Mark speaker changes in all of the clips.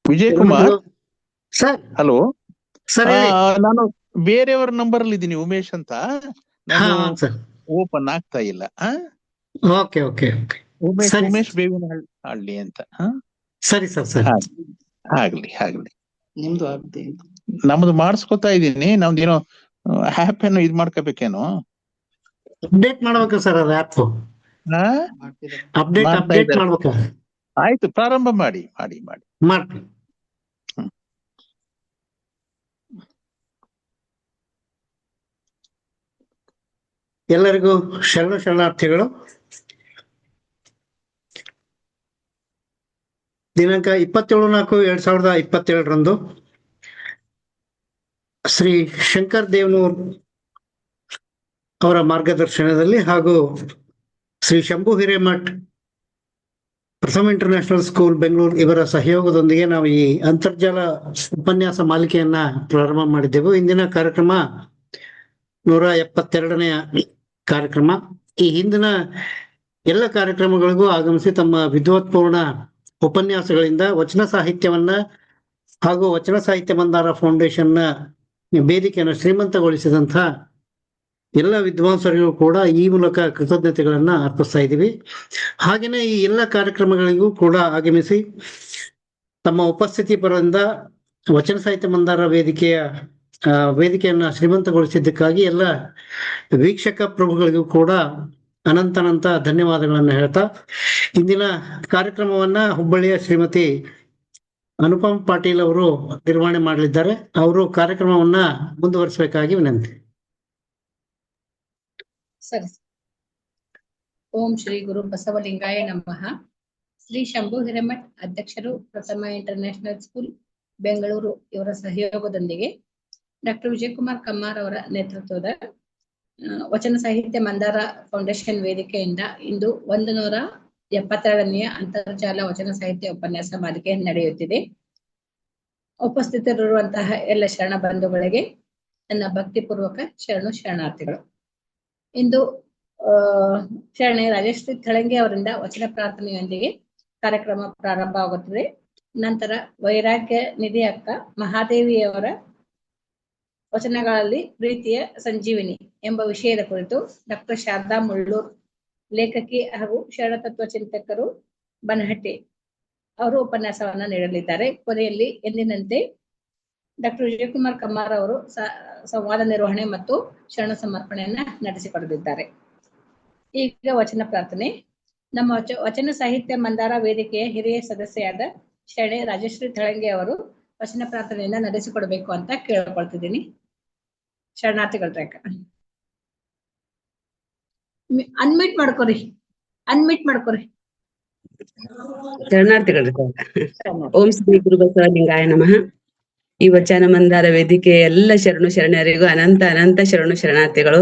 Speaker 1: Vijay Kumar,
Speaker 2: sir.
Speaker 1: Hello
Speaker 2: sir ಹೇಳಿ.
Speaker 1: ನಾನು ಬೇರೆಯವ್ರ ನಂಬರ್ ಅಲ್ಲಿ ಇದ್ದೀನಿ, ಉಮೇಶ್ ಅಂತ. ನಾನು
Speaker 2: ಸರ್
Speaker 1: ಓಪನ್ ಆಗ್ತಾ ಇಲ್ಲ.
Speaker 2: Okay okay okay.
Speaker 1: Umesh Bevinahalli ಅಂತ.
Speaker 2: ಸರಿ ಸರ್. ಸರಿ
Speaker 1: ಆಗ್ಲಿ ಆಗ್ಲಿ. ನಿಮ್ದು ಆಗ್ಲಿ. ನಮ್ದು ಮಾಡಿಸ್ಕೊತಾ ಇದ್ದೀನಿ. ನಮ್ದೇನೋ ಆ್ಯಪ್ ಏನೋ ಇದ್ ಮಾಡ್ಕೋಬೇಕೇನೋ,
Speaker 2: ಅಪ್ಡೇಟ್ ಮಾಡ್ಬೇಕು ಸರ್. ಅದು ಆ್ಯಪ್ ಅಪ್ಡೇಟ್ ಮಾಡ್ಬೇಕು.
Speaker 1: ಆಯ್ತು, ಪ್ರಾರಂಭ ಮಾಡಿ ಮಾಡಿ ಮಾಡಿ
Speaker 2: ಮಾಡ್ರಿ. ಎಲ್ಲರಿಗೂ ಶರಣಾರ್ಥಿಗಳು. ದಿನಾಂಕ 27/4/2027 ಶ್ರೀ ಶಂಕರ್ ದೇವನೂರ್ ಅವರ ಮಾರ್ಗದರ್ಶನದಲ್ಲಿ ಹಾಗೂ ಶ್ರೀ ಶಂಭು ಹಿರೇಮಠ್ ಪ್ರಥಮ ಇಂಟರ್ನ್ಯಾಷನಲ್ ಸ್ಕೂಲ್ ಬೆಂಗಳೂರು ಇವರ ಸಹಯೋಗದೊಂದಿಗೆ ನಾವು ಈ ಅಂತರ್ಜಾಲ ಉಪನ್ಯಾಸ ಮಾಲಿಕೆಯನ್ನ ಪ್ರಾರಂಭ ಮಾಡಿದ್ದೆವು. ಇಂದಿನ ಕಾರ್ಯಕ್ರಮ 172ನೇ ಕಾರ್ಯಕ್ರಮ. ಈ ಹಿಂದಿನ ಎಲ್ಲ ಕಾರ್ಯಕ್ರಮಗಳಿಗೂ ಆಗಮಿಸಿ ತಮ್ಮ ವಿದ್ವತ್ಪೂರ್ಣ ಉಪನ್ಯಾಸಗಳಿಂದ ವಚನ ಸಾಹಿತ್ಯವನ್ನ ಹಾಗೂ ವಚನ ಸಾಹಿತ್ಯ ಮಂದಾರ ಫೌಂಡೇಶನ್ನ ವೇದಿಕೆಯನ್ನು ಶ್ರೀಮಂತಗೊಳಿಸಿದಂಥ ಎಲ್ಲ ವಿದ್ವಾಂಸರಿಗೂ ಕೂಡ ಈ ಮೂಲಕ ಕೃತಜ್ಞತೆಗಳನ್ನ ಅರ್ಪಿಸ್ತಾ ಇದ್ದೀವಿ. ಹಾಗೆಯೇ ಈ ಎಲ್ಲ ಕಾರ್ಯಕ್ರಮಗಳಿಗೂ ಕೂಡ ಆಗಮಿಸಿ ತಮ್ಮ ಉಪಸ್ಥಿತಿ ಪರದಿಂದ ವಚನ ಸಾಹಿತ್ಯ ಮಂದಾರ ವೇದಿಕೆಯನ್ನ ಶ್ರೀಮಂತಗೊಳಿಸಿದ್ದಕ್ಕಾಗಿ ಎಲ್ಲ ವೀಕ್ಷಕ ಪ್ರಭುಗಳಿಗೂ ಕೂಡ ಅನಂತ ಧನ್ಯವಾದಗಳನ್ನು ಹೇಳ್ತಾ, ಇಂದಿನ ಕಾರ್ಯಕ್ರಮವನ್ನ ಹುಬ್ಬಳ್ಳಿಯ ಶ್ರೀಮತಿ ಅನುಪಮ್ ಪಾಟೀಲ್ ಅವರು ನಿರ್ವಹಣೆ ಮಾಡಲಿದ್ದಾರೆ. ಅವರು ಕಾರ್ಯಕ್ರಮವನ್ನ ಮುಂದುವರಿಸಬೇಕಾಗಿ ವಿನಂತಿ.
Speaker 3: ಸರಿ. ಓಂ ಶ್ರೀ ಗುರು ಬಸವಲಿಂಗಾಯ ನಮಃ. ಶ್ರೀ ಶಂಭು ಹಿರೇಮಠ್ ಅಧ್ಯಕ್ಷರು, ಪ್ರಥಮ ಇಂಟರ್ನ್ಯಾಷನಲ್ ಸ್ಕೂಲ್ ಬೆಂಗಳೂರು ಇವರ ಸಹಯೋಗದೊಂದಿಗೆ ಡಾಕ್ಟರ್ ವಿಜಯ್ ಕುಮಾರ್ ಕಮ್ಮಾರ್ ಅವರ ನೇತೃತ್ವದ ವಚನ ಸಾಹಿತ್ಯ ಮಂದಾರ ಫೌಂಡೇಶನ್ ವೇದಿಕೆಯಿಂದ ಇಂದು 172ನೇ ಅಂತರ್ಜಾಲ ವಚನ ಸಾಹಿತ್ಯ ಉಪನ್ಯಾಸ ಮಾಲಿಕೆ ನಡೆಯುತ್ತಿದೆ. ಉಪಸ್ಥಿತರಿರುವಂತಹ ಎಲ್ಲ ಶರಣ ಬಂಧುಗಳಿಗೆ ನನ್ನ ಭಕ್ತಿಪೂರ್ವಕ ಶರಣಾರ್ಥಿಗಳು. ಇಂದು ಶರಣೆ ರಾಜಶ್ರೀ ಥಳಂಗಿ ಅವರಿಂದ ವಚನ ಪ್ರಾರ್ಥನೆಯೊಂದಿಗೆ ಕಾರ್ಯಕ್ರಮ ಪ್ರಾರಂಭವಾಗುತ್ತದೆ. ನಂತರ ವೈರಾಗ್ಯ ನಿಧಿ ಅಕ್ಕ ಮಹಾದೇವಿಯವರ ವಚನಗಳಲ್ಲಿ ಪ್ರೀತಿಯ ಸಂಜೀವಿನಿ ಎಂಬ ವಿಷಯದ ಕುರಿತು ಡಾಕ್ಟರ್ ಶಾರದಾ ಮುಳ್ಳೂರ್, ಲೇಖಕಿ ಹಾಗೂ ಶರಣತತ್ವ ಚಿಂತಕರು, ಬನಹಟ್ಟಿ ಅವರು ಉಪನ್ಯಾಸವನ್ನ ನೀಡಲಿದ್ದಾರೆ. ಕೊನೆಯಲ್ಲಿ ಎಂದಿನಂತೆ ಡಾಕ್ಟರ್ ವಿಜಯಕುಮಾರ್ ಕಮ್ಮಾರ್ ಅವರು ಸಂವಾದ ನಿರ್ವಹಣೆ ಮತ್ತು ಶರಣ ಸಮರ್ಪಣೆಯನ್ನ ನಡೆಸಿಕೊಡಲಿದ್ದಾರೆ. ಈಗ ವಚನ ಪ್ರಾರ್ಥನೆ. ನಮ್ಮ ವಚನ ಸಾಹಿತ್ಯ ಮಂದಾರ ವೇದಿಕೆಯ ಹಿರಿಯ ಸದಸ್ಯೆಯಾದ ಶರಣೆ ರಾಜಶ್ರೀ ಥಳಂಗಿ ಅವರು ವಚನ ಪ್ರಾರ್ಥನೆಯನ್ನ ನಡೆಸಿಕೊಡ್ಬೇಕು ಅಂತ ಕೇಳ್ಕೊಳ್ತಿದ್ದೀನಿ. ಶರಣಾರ್ಥಿಗಳ ರೇಖ ಅನ್ಮಿಟ್ ಮಾಡ್ಕೊರಿ.
Speaker 4: ಶರಣಾರ್ಥಿಗಳು. ಓಂ ಶ್ರೀ ಗುರು ಬಸವಲಿಂಗಾಯ ನಮಃ. ಈ ವಚನ ಮಂದಾರ ವೇದಿಕೆ ಎಲ್ಲ ಶರಣರಿಗೂ ಅನಂತ ಶರಣಾರ್ಥಿಗಳು.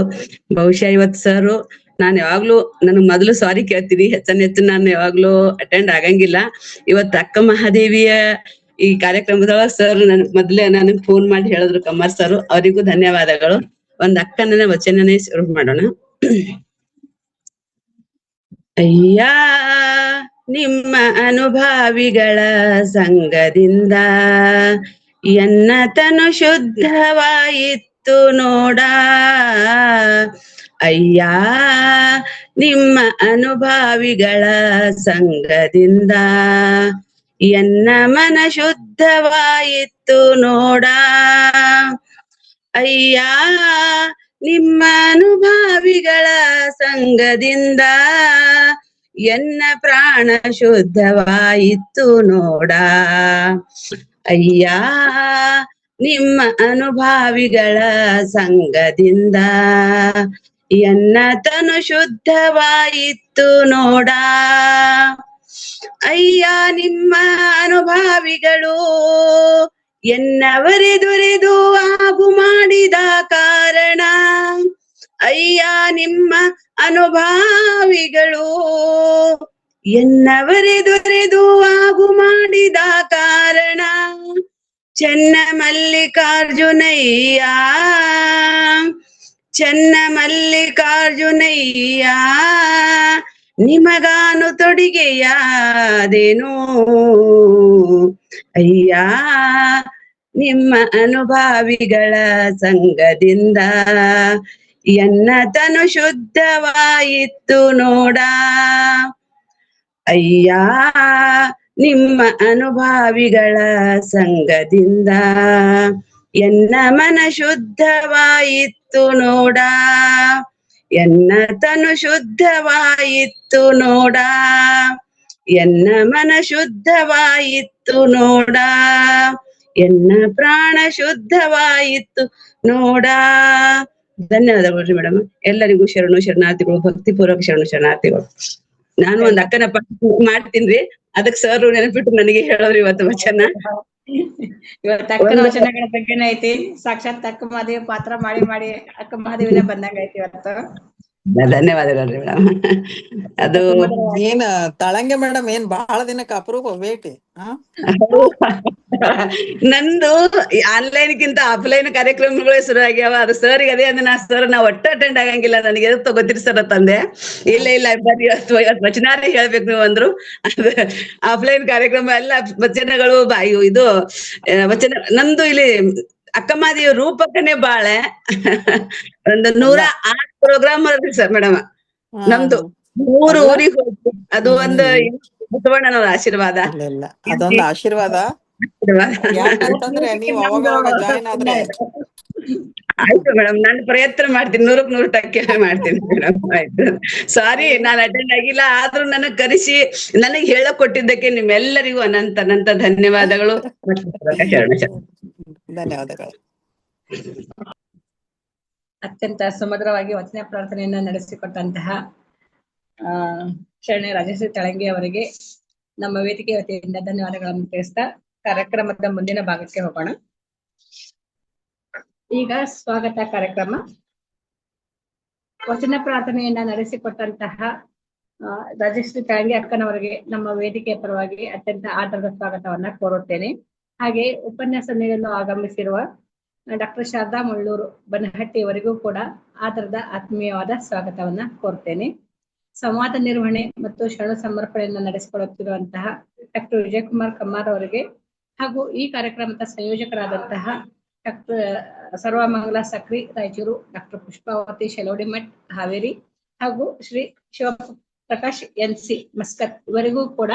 Speaker 4: ಬಹುಶಃ ಇವತ್ ಸರ್ ನಾನು ಯಾವಾಗ್ಲೂ ನನಗ್ ಮೊದಲು ಸಾರಿ ಕೇಳ್ತೀನಿ, ಹೆಚ್ಚು ನಾನು ಯಾವಾಗ್ಲೂ ಅಟೆಂಡ್ ಆಗಂಗಿಲ್ಲ. ಇವತ್ ಅಕ್ಕ ಮಹಾದೇವಿಯ ಈ ಕಾರ್ಯಕ್ರಮದೊಳಗ ಸರ್ ಮೊದ್ಲೇ ನನಗ್ ಫೋನ್ ಮಾಡಿ ಹೇಳಿದ್ರು ಕಮ್ಮಾರ್ ಸರ್, ಅವರಿಗೂ ಧನ್ಯವಾದಗಳು. ಒಂದ್ ಅಕ್ಕನ ವಚನನೇ ಶುರು ಮಾಡೋಣ. ಅಯ್ಯ ನಿಮ್ಮ ಅನುಭಾವಿಗಳ ಸಂಗದಿಂದ ಎನ್ನ ತನು ಶುದ್ಧವಾಯಿತು ನೋಡ. ಅಯ್ಯ ನಿಮ್ಮ ಅನುಭಾವಿಗಳ ಸಂಗದಿಂದ ಎನ್ನ ಮನ ಶುದ್ಧವಾಯಿತು ನೋಡ. ಅಯ್ಯ ನಿಮ್ಮ ಅನುಭಾವಿಗಳ ಸಂಗದಿಂದ ಎನ್ನ ಪ್ರಾಣ ಶುದ್ಧವಾಯಿತು ನೋಡ. ಅಯ್ಯ ನಿಮ್ಮ ಅನುಭಾವಿಗಳ ಸಂಗದಿಂದ ಎನ್ನ ತನು ಶುದ್ಧವಾಯಿತು ನೋಡ. ಅಯ್ಯ ನಿಮ್ಮ ಅನುಭಾವಿಗಳು ಎನ್ನವರೆದುರೆದು ಆಗು ಮಾಡಿದ ಕಾರಣ. ಅಯ್ಯ ನಿಮ್ಮ ಅನುಭಾವಿಗಳು ಎನ್ನವರೆದುರೆದು ಆಗು ಮಾಡಿದ ಕಾರಣ. ಚೆನ್ನ ಮಲ್ಲಿಕಾರ್ಜುನಯ್ಯ ನಿಮಗಾನು ತೊಡಿಗೆಯಾದೇನೋ ಅಯ್ಯ ನಿಮ್ಮ ಅನುಭಾವಿಗಳ ಸಂಗದಿಂದ ಎನ್ನ ತನು ಶುದ್ಧವಾಯಿತು ನೋಡ ಅಯ್ಯ ನಿಮ್ಮ ಅನುಭಾವಿಗಳ ಸಂಗದಿಂದ ಎನ್ನ ಮನ ಶುದ್ಧವಾಯಿತು ನೋಡ ಎನ್ನ ತನು ಶುದ್ಧವಾಯಿತು ನೋಡ ಎನ್ನ ಮನ ಶುದ್ಧವಾಯಿತು ನೋಡ ಎನ್ನ ಪ್ರಾಣ ಶುದ್ಧವಾಯಿತು ನೋಡ. ಧನ್ಯವಾದಗಳು ಮೇಡಮ್. ಎಲ್ಲರಿಗೂ ಶರಣು ಶರಣಾರ್ಥಿಗಳು, ಭಕ್ತಿಪೂರ್ವಕ ಶರಣು ಶರಣಾರ್ಥಿಗಳು. ನಾನು ಒಂದ್ ಅಕ್ಕನ ಮಾಡ್ತೀನ್ರಿ, ಅದಕ್ಕೆ ಸರ್ ನೆನಪಿಟ್ಟು ನನಗೆ ಹೇಳೋರು ಇವತ್ತು ವಚನ.
Speaker 3: ಇವತ್ತು ಅಕ್ಕನ ವಚನಗಳ ಬಗ್ಗೆನೇ ಐತಿ. ಸಾಕ್ಷಾತ್ ಅಕ್ಕ ಮಹಾದೇವಿ ಪಾತ್ರ ಮಾಡಿ ಮಾಡಿ ಅಕ್ಕ ಮಹಾದೇವಿನ ಬಂದಂಗ ಐತಿ ಇವತ್ತು.
Speaker 4: ಧನ್ಯವಾದಗಳ್ರಿ ಮೇಡಮ್. ಅದು
Speaker 5: ಏನ್ ತಳಂಗೆ ಮೇಡಮ್, ಏನ್ ಬಹಳ ದಿನಕ್ಕೆ ಅಪರೂಪ ಭೇಟಿ.
Speaker 4: ನಂದು ಆನ್ಲೈನ್ಗಿಂತ ಆಫ್ಲೈನ್ ಕಾರ್ಯಕ್ರಮಗಳೇ ಶುರು ಆಗ್ಯಾವ. ಅದು ಸರ್ಗೆ ಅದೇ ಅಂದ್ರೆ ಸರ್ ನಾವು ಒಟ್ಟು ಅಟೆಂಡ್ ಆಗಂಗಿಲ್ಲ, ನನಗೆ ಗೊತ್ತಿರಿ ಸರ್ ಅಂತಂದೆ. ಇಲ್ಲ ಬರೀ ಇವತ್ತು ವಚನಾನೇ ಹೇಳ್ಬೇಕು ನೀವು ಅಂದ್ರು. ಅದು ಆಫ್ಲೈನ್ ಕಾರ್ಯಕ್ರಮ ಎಲ್ಲ ವಚನಗಳು ಇದು ವಚನ ನಂದು ಇಲ್ಲಿ ಅಕ್ಕಮಾದಿಯ ರೂಪಕನೇ ಬಾಳೆ ಒಂದು 106 ಪ್ರೋಗ್ರಾಮ್ ಅದ್ರಿ ಸರ್ ಮೇಡಮ್ ನಮ್ದು. 3 ಊರಿಗೆ ಹೋಗಿ ಅದು ಒಂದು ಬಸವಣ್ಣನವರ ಆಶೀರ್ವಾದ.
Speaker 5: ಅದೊಂದು ಆಶೀರ್ವಾದ. ಯಾಕಂತಂದ್ರೆ ನೀವು ಅವಾಗ ಜಾಯಿನ್ ಆದ್ರೆ
Speaker 4: ಆಯ್ತು ಮೇಡಮ್, ನಾನು ಪ್ರಯತ್ನ ಮಾಡ್ತೀನಿ, 100% ಮಾಡ್ತೀನಿ ಮೇಡಮ್. ಆಯ್ತು, ಸಾರಿ ನಾನು ಅಟೆಂಡ್ ಆಗಿಲ್ಲ, ಆದ್ರೂ ನನಗ್ ಕರೆಸಿ ನನಗ್ ಹೇಳಕ್ ಕೊಟ್ಟಿದ್ದಕ್ಕೆ ನಿಮ್ಮೆಲ್ಲರಿಗೂ ಅನಂತ ಅನಂತ ಧನ್ಯವಾದಗಳು.
Speaker 5: ಧನ್ಯವಾದಗಳು.
Speaker 3: ಅತ್ಯಂತ ಸುಮಧುರವಾಗಿ ವಚನ ಪ್ರಾರ್ಥನೆಯನ್ನ ನಡೆಸಿಕೊಟ್ಟಂತಹ ಶರಣೆ ರಾಜಶ್ರೀ ತಳಂಗಿ ಅವರಿಗೆ ನಮ್ಮ ವೇದಿಕೆ ವತಿಯಿಂದ ಧನ್ಯವಾದಗಳನ್ನು ತಿಳಿಸ್ತಾ ಕಾರ್ಯಕ್ರಮದ ಮುಂದಿನ ಭಾಗಕ್ಕೆ ಹೋಗೋಣ. ಈಗ ಸ್ವಾಗತ ಕಾರ್ಯಕ್ರಮ. ವಚನ ಪ್ರಾರ್ಥನೆಯನ್ನ ನಡೆಸಿಕೊಟ್ಟಂತಹ ರಾಜಶ್ರೀ ತಳಂಗಿ ಅಕ್ಕನವರಿಗೆ ನಮ್ಮ ವೇದಿಕೆಯ ಪರವಾಗಿ ಅತ್ಯಂತ ಆದರದ ಸ್ವಾಗತವನ್ನ ಕೋರುತ್ತೇನೆ. ಹಾಗೆ ಉಪನ್ಯಾಸ ನೀಡಲು ಆಗಮಿಸಿರುವ ಡಾಕ್ಟರ್ ಶಾರದಾ ಮುಳ್ಳೂರು ಬನಹಟ್ಟಿಯವರಿಗೂ ಕೂಡ ಆದರದ ಆತ್ಮೀಯವಾದ ಸ್ವಾಗತವನ್ನ ಕೋರ್ತೇನೆ. ಸಂವಾದ ನಿರ್ವಹಣೆ ಮತ್ತು ಶರಣ ಸಮರ್ಪಣೆಯನ್ನು ನಡೆಸಿಕೊಳ್ಳುತ್ತಿರುವಂತಹ ಡಾಕ್ಟರ್ ವಿಜಯಕುಮಾರ್ ಕಮ್ಮಾರ್ ಅವರಿಗೆ ಹಾಗೂ ಈ ಕಾರ್ಯಕ್ರಮದ ಸಂಯೋಜಕರಾದಂತಹ ಡಾಕ್ಟರ್ ಸರ್ವಮಂಗಲ ಸಕ್ರಿ ರಾಯಚೂರು, ಡಾಕ್ಟರ್ ಪುಷ್ಪಾವತಿ ಶೆಲೋಡಿಮಠ್ ಹಾವೇರಿ ಹಾಗೂ ಶ್ರೀ ಶಿವಪ್ರಕಾಶ್ NC ಮಸ್ಕತ್ ಇವರಿಗೂ ಕೂಡ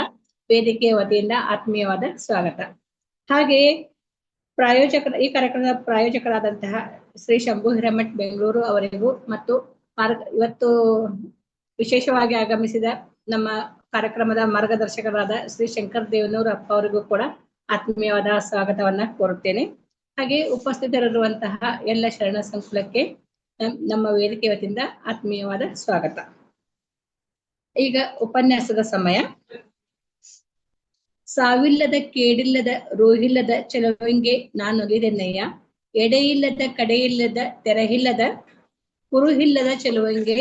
Speaker 3: ವೇದಿಕೆಯ ವತಿಯಿಂದ ಆತ್ಮೀಯವಾದ ಸ್ವಾಗತ. ಹಾಗೆಯೇ ಈ ಕಾರ್ಯಕ್ರಮದ ಪ್ರಾಯೋಜಕರಾದಂತಹ ಶ್ರೀ ಶಂಭು ಹಿರೇಮಠ್ ಬೆಂಗಳೂರು ಅವರಿಗೂ ಮತ್ತು ಇವತ್ತು ವಿಶೇಷವಾಗಿ ಆಗಮಿಸಿದ ನಮ್ಮ ಕಾರ್ಯಕ್ರಮದ ಮಾರ್ಗದರ್ಶಕರಾದ ಶ್ರೀ ಶಂಕರ್ ದೇವನೂರ್ ಅಪ್ಪ ಅವರಿಗೂ ಕೂಡ ಆತ್ಮೀಯವಾದ ಸ್ವಾಗತವನ್ನ ಕೋರುತ್ತೇನೆ. ಹಾಗೆ ಉಪಸ್ಥಿತರಿರುವಂತಹ ಎಲ್ಲ ಶರಣ ಸಂಕುಲಕ್ಕೆ ನಮ್ಮ ವೇದಿಕೆ ವತಿಯಿಂದ ಆತ್ಮೀಯವಾದ ಸ್ವಾಗತ. ಈಗ ಉಪನ್ಯಾಸದ ಸಮಯ. ಸಾವಿಲ್ಲದ ಕೇಡಿಲ್ಲದ ರೋಹಿಲ್ಲದ ಚೆಲುವಂಗೆ ನಾನೊಲಿದೆನಯ್ಯ, ಎಡೆಯಿಲ್ಲದ ಕಡೆಯಿಲ್ಲದ ತೆರಹಿಲ್ಲದ ಕುರುಹಿಲ್ಲದ ಚೆಲುವಂಗೆ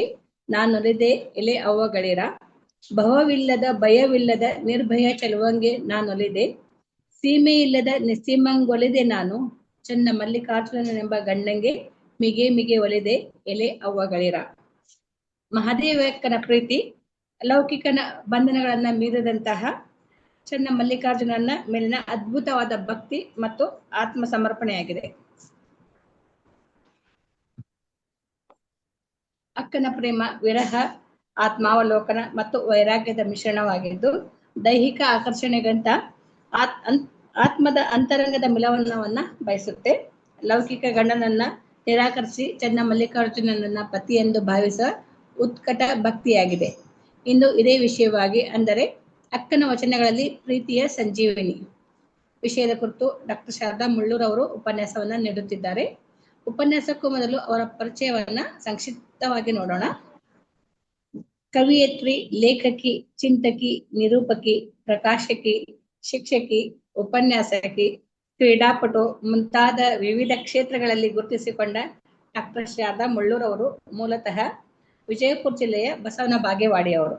Speaker 3: ನಾನೊಲಿದೆ ಎಲೆ ಅವ್ವಗಳಿರ, ಭವವಿಲ್ಲದ ಭಯವಿಲ್ಲದ ನಿರ್ಭಯ ಚೆಲುವಂಗೆ ನಾನೊಲಿದೆ, ಸೀಮೆ ಇಲ್ಲದ ನಿಸ್ಸೀಮಂಗೊಲಿದೆ ನಾನು, ಚನ್ನ ಮಲ್ಲಿಕಾರ್ಜುನನೆಂಬ ಗಂಡಂಗೆ ಮಿಗೆ ಮಿಗೆ ಒಲಿದೆ ಎಲೆ ಅವ್ವಗಳಿರ. ಮಹಾದೇವಕ್ಕನ ಪ್ರೀತಿ ಲೌಕಿಕನ ಬಂಧನಗಳನ್ನ ಮೀರಿದಂತಹ ಚನ್ನ ಮಲ್ಲಿಕಾರ್ಜುನನ ಮೇಲಿನ ಅದ್ಭುತವಾದ ಭಕ್ತಿ ಮತ್ತು ಆತ್ಮ ಸಮರ್ಪಣೆಯಾಗಿದೆ. ಅಕ್ಕನ ಪ್ರೇಮ ವಿರಹ, ಆತ್ಮಾವಲೋಕನ ಮತ್ತು ವೈರಾಗ್ಯದ ಮಿಶ್ರಣವಾಗಿದ್ದು ದೈಹಿಕ ಆಕರ್ಷಣೆಗಂತ ಆತ್ಮದ ಅಂತರಂಗದ ಮಿಲನವನ್ನ ಬಯಸುತ್ತೆ. ಲೌಕಿಕ ಗಂಡನನ್ನ ನಿರಾಕರಿಸಿ ಚನ್ನ ಮಲ್ಲಿಕಾರ್ಜುನನನ್ನ ಪತಿಯೆಂದು ಭಾವಿಸುವ ಉತ್ಕಟ ಭಕ್ತಿಯಾಗಿದೆ. ಇಂದು ಇದೇ ವಿಷಯವಾಗಿ ಅಂದರೆ ಅಕ್ಕನ ವಚನಗಳಲ್ಲಿ ಪ್ರೀತಿಯ ಸಂಜೀವಿನಿ ವಿಷಯದ ಕುರಿತು ಡಾಕ್ಟರ್ ಶಾರದಾ ಮುಳ್ಳೂರ್ ಅವರು ಉಪನ್ಯಾಸವನ್ನ ನೀಡುತ್ತಿದ್ದಾರೆ. ಉಪನ್ಯಾಸಕ್ಕೂ ಮೊದಲು ಅವರ ಪರಿಚಯವನ್ನ ಸಂಕ್ಷಿಪ್ತವಾಗಿ ನೋಡೋಣ. ಕವಿಯತ್ರಿ, ಲೇಖಕಿ, ಚಿಂತಕಿ, ನಿರೂಪಕಿ, ಪ್ರಕಾಶಕಿ, ಶಿಕ್ಷಕಿ, ಉಪನ್ಯಾಸಕಿ, ಕ್ರೀಡಾಪಟು ಮುಂತಾದ ವಿವಿಧ ಕ್ಷೇತ್ರಗಳಲ್ಲಿ ಗುರುತಿಸಿಕೊಂಡ ಡಾಕ್ಟರ್ ಶಾರದಾ ಮುಳ್ಳೂರ್ ಅವರು ಮೂಲತಃ ವಿಜಯಪುರ ಜಿಲ್ಲೆಯ ಬಸವನ ಬಾಗೇವಾಡಿಯವರು.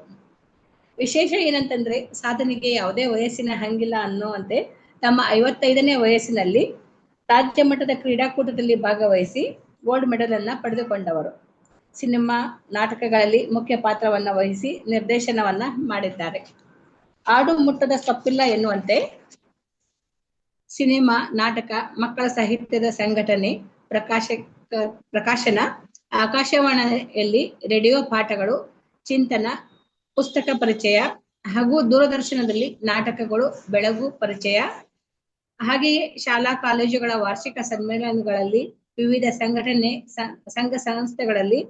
Speaker 3: ವಿಶೇಷ ಏನಂತಂದ್ರೆ ಸಾಧನೆಗೆ ಯಾವುದೇ ವಯಸ್ಸಿನ ಹಂಗಿಲ್ಲ ಅನ್ನುವಂತೆ ತಮ್ಮ 55ನೇ ವಯಸ್ಸಿನಲ್ಲಿ ರಾಜ್ಯ ಮಟ್ಟದ ಕ್ರೀಡಾಕೂಟದಲ್ಲಿ ಭಾಗವಹಿಸಿ ಗೋಲ್ಡ್ ಮೆಡಲ್ ಅನ್ನ ಪಡೆದುಕೊಂಡವರು. ಸಿನಿಮಾ, ನಾಟಕಗಳಲ್ಲಿ ಮುಖ್ಯ ಪಾತ್ರವನ್ನ ವಹಿಸಿ ನಿರ್ದೇಶನವನ್ನ ಮಾಡಿದ್ದಾರೆ. ಆಡು ಮುಟ್ಟದ ಸೊಪ್ಪಿಲ್ಲ ಎನ್ನುವಂತೆ ಸಿನಿಮಾ, ನಾಟಕ, ಮಕ್ಕಳ ಸಾಹಿತ್ಯದ ಸಂಘಟನೆ, ಪ್ರಕಾಶನ, ಆಕಾಶವಾಣಿಯಲ್ಲಿ ರೇಡಿಯೋ ಪಾಠಗಳು, ಚಿಂತನ, ಪುಸ್ತಕ ಪರಿಚಯ ಹಾಗೂ ದೂರದರ್ಶನದಲ್ಲಿ ನಾಟಕಗಳು, ಬೆಳಗು ಪರಿಚಯ, ಹಾಗೆಯೇ ಶಾಲಾ ಕಾಲೇಜುಗಳ ವಾರ್ಷಿಕ ಸಮ್ಮೇಳನಗಳಲ್ಲಿ, ವಿವಿಧ ಸಂಘ ಸಂಸ್ಥೆಗಳಲ್ಲಿ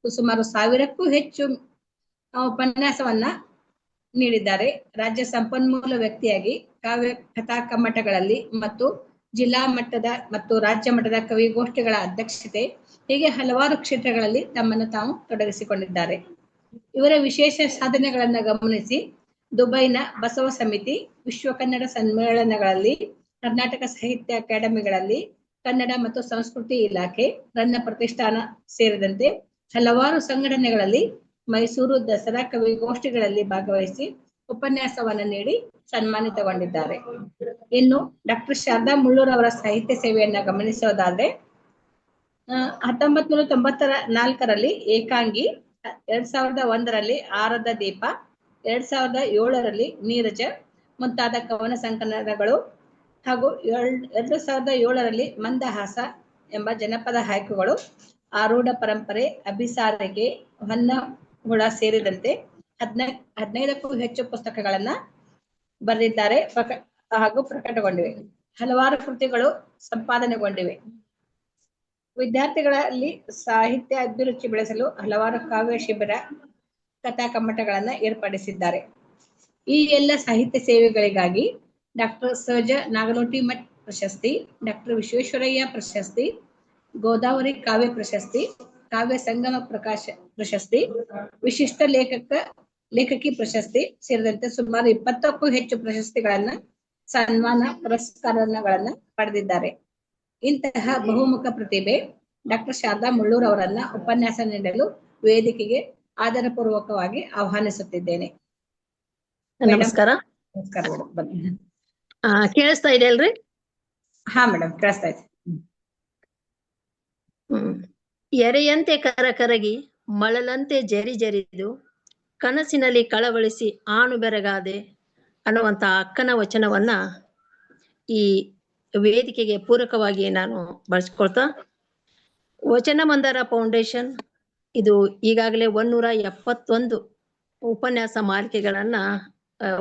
Speaker 3: ಸುಮಾರು 1000ಕ್ಕೂ ಹೆಚ್ಚು ಉಪನ್ಯಾಸವನ್ನ ನೀಡಿದ್ದಾರೆ. ರಾಜ್ಯ ಸಂಪನ್ಮೂಲ ವ್ಯಕ್ತಿಯಾಗಿ ಕಾವ್ಯ ಕಥಾ ಕಮ್ಮಟಗಳಲ್ಲಿ ಮತ್ತು ಜಿಲ್ಲಾ ಮಟ್ಟದ ಮತ್ತು ರಾಜ್ಯ ಮಟ್ಟದ ಕವಿಗೋಷ್ಠಿಗಳ ಅಧ್ಯಕ್ಷತೆ, ಹೀಗೆ ಹಲವಾರು ಕ್ಷೇತ್ರಗಳಲ್ಲಿ ತಮ್ಮನ್ನು ತಾವು ತೊಡಗಿಸಿಕೊಂಡಿದ್ದಾರೆ. ಇವರ ವಿಶೇಷ ಸಾಧನೆಗಳನ್ನ ಗಮನಿಸಿ ದುಬೈನ ಬಸವ ಸಮಿತಿ, ವಿಶ್ವ ಕನ್ನಡ ಸಮ್ಮೇಳನಗಳಲ್ಲಿ, ಕರ್ನಾಟಕ ಸಾಹಿತ್ಯ ಅಕಾಡೆಮಿಗಳಲ್ಲಿ, ಕನ್ನಡ ಮತ್ತು ಸಂಸ್ಕೃತಿ ಇಲಾಖೆ, ರನ್ನ ಪ್ರತಿಷ್ಠಾನ ಸೇರಿದಂತೆ ಹಲವಾರು ಸಂಘಟನೆಗಳಲ್ಲಿ ಮೈಸೂರು ದಸರಾ ಕವಿಗೋಷ್ಠಿಗಳಲ್ಲಿ ಭಾಗವಹಿಸಿ ಉಪನ್ಯಾಸವನ್ನ ನೀಡಿ ಸನ್ಮಾನಿತಗೊಂಡಿದ್ದಾರೆ. ಇನ್ನು ಡಾಕ್ಟರ್ ಶಾರದಾ ಮುಳ್ಳೂರ್ ಅವರ ಸಾಹಿತ್ಯ ಸೇವೆಯನ್ನ ಗಮನಿಸೋದಾದ್ರೆ 1994ರಲ್ಲಿ ಏಕಾಂಗಿ, 2001ರಲ್ಲಿ ಆರದ ದೀಪ, 2007ರಲ್ಲಿ ನೀರಜ ಮುಂತಾದ ಕವನ ಸಂಕಲನಗಳು ಹಾಗೂ 2007ರಲ್ಲಿ ಮಂದಹಾಸ ಎಂಬ ಜನಪದ ಹೈಕುಗಳು, ಆರೂಢ ಪರಂಪರೆ, ಅಭಿಸಾರಿಕೆ, ಹೊನ್ನ ಹುಳ ಸೇರಿದಂತೆ 15ಕ್ಕೂ ಹೆಚ್ಚು ಪುಸ್ತಕಗಳನ್ನ ಬರೆದಿದ್ದಾರೆ ಹಾಗೂ ಪ್ರಕಟಗೊಂಡಿವೆ. ಹಲವಾರು ಕೃತಿಗಳು ಸಂಪಾದನೆಗೊಂಡಿವೆ. ವಿದ್ಯಾರ್ಥಿಗಳಲ್ಲಿ ಸಾಹಿತ್ಯ ಅಭಿರುಚಿ ಬೆಳೆಸಲು ಹಲವಾರು ಕಾವ್ಯ ಶಿಬಿರ, ಕಥಾ ಕಮ್ಮಟಗಳನ್ನ ಏರ್ಪಡಿಸಿದ್ದಾರೆ. ಈ ಎಲ್ಲ ಸಾಹಿತ್ಯ ಸೇವೆಗಳಿಗಾಗಿ ಡಾಕ್ಟರ್ ಸಹಜ ನಾಗಲೋಟಿಮಠ್ ಪ್ರಶಸ್ತಿ, ಡಾಕ್ಟರ್ ವಿಶ್ವೇಶ್ವರಯ್ಯ ಪ್ರಶಸ್ತಿ, ಗೋದಾವರಿ ಕಾವ್ಯ ಪ್ರಶಸ್ತಿ, ಕಾವ್ಯ ಸಂಗಮ ಪ್ರಶಸ್ತಿ, ವಿಶಿಷ್ಟ ಲೇಖಕಿ ಪ್ರಶಸ್ತಿ ಸೇರಿದಂತೆ ಸುಮಾರು 20ಕ್ಕೂ ಹೆಚ್ಚು ಪ್ರಶಸ್ತಿಗಳನ್ನ, ಸನ್ಮಾನ, ಪುರಸ್ಕಾರಗಳನ್ನ ಪಡೆದಿದ್ದಾರೆ. ಇಂತಹ ಬಹುಮುಖ ಪ್ರತಿಭೆ ಡಾಕ್ಟರ್ ಶಾರದಾ ಮುಳ್ಳೂರ್ ಅವರನ್ನ ಉಪನ್ಯಾಸ ನೀಡಲು ವೇದಿಕೆಗೆ ಆದರಪೂರ್ವಕವಾಗಿ ಆಹ್ವಾನಿಸುತ್ತಿದ್ದೇನೆ.
Speaker 6: ನಮಸ್ಕಾರ.
Speaker 3: ನಮಸ್ಕಾರ ಮೇಡಮ್, ಬನ್ನಿ.
Speaker 6: ಕೇಳಿಸ್ತಾ ಇದೆ ಅಲ್ರಿ?
Speaker 3: ಹಾ ಮೇಡಮ್, ಕೇಳಿಸ್ತಾ ಇದೆ.
Speaker 6: ಎರೆಯಂತೆ ಕರಗಿ ಮಳಲಂತೆ ಜರಿದು ಕನಸಿನಲ್ಲಿ ಕಳವಳಿಸಿ ಆಣು ಬೆರಗಾದೆ ಅನ್ನುವಂತ ಅಕ್ಕನ ವಚನವನ್ನ ಈ ವೇದಿಕೆಗೆ ಪೂರಕವಾಗಿ ನಾನು ಬಳಸ್ಕೊಳ್ತಾ, ವಚನ ಮಂದಾರ ಫೌಂಡೇಶನ್ ಇದು ಈಗಾಗಲೇ 171 ಉಪನ್ಯಾಸ ಮಾಲಿಕೆಗಳನ್ನ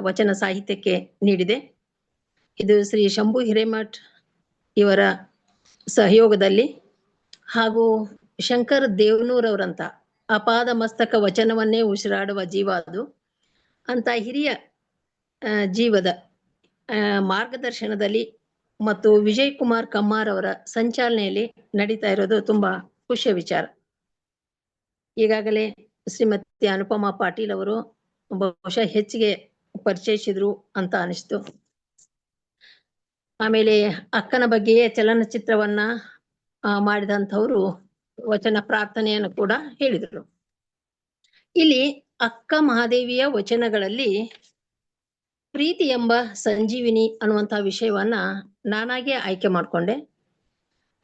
Speaker 6: ವಚನ ಸಾಹಿತ್ಯಕ್ಕೆ ನೀಡಿದೆ. ಇದು ಶ್ರೀ ಶಂಭು ಹಿರೇಮಠ್ ಇವರ ಸಹಯೋಗದಲ್ಲಿ ಹಾಗೂ ಶಂಕರ್ ದೇವನೂರ್ ಅವರಂತ ಅಪಾದ ಮಸ್ತಕ ವಚನವನ್ನೇ ಉಸಿರಾಡುವ ಜೀವ ಅದು ಅಂತ ಹಿರಿಯ ಜೀವದ ಮಾರ್ಗದರ್ಶನದಲ್ಲಿ ಮತ್ತು ವಿಜಯ್ ಕುಮಾರ್ ಕಮ್ಮಾರ್ ಅವರ ಸಂಚಾಲನೆಯಲ್ಲಿ ನಡೀತಾ ಇರೋದು ತುಂಬಾ ಖುಷಿಯ ವಿಚಾರ. ಈಗಾಗಲೇ ಶ್ರೀಮತಿ ಅನುಪಮಾ ಪಾಟೀಲ್ ಅವರು ಬಹುಶಃ ಹೆಚ್ಚಿಗೆ ಪರಿಚಯಿಸಿದ್ರು ಅಂತ ಅನಿಸ್ತು. ಆಮೇಲೆ ಅಕ್ಕನ ಬಗ್ಗೆಯೇ ಚಲನಚಿತ್ರವನ್ನ ಮಾಡಿದಂಥವ್ರು ವಚನ ಪ್ರಾರ್ಥನೆಯನ್ನು ಕೂಡ ಹೇಳಿದರು. ಇಲ್ಲಿ ಅಕ್ಕ ಮಹಾದೇವಿಯ ವಚನಗಳಲ್ಲಿ ಪ್ರೀತಿ ಎಂಬ ಸಂಜೀವಿನಿ ಅನ್ನುವಂಥ ವಿಷಯವನ್ನ ನಾನಾಗೆ ಆಯ್ಕೆ ಮಾಡಿಕೊಂಡೆ.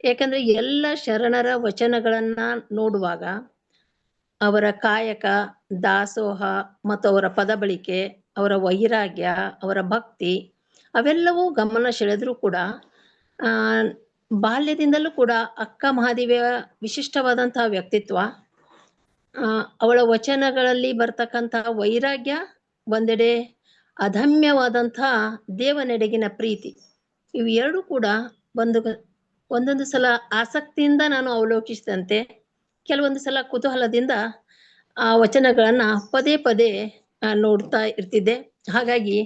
Speaker 6: ಯಾಕಂದ್ರೆ ಎಲ್ಲ ಶರಣರ ವಚನಗಳನ್ನ ನೋಡುವಾಗ ಅವರ ಕಾಯಕ, ದಾಸೋಹ ಮತ್ತು ಅವರ ಪದ ಬಳಕೆ, ಅವರ ವೈರಾಗ್ಯ, ಅವರ ಭಕ್ತಿ ಅವೆಲ್ಲವೂ ಗಮನ ಸೆಳೆದ್ರೂ ಕೂಡ ಬಾಲ್ಯದಿಂದಲೂ ಕೂಡ ಅಕ್ಕ ಮಹಾದೇವಿಯ ವಿಶಿಷ್ಟವಾದಂತಹ ವ್ಯಕ್ತಿತ್ವ, ಅವಳ ವಚನಗಳಲ್ಲಿ ಬರ್ತಕ್ಕಂತಹ ವೈರಾಗ್ಯ, ಒಂದೆಡೆ ಅದಮ್ಯವಾದಂತಹ ದೇವನೆಡೆಗಿನ ಪ್ರೀತಿ, ಇವು ಎರಡು ಕೂಡ ಒಂದೊಂದು ಸಲ ಆಸಕ್ತಿಯಿಂದ ನಾನು ಅವಲೋಕಿಸಿದಂತೆ, ಕೆಲವೊಂದು ಸಲ ಕುತೂಹಲದಿಂದ ಆ ವಚನಗಳನ್ನ ಪದೇ ಪದೇ ನೋಡ್ತಾ ಇರ್ತಿದ್ದೆ. ಹಾಗಾಗಿ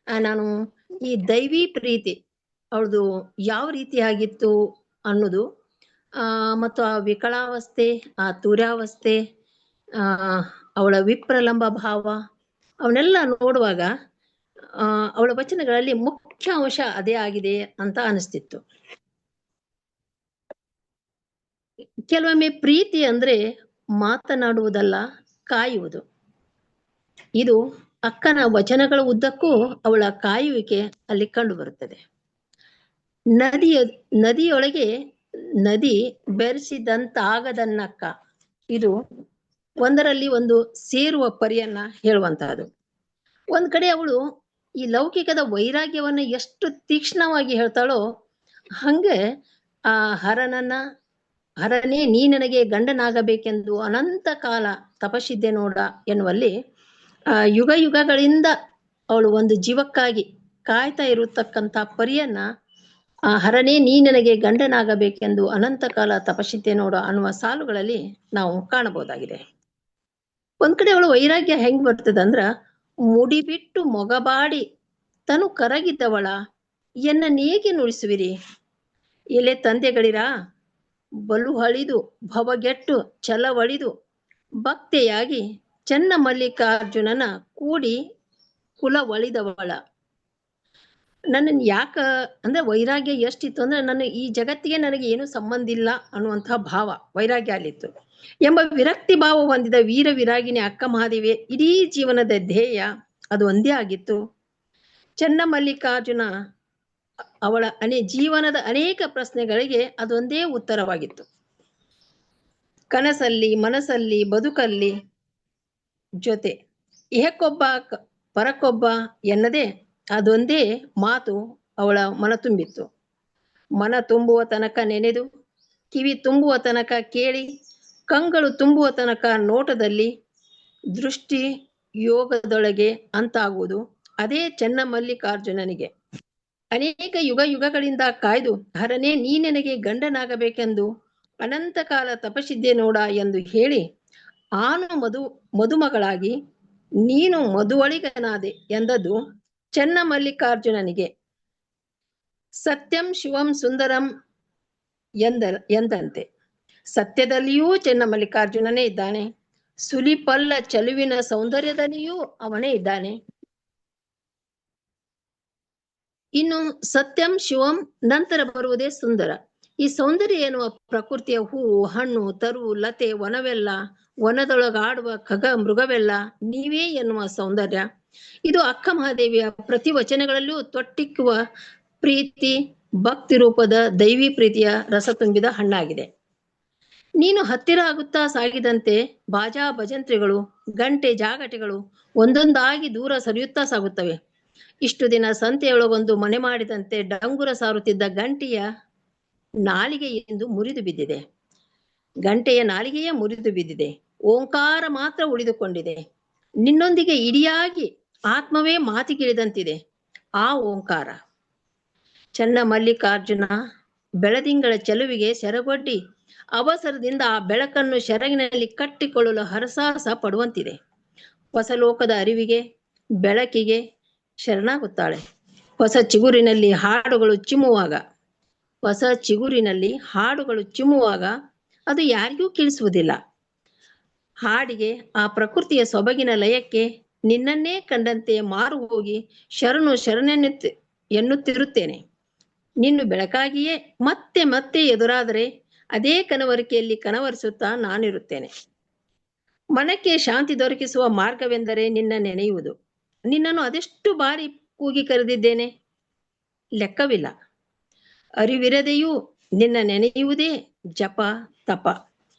Speaker 6: ನಾನು ಈ ದೈವಿ ಪ್ರೀತಿ ಅವಳದು ಯಾವ ರೀತಿಯಾಗಿತ್ತು ಅನ್ನೋದು ಮತ್ತು ಆ ವಿಕಲಾವಸ್ಥೆ, ಆ ತುರ್ಯಾವಸ್ಥೆ, ಅವಳ ವಿಪ್ರಲಂಬ ಭಾವ ಅವನ್ನೆಲ್ಲ ನೋಡುವಾಗ ಅವಳ ವಚನಗಳಲ್ಲಿ ಮುಖ್ಯ ಅಂಶ ಅದೇ ಆಗಿದೆ ಅಂತ ಅನಿಸ್ತಿತ್ತು. ಕೆಲವೊಮ್ಮೆ ಪ್ರೀತಿ ಅಂದ್ರೆ ಮಾತನಾಡುವುದಲ್ಲ, ಕಾಯುವುದು. ಇದು ಅಕ್ಕನ ವಚನಗಳ ಉದ್ದಕ್ಕೂ ಅವಳ ಕಾಯುವಿಕೆ ಅಲ್ಲಿ ಕಂಡು ಬರುತ್ತದೆ. ನದಿಯೊಳಗೆ ನದಿ ಬೆರೆಸಿದಂತಾಗದನ್ನಕ್ಕ, ಇದು ಒಂದರಲ್ಲಿ ಒಂದು ಸೇರುವ ಪರಿಯನ್ನ ಹೇಳುವಂತಹದ್ದು. ಒಂದ್ ಕಡೆ ಅವಳು ಈ ಲೌಕಿಕದ ವೈರಾಗ್ಯವನ್ನ ಎಷ್ಟು ತೀಕ್ಷ್ಣವಾಗಿ ಹೇಳ್ತಾಳೋ ಹಂಗೆ ಆ ಹರನೇ ನೀ ನನಗೆ ಗಂಡನಾಗಬೇಕೆಂದು ಅನಂತ ಕಾಲ ತಪಸ್ಸಿದ್ದೆ ನೋಡ ಎನ್ನುವಲ್ಲಿ ಯುಗ ಯುಗಗಳಿಂದ ಅವಳು ಒಂದು ಜೀವಕ್ಕಾಗಿ ಕಾಯ್ತಾ ಇರತಕ್ಕಂಥ ಪರಿಯನ್ನ ಹರನೇ ನೀ ನನಗೆ ಗಂಡನಾಗಬೇಕೆಂದು ಅನಂತ ಕಾಲ ತಪಸ್ಸಿದ್ದೆ ನೋಡ ಅನ್ನುವ ಸಾಲುಗಳಲ್ಲಿ ನಾವು ಕಾಣಬಹುದಾಗಿದೆ. ಒಂದ್ ಕಡೆ ಅವಳು ವೈರಾಗ್ಯ ಹೆಂಗ್ ಬರ್ತದಂದ್ರ, ಮುಡಿಬಿಟ್ಟು ಮೊಗಬಾಡಿ ತನು ಕರಗಿದ್ದವಳ ಎನ್ನ ನೇಗೆ ನುಡಿಸುವಿರಿ, ಎಲೆ ತಂದೆಗಳಿರ ಬಲು ಹಳಿದು ಭವಗೆಟ್ಟು ಛಲವಳಿದು ಭಕ್ತೆಯಾಗಿ ಚೆನ್ನ ಮಲ್ಲಿಕಾರ್ಜುನನ ಕೂಡಿ ಕುಲ ಒಳಿದವಳ. ನನ್ನ ಯಾಕ ಅಂದ್ರೆ ವೈರಾಗ್ಯ ಎಷ್ಟಿತ್ತು ಅಂದ್ರೆ ನನ್ನ ಈ ಜಗತ್ತಿಗೆ ನನಗೆ ಏನು ಸಂಬಂಧ ಇಲ್ಲ ಅನ್ನುವಂತಹ ಭಾವ ವೈರಾಗ್ಯ ಅಲ್ಲಿತ್ತು ಎಂಬ ವಿರಕ್ತಿ ಭಾವ ಹೊಂದಿದ ವೀರ ವಿರಾಗಿನಿ ಅಕ್ಕ ಮಹಾದೇವಿ ಇಡೀ ಜೀವನದ ಧ್ಯೇಯ ಅದು ಒಂದೇ ಆಗಿತ್ತು. ಚೆನ್ನ ಮಲ್ಲಿಕಾರ್ಜುನ ಅವಳ ಜೀವನದ ಅನೇಕ ಪ್ರಶ್ನೆಗಳಿಗೆ ಅದೊಂದೇ ಉತ್ತರವಾಗಿತ್ತು. ಕನಸಲ್ಲಿ ಮನಸ್ಸಲ್ಲಿ ಬದುಕಲ್ಲಿ ಜೊತೆ ಇಹಕ್ಕೊಬ್ಬ ಪರಕ್ಕೊಬ್ಬ ಎನ್ನದೇ ಅದೊಂದೇ ಮಾತು ಅವಳ ಮನ ತುಂಬಿತ್ತು. ಮನ ತುಂಬುವ ತನಕ ನೆನೆದು, ಕಿವಿ ತುಂಬುವ ತನಕ ಕೇಳಿ, ಕಂಗಳು ತುಂಬುವ ತನಕ ನೋಟದಲ್ಲಿ ದೃಷ್ಟಿ ಯೋಗದೊಳಗೆ ಅಂತಾಗುವುದು ಅದೇ ಚೆನ್ನ ಮಲ್ಲಿಕಾರ್ಜುನನಿಗೆ. ಅನೇಕ ಯುಗ ಯುಗಗಳಿಂದ ಕಾಯ್ದು ಹರನೇ ನೀ ನನಗೆ ಗಂಡನಾಗಬೇಕೆಂದು ಅನಂತ ಕಾಲ ತಪಸ್ಸಿದ್ದೆ ನೋಡ ಎಂದು ಹೇಳಿ ಆನು ಮದುಮಗಳಾಗಿ ನೀನು ಮದುವಳಿಗನಾದೆ ಎಂದದ್ದು ಚೆನ್ನ ಮಲ್ಲಿಕಾರ್ಜುನನಿಗೆ. ಸತ್ಯಂ ಶಿವಂ ಸುಂದರಂ ಎಂದಂತೆ ಸತ್ಯದಲ್ಲಿಯೂ ಚೆನ್ನ ಮಲ್ಲಿಕಾರ್ಜುನನೇ ಇದ್ದಾನೆ, ಸುಲಿಪಲ್ಲ ಚಲುವಿನ ಸೌಂದರ್ಯದಲ್ಲಿಯೂ ಅವನೇ ಇದ್ದಾನೆ. ಇನ್ನು ಸತ್ಯಂ ಶಿವಂ ನಂತರ ಬರುವುದೇ ಸುಂದರ. ಈ ಸೌಂದರ್ಯ ಎನ್ನುವ ಪ್ರಕೃತಿಯ ಹೂವು ಹಣ್ಣು ತರು ಲತೆ ವನವೆಲ್ಲ, ವನದೊಳಗಾಡುವ ಖಗ ಮೃಗವೆಲ್ಲ ನೀವೇ ಎನ್ನುವ ಸೌಂದರ್ಯ. ಇದು ಅಕ್ಕ ಮಹಾದೇವಿಯ ಪ್ರತಿ ವಚನಗಳಲ್ಲೂ ತೊಟ್ಟಿಕ್ಕುವ ಪ್ರೀತಿ ಭಕ್ತಿ ರೂಪದ ದೈವಿ ಪ್ರೀತಿಯ ರಸ ತುಂಬಿದ ಹಣ್ಣಾಗಿದೆ. ನೀನು ಹತ್ತಿರ ಆಗುತ್ತಾ ಸಾಗಿದಂತೆ ಬಾಜಾ ಭಜಂತ್ರಿಗಳು ಗಂಟೆ ಜಾಗಟೆಗಳು ಒಂದೊಂದಾಗಿ ದೂರ ಸರಿಯುತ್ತಾ ಸಾಗುತ್ತವೆ. ಇಷ್ಟು ದಿನ ಸಂತೆಯೊಳಗೊಂದು ಮನೆ ಮಾಡಿದಂತೆ ಡಂಗುರ ಸಾರುತ್ತಿದ್ದ ಗಂಟೆಯ ನಾಲಿಗೆಯೆಂದು ಮುರಿದು ಬಿದ್ದಿದೆ. ಗಂಟೆಯ ನಾಲಿಗೆಯೇ ಮುರಿದು ಬಿದ್ದಿದೆ. ಓಂಕಾರ ಮಾತ್ರ ಉಳಿದುಕೊಂಡಿದೆ. ನಿನ್ನೊಂದಿಗೆ ಇಡಿಯಾಗಿ ಆತ್ಮವೇ ಮಾತಿಗಿಳಿದಂತಿದೆ ಆ ಓಂಕಾರ. ಚೆನ್ನ ಮಲ್ಲಿಕಾರ್ಜುನ ಬೆಳದಿಂಗಳ ಚೆಲುವಿಗೆ ಸೆರಗೊಡ್ಡಿ ಅವಸರದಿಂದ ಆ ಬೆಳಕನ್ನು ಸೆರಗಿನಲ್ಲಿ ಕಟ್ಟಿಕೊಳ್ಳಲು ಹರಸಾಹಸ ಪಡುವಂತಿದೆ. ಹೊಸ ಲೋಕದ ಅರಿವಿಗೆ ಬೆಳಕಿಗೆ ಶರಣಾಗುತ್ತಾಳೆ. ಹೊಸ ಚಿಗುರಿನಲ್ಲಿ ಹಾಡುಗಳು ಚಿಮ್ಮುವಾಗ ಅದು ಯಾರಿಗೂ ಕೇಳಿಸುವುದಿಲ್ಲ. ಹಾಡಿಗೆ ಆ ಪ್ರಕೃತಿಯ ಸೊಬಗಿನ ಲಯಕ್ಕೆ ನಿನ್ನನ್ನೇ ಕಂಡಂತೆ ಮಾರು ಹೋಗಿ ಎನ್ನುತ್ತಿರುತ್ತೇನೆ. ನಿನ್ನು ಬೆಳಕಾಗಿಯೇ ಮತ್ತೆ ಮತ್ತೆ ಎದುರಾದರೆ ಅದೇ ಕನವರಿಕೆಯಲ್ಲಿ ಕನವರಿಸುತ್ತಾ ನಾನಿರುತ್ತೇನೆ. ಮನಕ್ಕೆ ಶಾಂತಿ ದೊರಕಿಸುವ ಮಾರ್ಗವೆಂದರೆ ನಿನ್ನ ನೆನೆಯುವುದು. ನಿನ್ನನ್ನು ಅದೆಷ್ಟು ಬಾರಿ ಕೂಗಿ ಕರೆದಿದ್ದೇನೆ, ಲೆಕ್ಕವಿಲ್ಲ. ಅರಿವಿರದೆಯೂ ನಿನ್ನ ನೆನೆಯುವುದೇ ಜಪ ತಪ.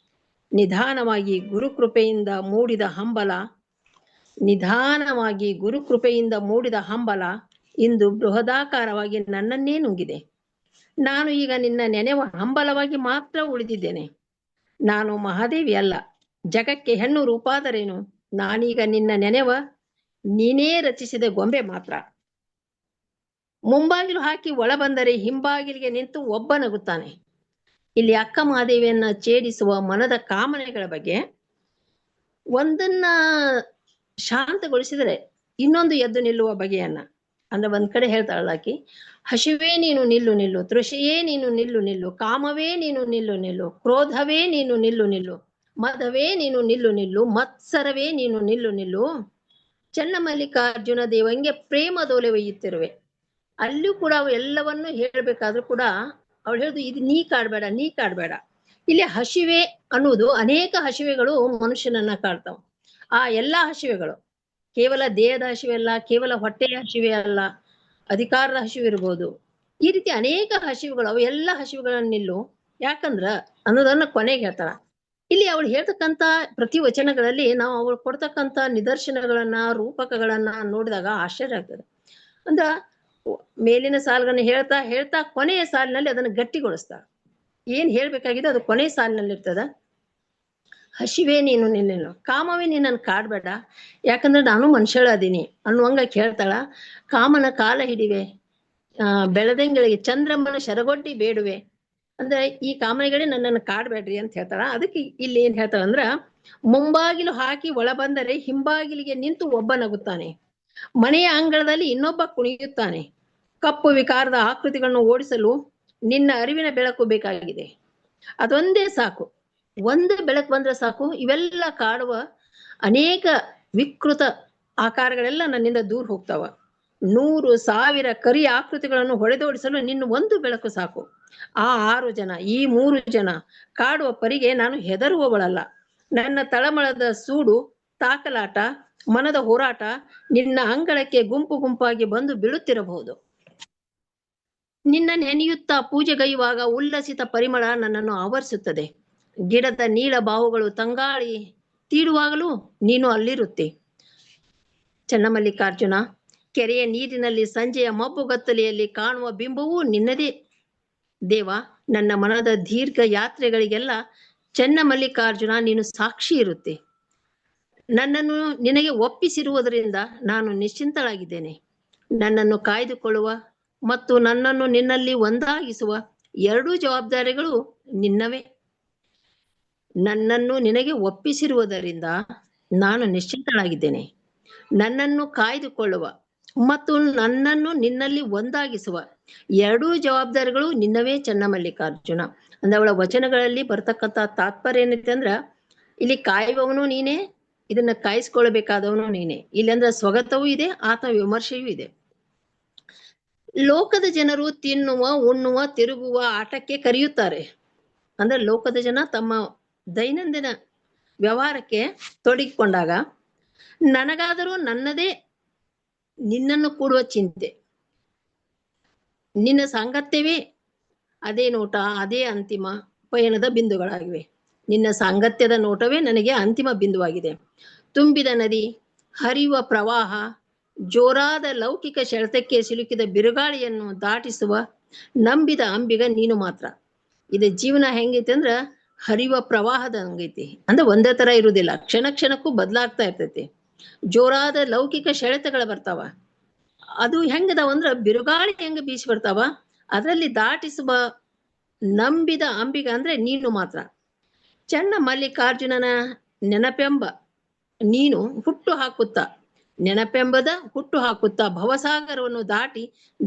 Speaker 6: ನಿಧಾನವಾಗಿ ಗುರುಕೃಪೆಯಿಂದ ಮೂಡಿದ ಹಂಬಲ ಇಂದು ಬೃಹದಾಕಾರವಾಗಿ ನನ್ನನ್ನೇ ನುಂಗಿದೆ. ನಾನು ಈಗ ನಿನ್ನ ನೆನೆವ ಹಂಬಲವಾಗಿ ಮಾತ್ರ ಉಳಿದಿದ್ದೇನೆ. ನಾನು ಮಹಾದೇವಿ ಅಲ್ಲ, ಜಗಕ್ಕೆ ಹೆಣ್ಣು ರೂಪಾದರೇನು. ನಾನೀಗ ನಿನ್ನ ನೆನೆವ ನೀನೇ ರಚಿಸಿದ ಗೊಂಬೆ ಮಾತ್ರ. ಮುಂಬಾಗಿಲು ಹಾಕಿ ಒಳ ಬಂದರೆ ಹಿಂಬಾಗಿಲಿಗೆ ನಿಂತು ಒಬ್ಬ ನಗುತ್ತಾನೆ. ಇಲ್ಲಿ ಅಕ್ಕ ಮಹಾದೇವಿಯನ್ನ ಛೇಡಿಸುವ ಮನದ ಕಾಮನೆಗಳ ಬಗ್ಗೆ ಒಂದನ್ನ ಶಾಂತಗೊಳಿಸಿದರೆ ಇನ್ನೊಂದು ಎದ್ದು ನಿಲ್ಲುವ ಬಗೆಯನ್ನ. ಅಂದ್ರೆ ಒಂದ್ ಕಡೆ ಹೇಳ್ತಾಳಾಕಿ, ಹಸಿವೇ ನೀನು ನಿಲ್ಲು ನಿಲ್ಲು, ತೃಷೆಯೇ ನೀನು ನಿಲ್ಲು ನಿಲ್ಲು, ಕಾಮವೇ ನೀನು ನಿಲ್ಲು ನಿಲ್ಲು, ಕ್ರೋಧವೇ ನೀನು ನಿಲ್ಲು ನಿಲ್ಲು, ಮದವೇ ನೀನು ನಿಲ್ಲು ನಿಲ್ಲು, ಮತ್ಸರವೇ ನೀನು ನಿಲ್ಲು ನಿಲ್ಲು. ಚೆನ್ನ ಮಲ್ಲಿಕಾರ್ಜುನ ದೇವಂಗೆ ಪ್ರೇಮದೋಲೆ ಒಯ್ಯುತ್ತಿರುವೆ. ಅಲ್ಲೂ ಕೂಡ ಅವು ಎಲ್ಲವನ್ನೂ ಹೇಳ್ಬೇಕಾದ್ರೂ ಕೂಡ ಅವಳು ಹೇಳುದು, ಇದು ನೀ ಕಾಡ್ಬೇಡ. ಇಲ್ಲಿ ಹಸಿವೆ ಅನ್ನುವುದು ಅನೇಕ ಹಸಿವೆಗಳು ಮನುಷ್ಯನನ್ನ ಕಾಡ್ತಾವ. ಆ ಎಲ್ಲಾ ಹಸಿವೆಗಳು ಕೇವಲ ದೇಹದ ಹಸಿವೆ ಅಲ್ಲ, ಕೇವಲ ಹೊಟ್ಟೆಯ ಹಸಿವೆ ಅಲ್ಲ, ಅಧಿಕಾರದ ಹಸಿವೆ ಇರ್ಬೋದು. ಈ ರೀತಿ ಅನೇಕ ಹಸಿವೆಗಳು, ಅವು ಎಲ್ಲ ಹಸಿವೆಗಳನ್ನ ನಿಲ್ಲು ಯಾಕಂದ್ರ ಅನ್ನೋದನ್ನ ಕೊನೆಗೆ ಹೇಳ್ತಾಳ. ಇಲ್ಲಿ ಅವಳು ಹೇಳ್ತಕ್ಕಂತ ಪ್ರತಿ ವಚನಗಳಲ್ಲಿ ನಾವು ಅವಳು ಕೊಡ್ತಕ್ಕಂತ ನಿದರ್ಶನಗಳನ್ನ ರೂಪಕಗಳನ್ನ ನೋಡಿದಾಗ ಆಶ್ಚರ್ಯ ಆಗ್ತದೆ. ಅಂದ್ರ ಮೇಲಿನ ಸಾಲುಗಳನ್ನ ಹೇಳ್ತಾ ಹೇಳ್ತಾ ಕೊನೆಯ ಸಾಲಿನಲ್ಲಿ ಅದನ್ನು ಗಟ್ಟಿಗೊಳಿಸ್ತಾಳ. ಏನ್ ಹೇಳ್ಬೇಕಾಗಿದೆ ಅದು ಕೊನೆಯ ಸಾಲಿನಲ್ಲಿ ಇರ್ತದ. ಹಸಿವೆ ನೀನು ನಿನ್ನೇನು, ಕಾಮವೇ ನೀನನ್ನು ಕಾಡ್ಬೇಡ, ಯಾಕಂದ್ರೆ ನಾನು ಮನುಷ್ಯಳ ಅದೀನಿ ಅನ್ನುವಂಗ ಕೇಳ್ತಾಳ. ಕಾಮನ ಕಾಲ ಹಿಡಿವೆ, ಬೆಳದಂಗಳಿಗೆ ಚಂದ್ರಮ್ಮನ ಶರಗೊಡ್ಡಿ ಬೇಡುವೆ, ಅಂದ್ರೆ ಈ ಕಾಮನೆಗಳೇ ನನ್ನನ್ನು ಕಾಡ್ಬೇಡ್ರಿ ಅಂತ ಹೇಳ್ತಾಳ. ಅದಕ್ಕೆ ಇಲ್ಲಿ ಏನ್ ಹೇಳ್ತಾಳ ಅಂದ್ರ, ಮುಂಬಾಗಿಲು ಹಾಕಿ ಒಳ ಬಂದರೆ ಹಿಂಬಾಗಿಲಿಗೆ ನಿಂತು ಒಬ್ಬ ನಗುತ್ತಾನೆ, ಮನೆಯ ಅಂಗಳದಲ್ಲಿ ಇನ್ನೊಬ್ಬ ಕುಣಿಯುತ್ತಾನೆ. ಕಪ್ಪು ವಿಕಾರದ ಆಕೃತಿಗಳನ್ನು ಓಡಿಸಲು ನಿನ್ನ ಅರಿವಿನ ಬೆಳಕು ಬೇಕಾಗಿದೆ. ಅದೊಂದೇ ಸಾಕು, ಒಂದು ಬೆಳಕು ಬಂದ್ರೆ ಸಾಕು, ಇವೆಲ್ಲ ಕಾಡುವ ಅನೇಕ ವಿಕೃತ ಆಕಾರಗಳೆಲ್ಲ ನನ್ನಿಂದ ದೂರ ಹೋಗ್ತಾವ. 100,000 ಕರಿ ಆಕೃತಿಗಳನ್ನು ಹೊಡೆದೋಡಿಸಲು ನಿನ್ನ ಒಂದು ಬೆಳಕು ಸಾಕು. ಆ 6 ಜನ, ಈ 3 ಜನ ಕಾಡುವ ಪರಿಗೆ ನಾನು ಹೆದರುವವಳಲ್ಲ. ನನ್ನ ತಳಮಳದ ಸೂಡು, ತಾಕಲಾಟ, ಮನದ ಹೋರಾಟ ನಿನ್ನ ಅಂಗಳಕ್ಕೆ ಗುಂಪು ಗುಂಪಾಗಿ ಬಂದು ಬೀಳುತ್ತಿರಬಹುದು. ನಿನ್ನ ನೆನೆಯುತ್ತಾ ಪೂಜೆಗೈಯುವಾಗ ಉಲ್ಲಸಿತ ಪರಿಮಳ ನನ್ನನ್ನು ಆವರಿಸುತ್ತದೆ. ಗಿಡದ ನೀಳ ಬಾಹುಗಳು ತಂಗಾಳಿ ತೀಡುವಾಗಲೂ ನೀನು ಅಲ್ಲಿರುತ್ತಿ. ಚನ್ನಮಲ್ಲಿಕಾರ್ಜುನ, ಕೆರೆಯ ನೀರಿನಲ್ಲಿ ಸಂಜೆಯ ಮಬ್ಬುಗತ್ತಲೆಯಲ್ಲಿ ಕಾಣುವ ಬಿಂಬವೂ ನಿನ್ನದೇ. ದೇವ, ನನ್ನ ಮನದ ದೀರ್ಘ ಯಾತ್ರೆಗಳಿಗೆಲ್ಲ ಚನ್ನಮಲ್ಲಿಕಾರ್ಜುನ ನೀನು ಸಾಕ್ಷಿ ಇರುತ್ತೆ. ನನ್ನನ್ನು ನಿನಗೆ ಒಪ್ಪಿಸಿರುವುದರಿಂದ ನಾನು ನಿಶ್ಚಿಂತಳಾಗಿದ್ದೇನೆ. ನನ್ನನ್ನು ಕಾಯ್ದುಕೊಳ್ಳುವ ಮತ್ತು ನನ್ನನ್ನು ನಿನ್ನಲ್ಲಿ ಒಂದಾಗಿಸುವ 2 ಜವಾಬ್ದಾರಿಗಳು ನಿನ್ನವೇ. ನನ್ನನ್ನು ನಿನಗೆ ಒಪ್ಪಿಸಿರುವುದರಿಂದ ನಾನು ನಿಶ್ಚಿಂತಳಾಗಿದ್ದೇನೆ. ನನ್ನನ್ನು ಕಾಯ್ದುಕೊಳ್ಳುವ ಮತ್ತು ನನ್ನನ್ನು ನಿನ್ನಲ್ಲಿ ಒಂದಾಗಿಸುವ 2 ಜವಾಬ್ದಾರಿಗಳು ನಿನ್ನವೇ ಚನ್ನಮಲ್ಲಿಕಾರ್ಜುನ. ಅಂದ್ರೆ ಅವಳ ವಚನಗಳಲ್ಲಿ ಬರ್ತಕ್ಕಂಥ ತಾತ್ಪರ್ಯ ಏನೈತೆ ಅಂದ್ರ, ಇಲ್ಲಿ ಕಾಯುವವನು ನೀನೇ, ಇದನ್ನ ಕಾಯಿಸ್ಕೊಳ್ಬೇಕಾದವನು ನೀನೇ. ಇಲ್ಲಿ ಅಂದ್ರೆ ಸ್ವಗತವೂ ಇದೆ, ಆತ್ಮ ವಿಮರ್ಶೆಯೂ ಇದೆ. ಲೋಕದ ಜನರು ತಿನ್ನುವ, ಉಣ್ಣುವ, ತಿರುಗುವ ಆಟಕ್ಕೆ ಕರೆಯುತ್ತಾರೆ. ಅಂದ್ರೆ ಲೋಕದ ಜನ ತಮ್ಮ ದೈನಂದಿನ ವ್ಯವಹಾರಕ್ಕೆ ತೊಡಗಿಕೊಂಡಾಗ, ನನಗಾದರೂ ನನ್ನದೇ ನಿನ್ನನ್ನು ಕೂಡುವ ಚಿಂತೆ, ನಿನ್ನ ಸಾಂಗತ್ಯವೇ ಅದೇ ನೋಟ, ಅದೇ ಅಂತಿಮ ಪಯಣದ ಬಿಂದುಗಳಾಗಿವೆ. ನಿನ್ನ ಸಾಂಗತ್ಯದ ನೋಟವೇ ನನಗೆ ಅಂತಿಮ ಬಿಂದುವಾಗಿದೆ. ತುಂಬಿದ ನದಿ, ಹರಿಯುವ ಪ್ರವಾಹ, ಜೋರಾದ ಲೌಕಿಕ ಸೆಳೆತಕ್ಕೆ ಸಿಲುಕಿದ ಬಿರುಗಾಳಿಯನ್ನು ದಾಟಿಸುವ ನಂಬಿದ ಅಂಬಿಗ ನೀನು ಮಾತ್ರ. ಇದು ಜೀವನ ಹೆಂಗೈತಿ ಅಂದ್ರ ಹರಿಯುವ ಪ್ರವಾಹದ ಹಂಗೈತಿ. ಅಂದ್ರೆ ಒಂದೇ ತರ ಇರುವುದಿಲ್ಲ, ಕ್ಷಣ ಕ್ಷಣಕ್ಕೂ ಬದಲಾಗ್ತಾ ಇರ್ತೈತಿ. ಜೋರಾದ ಲೌಕಿಕ ಸೆಳೆತಗಳು ಬರ್ತಾವ. ಅದು ಹೆಂಗದಾವ ಅಂದ್ರ ಬಿರುಗಾಳಿ ಹೆಂಗ ಬೀಸಿ ಬರ್ತಾವ, ಅದರಲ್ಲಿ ದಾಟಿಸುವ ನಂಬಿದ ಅಂಬಿಗ ಅಂದ್ರೆ ನೀನು ಮಾತ್ರ. ಚನ್ನಮಲ್ಲಿಕಾರ್ಜುನನ ನೆನಪೆಂಬ ನೀನು ಹುಟ್ಟು ಹಾಕುತ್ತಾ, ನೆನಪೆಂಬದ ಹುಟ್ಟು ಹಾಕುತ್ತಾ ಭವಸಾಗರವನ್ನು ದಾಟಿ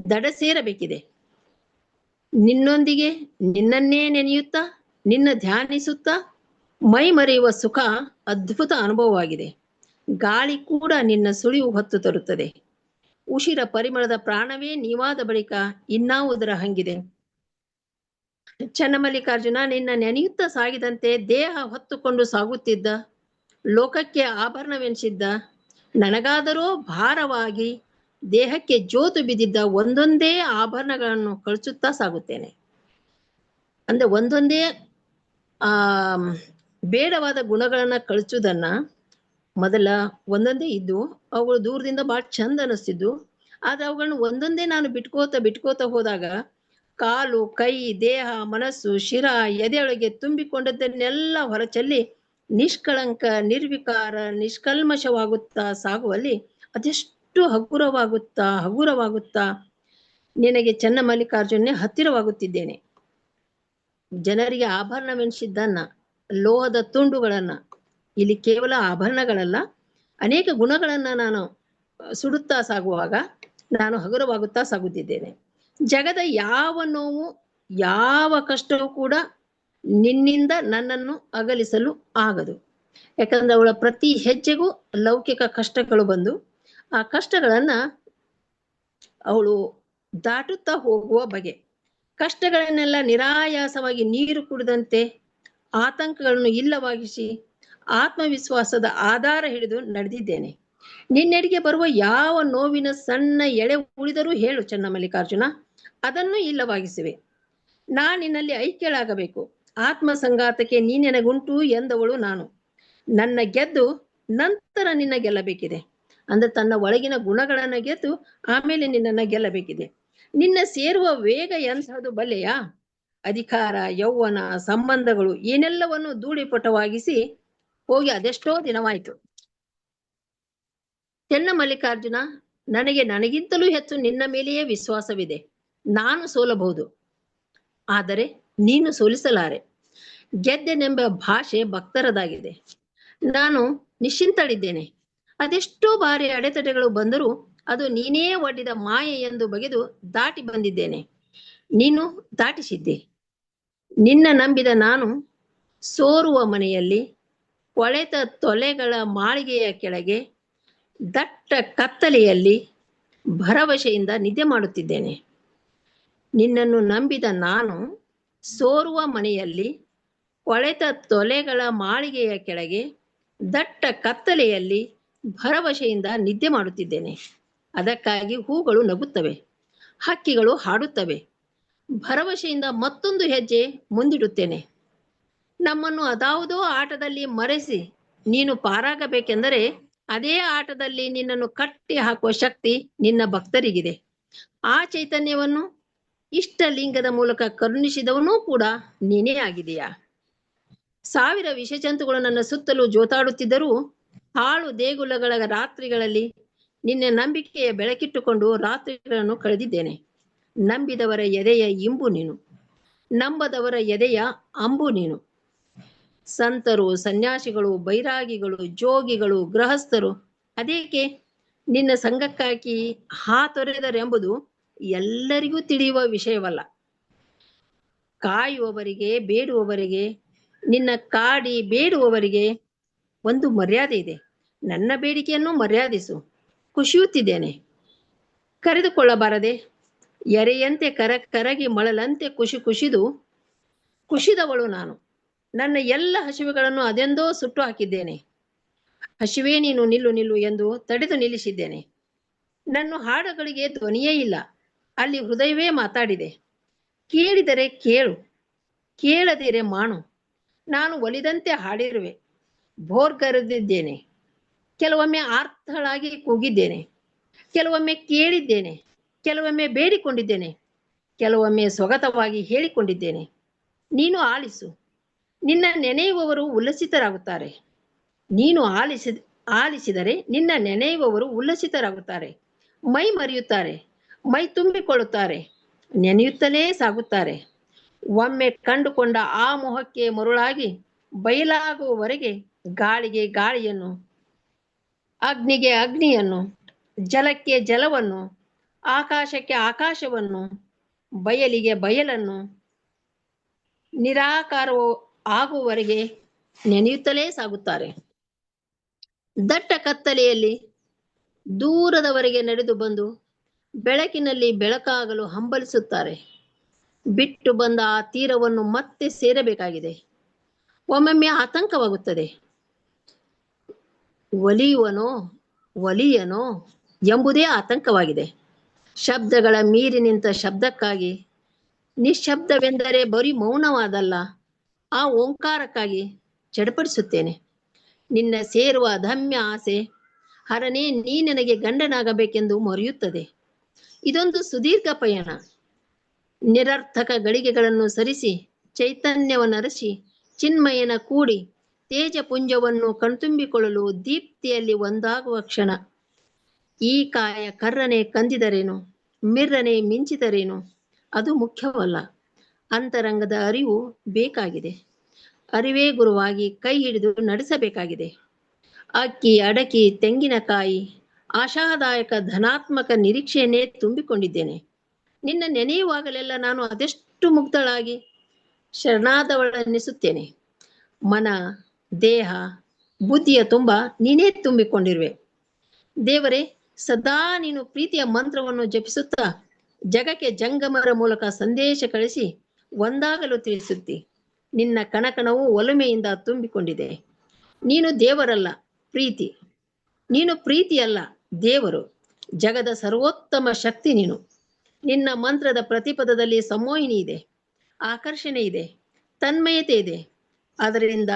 Speaker 6: ದಡ ಸೇರಬೇಕಿದೆ. ನಿನ್ನೊಂದಿಗೆ ನಿನ್ನನ್ನೇ ನೆನೆಯುತ್ತಾ, ನಿನ್ನ ಧ್ಯಾನಿಸುತ್ತಾ ಮೈ ಮರೆಯುವ ಸುಖ ಅದ್ಭುತ ಅನುಭವವಾಗಿದೆ. ಗಾಳಿ ಕೂಡ ನಿನ್ನ ಸುಳಿವು ಹೊತ್ತು ತರುತ್ತದೆ. ಉಸಿರ ಪರಿಮಳದ ಪ್ರಾಣವೇ ನೀವಾದ ಬಳಿಕ ಇನ್ನಾವುದರ ಹಂಗಿದೆ. ಚನ್ನಮಲ್ಲಿಕಾರ್ಜುನ, ನಿನ್ನ ನೆನೆಯುತ್ತಾ ಸಾಗಿದಂತೆ ದೇಹ ಹೊತ್ತುಕೊಂಡು ಸಾಗುತ್ತಿದ್ದ, ಲೋಕಕ್ಕೆ ಆಭರಣವೆನಿಸಿದ್ದ, ನನಗಾದರೂ ಭಾರವಾಗಿ ದೇಹಕ್ಕೆ ಜೋತು ಬಿದ್ದಿದ್ದ ಒಂದೊಂದೇ ಆಭರಣಗಳನ್ನು ಕಳಿಸುತ್ತಾ ಸಾಗುತ್ತೇನೆ. ಅಂದ್ರೆ ಒಂದೊಂದೇ ಬೇಡವಾದ ಗುಣಗಳನ್ನ ಕಳಿಸುವುದನ್ನ ಮೊದಲ ಒಂದೊಂದೇ ಇದ್ದು ಅವುಗಳು ದೂರದಿಂದ ಬಹಳ ಚಂದ ಅನಿಸ್ತಿದ್ವು. ಆದ್ರೆ ಅವುಗಳನ್ನ ಒಂದೊಂದೇ ನಾನು ಬಿಟ್ಕೋತ ಹೋದಾಗ ಕಾಲು, ಕೈ, ದೇಹ, ಮನಸ್ಸು, ಶಿರ, ಎದೆಯೊಳಗೆ ತುಂಬಿಕೊಂಡದ್ದನ್ನೆಲ್ಲ ಹೊರಚೆಲ್ಲಿ ನಿಷ್ಕಳಂಕ, ನಿರ್ವಿಕಾರ, ನಿಷ್ಕಲ್ಮಶವಾಗುತ್ತಾ ಸಾಗುವಲ್ಲಿ ಅದೆಷ್ಟು ಹಗುರವಾಗುತ್ತಾ ನಿನಗೆ ಚನ್ನಮಲ್ಲಿಕಾರ್ಜುನೇ ಹತ್ತಿರವಾಗುತ್ತಿದ್ದೇನೆ. ಜನರಿಗೆ ಆಭರಣವೆನಿಸಿದ್ದನ್ನ, ಲೋಹದ ತುಂಡುಗಳನ್ನ, ಇಲ್ಲಿ ಕೇವಲ ಆಭರಣಗಳಲ್ಲ, ಅನೇಕ ಗುಣಗಳನ್ನ ನಾನು ಸುಡುತ್ತಾ ಸಾಗುವಾಗ ನಾನು ಹಗುರವಾಗುತ್ತಾ ಸಾಗುತ್ತಿದ್ದೇನೆ. ಜಗದ ಯಾವ ನೋವು, ಯಾವ ಕಷ್ಟವೂ ಕೂಡ ನಿನ್ನಿಂದ ನನ್ನನ್ನು ಅಗಲಿಸಲು ಆಗದು. ಯಾಕಂದ್ರೆ ಅವಳ ಪ್ರತಿ ಹೆಜ್ಜೆಗೂ ಲೌಕಿಕ ಕಷ್ಟಗಳು ಬಂದು ಆ ಕಷ್ಟಗಳನ್ನ ಅವಳು ದಾಟುತ್ತಾ ಹೋಗುವ ಬಗೆ, ಕಷ್ಟಗಳನ್ನೆಲ್ಲ ನಿರಾಯಾಸವಾಗಿ ನೀರು ಕುಡಿದಂತೆ ಆತಂಕಗಳನ್ನು ಇಲ್ಲವಾಗಿಸಿ ಆತ್ಮವಿಶ್ವಾಸದ ಆಧಾರ ಹಿಡಿದು ನಡೆದಿದ್ದೇನೆ. ನಿನ್ನೆಡೆಗೆ ಬರುವ ಯಾವ ನೋವಿನ ಸಣ್ಣ ಎಳೆ ಉಳಿದರೂ ಹೇಳು ಚನ್ನಮಲ್ಲಿಕಾರ್ಜುನ, ಅದನ್ನು ಇಲ್ಲವಾಗಿಸುವೆ. ನಿನ್ನಲ್ಲಿ ಐಕ್ಯಳಾಗಬೇಕು. ಆತ್ಮ ಸಂಘಾತಕ್ಕೆ ನೀನೆನಗುಂಟು ಎಂದವಳು ನಾನು. ನನ್ನ ಗೆದ್ದು ನಂತರ ನಿನ್ನ ಗೆಲ್ಲಬೇಕಿದೆ. ಅಂದ್ರೆ ತನ್ನ ಒಳಗಿನ ಗುಣಗಳನ್ನ ಗೆದ್ದು ಆಮೇಲೆ ನಿನ್ನನ್ನ ಗೆಲ್ಲಬೇಕಿದೆ. ನಿನ್ನ ಸೇರುವ ವೇಗ ಎಂಥದ್ದು ಬಲ್ಲೆಯಾ? ಅಧಿಕಾರ, ಯೌವನ, ಸಂಬಂಧಗಳು ಏನೆಲ್ಲವನ್ನು ಧೂಳಿಪಟವಾಗಿಸಿ ಹೋಗಿ ಅದೆಷ್ಟೋ ದಿನವಾಯಿತು. ಚೆನ್ನ ಮಲ್ಲಿಕಾರ್ಜುನ, ನನಗಿಂತಲೂ ಹೆಚ್ಚು ನಿನ್ನ ಮೇಲೆಯೇ ವಿಶ್ವಾಸವಿದೆ. ನಾನು ಸೋಲಬಹುದು, ಆದರೆ ನೀನು ಸೋಲಿಸಲಾರೆ. ಗೆದ್ದೆನೆಂಬ ಭಾಷೆ ಭಕ್ತರದಾಗಿದೆ. ನಾನು ನಿಶ್ಚಿಂತಳಿದ್ದೇನೆ. ಅದೆಷ್ಟೋ ಬಾರಿ ಅಡೆತಡೆಗಳು ಬಂದರೂ ಅದು ನೀನೇ ಒಡ್ಡಿದ ಮಾಯೆ ಎಂದು ಬಗೆದು ದಾಟಿ ಬಂದಿದ್ದೇನೆ. ನೀನು ದಾಟಿಸಿದ್ದೆ. ನಿನ್ನ ನಂಬಿದ ನಾನು ಸೋರುವ ಮನೆಯಲ್ಲಿ, ಕೊಳೆತ ತೊಲೆಗಳ ಮಾಳಿಗೆಯ ಕೆಳಗೆ, ದಟ್ಟ ಕತ್ತಲೆಯಲ್ಲಿ ಭರವಸೆಯಿಂದ ನಿದ್ದೆ ಮಾಡುತ್ತಿದ್ದೇನೆ. ನಿನ್ನನ್ನು ನಂಬಿದ ನಾನು ಸೋರುವ ಮನೆಯಲ್ಲಿ, ಕೊಳೆತ ತೊಲೆಗಳ ಮಾಳಿಗೆಯ ಕೆಳಗೆ, ದಟ್ಟ ಕತ್ತಲೆಯಲ್ಲಿ ಭರವಸೆಯಿಂದ ನಿದ್ದೆ ಮಾಡುತ್ತಿದ್ದೇನೆ. ಅದಕ್ಕಾಗಿ ಹೂಗಳು ನಗುತ್ತವೆ, ಹಕ್ಕಿಗಳು ಹಾಡುತ್ತವೆ. ಭರವಸೆಯಿಂದ ಮತ್ತೊಂದು ಹೆಜ್ಜೆ ಮುಂದಿಡುತ್ತೇನೆ. ನಮ್ಮನ್ನು ಅದಾವುದೋ ಆಟದಲ್ಲಿ ಮರೆಸಿ ನೀನು ಪಾರಾಗಬೇಕೆಂದರೆ ಅದೇ ಆಟದಲ್ಲಿ ನಿನ್ನನ್ನು ಕಟ್ಟಿ ಹಾಕುವ ಶಕ್ತಿ ನಿನ್ನ ಭಕ್ತರಿಗಿದೆ. ಆ ಚೈತನ್ಯವನ್ನು ಇಷ್ಟಲಿಂಗದ ಮೂಲಕ ಕರುಣಿಸಿದವನೂ ಕೂಡ ನೀನೇ ಆಗಿದೆಯಾ? 1000 ವಿಷಜಂತುಗಳು ನನ್ನ ಸುತ್ತಲೂ ಜೋತಾಡುತ್ತಿದ್ದರೂ ಹಾಳು ದೇಗುಲಗಳ ರಾತ್ರಿಗಳಲ್ಲಿ ನಿನ್ನ ನಂಬಿಕೆಯ ಬೆಳಕಿಟ್ಟುಕೊಂಡು ರಾತ್ರಿಗಳನ್ನು ಕಳೆದಿದ್ದೇನೆ. ನಂಬಿದವರ ಎದೆಯ ಇಂಬು ನೀನು, ನಂಬದವರ ಎದೆಯ ಅಂಬು ನೀನು. ಸಂತರು, ಸನ್ಯಾಸಿಗಳು, ಬೈರಾಗಿಗಳು, ಜೋಗಿಗಳು, ಗೃಹಸ್ಥರು ಅದೇಕೆ ನಿನ್ನ ಸಂಘಕ್ಕಾಗಿ ಹಾತೊರೆದರೆಂಬುದು ಎಲ್ಲರಿಗೂ ತಿಳಿಯುವ ವಿಷಯವಲ್ಲ. ಕಾಯುವವರಿಗೆ, ಬೇಡುವವರಿಗೆ, ನಿನ್ನ ಕಾಡಿ ಬೇಡುವವರಿಗೆ ಒಂದು ಮರ್ಯಾದೆ ಇದೆ. ನನ್ನ ಬೇಡಿಕೆಯನ್ನು ಮರ್ಯಾದಿಸು. ಖುಷಿಯುತ್ತಿದ್ದೇನೆ, ಕರೆದುಕೊಳ್ಳಬಾರದೆ? ಎರೆಯಂತೆ ಕರಗಿ ಮಳಲಂತೆ ಕುಶಿದವಳು ನಾನು. ನನ್ನ ಎಲ್ಲ ಹಸಿವೆಗಳನ್ನು ಅದೆಂದೋ ಸುಟ್ಟು ಹಾಕಿದ್ದೇನೆ. ಹಸಿವೆ ನೀನು ನಿಲ್ಲು ಎಂದು ತಡೆದು ನಿಲ್ಲಿಸಿದ್ದೇನೆ. ನನ್ನ ಹಾಡುಗಳಿಗೆ ಧ್ವನಿಯೇ ಇಲ್ಲ, ಅಲ್ಲಿ ಹೃದಯವೇ ಮಾತಾಡಿದೆ. ಕೇಳಿದರೆ ಕೇಳು, ಕೇಳದಿರೆ ಮಾಡು. ನಾನು ಒಲಿದಂತೆ ಹಾಡಿರುವೆ, ಭೋರ್ಗರೆದಿದ್ದೇನೆ. ಕೆಲವೊಮ್ಮೆ ಆರ್ತಳಾಗಿ ಕೂಗಿದ್ದೇನೆ, ಕೆಲವೊಮ್ಮೆ ಕೇಳಿದ್ದೇನೆ, ಕೆಲವೊಮ್ಮೆ ಬೇಡಿಕೊಂಡಿದ್ದೇನೆ, ಕೆಲವೊಮ್ಮೆ ಸ್ವಗತವಾಗಿ ಹೇಳಿಕೊಂಡಿದ್ದೇನೆ. ನೀನು ಆಲಿಸು, ನಿನ್ನ ನೆನೆಯುವವರು ಉಲ್ಲಸಿತರಾಗುತ್ತಾರೆ. ನೀನು ಆಲಿಸಿದರೆ ನಿನ್ನ ನೆನೆಯುವವರು ಉಲ್ಲಸಿತರಾಗುತ್ತಾರೆ, ಮೈ ಮರೆಯುತ್ತಾರೆ, ಮೈ ತುಂಬಿಕೊಳ್ಳುತ್ತಾರೆ, ನೆನೆಯುತ್ತಲೇ ಸಾಗುತ್ತಾರೆ. ಒಮ್ಮೆ ಕಂಡುಕೊಂಡ ಆ ಮೋಹಕ್ಕೆ ಮರುಳಾಗಿ ಬಯಲಾಗುವವರೆಗೆ ಗಾಳಿಗೆ ಗಾಳಿಯನ್ನು, ಅಗ್ನಿಗೆ ಅಗ್ನಿಯನ್ನು, ಜಲಕ್ಕೆ ಜಲವನ್ನು, ಆಕಾಶಕ್ಕೆ ಆಕಾಶವನ್ನು, ಬಯಲಿಗೆ ಬಯಲನ್ನು, ನಿರಾಕಾರವು ಆಗುವವರೆಗೆ ನೆನೆಯುತ್ತಲೇ ಸಾಗುತ್ತಾರೆ. ದಟ್ಟ ಕತ್ತಲೆಯಲ್ಲಿ ದೂರದವರೆಗೆ ನಡೆದು ಬಂದು ಬೆಳಕಿನಲ್ಲಿ ಬೆಳಕಾಗಲು ಹಂಬಲಿಸುತ್ತಾರೆ. ಬಿಟ್ಟು ಬಂದ ಆ ತೀರವನ್ನು ಮತ್ತೆ ಸೇರಬೇಕಾಗಿದೆ. ಒಮ್ಮೊಮ್ಮೆ ಆತಂಕವಾಗುತ್ತದೆ, ಒಲಿಯನೋ ಎಂಬುದೇ ಆತಂಕವಾಗಿದೆ. ಶಬ್ದಗಳ ಮೀರಿ ನಿಂತ ಶಬ್ದಕ್ಕಾಗಿ, ನಿಶ್ಶಬ್ದವೆಂದರೆ ಬರೀ ಮೌನವಾದಲ್ಲ, ಆ ಓಂಕಾರಕ್ಕಾಗಿ ಚಡಪಡಿಸುತ್ತೇನೆ. ನಿನ್ನ ಸೇರುವ ಅದಮ್ಯ ಆಸೆ, ಹರನೇ ನೀ ನನಗೆ ಗಂಡನಾಗಬೇಕೆಂದು ಮರೆಯುತ್ತದೆ. ಇದೊಂದು ಸುದೀರ್ಘ ಪಯಣ. ನಿರರ್ಥಕ ಗಳಿಗೆಗಳನ್ನು ಸರಿಸಿ, ಚೈತನ್ಯವನ್ನರಸಿ, ಚಿನ್ಮಯನ ಕೂಡಿ ತೇಜಪುಂಜವನ್ನು ಕಣ್ತುಂಬಿಕೊಳ್ಳಲು ದೀಪ್ತಿಯಲ್ಲಿ ಒಂದಾಗುವ ಕ್ಷಣ. ಈ ಕಾಯ ಕರ್ರನೆ ಕಂದಿದರೇನು, ಮಿರ್ರನೆ ಮಿಂಚಿದರೇನು, ಅದು ಮುಖ್ಯವಲ್ಲ. ಅಂತರಂಗದ ಅರಿವು ಬೇಕಾಗಿದೆ. ಅರಿವೇ ಗುರುವಾಗಿ ಕೈ ಹಿಡಿದು ನಡೆಸಬೇಕಾಗಿದೆ. ಅಕ್ಕಿ, ಅಡಕಿ, ತೆಂಗಿನಕಾಯಿ, ಆಶಾದಾಯಕ ಧನಾತ್ಮಕ ನಿರೀಕ್ಷೆಯನ್ನೇ ತುಂಬಿಕೊಂಡಿದ್ದೇನೆ. ನಿನ್ನ ನೆನೆಯುವಾಗಲೆಲ್ಲ ನಾನು ಅದೆಷ್ಟು ಮುಗ್ಧಳಾಗಿ ಶರಣಾದವಳೆನಿಸುತ್ತೇನೆ. ಮನ, ದೇಹ, ಬುದ್ಧಿಯ ತುಂಬ ನೀನೇ ತುಂಬಿಕೊಂಡಿರುವೆ. ದೇವರೇ, ಸದಾ ನೀನು ಪ್ರೀತಿಯ ಮಂತ್ರವನ್ನು ಜಪಿಸುತ್ತಾ ಜಗಕ್ಕೆ ಜಂಗಮರ ಮೂಲಕ ಸಂದೇಶ ಕಳಿಸಿ ಒಂದಾಗಲು ತಿಳಿಸುತ್ತಿ. ನಿನ್ನ ಕಣಕಣವು ಒಲುಮೆಯಿಂದ ತುಂಬಿಕೊಂಡಿದೆ. ನೀನು ದೇವರಲ್ಲ, ಪ್ರೀತಿ. ನೀನು ಪ್ರೀತಿಯಲ್ಲ, ದೇವರು. ಜಗದ ಸರ್ವೋತ್ತಮ ಶಕ್ತಿ ನೀನು. ನಿನ್ನ ಮಂತ್ರದ ಪ್ರತಿಪದದಲ್ಲಿ ಸಮೋಹಿನಿ ಇದೆ, ಆಕರ್ಷಣೆ ಇದೆ, ತನ್ಮಯತೆ ಇದೆ. ಅದರಿಂದ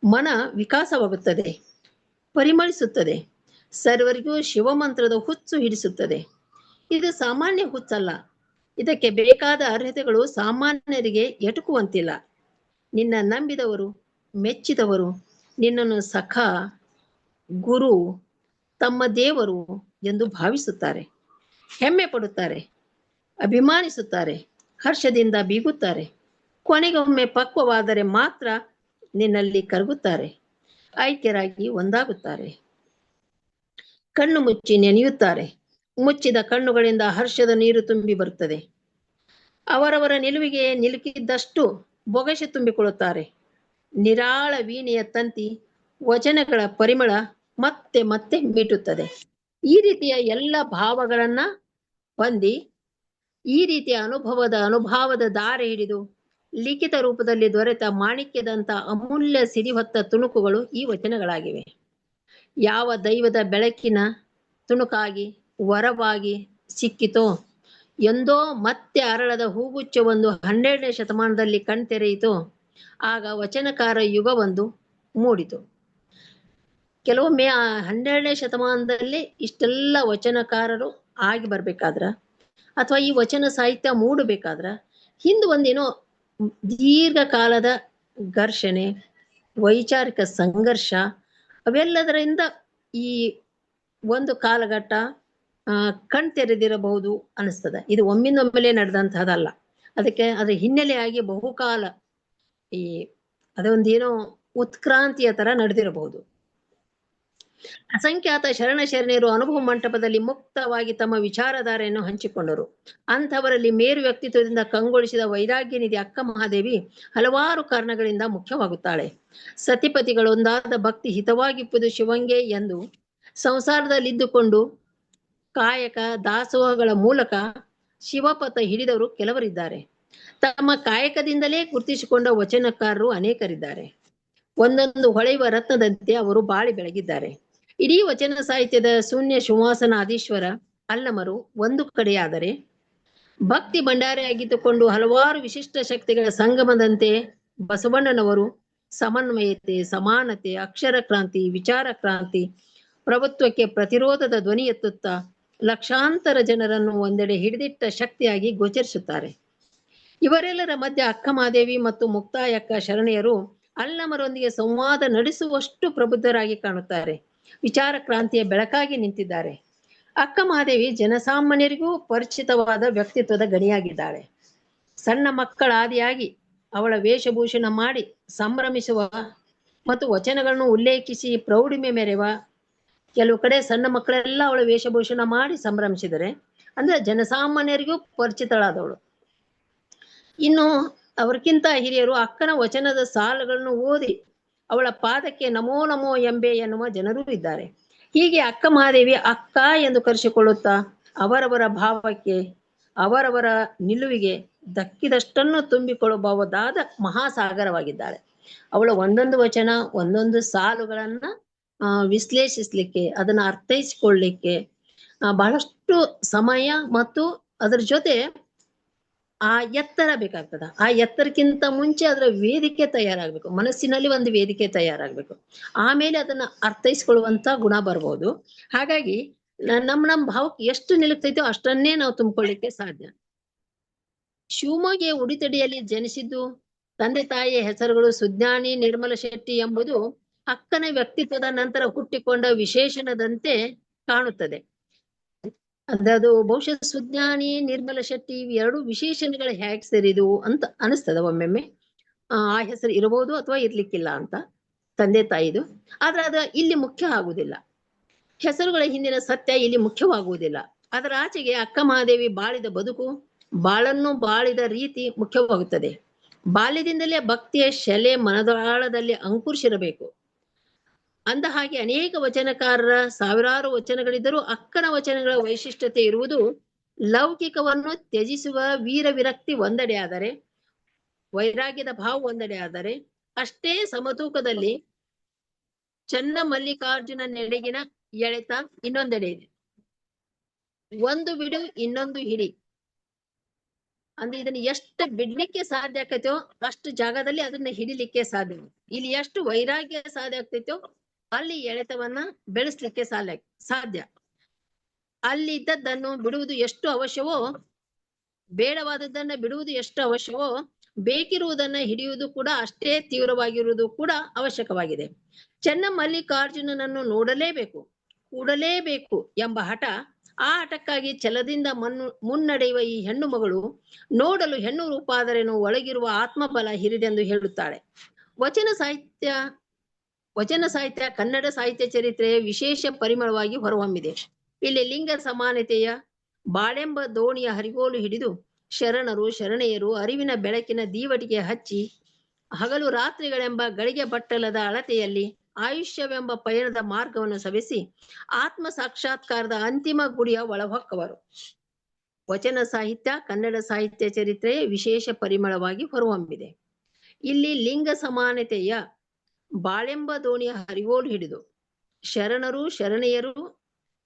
Speaker 6: ಮನ ವಿಕಾಸವಾಗುತ್ತದೆ, ಪರಿಮಳಿಸುತ್ತದೆ, ಸರ್ವರಿಗೂ ಶಿವಮಂತ್ರದ ಹುಚ್ಚು ಹಿಡಿಸುತ್ತದೆ. ಇದು ಸಾಮಾನ್ಯ ಹುಚ್ಚಲ್ಲ. ಇದಕ್ಕೆ ಬೇಕಾದ ಅರ್ಹತೆಗಳು ಸಾಮಾನ್ಯರಿಗೆ ಎಟುಕುವಂತಿಲ್ಲ. ನಿನ್ನ ನಂಬಿದವರು, ಮೆಚ್ಚಿದವರು ನಿನ್ನನ್ನು ಸಖ, ಗುರು, ತಮ್ಮ ದೇವರು ಎಂದು ಭಾವಿಸುತ್ತಾರೆ, ಹೆಮ್ಮೆ ಪಡುತ್ತಾರೆ, ಅಭಿಮಾನಿಸುತ್ತಾರೆ, ಹರ್ಷದಿಂದ ಬೀಗುತ್ತಾರೆ. ಕೊನೆಗೊಮ್ಮೆ ಪಕ್ವವಾದರೆ ಮಾತ್ರ ನಿನ್ನಲ್ಲಿ ಕರಗುತ್ತಾರೆ, ಐಕ್ಯರಾಗಿ ಒಂದಾಗುತ್ತಾರೆ. ಕಣ್ಣು ಮುಚ್ಚಿ ನೆನೆಯುತ್ತಾರೆ. ಮುಚ್ಚಿದ ಕಣ್ಣುಗಳಿಂದ ಹರ್ಷದ ನೀರು ತುಂಬಿ ಬರುತ್ತದೆ. ಅವರವರ ನಿಲುವಿಗೆ ನಿಲುಕಿದ್ದಷ್ಟು ಬೊಗಸೆ ತುಂಬಿಕೊಳ್ಳುತ್ತಾರೆ. ನಿರಾಳ ವೀಣೆಯ ತಂತಿ ವಚನಗಳ ಪರಿಮಳ ಮತ್ತೆ ಮತ್ತೆ ಮೀಟುತ್ತದೆ. ಈ ರೀತಿಯ ಎಲ್ಲ ಭಾವಗಳನ್ನ ಹೊಂದಿ, ಈ ರೀತಿಯ ಅನುಭವದ ದಾರಿ ಹಿಡಿದು ಲಿಖಿತ ರೂಪದಲ್ಲಿ ದೊರೆತ ಮಾಣಿಕ್ಯದಂತ ಅಮೂಲ್ಯ ಸಿರಿ ಹೊತ್ತ ತುಣುಕುಗಳು ಈ ವಚನಗಳಾಗಿವೆ. ಯಾವ ದೈವದ ಬೆಳಕಿನ ತುಣುಕಾಗಿ ವರವಾಗಿ ಸಿಕ್ಕಿತೋ ಎಂದೋ ಮತ್ತೆ ಅರಳದ ಹೂಗುಚ್ಛವೊಂದು 12ನೇ ಶತಮಾನದಲ್ಲಿ ಕಣ್ತೆರೆಯಿತೋ ಆಗ ವಚನಕಾರ ಯುಗವೊಂದು ಮೂಡಿತು. ಕೆಲವೊಮ್ಮೆ ಆ 12ನೇ ಶತಮಾನದಲ್ಲಿ ಇಷ್ಟೆಲ್ಲ ವಚನಕಾರರು ಆಗಿ ಬರ್ಬೇಕಾದ್ರ ಅಥವಾ ಈ ವಚನ ಸಾಹಿತ್ಯ ಮೂಡಬೇಕಾದ್ರ ಹಿಂದೆ ಒಂದೇನೋ ದೀರ್ಘಕಾಲದ ಘರ್ಷಣೆ, ವೈಚಾರಿಕ ಸಂಘರ್ಷ ಅವೆಲ್ಲದರಿಂದ ಈ ಒಂದು ಕಾಲಘಟ್ಟ ಕಣ್ತೆರೆದಿರಬಹುದು ಅನಿಸ್ತದೆ. ಇದು ಒಮ್ಮಿಂದೊಮ್ಮೆಲೆ ನಡೆದಂತಹದಲ್ಲ. ಅದಕ್ಕೆ ಅದ್ರ ಹಿನ್ನೆಲೆಯಾಗಿ ಬಹುಕಾಲ ಈ ಅದೊಂದೇನೋ ಉತ್ಕ್ರಾಂತಿಯ ತರ ನಡೆದಿರಬಹುದು. ಅಸಂಖ್ಯಾತ ಶರಣರು ಅನುಭವ ಮಂಟಪದಲ್ಲಿ ಮುಕ್ತವಾಗಿ ತಮ್ಮ ವಿಚಾರಧಾರೆಯನ್ನು ಹಂಚಿಕೊಂಡರು. ಅಂಥವರಲ್ಲಿ ಮೇರು ವ್ಯಕ್ತಿತ್ವದಿಂದ ಕಂಗೊಳಿಸಿದ ವೈರಾಗ್ಯ ನಿಧಿ ಅಕ್ಕ ಮಹಾದೇವಿ ಹಲವಾರು ಕಾರಣಗಳಿಂದ ಮುಖ್ಯವಾಗುತ್ತಾಳೆ. ಸತಿಪತಿಗಳೊಂದಾದ ಭಕ್ತಿ ಹಿತವಾಗಿಪ್ಪುದು ಶಿವಂಗೆ ಎಂದು ಸಂಸಾರದಲ್ಲಿದ್ದುಕೊಂಡು ಕಾಯಕ ದಾಸೋಹಗಳ ಮೂಲಕ ಶಿವಪಥ ಹಿಡಿದವರು ಕೆಲವರಿದ್ದಾರೆ. ತಮ್ಮ ಕಾಯಕದಿಂದಲೇ ಗುರುತಿಸಿಕೊಂಡ ವಚನಕಾರರು ಅನೇಕರಿದ್ದಾರೆ. ಒಂದೊಂದು ಹೊಳೆಯುವ ರತ್ನದಂತೆ ಅವರು ಬಾಳಿ ಬೆಳಗಿದ್ದಾರೆ. ಇಡೀ ವಚನ ಸಾಹಿತ್ಯದ ಶೂನ್ಯ ಸುವಾಸನಾಧೀಶ್ವರ ಅಲ್ಲಮರು ಒಂದು ಕಡೆಯಾದರೆ, ಭಕ್ತಿ ಭಂಡಾರಿಯಾಗಿದ್ದುಕೊಂಡು ಹಲವಾರು ವಿಶಿಷ್ಟ ಶಕ್ತಿಗಳ ಸಂಗಮದಂತೆ ಬಸವಣ್ಣನವರು ಸಮನ್ವಯತೆ, ಸಮಾನತೆ, ಅಕ್ಷರ ಕ್ರಾಂತಿ, ವಿಚಾರ ಕ್ರಾಂತಿ, ಪ್ರಭುತ್ವಕ್ಕೆ ಪ್ರತಿರೋಧದ ಧ್ವನಿ ಎತ್ತುತ್ತಾ ಲಕ್ಷಾಂತರ ಜನರನ್ನು ಒಂದೆಡೆ ಹಿಡಿದಿಟ್ಟ ಶಕ್ತಿಯಾಗಿ ಗೋಚರಿಸುತ್ತಾರೆ. ಇವರೆಲ್ಲರ ಮಧ್ಯೆ ಅಕ್ಕ ಮಹಾದೇವಿ ಮತ್ತು ಮುಕ್ತಾಯಕ್ಕ ಶರಣೆಯರು ಅಲ್ಲಮರೊಂದಿಗೆ ಸಂವಾದ ನಡೆಸುವಷ್ಟು ಪ್ರಬುದ್ಧರಾಗಿ ಕಾಣುತ್ತಾರೆ. ವಿಚಾರ ಕ್ರಾಂತಿಯ ಬೆಳಕಾಗಿ ನಿಂತಿದ್ದಾರೆ. ಅಕ್ಕ ಮಹಾದೇವಿ ಜನಸಾಮಾನ್ಯರಿಗೂ ಪರಿಚಿತವಾದ ವ್ಯಕ್ತಿತ್ವದ ಗಣಿಯಾಗಿದ್ದಾಳೆ. ಸಣ್ಣ ಮಕ್ಕಳ ಆದಿಯಾಗಿ ಅವಳ ವೇಷಭೂಷಣ ಮಾಡಿ ಸಂಭ್ರಮಿಸುವ ಮತ್ತು ವಚನಗಳನ್ನು ಉಲ್ಲೇಖಿಸಿ ಪ್ರೌಢಿಮೆ ಮೆರೆವ, ಕೆಲವು ಕಡೆ ಸಣ್ಣ ಮಕ್ಕಳೆಲ್ಲ ಅವಳ ವೇಷಭೂಷಣ ಮಾಡಿ ಸಂಭ್ರಮಿಸಿದರೆ ಅಂದ್ರೆ ಜನಸಾಮಾನ್ಯರಿಗೂ ಪರಿಚಿತಳಾದವಳು. ಇನ್ನು ಅವರಿಗಿಂತ ಹಿರಿಯರು ಅಕ್ಕನ ವಚನದ ಸಾಲುಗಳನ್ನು ಓದಿ ಅವಳ ಪಾದಕ್ಕೆ ನಮೋ ನಮೋ ಎಂಬೆ ಎನ್ನುವ ಜನರೂ ಇದ್ದಾರೆ. ಹೀಗೆ ಅಕ್ಕ ಮಹಾದೇವಿ ಅಕ್ಕ ಎಂದು ಕರೆಸಿಕೊಳ್ಳುತ್ತಾ ಅವರವರ ಭಾವಕ್ಕೆ, ಅವರವರ ನಿಲುವಿಗೆ ದಕ್ಕಿದಷ್ಟನ್ನು ತುಂಬಿಕೊಳ್ಳಬಹುದಾದ ಮಹಾಸಾಗರವಾಗಿದ್ದಾಳೆ. ಅವಳ ಒಂದೊಂದು ವಚನ, ಒಂದೊಂದು ಸಾಲುಗಳನ್ನ ವಿಶ್ಲೇಷಿಸ್ಲಿಕ್ಕೆ, ಅದನ್ನ ಅರ್ಥೈಸಿಕೊಳ್ಳಲಿಕ್ಕೆ ಬಹಳಷ್ಟು ಸಮಯ ಮತ್ತು ಅದರ ಜೊತೆ ಆ ಎತ್ತರ ಬೇಕಾಗ್ತದ. ಆ ಎತ್ತರಕ್ಕಿಂತ ಮುಂಚೆ ಅದರ ವೇದಿಕೆ ತಯಾರಾಗಬೇಕು, ಮನಸ್ಸಿನಲ್ಲಿ ಒಂದು ವೇದಿಕೆ ತಯಾರಾಗಬೇಕು, ಆಮೇಲೆ ಅದನ್ನ ಅರ್ಥೈಸ್ಕೊಳ್ಳುವಂತ ಗುಣ ಬರ್ಬೋದು. ಹಾಗಾಗಿ ನಮ್ಮ ಭಾವಕ್ಕೆ ಎಷ್ಟು ನಿಲುಕ್ತೈತೋ ಅಷ್ಟನ್ನೇ ನಾವು ತುಂಬಿಕೊಳ್ಳಿಕ್ಕೆ ಸಾಧ್ಯ. ಶಿವಮೊಗ್ಗ ಉಡಿತಡಿಯಲ್ಲಿ ಜನಿಸಿದ್ದು, ತಂದೆ ತಾಯಿಯ ಹೆಸರುಗಳು ಸುಜ್ಞಾನಿ ನಿರ್ಮಲ ಶೆಟ್ಟಿ ಎಂಬುದು ಅಕ್ಕನ ವ್ಯಕ್ತಿತ್ವದ ನಂತರ ಹುಟ್ಟಿಕೊಂಡ ವಿಶೇಷಣದಂತೆ ಕಾಣುತ್ತದೆ. ಅದು ಬಹುಶಃ ಸುಜ್ಞಾನಿ, ನಿರ್ಮಲ ಶೆಟ್ಟಿ ಇವೆರಡು ವಿಶೇಷಣಗಳು ಹೇಗೆ ಸೇರಿದು ಅಂತ ಅನಿಸ್ತದ ಒಮ್ಮೆಮ್ಮೆ. ಆ ಹೆಸರು ಇರಬಹುದು ಅಥವಾ ಇರ್ಲಿಕ್ಕಿಲ್ಲ ಅಂತ ತಂದೆ ತಾಯಿದು. ಆದ್ರೆ ಅದು ಇಲ್ಲಿ ಮುಖ್ಯ ಆಗುವುದಿಲ್ಲ. ಹೆಸರುಗಳ ಹಿಂದಿನ ಸತ್ಯ ಇಲ್ಲಿ ಮುಖ್ಯವಾಗುವುದಿಲ್ಲ. ಅದರ ಆಚೆಗೆ ಅಕ್ಕ ಮಹಾದೇವಿ ಬಾಳಿದ ಬದುಕು, ಬಾಳನ್ನು ಬಾಳಿದ ರೀತಿ ಮುಖ್ಯವಾಗುತ್ತದೆ. ಬಾಲ್ಯದಿಂದಲೇ ಭಕ್ತಿಯ ಶೆಲೆ ಮನದಾಳದಲ್ಲಿ ಅಂಕುರಿಸಿರಬೇಕು. ಅಂದ ಹಾಗೆ ಅನೇಕ ವಚನಕಾರರ ಸಾವಿರಾರು ವಚನಗಳಿದ್ದರೂ ಅಕ್ಕನ ವಚನಗಳ ವೈಶಿಷ್ಟ್ಯತೆ ಇರುವುದು ಲೌಕಿಕವನ್ನು ತ್ಯಜಿಸುವ ವೀರ ವಿರಕ್ತಿ ಒಂದೆಡೆ ಆದರೆ, ವೈರಾಗ್ಯದ ಭಾವ ಒಂದೆಡೆ ಆದರೆ, ಅಷ್ಟೇ ಸಮತೂಕದಲ್ಲಿ ಚನ್ನ ಮಲ್ಲಿಕಾರ್ಜುನ ನೆಡೆಗಿನ ಎಳೆತ ಇನ್ನೊಂದೆಡೆ ಇದೆ. ಒಂದು ಬಿಡು ಇನ್ನೊಂದು ಹಿಡಿ ಅಂದ್ರೆ ಇದನ್ನ ಎಷ್ಟು ಬಿಡ್ಲಿಕ್ಕೆ ಸಾಧ್ಯ ಆಕೈತೋ ಅಷ್ಟು ಜಾಗದಲ್ಲಿ ಅದನ್ನ ಹಿಡಿಲಿಕ್ಕೆ ಸಾಧ್ಯ. ಇಲ್ಲಿ ಎಷ್ಟು ವೈರಾಗ್ಯ ಸಾಧ್ಯ ಆಗ್ತೈತೋ ಅಲ್ಲಿ ಎಳೆತವನ್ನ ಬೆಳೆಸ್ಲಿಕ್ಕೆ ಸಾಧ್ಯ. ಅಲ್ಲಿ ಇದ್ದದ್ದನ್ನು ಬಿಡುವುದು ಎಷ್ಟು ಅವಶ್ಯವೋ, ಬೇಡವಾದದ್ದನ್ನ ಬಿಡುವುದು ಎಷ್ಟು ಅವಶ್ಯವೋ, ಬೇಕಿರುವುದನ್ನ ಹಿಡಿಯುವುದು ಕೂಡ ಅಷ್ಟೇ ತೀವ್ರವಾಗಿರುವುದು ಕೂಡ ಅವಶ್ಯಕವಾಗಿದೆ. ಚೆನ್ನಮಲ್ಲಿಕಾರ್ಜುನನನ್ನು ಕೂಡಲೇಬೇಕು ಎಂಬ ಹಠ, ಆ ಹಠಕ್ಕಾಗಿ ಛಲದಿಂದ ಮುನ್ನಡೆಯುವ ಈ ಹೆಣ್ಣು ಮಗಳು ನೋಡಲು ಹೆಣ್ಣು ರೂಪಾದರೇನು, ಒಳಗಿರುವ ಆತ್ಮಬಲ ಹಿರಿದೆಂದು ಹೇಳುತ್ತಾಳೆ. ವಚನ ಸಾಹಿತ್ಯ ಕನ್ನಡ ಸಾಹಿತ್ಯ ಚರಿತ್ರೆಯ ವಿಶೇಷ ಪರಿಮಳವಾಗಿ ಹೊರಹೊಮ್ಮಿದೆ. ಇಲ್ಲಿ ಲಿಂಗ ಸಮಾನತೆಯ ಬಾಳೆಂಬ ದೋಣಿಯ ಹರಿಗೋಲು ಹಿಡಿದು ಶರಣರು ಶರಣೆಯರು ಅರಿವಿನ ಬೆಳಕಿನ ದೀವಟಿಗೆ ಹಚ್ಚಿ ಹಗಲು ರಾತ್ರಿಗಳೆಂಬ ಗಳಿಗೆ ಬಟ್ಟಲದ ಅಳತೆಯಲ್ಲಿ ಆಯುಷ್ಯವೆಂಬ ಪಯಣದ ಮಾರ್ಗವನ್ನು ಸವೆಸಿ ಆತ್ಮ ಸಾಕ್ಷಾತ್ಕಾರದ ಅಂತಿಮ ಗುಡಿಯ ಒಳಹೊಕ್ಕವರು. ವಚನ ಸಾಹಿತ್ಯ ಕನ್ನಡ ಸಾಹಿತ್ಯ ಚರಿತ್ರೆಯ ವಿಶೇಷ ಪರಿಮಳವಾಗಿ ಹೊರಹೊಮ್ಮಿದೆ. ಇಲ್ಲಿ ಲಿಂಗ ಸಮಾನತೆಯ ಬಾಳೆಂಬ ದೋಣಿಯ ಹರಿಗೋಲು ಹಿಡಿದು ಶರಣರು ಶರಣೆಯರು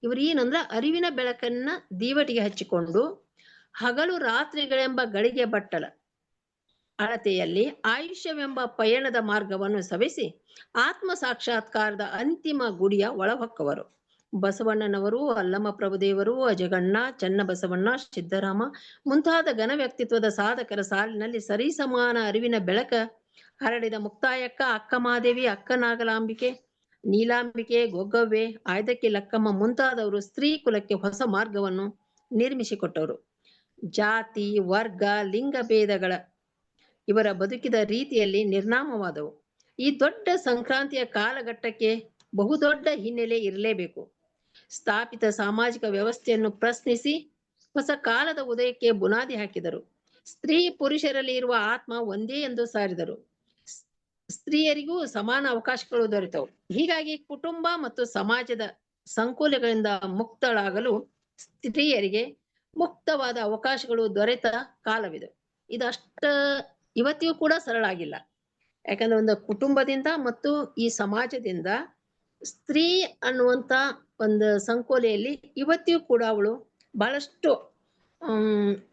Speaker 6: ಇವರೇನಂದ್ರ ಅರಿವಿನ ಬೆಳಕನ್ನ ದೀವಟಿಗೆ ಹಚ್ಚಿಕೊಂಡು ಹಗಲು ರಾತ್ರಿಗಳೆಂಬ ಗಳಿಗೆ ಬಟ್ಟಲ ಅಳತೆಯಲ್ಲಿ ಆಯುಷ್ಯವೆಂಬ ಪಯಣದ ಮಾರ್ಗವನ್ನು ಸವೆಸಿ ಆತ್ಮ ಸಾಕ್ಷಾತ್ಕಾರದ ಅಂತಿಮ ಗುಡಿಯ ಒಳಹೊಕ್ಕವರು. ಬಸವಣ್ಣನವರು, ಅಲ್ಲಮ ಪ್ರಭುದೇವರು, ಅಜಗಣ್ಣ, ಚನ್ನಬಸವಣ್ಣ, ಸಿದ್ದರಾಮ ಮುಂತಾದ ಘನ ವ್ಯಕ್ತಿತ್ವದ ಸಾಧಕರ ಸಾಲಿನಲ್ಲಿ ಸರಿಸಮಾನ ಅರಿವಿನ ಬೆಳಕ ಹರಡಿದ ಮುಕ್ತಾಯಕ್ಕ, ಅಕ್ಕ ಮಾದೇವಿ, ಅಕ್ಕ ನಾಗಲಾಂಬಿಕೆ, ನೀಲಾಂಬಿಕೆ, ಗೊಗ್ಗವ್ವೆ, ಆಯ್ದಕ್ಕಿ ಲಕ್ಕಮ್ಮ ಮುಂತಾದವರು ಸ್ತ್ರೀ ಕುಲಕ್ಕೆ ಹೊಸ ಮಾರ್ಗವನ್ನು ನಿರ್ಮಿಸಿಕೊಟ್ಟವರು. ಜಾತಿ ವರ್ಗ ಲಿಂಗ ಭೇದಗಳ ಇವರ ಬದುಕಿದ ರೀತಿಯಲ್ಲಿ ನಿರ್ನಾಮವಾದವು. ಈ ದೊಡ್ಡ ಸಂಕ್ರಾಂತಿಯ ಕಾಲಘಟ್ಟಕ್ಕೆ ಬಹುದೊಡ್ಡ ಹಿನ್ನೆಲೆ ಇರಲೇಬೇಕು. ಸ್ಥಾಪಿತ ಸಾಮಾಜಿಕ ವ್ಯವಸ್ಥೆಯನ್ನು ಪ್ರಶ್ನಿಸಿ ಹೊಸ ಕಾಲದ ಉದಯಕ್ಕೆ ಬುನಾದಿ ಹಾಕಿದರು. ಸ್ತ್ರೀ ಪುರುಷರಲ್ಲಿ ಇರುವ ಆತ್ಮ ಒಂದೇ ಎಂದು ಸಾರಿದರು. ಸ್ತ್ರೀಯರಿಗೂ ಸಮಾನ ಅವಕಾಶಗಳು ದೊರೆತವು. ಹೀಗಾಗಿ ಕುಟುಂಬ ಮತ್ತು ಸಮಾಜದ ಸಂಕೋಲೆಗಳಿಂದ ಮುಕ್ತಳಾಗಲು ಸ್ತ್ರೀಯರಿಗೆ ಮುಕ್ತವಾದ ಅವಕಾಶಗಳು ದೊರೆತ ಕಾಲವಿದೆ. ಇದಷ್ಟ ಇವತ್ತಿಗೂ ಕೂಡ ಸರಳ ಆಗಿಲ್ಲ. ಯಾಕಂದ್ರೆ ಒಂದು ಕುಟುಂಬದಿಂದ ಮತ್ತು ಈ ಸಮಾಜದಿಂದ ಸ್ತ್ರೀ ಅನ್ನುವಂತ ಒಂದು ಸಂಕೋಲೆಯಲ್ಲಿ ಇವತ್ತಿಗೂ ಕೂಡ ಅವಳು ಬಹಳಷ್ಟು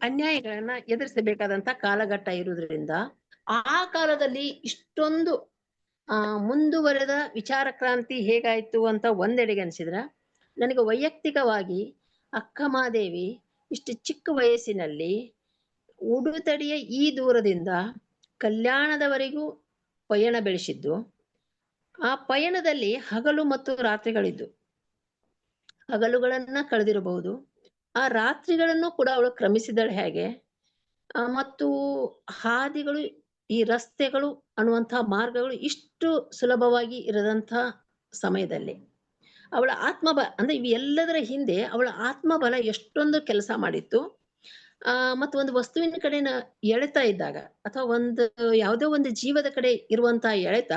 Speaker 6: ಅನ್ಯಾಯಗಳನ್ನ ಎದುರಿಸಬೇಕಾದಂತ ಕಾಲಘಟ್ಟ ಇರುವುದರಿಂದ ಆ ಕಾಲದಲ್ಲಿ ಇಷ್ಟೊಂದು ಮುಂದುವರೆದ ವಿಚಾರ ಕ್ರಾಂತಿ ಹೇಗಾಯ್ತು ಅಂತ ಒಂದೆಡೆಗೆ ಅನ್ಸಿದ್ರ, ನನಗೆ ವೈಯಕ್ತಿಕವಾಗಿ ಅಕ್ಕಮಹಾದೇವಿ ಇಷ್ಟು ಚಿಕ್ಕ ವಯಸ್ಸಿನಲ್ಲಿ ಉಡುತಡಿಯ ಈ ದೂರದಿಂದ ಕಲ್ಯಾಣದವರೆಗೂ ಪಯಣ ಬೆಳೆಸಿದ್ದು, ಆ ಪಯಣದಲ್ಲಿ ಹಗಲು ಮತ್ತು ರಾತ್ರಿಗಳಿದ್ದು, ಹಗಲುಗಳನ್ನ ಕಳೆದಿರಬಹುದು, ಆ ರಾತ್ರಿಗಳನ್ನು ಕೂಡ ಅವಳು ಕ್ರಮಿಸಿದಳು ಹೇಗೆ, ಮತ್ತು ಹಾದಿಗಳು ಈ ರಸ್ತೆಗಳು ಅನ್ನುವಂತಹ ಮಾರ್ಗಗಳು ಇಷ್ಟು ಸುಲಭವಾಗಿ ಇರದಂಥ ಸಮಯದಲ್ಲಿ ಅವಳ ಆತ್ಮಬಲ ಅಂದ್ರೆ ಇವೆಲ್ಲದರ ಹಿಂದೆ ಅವಳ ಆತ್ಮಬಲ ಎಷ್ಟೊಂದು ಕೆಲಸ ಮಾಡಿತ್ತು. ಮತ್ತು ಒಂದು ವಸ್ತುವಿನ ಕಡೆ ಎಳೆತಾ ಇದ್ದಾಗ ಅಥವಾ ಒಂದು ಯಾವುದೋ ಒಂದು ಜೀವದ ಕಡೆ ಇರುವಂತಹ ಎಳೆತ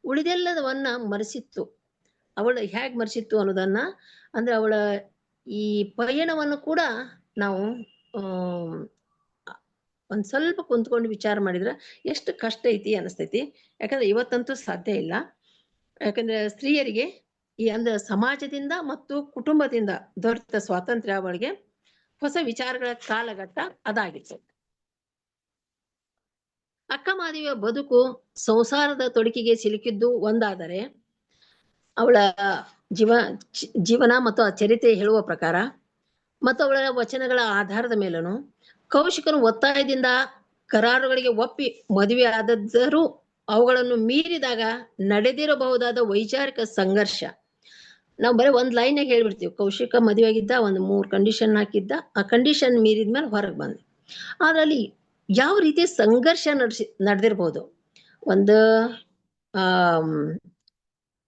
Speaker 6: ಉಳಿದೆಲ್ಲದವನ್ನ ಮರೆಸಿತ್ತು. ಅವಳು ಹೇಗೆ ಮರೆಸಿತ್ತು ಅನ್ನೋದನ್ನ ಅಂದ್ರೆ ಅವಳ ಈ ಪಯಣವನ್ನು ಕೂಡ ನಾವು ಒಂದ್ ಸ್ವಲ್ಪ ಕುಂತ್ಕೊಂಡು ವಿಚಾರ ಮಾಡಿದ್ರೆ ಎಷ್ಟು ಕಷ್ಟ ಐತಿ ಅನಿಸ್ತೈತಿ. ಯಾಕಂದ್ರೆ ಇವತ್ತಂತೂ ಸಾಧ್ಯ ಇಲ್ಲ. ಯಾಕಂದ್ರೆ ಸ್ತ್ರೀಯರಿಗೆ ಈ ಅಂದ್ರೆ ಸಮಾಜದಿಂದ ಮತ್ತು ಕುಟುಂಬದಿಂದ ದೊರೆತ ಸ್ವಾತಂತ್ರ್ಯ ಅವಳಿಗೆ ಹೊಸ ವಿಚಾರಗಳ ಕಾಲಘಟ್ಟ ಅದಾಗಿತ್ತು. ಅಕ್ಕಮಹಾದೇವಿಯ ಬದುಕು ಸಂಸಾರದ ತೊಡಕಿಗೆ ಸಿಲುಕಿದ್ದು ಒಂದಾದರೆ, ಅವಳ ಜೀವನ ಮತ್ತು ಆ ಚರಿತ್ರೆ ಹೇಳುವ ಪ್ರಕಾರ ಮತ್ತು ಅವಳ ವಚನಗಳ ಆಧಾರದ ಮೇಲೂ ಕೌಶಿಕನು ಒತ್ತಾಯದಿಂದ ಕರಾರುಗಳಿಗೆ ಒಪ್ಪಿ ಮದುವೆ ಆದದ್ದರೂ ಅವುಗಳನ್ನು ಮೀರಿದಾಗ ನಡೆದಿರಬಹುದಾದ ವೈಚಾರಿಕ ಸಂಘರ್ಷ. ನಾವು ಬರೀ ಒಂದ್ ಲೈನಾಗ ಹೇಳ್ಬಿಡ್ತೀವಿ, ಕೌಶಿಕ ಮದುವೆ ಆಗಿದ್ದ, ಒಂದು 3 ಕಂಡೀಷನ್ ಹಾಕಿದ್ದ, ಆ ಕಂಡೀಷನ್ ಮೀರಿದ್ಮೇಲೆ ಹೊರಗೆ ಬಂದ. ಆದ್ರಲ್ಲಿ ಯಾವ ರೀತಿ ಸಂಘರ್ಷ ನಡೆದಿರ್ಬೋದು, ಒಂದು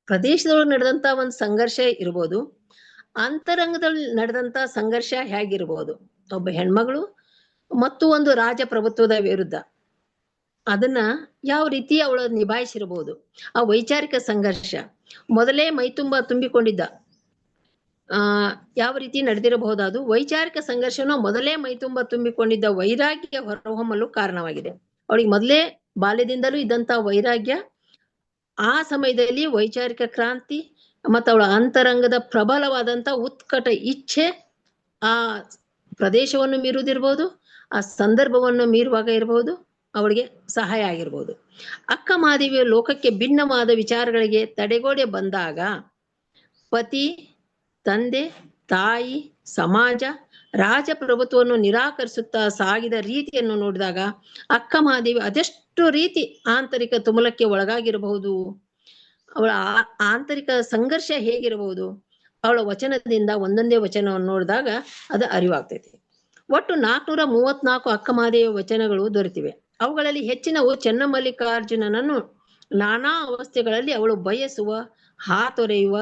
Speaker 6: ಪ್ರದೇಶದೊಳಗೆ ನಡೆದಂತ ಒಂದು ಸಂಘರ್ಷ ಇರ್ಬೋದು, ಅಂತರಂಗದಲ್ಲಿ ನಡೆದಂತ ಸಂಘರ್ಷ ಹೇಗಿರ್ಬೋದು, ಒಬ್ಬ ಹೆಣ್ಮಗಳು ಮತ್ತು ಒಂದು ರಾಜಪ್ರಭುತ್ವದ ವಿರುದ್ಧ ಅದನ್ನ ಯಾವ ರೀತಿ ಅವಳು ನಿಭಾಯಿಸಿರ್ಬೋದು. ಆ ವೈಚಾರಿಕ ಸಂಘರ್ಷ ಮೊದಲೇ ಮೈತುಂಬ ತುಂಬಿಕೊಂಡಿದ್ದ ಯಾವ ರೀತಿ ನಡೆದಿರಬಹುದಾದ ವೈಚಾರಿಕ ಸಂಘರ್ಷನೂ ಮೊದಲೇ ಮೈತುಂಬ ತುಂಬಿಕೊಂಡಿದ್ದ ವೈರಾಗ್ಯ ಹೊರಹೊಮ್ಮಲು ಕಾರಣವಾಗಿದೆ. ಅವಳಿಗೆ ಮೊದಲೇ ಬಾಲ್ಯದಿಂದಲೂ ಇದ್ದಂತ ವೈರಾಗ್ಯ ಆ ಸಮಯದಲ್ಲಿ ವೈಚಾರಿಕ ಕ್ರಾಂತಿ ಮತ್ತು ಅವಳ ಅಂತರಂಗದ ಪ್ರಬಲವಾದಂತ ಉತ್ಕಟ ಇಚ್ಛೆ ಆ ಪ್ರದೇಶವನ್ನು ಮೀರುವುದಿರ್ಬೋದು, ಆ ಸಂದರ್ಭವನ್ನು ಮೀರುವಾಗ ಇರಬಹುದು, ಅವಳಿಗೆ ಸಹಾಯ ಆಗಿರ್ಬೋದು. ಅಕ್ಕ ಮಹಾದೇವಿಯ ಲೋಕಕ್ಕೆ ಭಿನ್ನವಾದ ವಿಚಾರಗಳಿಗೆ ತಡೆಗೋಡೆ ಬಂದಾಗ ಪತಿ, ತಂದೆ, ತಾಯಿ, ಸಮಾಜ, ರಾಜಪ್ರಭುತ್ವವನ್ನು ನಿರಾಕರಿಸುತ್ತಾ ಸಾಗಿದ ರೀತಿಯನ್ನು ನೋಡಿದಾಗ ಅಕ್ಕ ಮಹಾದೇವಿ ಅದೆಷ್ಟು ರೀತಿ ಆಂತರಿಕ ತುಮುಲಕ್ಕೆ ಒಳಗಾಗಿರಬಹುದು, ಅವಳ ಆಂತರಿಕ ಸಂಘರ್ಷ ಹೇಗಿರಬಹುದು, ಅವಳ ವಚನದಿಂದ ಒಂದೊಂದೇ ವಚನವನ್ನು ನೋಡಿದಾಗ ಅದು ಅರಿವಾಗ್ತೈತಿ. ಒಟ್ಟು 434 ಅಕ್ಕ ಮಹಾದೇವಿ ವಚನಗಳು ದೊರೆತಿವೆ. ಅವುಗಳಲ್ಲಿ ಹೆಚ್ಚಿನವು ಚೆನ್ನಮಲ್ಲಿಕಾರ್ಜುನನನ್ನು ನಾನಾ ಅವಸ್ಥೆಗಳಲ್ಲಿ ಅವಳು ಬಯಸುವ, ಹಾತೊರೆಯುವ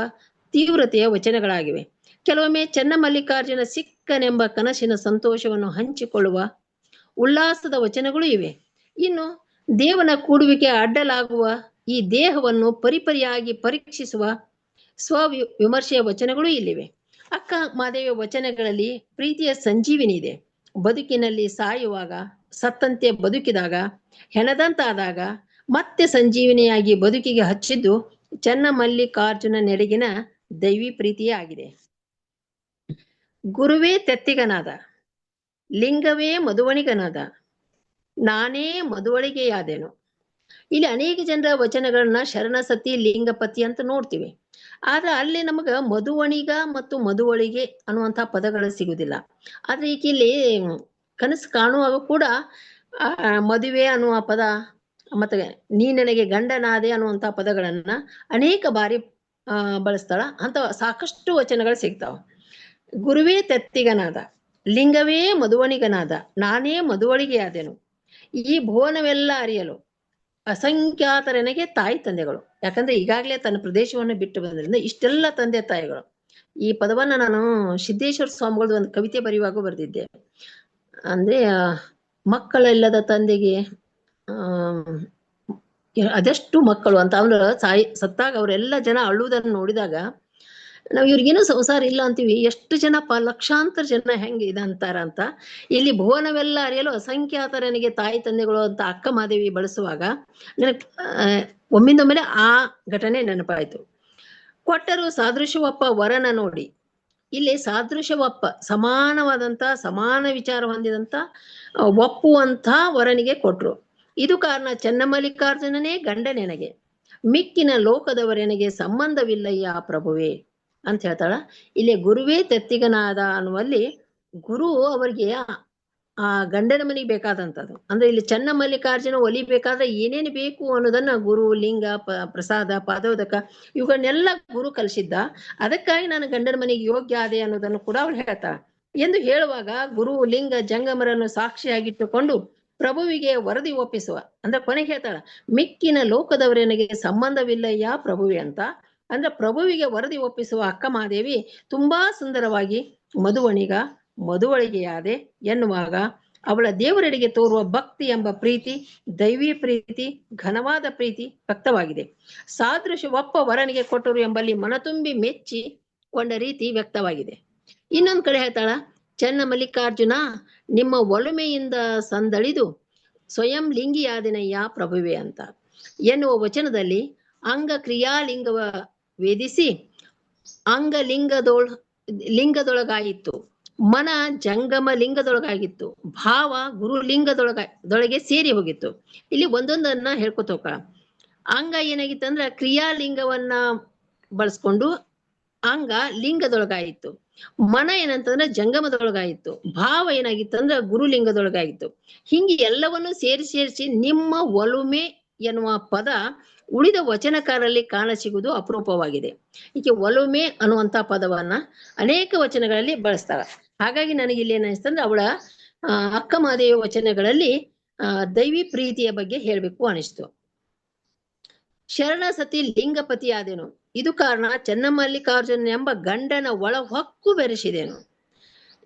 Speaker 6: ತೀವ್ರತೆಯ ವಚನಗಳಾಗಿವೆ. ಕೆಲವೊಮ್ಮೆ ಚೆನ್ನಮಲ್ಲಿಕಾರ್ಜುನ ಸಿಕ್ಕನೆಂಬ ಕನಸಿನ ಸಂತೋಷವನ್ನು ಹಂಚಿಕೊಳ್ಳುವ ಉಲ್ಲಾಸದ ವಚನಗಳು ಇವೆ. ಇನ್ನು ದೇವನ ಕೂಡುವಿಕೆ ಅಡ್ಡಲಾಗುವ ಈ ದೇಹವನ್ನು ಪರಿಪರಿಯಾಗಿ ಪರೀಕ್ಷಿಸುವ ವಿಮರ್ಶೆಯ ವಚನಗಳು ಇಲ್ಲಿವೆ. ಅಕ್ಕ ಮಹಾದೇವಿಯ ವಚನಗಳಲ್ಲಿ ಪ್ರೀತಿಯ ಸಂಜೀವಿನಿ ಇದೆ. ಬದುಕಿನಲ್ಲಿ ಸಾಯುವಾಗ, ಸತ್ತಂತೆ ಬದುಕಿದಾಗ, ಹೆಣದಂತಾದಾಗ ಮತ್ತೆ ಸಂಜೀವಿನಿಯಾಗಿ ಬದುಕಿಗೆ ಹಚ್ಚಿದ್ದು ಚೆನ್ನಮಲ್ಲಿಕಾರ್ಜುನ ನೆಡೆಗಿನ ದೈವಿ ಪ್ರೀತಿಯೇ ಆಗಿದೆ. ಗುರುವೇ ತೆತ್ತಿಗನಾದ, ಲಿಂಗವೇ ಮಧುವಣಿಗನಾದ, ನಾನೇ ಮಧುವಳಿಗೆಯಾದೆನು. ಇಲ್ಲಿ ಅನೇಕ ಜನರ ವಚನಗಳನ್ನ ಶರಣಸತಿ, ಲಿಂಗಪತಿ ಅಂತ ನೋಡ್ತೀವಿ. ಆದ್ರೆ ಅಲ್ಲಿ ನಮಗ ಮಧುವಣಿಗ ಮತ್ತು ಮಧುವಳಿಗೆ ಅನ್ನುವಂಥ ಪದಗಳು ಸಿಗುದಿಲ್ಲ. ಆದ್ರೆ ಈಗ ಇಲ್ಲಿ ಕನಸು ಕಾಣುವಾಗ ಕೂಡ ಮದುವೆ ಅನ್ನುವ ಪದ ಮತ್ತೆ ನೀ ನನಗೆ ಗಂಡನಾದೆ ಅನ್ನುವಂಥ ಪದಗಳನ್ನ ಅನೇಕ ಬಾರಿ ಬಳಸ್ತಾಳ. ಅಂತ ಸಾಕಷ್ಟು ವಚನಗಳು ಸಿಗ್ತಾವ. ಗುರುವೇ ತೆತ್ತಿಗನಾದ, ಲಿಂಗವೇ ಮಧುವಣಿಗನಾದ, ನಾನೇ ಮಧುವಳಿಗೆಯಾದೆನು. ಈ ಭುವನವೆಲ್ಲ ಅರಿಯಲು ಅಸಂಖ್ಯಾತರನಿಗೆ ತಾಯಿ ತಂದೆಗಳು. ಯಾಕಂದ್ರೆ ಈಗಾಗಲೇ ತನ್ನ ಪ್ರದೇಶವನ್ನು ಬಿಟ್ಟು ಬಂದ್ರಿಂದ ಇಷ್ಟೆಲ್ಲ ತಂದೆ ತಾಯಿಗಳು. ಈ ಪದವನ್ನ ನಾನು ಸಿದ್ದೇಶ್ವರ ಸ್ವಾಮಿಗಳದ್ದು ಒಂದು ಕವಿತೆ ಬರೆಯುವಾಗ ಬರೆದಿದ್ದೆ. ಅಂದ್ರೆ ಮಕ್ಕಳಿಲ್ಲದ ತಂದೆಗೆ ಅದೆಷ್ಟು ಮಕ್ಕಳು ಅಂತ ಅವ್ರ ಸತ್ತಾಗ ಅವರೆಲ್ಲ ಜನ ಅಳುವುದನ್ನು ನೋಡಿದಾಗ ನಾವು ಇವ್ರಿಗೇನು ಸಂಸಾರ ಇಲ್ಲ ಅಂತೀವಿ, ಎಷ್ಟು ಜನ ಲಕ್ಷಾಂತರ ಜನ ಹೆಂಗೆ ಇದೆ ಅಂತಾರ ಅಂತ. ಇಲ್ಲಿ ಭುವನವೆಲ್ಲ ಅರಿಯಲು ಅಸಂಖ್ಯಾತರನಿಗೆ ತಾಯಿ ತಂದೆಗಳು ಅಂತ ಅಕ್ಕ ಮಹಾದೇವಿ ಬಳಸುವಾಗ ನನಗೆ ಒಮ್ಮಿಂದೊಮ್ಮೆಲೆ ಆ ಘಟನೆ ನೆನಪಾಯಿತು. ಕೊಟ್ಟರು ಸಾದೃಶ್ಯವಪ್ಪ ವರನ ನೋಡಿ. ಇಲ್ಲಿ ಸಾದೃಶ್ಯವಪ್ಪ ಸಮಾನವಾದಂತ, ಸಮಾನ ವಿಚಾರ ಹೊಂದಿದಂತ ಒಪ್ಪುವಂಥ ವರನಿಗೆ ಕೊಟ್ರು. ಇದು ಕಾರಣ ಚೆನ್ನಮಲ್ಲಿಕಾರ್ಜುನನೇ ಗಂಡ ನೆನಗೆ, ಮಿಕ್ಕಿನ ಲೋಕದವರೆನಗೆ ಸಂಬಂಧವಿಲ್ಲಯ್ಯ ಪ್ರಭುವೇ ಅಂತ ಹೇಳ್ತಾಳ. ಇಲ್ಲಿ ಗುರುವೇ ತೆತ್ತಿಗನಾದ ಅನ್ನುವಲ್ಲಿ ಗುರು ಅವರಿಗೆ ಆ ಗಂಡನ ಮನೆಗೆ ಬೇಕಾದಂಥದ್ದು. ಅಂದ್ರೆ ಇಲ್ಲಿ ಚೆನ್ನಮಲ್ಲಿಕಾರ್ಜುನ ಒಲಿಬೇಕಾದ್ರೆ ಏನೇನು ಬೇಕು ಅನ್ನೋದನ್ನ ಗುರು, ಲಿಂಗ, ಪ್ರಸಾದ, ಪಾದೋದಕ ಇವುಗಳನ್ನೆಲ್ಲ ಗುರು ಕಲಿಸಿದ್ದ. ಅದಕ್ಕಾಗಿ ನಾನು ಗಂಡನ ಮನೆಗೆ ಯೋಗ್ಯ ಆದೆ ಅನ್ನೋದನ್ನು ಕೂಡ ಅವಳು ಹೇಳ್ತಾಳ. ಎಂದು ಹೇಳುವಾಗ ಗುರು, ಲಿಂಗ, ಜಂಗಮರನ್ನು ಸಾಕ್ಷಿಯಾಗಿಟ್ಟುಕೊಂಡು ಪ್ರಭುವಿಗೆ ವರದಿ ಒಪ್ಪಿಸುವ, ಅಂದ್ರೆ ಕೊನೆಗೆ ಹೇಳ್ತಾಳ ಮಿಕ್ಕಿನ ಲೋಕದವರೆನಗೆ ಸಂಬಂಧವಿಲ್ಲಯ್ಯ ಪ್ರಭುವೆ ಅಂತ. ಅಂದ್ರೆ ಪ್ರಭುವಿಗೆ ವರದಿ ಒಪ್ಪಿಸುವ ಅಕ್ಕ ಮಹಾದೇವಿ ತುಂಬಾ ಸುಂದರವಾಗಿ ಮಧುವಣಿಗ, ಮಧುವಳಿಗೆಯಾದೆ ಎನ್ನುವಾಗ ಅವಳ ದೇವರೆಡೆಗೆ ತೋರುವ ಭಕ್ತಿ ಎಂಬ ಪ್ರೀತಿ, ದೈವಿ ಪ್ರೀತಿ, ಘನವಾದ ಪ್ರೀತಿ ವ್ಯಕ್ತವಾಗಿದೆ. ಸಾದೃಶ್ಯವಪ್ಪ ವರನಿಗೆ ಕೊಟ್ಟರು ಎಂಬಲ್ಲಿ ಮನತುಂಬಿ ಮೆಚ್ಚಿ ಕೊಂಡ ರೀತಿ ವ್ಯಕ್ತವಾಗಿದೆ. ಇನ್ನೊಂದ್ ಕಡೆ ಹೇಳ್ತಾಳ, ಚೆನ್ನಮಲ್ಲಿಕಾರ್ಜುನ ನಿಮ್ಮ ಒಲುಮೆಯಿಂದ ಸಂದಳಿದು ಸ್ವಯಂ ಲಿಂಗಿಯಾದಿನಯ್ಯ ಪ್ರಭುವೆ ಅಂತ ಎನ್ನುವ ವಚನದಲ್ಲಿ ಅಂಗ ಕ್ರಿಯಾಲಿಂಗವ ವೇದಿಸಿ ಅಂಗ ಲಿಂಗದೊಳಗಾಯಿತು, ಮನ ಜಂಗಮ ಲಿಂಗದೊಳಗಾಗಿತ್ತು, ಭಾವ ಗುರು ಲಿಂಗದೊಳಗೆ ಸೇರಿ ಹೋಗಿತ್ತು. ಇಲ್ಲಿ ಒಂದೊಂದನ್ನ ಹೇಳ್ಕೊತ ಹೋಗ. ಅಂಗ ಏನಾಗಿತ್ತು ಅಂದ್ರೆ ಕ್ರಿಯಾಲಿಂಗವನ್ನ ಬಳಸ್ಕೊಂಡು ಅಂಗ ಲಿಂಗದೊಳಗಾಯಿತು, ಮನ ಏನಂತಂದ್ರೆ ಜಂಗಮದೊಳಗಾಯಿತು, ಭಾವ ಏನಾಗಿತ್ತು ಅಂದ್ರೆ ಗುರುಲಿಂಗದೊಳಗಾಯಿತು. ಹಿಂಗೆ ಎಲ್ಲವನ್ನು ಸೇರಿಸಿ ನಿಮ್ಮ ಒಲುಮೆ ಎನ್ನುವ ಪದ ಉಳಿದ ವಚನಕಾರರಲ್ಲಿ ಕಾಣಸಿಗುವುದು ಅಪರೂಪವಾಗಿದೆ. ಈಕೆ ಒಲುಮೆ ಅನ್ನುವಂಥ ಪದವನ್ನ ಅನೇಕ ವಚನಗಳಲ್ಲಿ ಬಳಸ್ತಾಳ. ಹಾಗಾಗಿ ನನಗೆ ಇಲ್ಲಿ ಏನಿಸ್ತಂದ್ರೆ ಅವಳ ಅಕ್ಕ ಮಹಾದೇವಿ ವಚನಗಳಲ್ಲಿ ದೈವಿ ಪ್ರೀತಿಯ ಬಗ್ಗೆ ಹೇಳ್ಬೇಕು ಅನಿಸ್ತು. ಶರಣ ಸತಿ ಲಿಂಗಪತಿ ಆದೆನು, ಇದು ಕಾರಣ ಚೆನ್ನಮಲ್ಲಿಕಾರ್ಜುನ ಎಂಬ ಗಂಡನ ಒಳ ಹೊಕ್ಕು ಬೆರೆಸಿದೆನು.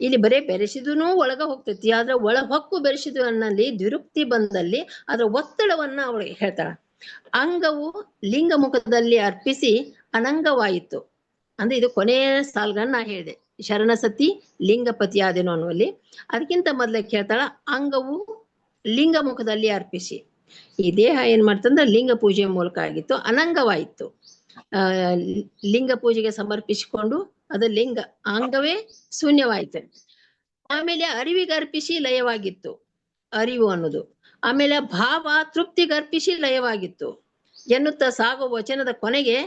Speaker 6: ಇಲ್ಲಿ ಬರೇ ಬೆರೆಸಿದೂ ಒಳಗ ಹೋಗ್ತೈತಿ, ಆದ್ರೆ ಒಳ ಹೊಕ್ಕು ಬೆರೆಸಿದು ಅನ್ನಲ್ಲಿ ದ್ವಿರುಕ್ತಿ ಬಂದಲ್ಲಿ ಅದರ ಒತ್ತಡವನ್ನ ಅವಳಿಗೆ ಹೇಳ್ತಾಳ. ಅಂಗವು ಲಿಂಗ ಮುಖದಲ್ಲಿ ಅರ್ಪಿಸಿ ಅನಂಗವಾಯಿತು. ಅಂದ್ರೆ ಇದು ಕೊನೆಯ ಸಾಲ್ಗಳನ್ನ ಹೇಳಿದೆ, ಶರಣ ಸತಿ ಲಿಂಗಪತಿ ಆದೆನು ಅನ್ನುವಲ್ಲಿ. ಅದಕ್ಕಿಂತ ಮೊದ್ಲಕ್ಕೆ ಹೇಳ್ತಾಳ ಅಂಗವು ಲಿಂಗ ಮುಖದಲ್ಲಿ ಅರ್ಪಿಸಿ. ಈ ದೇಹ ಏನ್ ಮಾಡ್ತಂದ್ರೆ ಲಿಂಗ ಪೂಜೆಯ ಮೂಲಕ ಆಗಿತ್ತು, ಅನಂಗವಾಯಿತು. ಲಿಂಗ ಪೂಜೆಗೆ ಸಮರ್ಪಿಸಿಕೊಂಡು ಅದು ಲಿಂಗ ಅಂಗವೇ ಶೂನ್ಯವಾಯಿತು. ಆಮೇಲೆ ಅರಿವಿಗರ್ಪಿಸಿ ಲಯವಾಗಿತ್ತು, ಅರಿವು ಅನ್ನೋದು. ಆಮೇಲೆ ಭಾವ ತೃಪ್ತಿಗರ್ಪಿಸಿ ಲಯವಾಗಿತ್ತು ಎನ್ನುತ್ತಾ ಸಾಗುವ ವಚನದ ಕೊನೆಗೆ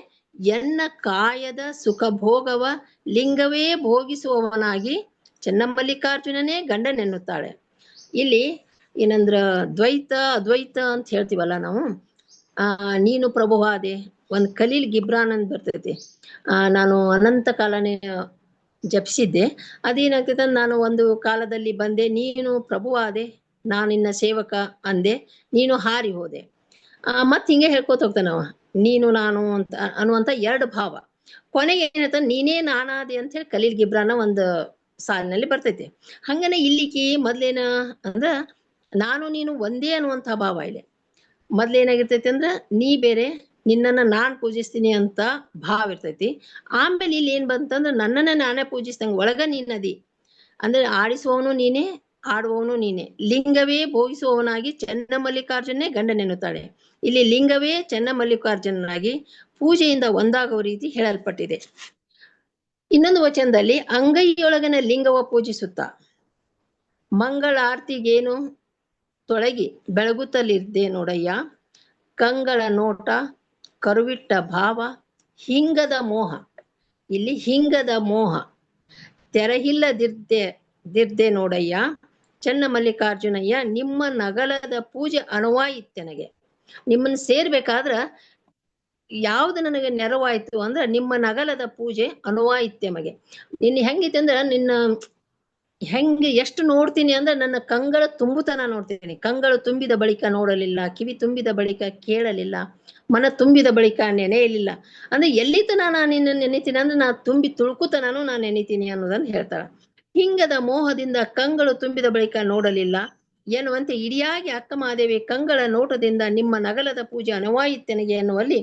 Speaker 6: ಎನ್ನ ಕಾಯದ ಸುಖ ಭೋಗವ ಲಿಂಗವೇ ಭೋಗಿಸುವವನಾಗಿ ಚೆನ್ನಮಲ್ಲಿಕಾರ್ಜುನನೇ ಗಂಡನೆನ್ನುತ್ತಾಳೆ. ಇಲ್ಲಿ ಏನಂದ್ರ ದ್ವೈತ ಅದ್ವೈತ ಅಂತ ಹೇಳ್ತೀವಲ್ಲ ನಾವು. ನೀನು ಪ್ರಭುವಾದೆ, ಒಂದ್ ಖಲೀಲ್ ಗಿಬ್ರಾನ್ ಅಂತ ಬರ್ತೈತಿ. ನಾನು ಅನಂತ ಕಾಲನೇ ಜಪಿಸಿದ್ದೆ. ಅದೇನಾಗ್ತೈತೆ, ನಾನು ಒಂದು ಕಾಲದಲ್ಲಿ ಬಂದೆ, ನೀನು ಪ್ರಭುವಾದೆ, ನಾನಿನ್ನ ಸೇವಕ ಅಂದೆ, ನೀನು ಹಾರಿ ಹೋದೆ. ಮತ್ ಹಿಂಗೆ ಹೇಳ್ಕೊತ ಹೋಗ್ತಾನವ, ನೀನು ನಾನು ಅಂತ ಅನ್ನುವಂತ ಎರಡು ಭಾವ. ಕೊನೆಗೆ ಏನಾಯ್ತ, ನೀನೇ ನಾನಾದೆ ಅಂತ ಹೇಳಿ ಖಲೀಲ್ ಗಿಬ್ರಾನ ಒಂದು ಸಾಲಿನಲ್ಲಿ ಬರ್ತೈತಿ. ಹಂಗನೆ ಇಲ್ಲಿಕಿ ಮೊದ್ಲೇನ ಅಂದ್ರ ನಾನು ನೀನು ಒಂದೇ ಅನ್ನುವಂಥ ಭಾವ ಇಲ್ಲಿ. ಮೊದ್ಲೇನಾಗಿರ್ತೈತಿ ಅಂದ್ರ ನೀ ಬೇರೆ, ನಿನ್ನನ್ನ ನಾನ್ ಪೂಜಿಸ್ತೀನಿ ಅಂತ ಭಾವ ಇರ್ತೈತಿ. ಆಮೇಲೆ ಇಲ್ಲಿ ಏನ್ ಬಂತಂದ್ರ ನನ್ನನ್ನ ನಾನೇ ಪೂಜಿಸ್ದಂಗ ಒಳಗ ನೀನದಿ ಅಂದ್ರೆ ಆಡಿಸುವವನು ನೀನೇ, ಆಡುವವನು ನೀನೆ, ಲಿಂಗವೇ ಭೋಗಿಸುವವನಾಗಿ ಚೆನ್ನಮಲ್ಲಿಕಾರ್ಜುನೇ ಗಂಡನೆನ್ನುತ್ತಾಳೆ. ಇಲ್ಲಿ ಲಿಂಗವೇ ಚೆನ್ನಮಲ್ಲಿಕಾರ್ಜುನನಾಗಿ ಪೂಜೆಯಿಂದ ಒಂದಾಗುವ ರೀತಿ ಹೇಳಲ್ಪಟ್ಟಿದೆ. ಇನ್ನೊಂದು ವಚನದಲ್ಲಿ ಅಂಗೈಯೊಳಗನ ಲಿಂಗವ ಪೂಜಿಸುತ್ತಾ ಮಂಗಳಾರ್ತಿಗೇನು ತೊಳಗಿ ಬೆಳಗುತ್ತಲಿದ್ದೆ ನೋಡಯ್ಯ, ಕಂಗಳ ನೋಟ ಕರುವಿಟ್ಟ ಭಾವ ಹಿಂಗದ ಮೋಹ. ಇಲ್ಲಿ ಹಿಂಗದ ಮೋಹ ತೆರಹಿಲ್ಲದಿರ್ದೆ ನೋಡಯ್ಯ ಚೆನ್ನಮಲ್ಲಿಕಾರ್ಜುನಯ್ಯ, ನಿಮ್ಮ ನಗಲದ ಪೂಜೆ ಅನುವಾಯಿತೆನಗೆ. ನಿಮ್ಮನ್ನ ಸೇರ್ಬೇಕಾದ್ರ ಯಾವ್ದು ನನಗೆ ನೆರವಾಯ್ತು ಅಂದ್ರ ನಿಮ್ಮ ನಗಲದ ಪೂಜೆ ಅನುವಾಯಿತ್ಯಮಗೆ. ನಿನ್ನ ಹೆಂಗಿತೆ ಅಂದ್ರ ನಿನ್ನ ಹೆಂಗೆ ಎಷ್ಟು ನೋಡ್ತೀನಿ ಅಂದ್ರೆ ನನ್ನ ಕಂಗಳ ತುಂಬುತನ ನೋಡ್ತೀನಿ. ಕಂಗಳು ತುಂಬಿದ ಬಳಿಕ ನೋಡಲಿಲ್ಲ, ಕಿವಿ ತುಂಬಿದ ಬಳಿಕ ಕೇಳಲಿಲ್ಲ, ಮನ ತುಂಬಿದ ಬಳಿಕ ನೆನೆಯಲಿಲ್ಲ. ಅಂದ್ರೆ ಎಲ್ಲಿತನ ನಾನು ನಿನ್ನ ನೆನಿತೀನಿ ಅಂದ್ರೆ ನಾ ತುಂಬಿ ತುಳುಕುತನೂ ನಾನು ನೆನಿತೀನಿ ಅನ್ನೋದನ್ನ ಹೇಳ್ತಾಳ. ಹಿಂಗದ ಮೋಹದಿಂದ ಕಂಗಳು ತುಂಬಿದ ಬಳಿಕ ನೋಡಲಿಲ್ಲ ಎನ್ನುವಂತೆ ಇಡಿಯಾಗಿ ಅಕ್ಕ ಮಹಾದೇವಿ ಕಂಗಳ ನೋಟದಿಂದ ನಿಮ್ಮ ನಗಲದ ಪೂಜೆ ಅನುವಾಯಿತೆನಗೆ ಎನ್ನುವಲ್ಲಿ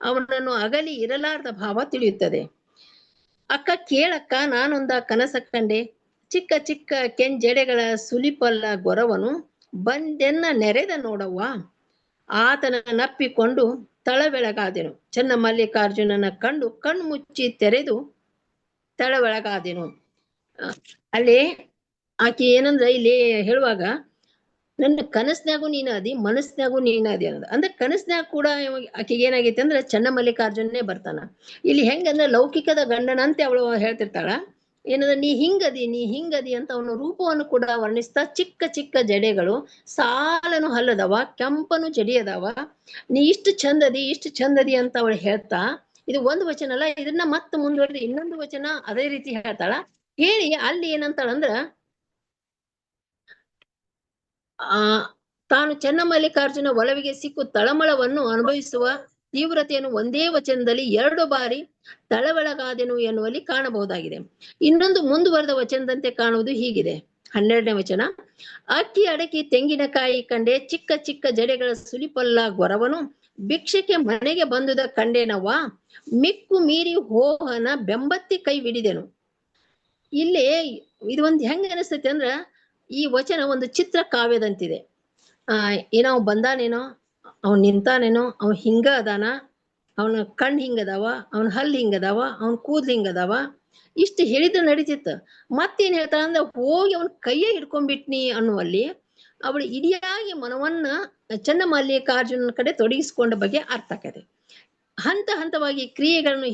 Speaker 6: ಅವನನ್ನು ಅಗಲಿ ಇರಲಾರ್ದ ಭಾವ ತಿಳಿಯುತ್ತದೆ. ಅಕ್ಕ ಕೇಳಕ್ಕ, ನಾನೊಂದ ಕನಸ ಕಂಡೆ, ಚಿಕ್ಕ ಚಿಕ್ಕ ಕೆಂಜೆಡೆಗಳ ಸುಲಿಪಲ್ಲ ಗೊರವನು ಬಂದೆನ್ನ ನೆರೆದ ನೋಡವ್ವ, ಆತನ ನಪ್ಪಿಕೊಂಡು ತಳಬೆಳಗಾದೆನು, ಚೆನ್ನಮಲ್ಲಿಕಾರ್ಜುನನ ಕಂಡು ಕಣ್ಮುಚ್ಚಿ ತೆರೆದು ತಳಬೆಳಗಾದೆನು. ಅಲ್ಲಿ ಆಕೆ ಏನಂದ್ರ ಇಲ್ಲಿ ಹೇಳುವಾಗ ನನ್ನ ಕನಸ್ನಾಗೂ ನೀನ ಅದಿ, ಮನಸ್ನಾಗೂ ನೀನ ಅದಿ ಅನ್ನೋದು. ಅಂದ್ರೆ ಕನಸ್ನಾಗ ಕೂಡ ಆಕೆಗೆ ಏನಾಗೈತೆ ಅಂದ್ರೆ ಚೆನ್ನಮಲ್ಲಿಕಾರ್ಜುನನೇ ಬರ್ತಾನ. ಇಲ್ಲಿ ಹೆಂಗಂದ್ರೆ ಲೌಕಿಕದ ಗಂಡನಂತೆ ಅವಳು ಹೇಳ್ತಿರ್ತಾಳ. ಏನಂದ್ರೆ ನೀ ಹಿಂಗದಿ ಅಂತ ಅವನ ರೂಪವನ್ನು ಕೂಡ ವರ್ಣಿಸ್ತಾ, ಚಿಕ್ಕ ಚಿಕ್ಕ ಜಡೆಗಳು, ಸಾಲನು ಹಲ್ಲದವ, ಕೆಂಪನು ಜಡಿಯದವ, ನೀ ಇಷ್ಟು ಚಂದದಿ ಅಂತ ಅವಳು ಹೇಳ್ತಾ, ಇದು ಒಂದು ವಚನ ಅಲ್ಲ, ಇದನ್ನ ಮತ್ತೆ ಮುಂದುವರೆದು ಇನ್ನೊಂದು ವಚನ ಅದೇ ರೀತಿ ಹೇಳ್ತಾಳ. ಹೇಳಿ ಅಲ್ಲಿ ಏನಂತಾಳಂದ್ರ ತಾನು ಚೆನ್ನಮಲ್ಲಿಕಾರ್ಜುನ ಒಲವಿಗೆ ಸಿಕ್ಕು ತಳಮಳವನ್ನು ಅನುಭವಿಸುವ ತೀವ್ರತೆಯನ್ನು ಒಂದೇ ವಚನದಲ್ಲಿ 2 ಬಾರಿ ತಳಬೆಳಗಾದೆನು ಎನ್ನುವಲ್ಲಿ ಕಾಣಬಹುದಾಗಿದೆ. ಇನ್ನೊಂದು ಮುಂದುವರೆದ ವಚನದಂತೆ ಕಾಣುವುದು ಹೀಗಿದೆ. 12ನೇ ವಚನ, ಅಕ್ಕಿ ಅಡಕಿ ತೆಂಗಿನಕಾಯಿ ಕಂಡೆ, ಚಿಕ್ಕ ಚಿಕ್ಕ ಜಡೆಗಳ ಸುಲಿಪಲ್ಲ ಗೊರವನು ಭಿಕ್ಷಕ್ಕೆ ಮನೆಗೆ ಬಂದುದ ಕಂಡೇನವ್ವ, ಮಿಕ್ಕು ಮೀರಿ ಹೋಹನ ಬೆಂಬತ್ತಿ ಕೈ ಹಿಡಿದೆನು. ಇಲ್ಲಿ ಇದು ಒಂದು ಹೆಂಗ ಅನಿಸ್ತೈತಿ ಅಂದ್ರ ಈ ವಚನ ಒಂದು ಚಿತ್ರ ಕಾವ್ಯದಂತಿದೆ. ಏನೋ ಅವ್ ಬಂದಾನೇನೋ, ಅವ್ನ್ ನಿಂತಾನೇನೋ, ಅವ್ ಹಿಂಗ ಅದಾನ, ಅವನ ಕಣ್ ಹಿಂಗದಾವ, ಅವನ ಹಲ್ ಹಿಂಗದಾವ, ಅವನ ಕೂದ್ಲು ಹಿಂಗದಾವ, ಇಷ್ಟು ಹೇಳಿದ್ರೆ ನಡೀತಿತ್ತು. ಮತ್ತೇನ್ ಹೇಳ್ತಾಳ ಅಂದ್ರೆ ಹೋಗಿ ಅವನ ಕೈಯೇ ಹಿಡ್ಕೊಂಡ್ಬಿಟ್ನಿ ಅನ್ನುವಲ್ಲಿ ಅವಳು ಇಡಿಯಾಗಿ ಮನವನ್ನ ಚೆನ್ನಮಲ್ಲಿಕಾರ್ಜುನನ ಕಡೆ ತೊಡಗಿಸಿಕೊಂಡ ಬಗ್ಗೆ ಅರ್ಥ ಆಕದೆ. ಹಂತ ಹಂತವಾಗಿ ಕ್ರಿಯೆಗಳನ್ನು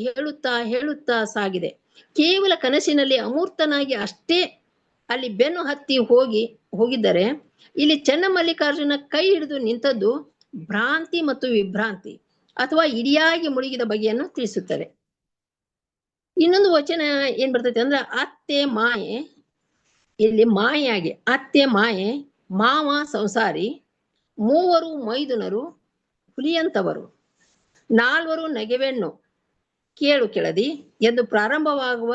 Speaker 6: ಹೇಳುತ್ತಾ ಸಾಗಿದೆ. ಕೇವಲ ಕನಸಿನಲ್ಲಿ ಅಮೂರ್ತನಾಗಿ ಅಷ್ಟೇ ಅಲ್ಲಿ ಬೆನ್ನು ಹತ್ತಿ ಹೋಗಿದ್ದರೆ, ಇಲ್ಲಿ ಚೆನ್ನಮಲ್ಲಿಕಾರ್ಜುನ ಕೈ ಹಿಡಿದು ನಿಂತದ್ದು ಭ್ರಾಂತಿ ಮತ್ತು ವಿಭ್ರಾಂತಿ ಅಥವಾ ಇಡಿಯಾಗಿ ಮುಳುಗಿದ ಬಗೆಯನ್ನು ತಿಳಿಸುತ್ತದೆ. ಇನ್ನೊಂದು ವಚನ ಏನ್ ಬರ್ತೈತಿ ಅಂದ್ರ ಅತ್ತೆ ಮಾಯೆ, ಇಲ್ಲಿ ಮಾಯೆಯಾಗಿ ಅತ್ತೆ ಮಾಯೆ, ಮಾವ ಸಂಸಾರಿ, ಮೂವರು ಮೈದುನರು ಹುಲಿಯಂತವರು, 4 ನಗೆವೆಣ್ಣು ಕೇಳು ಕೆಳದಿ ಎಂದು ಪ್ರಾರಂಭವಾಗುವ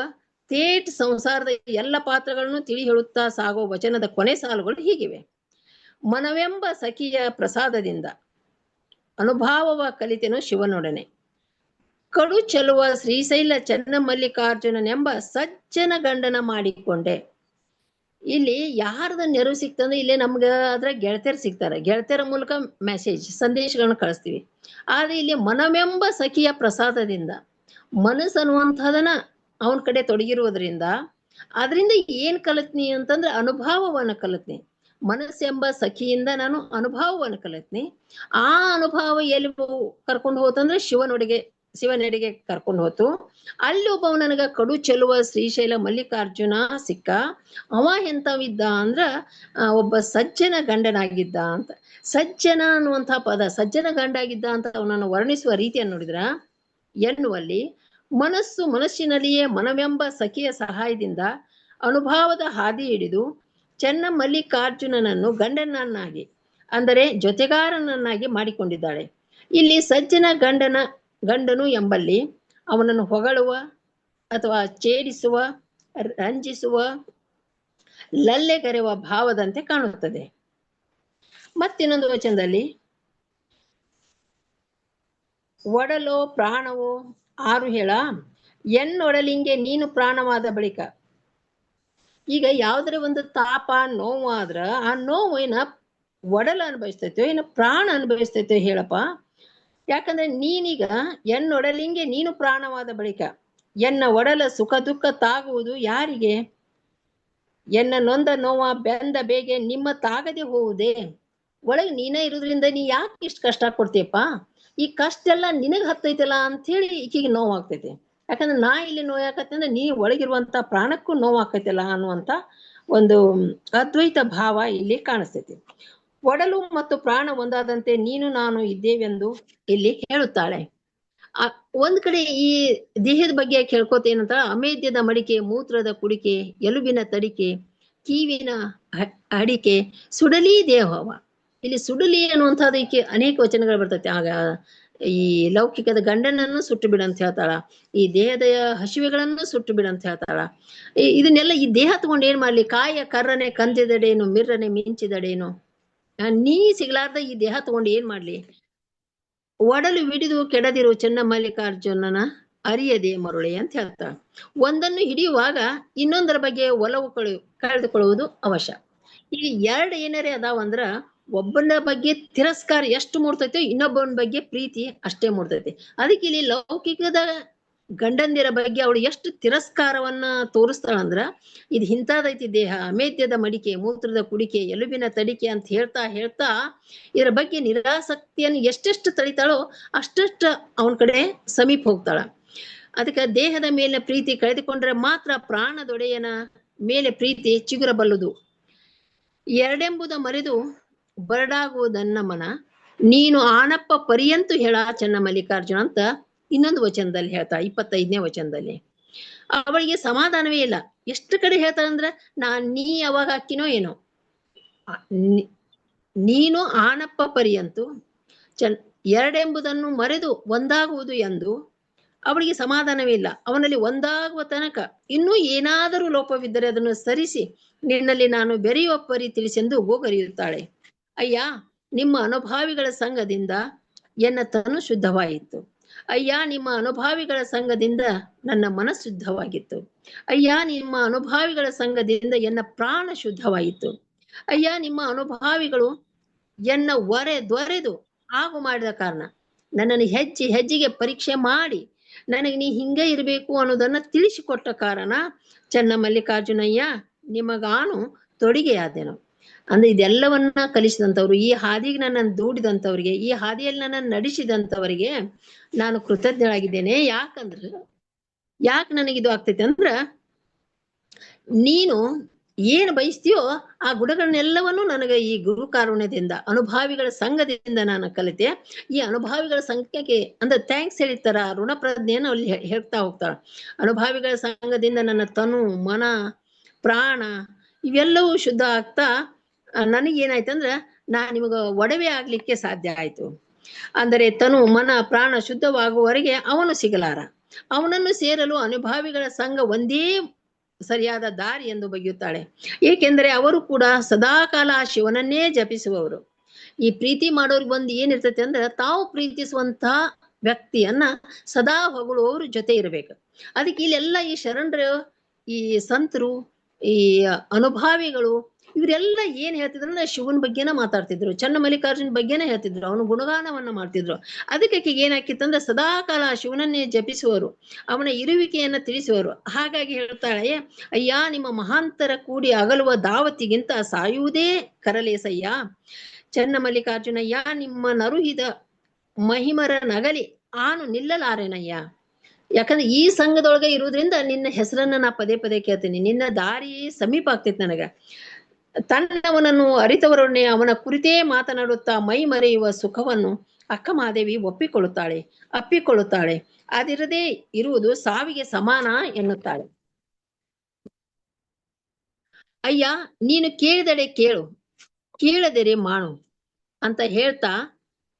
Speaker 6: ಥೇಟ್ ಸಂಸಾರದ ಎಲ್ಲ ಪಾತ್ರಗಳನ್ನು ತಿಳಿ ಹೇಳುತ್ತಾ ಸಾಗುವ ವಚನದ ಕೊನೆ ಸಾಲುಗಳು ಹೀಗಿವೆ. ಮನವೆಂಬ ಸಖಿಯ ಪ್ರಸಾದದಿಂದ ಅನುಭಾವವ ಕಲಿತೆನು ಶಿವನೊಡನೆ, ಕಡು ಚೆಲುವ ಶ್ರೀಶೈಲ ಚೆನ್ನಮಲ್ಲಿಕಾರ್ಜುನನೆಂಬ ಸಜ್ಜನ ಗಂಡನ ಮಾಡಿಕೊಂಡೆ. ಇಲ್ಲಿ ಯಾರದ ನೆರವು ಸಿಕ್ತಂದ್ರೆ ಇಲ್ಲಿ ನಮ್ಗ ಅದ್ರ ಗೆಳತಿಯರು ಸಿಗ್ತಾರೆ. ಗೆಳತಿಯರ ಮೂಲಕ ಸಂದೇಶಗಳನ್ನ ಕಳಿಸ್ತೀವಿ. ಆದ್ರೆ ಇಲ್ಲಿ ಮನವೆಂಬ ಸಖಿಯ ಪ್ರಸಾದದಿಂದ, ಮನಸ್ಸು ಅನ್ನುವಂಥದನ್ನ ಅವನ ಕಡೆ ತೊಡಗಿರುವುದರಿಂದ ಅದರಿಂದ ಏನ್ ಕಲಿತ್ನಿ ಅಂತಂದ್ರೆ ಅನುಭವವನ್ನ ಕಲಿತ್ನಿ. ಮನಸ್ಸೆಂಬ ಸಖಿಯಿಂದ ನಾನು ಅನುಭವವನ್ನು ಕಲಿತ್ನಿ. ಆ ಅನುಭವ ಎಲ್ಲಿ ಕರ್ಕೊಂಡು ಹೋತಂದ್ರೆ ಶಿವನೆಡೆಗೆ ಕರ್ಕೊಂಡು ಹೋತು. ಅಲ್ಲಿ ಒಬ್ಬವ ನನಗ ಕಡು ಚೆಲುವ ಶ್ರೀಶೈಲ ಮಲ್ಲಿಕಾರ್ಜುನ ಸಿಕ್ಕ. ಅವ ಎಂತವಿದ್ದ ಅಂದ್ರ ಒಬ್ಬ ಸಜ್ಜನ ಗಂಡನಾಗಿದ್ದ ಅಂತ. ಸಜ್ಜನ ಅನ್ನುವಂಥ ಪದ, ಸಜ್ಜನ ಗಂಡಾಗಿದ್ದ ಅಂತ ಅವನನ್ನು ವರ್ಣಿಸುವ ರೀತಿಯನ್ನು ನೋಡಿದ್ರ ಎನ್ನುವಲ್ಲಿ ಮನಸ್ಸಿನಲ್ಲಿಯೇ ಮನವೆಂಬ ಸಖಿಯ ಸಹಾಯದಿಂದ ಅನುಭವದ ಹಾದಿ ಹಿಡಿದು ಚೆನ್ನ ಮಲ್ಲಿಕಾರ್ಜುನನನ್ನು ಗಂಡನನ್ನಾಗಿ, ಅಂದರೆ ಜೊತೆಗಾರನನ್ನಾಗಿ ಮಾಡಿಕೊಂಡಿದ್ದಾಳೆ. ಇಲ್ಲಿ ಸಜ್ಜನ ಗಂಡನು ಎಂಬಲ್ಲಿ ಅವನನ್ನು ಹೊಗಳುವ ಅಥವಾ ಛೇಡಿಸುವ, ರಂಜಿಸುವ, ಲಲ್ಲೆಗರೆಯುವ ಭಾವದಂತೆ ಕಾಣುತ್ತದೆ. ಮತ್ತಿನ್ನೊಂದು ವಚನದಲ್ಲಿ ಒಡಲೋ ಪ್ರಾಣವೋ ಆರು ಹೇಳ, ಎನ್ನೊಡಲಿಂಗೆ ನೀನು ಪ್ರಾಣವಾದ ಬಳಿಕ. ಈಗ ಯಾವ್ದಾರ ಒಂದು ತಾಪ ನೋವು ಆದ್ರ ಆ ನೋವು ಏನ ಒಡಲ ಅನುಭವಿಸ್ತೈತೋ ಏನ ಪ್ರಾಣ ಅನುಭವಿಸ್ತೈತೋ ಹೇಳಪ್ಪ. ಯಾಕಂದ್ರೆ ನೀನೀಗ ಎನ್ನೊಡಲಿಂಗೆ ನೀನು ಪ್ರಾಣವಾದ ಬಳಿಕ ಎನ್ನ ಒಡಲ ಸುಖ ದುಃಖ ತಾಗುವುದು ಯಾರಿಗೆ? ಎನ್ನ ನೊಂದ ನೋವ ಬೆಂದ ಬೇಗೆ ನಿಮ್ಮ ತಾಗದೆ ಹೋಗುವುದೇ? ಒಳಗೆ ನೀನೇ ಇರೋದ್ರಿಂದ ನೀ ಯಾಕೆ ಇಷ್ಟು ಕಷ್ಟ ಕೊಡ್ತೀಯಪ್ಪ? ಈ ಕಷ್ಟ ಎಲ್ಲ ನಿನಗ್ ಹತ್ತೈತಲ್ಲ ಅಂತ ಹೇಳಿ ಈಕಿಗೆ ನೋವಾಗ್ತೈತಿ. ಯಾಕಂದ್ರೆ ನಾ ಇಲ್ಲಿ ನೋವಾಕತ್ತೆ ಅಂದ್ರೆ ನೀ ಒಳಗಿರುವಂತ ಪ್ರಾಣಕ್ಕೂ ನೋವಾಕೈತಲ್ಲ ಅನ್ನುವಂತ ಒಂದು ಅದ್ವೈತ ಭಾವ ಇಲ್ಲಿ ಕಾಣಿಸ್ತೈತಿ. ಒಡಲು ಮತ್ತು ಪ್ರಾಣ ಒಂದಾದಂತೆ ನೀನು ನಾನು ಇದ್ದೇವೆಂದು ಇಲ್ಲಿ ಹೇಳುತ್ತಾಳೆ. ಒಂದ್ ಕಡೆ ಈ ದೇಹದ ಬಗ್ಗೆ ಕೇಳ್ಕೋತೇನಂತ, ಅಮೇದ್ಯದ ಮಡಿಕೆ, ಮೂತ್ರದ ಕುಡಿಕೆ, ಎಲುಬಿನ ತಡಿಕೆ, ಕೀವಿನ ಅಡಿಕೆ, ಸುಡಲಿ ದೇಹವ. ಇಲ್ಲಿ ಸುಡಲಿ ಅನ್ನುವಂಥದ್ದಕ್ಕೆ ಅನೇಕ ವಚನಗಳು ಬರ್ತೈತೆ. ಆಗ ಈ ಲೌಕಿಕದ ಗಂಡನನ್ನು ಸುಟ್ಟು ಬಿಡಂತ ಹೇಳ್ತಾಳ, ಈ ದೇಹದ ಹಸಿವೆಗಳನ್ನು ಸುಟ್ಟು ಬಿಡಂತ ಹೇಳ್ತಾಳ. ಇದನ್ನೆಲ್ಲ ಈ ದೇಹ ತಗೊಂಡು ಏನ್ ಮಾಡ್ಲಿ? ಕಾಯ ಕರ್ರನೆ ಕಂದಿದಡೇನು, ಮಿರ್ರನೆ ಮಿಂಚಿದಡೇನು, ನೀ ಸಿಗ್ಲಾರ್ದ ಈ ದೇಹ ತಗೊಂಡು ಏನ್ ಮಾಡ್ಲಿ? ಒಡಲು ವಿಡಿದು ಕೆಡದಿರು ಚೆನ್ನ ಮಲ್ಲಿಕಾರ್ಜುನನ ಅರಿಯದೆ ಮರುಳೆ ಅಂತ ಹೇಳ್ತಾಳ. ಒಂದನ್ನು ಹಿಡಿಯುವಾಗ ಇನ್ನೊಂದರ ಬಗ್ಗೆ ಒಲವು ಕಳೆದುಕೊಳ್ಳುವುದು ಅವಶ್ಯ. ಈಗ ಎರಡು ಏನಾರೇ ಅದಾವಂದ್ರ ಒಬ್ಬನ ಬಗ್ಗೆ ತಿರಸ್ಕಾರ ಎಷ್ಟು ಮೂಡ್ತೈತೆ, ಇನ್ನೊಬ್ಬನ ಬಗ್ಗೆ ಪ್ರೀತಿ ಅಷ್ಟೇ ಮೂಡ್ತೈತಿ. ಅದಕ್ಕೆ ಇಲ್ಲಿ ಲೌಕಿಕದ ಗಂಡಂದಿರ ಬಗ್ಗೆ ಅವಳು ಎಷ್ಟು ತಿರಸ್ಕಾರವನ್ನ ತೋರಿಸ್ತಾಳಂದ್ರ, ಇದು ಇಂಥದೈತಿ ದೇಹ, ಅಮೇದ್ಯದ ಮಡಿಕೆ, ಮೂತ್ರದ ಕುಡಿಕೆ, ಎಲುಬಿನ ತಡಿಕೆ ಅಂತ ಹೇಳ್ತಾ ಇದರ ಬಗ್ಗೆ ನಿರಾಸಕ್ತಿಯನ್ನು ಎಷ್ಟೆಷ್ಟು ತಳಿತಾಳೋ ಅಷ್ಟೆಷ್ಟು ಅವನ ಕಡೆ ಸಮೀಪ ಹೋಗ್ತಾಳ. ಅದಕ್ಕೆ ದೇಹದ ಮೇಲೆ ಪ್ರೀತಿ ಕಳೆದುಕೊಂಡ್ರೆ ಮಾತ್ರ ಪ್ರಾಣದೊಡೆಯನ ಮೇಲೆ ಪ್ರೀತಿ ಚಿಗುರಬಲ್ಲುದು. ಎರಡೆಂಬುದ ಮರೆದು ಬರಡಾಗುವುದನ್ನ ಮನ, ನೀನು ಆನಪ್ಪ ಪರಿಯಂತು ಹೇಳ ಚೆನ್ನ ಮಲ್ಲಿಕಾರ್ಜುನ ಅಂತ ಇನ್ನೊಂದು ವಚನದಲ್ಲಿ ಹೇಳ್ತಾ, 25ನೇ ವಚನದಲ್ಲಿ. ಅವಳಿಗೆ ಸಮಾಧಾನವೇ ಇಲ್ಲ. ಎಷ್ಟು ಕಡೆ ಹೇಳ್ತಾಳಂದ್ರ, ನೀ ಯಾವಾಗ ಹಾಕಿನೋ ಏನೋ, ನೀನು ಆನಪ್ಪ ಪರಿಯಂತು ಎರಡೆಂಬುದನ್ನು ಮರೆದು ಒಂದಾಗುವುದು ಎಂದು ಅವಳಿಗೆ ಸಮಾಧಾನವೇ ಇಲ್ಲ. ಅವನಲ್ಲಿ ಒಂದಾಗುವ ತನಕ ಇನ್ನೂ ಏನಾದರೂ ಲೋಪವಿದ್ದರೆ ಅದನ್ನು ಸರಿಸಿ ನಿನ್ನಲ್ಲಿ ನಾನು ಬೆರೆಯುವ ಪರಿ ತಿಳಿಸೆಂದು ಗೋಗರಿಯುತ್ತಾಳೆ. ಅಯ್ಯ, ನಿಮ್ಮ ಅನುಭಾವಿಗಳ ಸಂಘದಿಂದ ಎನ್ನ ತನು ಶುದ್ಧವಾಯಿತು. ಅಯ್ಯ, ನಿಮ್ಮ ಅನುಭಾವಿಗಳ ಸಂಘದಿಂದ ನನ್ನ ಮನಸ್ಸು ಶುದ್ಧವಾಗಿತ್ತು. ಅಯ್ಯ, ನಿಮ್ಮ ಅನುಭಾವಿಗಳ ಸಂಘದಿಂದ ಎನ್ನ ಪ್ರಾಣ ಶುದ್ಧವಾಯಿತು. ಅಯ್ಯ, ನಿಮ್ಮ ಅನುಭಾವಿಗಳು ಎನ್ನ ದೊರೆದು ಆಗು ಮಾಡಿದ ಕಾರಣ ನನ್ನನ್ನು ಹೆಜ್ಜೆಗೆ ಪರೀಕ್ಷೆ ಮಾಡಿ ನನಗೆ ನೀ ಹಿಂಗೆ ಇರಬೇಕು ಅನ್ನೋದನ್ನ ತಿಳಿಸಿಕೊಟ್ಟ ಕಾರಣ ಚೆನ್ನ ಮಲ್ಲಿಕಾರ್ಜುನಯ್ಯ ನಿಮಗಾನು ತೊಡಿಗೆಯಾದೆನು. ಅಂದ್ರೆ ಇದೆಲ್ಲವನ್ನ ಕಲಿಸಿದಂಥವ್ರು, ಈ ಹಾದಿಗೆ ನನ್ನನ್ನು ದೂಡಿದಂಥವ್ರಿಗೆ, ಈ ಹಾದಿಯಲ್ಲಿ ನನ್ನನ್ನು ನಡೆಸಿದಂಥವರಿಗೆ ನಾನು ಕೃತಜ್ಞಳಾಗಿದ್ದೇನೆ. ಯಾಕೆ ನನಗಿದು ಆಗ್ತೈತೆ ಅಂದ್ರ, ನೀನು ಏನು ಬಯಸ್ತೀಯೋ ಆ ಗುಣಗಳನ್ನೆಲ್ಲವನ್ನು ನನಗೆ ಈ ಗುರು ಕಾರುಣ್ಯದಿಂದ, ಅನುಭಾವಿಗಳ ಸಂಘದಿಂದ ನಾನು ಕಲಿತೆ. ಈ ಅನುಭಾವಿಗಳ ಸಂಘಕ್ಕೆ ಅಂದ್ರೆ ಥ್ಯಾಂಕ್ಸ್ ಹೇಳಿರ್ತಾರ, ಋಣ ಪ್ರಜ್ಞೆಯನ್ನು ಅಲ್ಲಿ ಹೇಳ್ತಾ ಹೋಗ್ತಾಳ. ಅನುಭಾವಿಗಳ ಸಂಘದಿಂದ ನನ್ನ ತನು, ಮನ, ಪ್ರಾಣ ಇವೆಲ್ಲವೂ ಶುದ್ಧ ಆಗ್ತಾ ನನಗೇನಾಯ್ತಂದ್ರ ನಿಮಗ ಒಡವೆ ಆಗ್ಲಿಕ್ಕೆ ಸಾಧ್ಯ ಆಯ್ತು. ಅಂದರೆ ತನು, ಮನ, ಪ್ರಾಣ ಶುದ್ಧವಾಗುವವರೆಗೆ ಅವನು ಸಿಗಲಾರ. ಅವನನ್ನು ಸೇರಲು ಅನುಭಾವಿಗಳ ಸಂಘ ಒಂದೇ ಸರಿಯಾದ ದಾರಿ ಎಂದು ಬಗೆಯುತ್ತಾಳೆ. ಏಕೆಂದರೆ ಅವರು ಕೂಡ ಸದಾಕಾಲ ಆ ಶಿವನನ್ನೇ ಜಪಿಸುವವರು. ಈ ಪ್ರೀತಿ ಮಾಡೋರಿಗೆ ಒಂದು ಏನಿರ್ತೈತೆ ಅಂದ್ರೆ, ತಾವು ಪ್ರೀತಿಸುವಂತ ವ್ಯಕ್ತಿಯನ್ನ ಸದಾ ಹೊಗಳುವವರು ಜೊತೆ ಇರಬೇಕು. ಅದಕ್ಕೆ ಇಲ್ಲೆಲ್ಲ ಈ ಶರಣರು, ಈ ಸಂತರು, ಈ ಅನುಭಾವಿಗಳು ಇವರೆಲ್ಲ ಏನ್ ಹೇಳ್ತಿದ್ರು ಅಂದ್ರೆ ಶಿವನ ಬಗ್ಗೆನ ಮಾತಾಡ್ತಿದ್ರು, ಚನ್ನಮಲ್ಲಿಕಾರ್ಜುನ್ ಬಗ್ಗೆನೇ ಹೇಳ್ತಿದ್ರು, ಅವನು ಗುಣಗಾನವನ್ನ ಮಾಡ್ತಿದ್ರು. ಅದಕ್ಕೆ ಆಕೆಗೆ ಏನಾಕಿತ್ತಂದ್ರೆ ಸದಾಕಾಲ ಶಿವನನ್ನೇ ಜಪಿಸುವರು, ಅವನ ಇರುವಿಕೆಯನ್ನ ತಿಳಿಸುವರು. ಹಾಗಾಗಿ ಹೇಳ್ತಾಳೆ, ಅಯ್ಯ ನಿಮ್ಮ ಮಹಾಂತರ ಕೂಡಿ ಅಗಲುವ ದಾವತಿಗಿಂತ ಸಾಯುವುದೇ ಕರಲೇಸಯ್ಯ. ಚನ್ನಮಲ್ಲಿಕಾರ್ಜುನಯ್ಯ ನಿಮ್ಮ ನರುಹಿದ ಮಹಿಮರ ನಗಲಿ ಆನು ನಿಲ್ಲಲಾರೆನಯ್ಯ. ಯಾಕಂದ್ರೆ ಈ ಸಂಘದೊಳಗೆ ಇರುವುದ್ರಿಂದ ನಿನ್ನ ಹೆಸರನ್ನ ನಾ ಪದೇ ಪದೇ ಕೇಳ್ತೀನಿ, ನಿನ್ನ ದಾರಿ ಸಮೀಪ ಆಗ್ತೈತಿ ನನಗ. ತನ್ನವನನ್ನು ಅರಿತವರನ್ನೇ ಅವನ ಕುರಿತೇ ಮಾತನಾಡುತ್ತಾ ಮೈ ಮರೆಯುವ ಸುಖವನ್ನು ಅಕ್ಕ ಮಹಾದೇವಿ ಅಪ್ಪಿಕೊಳ್ಳುತ್ತಾಳೆ. ಅದಿರದೇ ಇರುವುದು ಸಾವಿಗೆ ಸಮಾನ ಎನ್ನುತ್ತಾಳೆ. ಅಯ್ಯ ನೀನು ಕೇಳಿದಡೆ ಕೇಳು, ಕೇಳದೆರೆ ಮಾಡು ಅಂತ ಹೇಳ್ತಾ,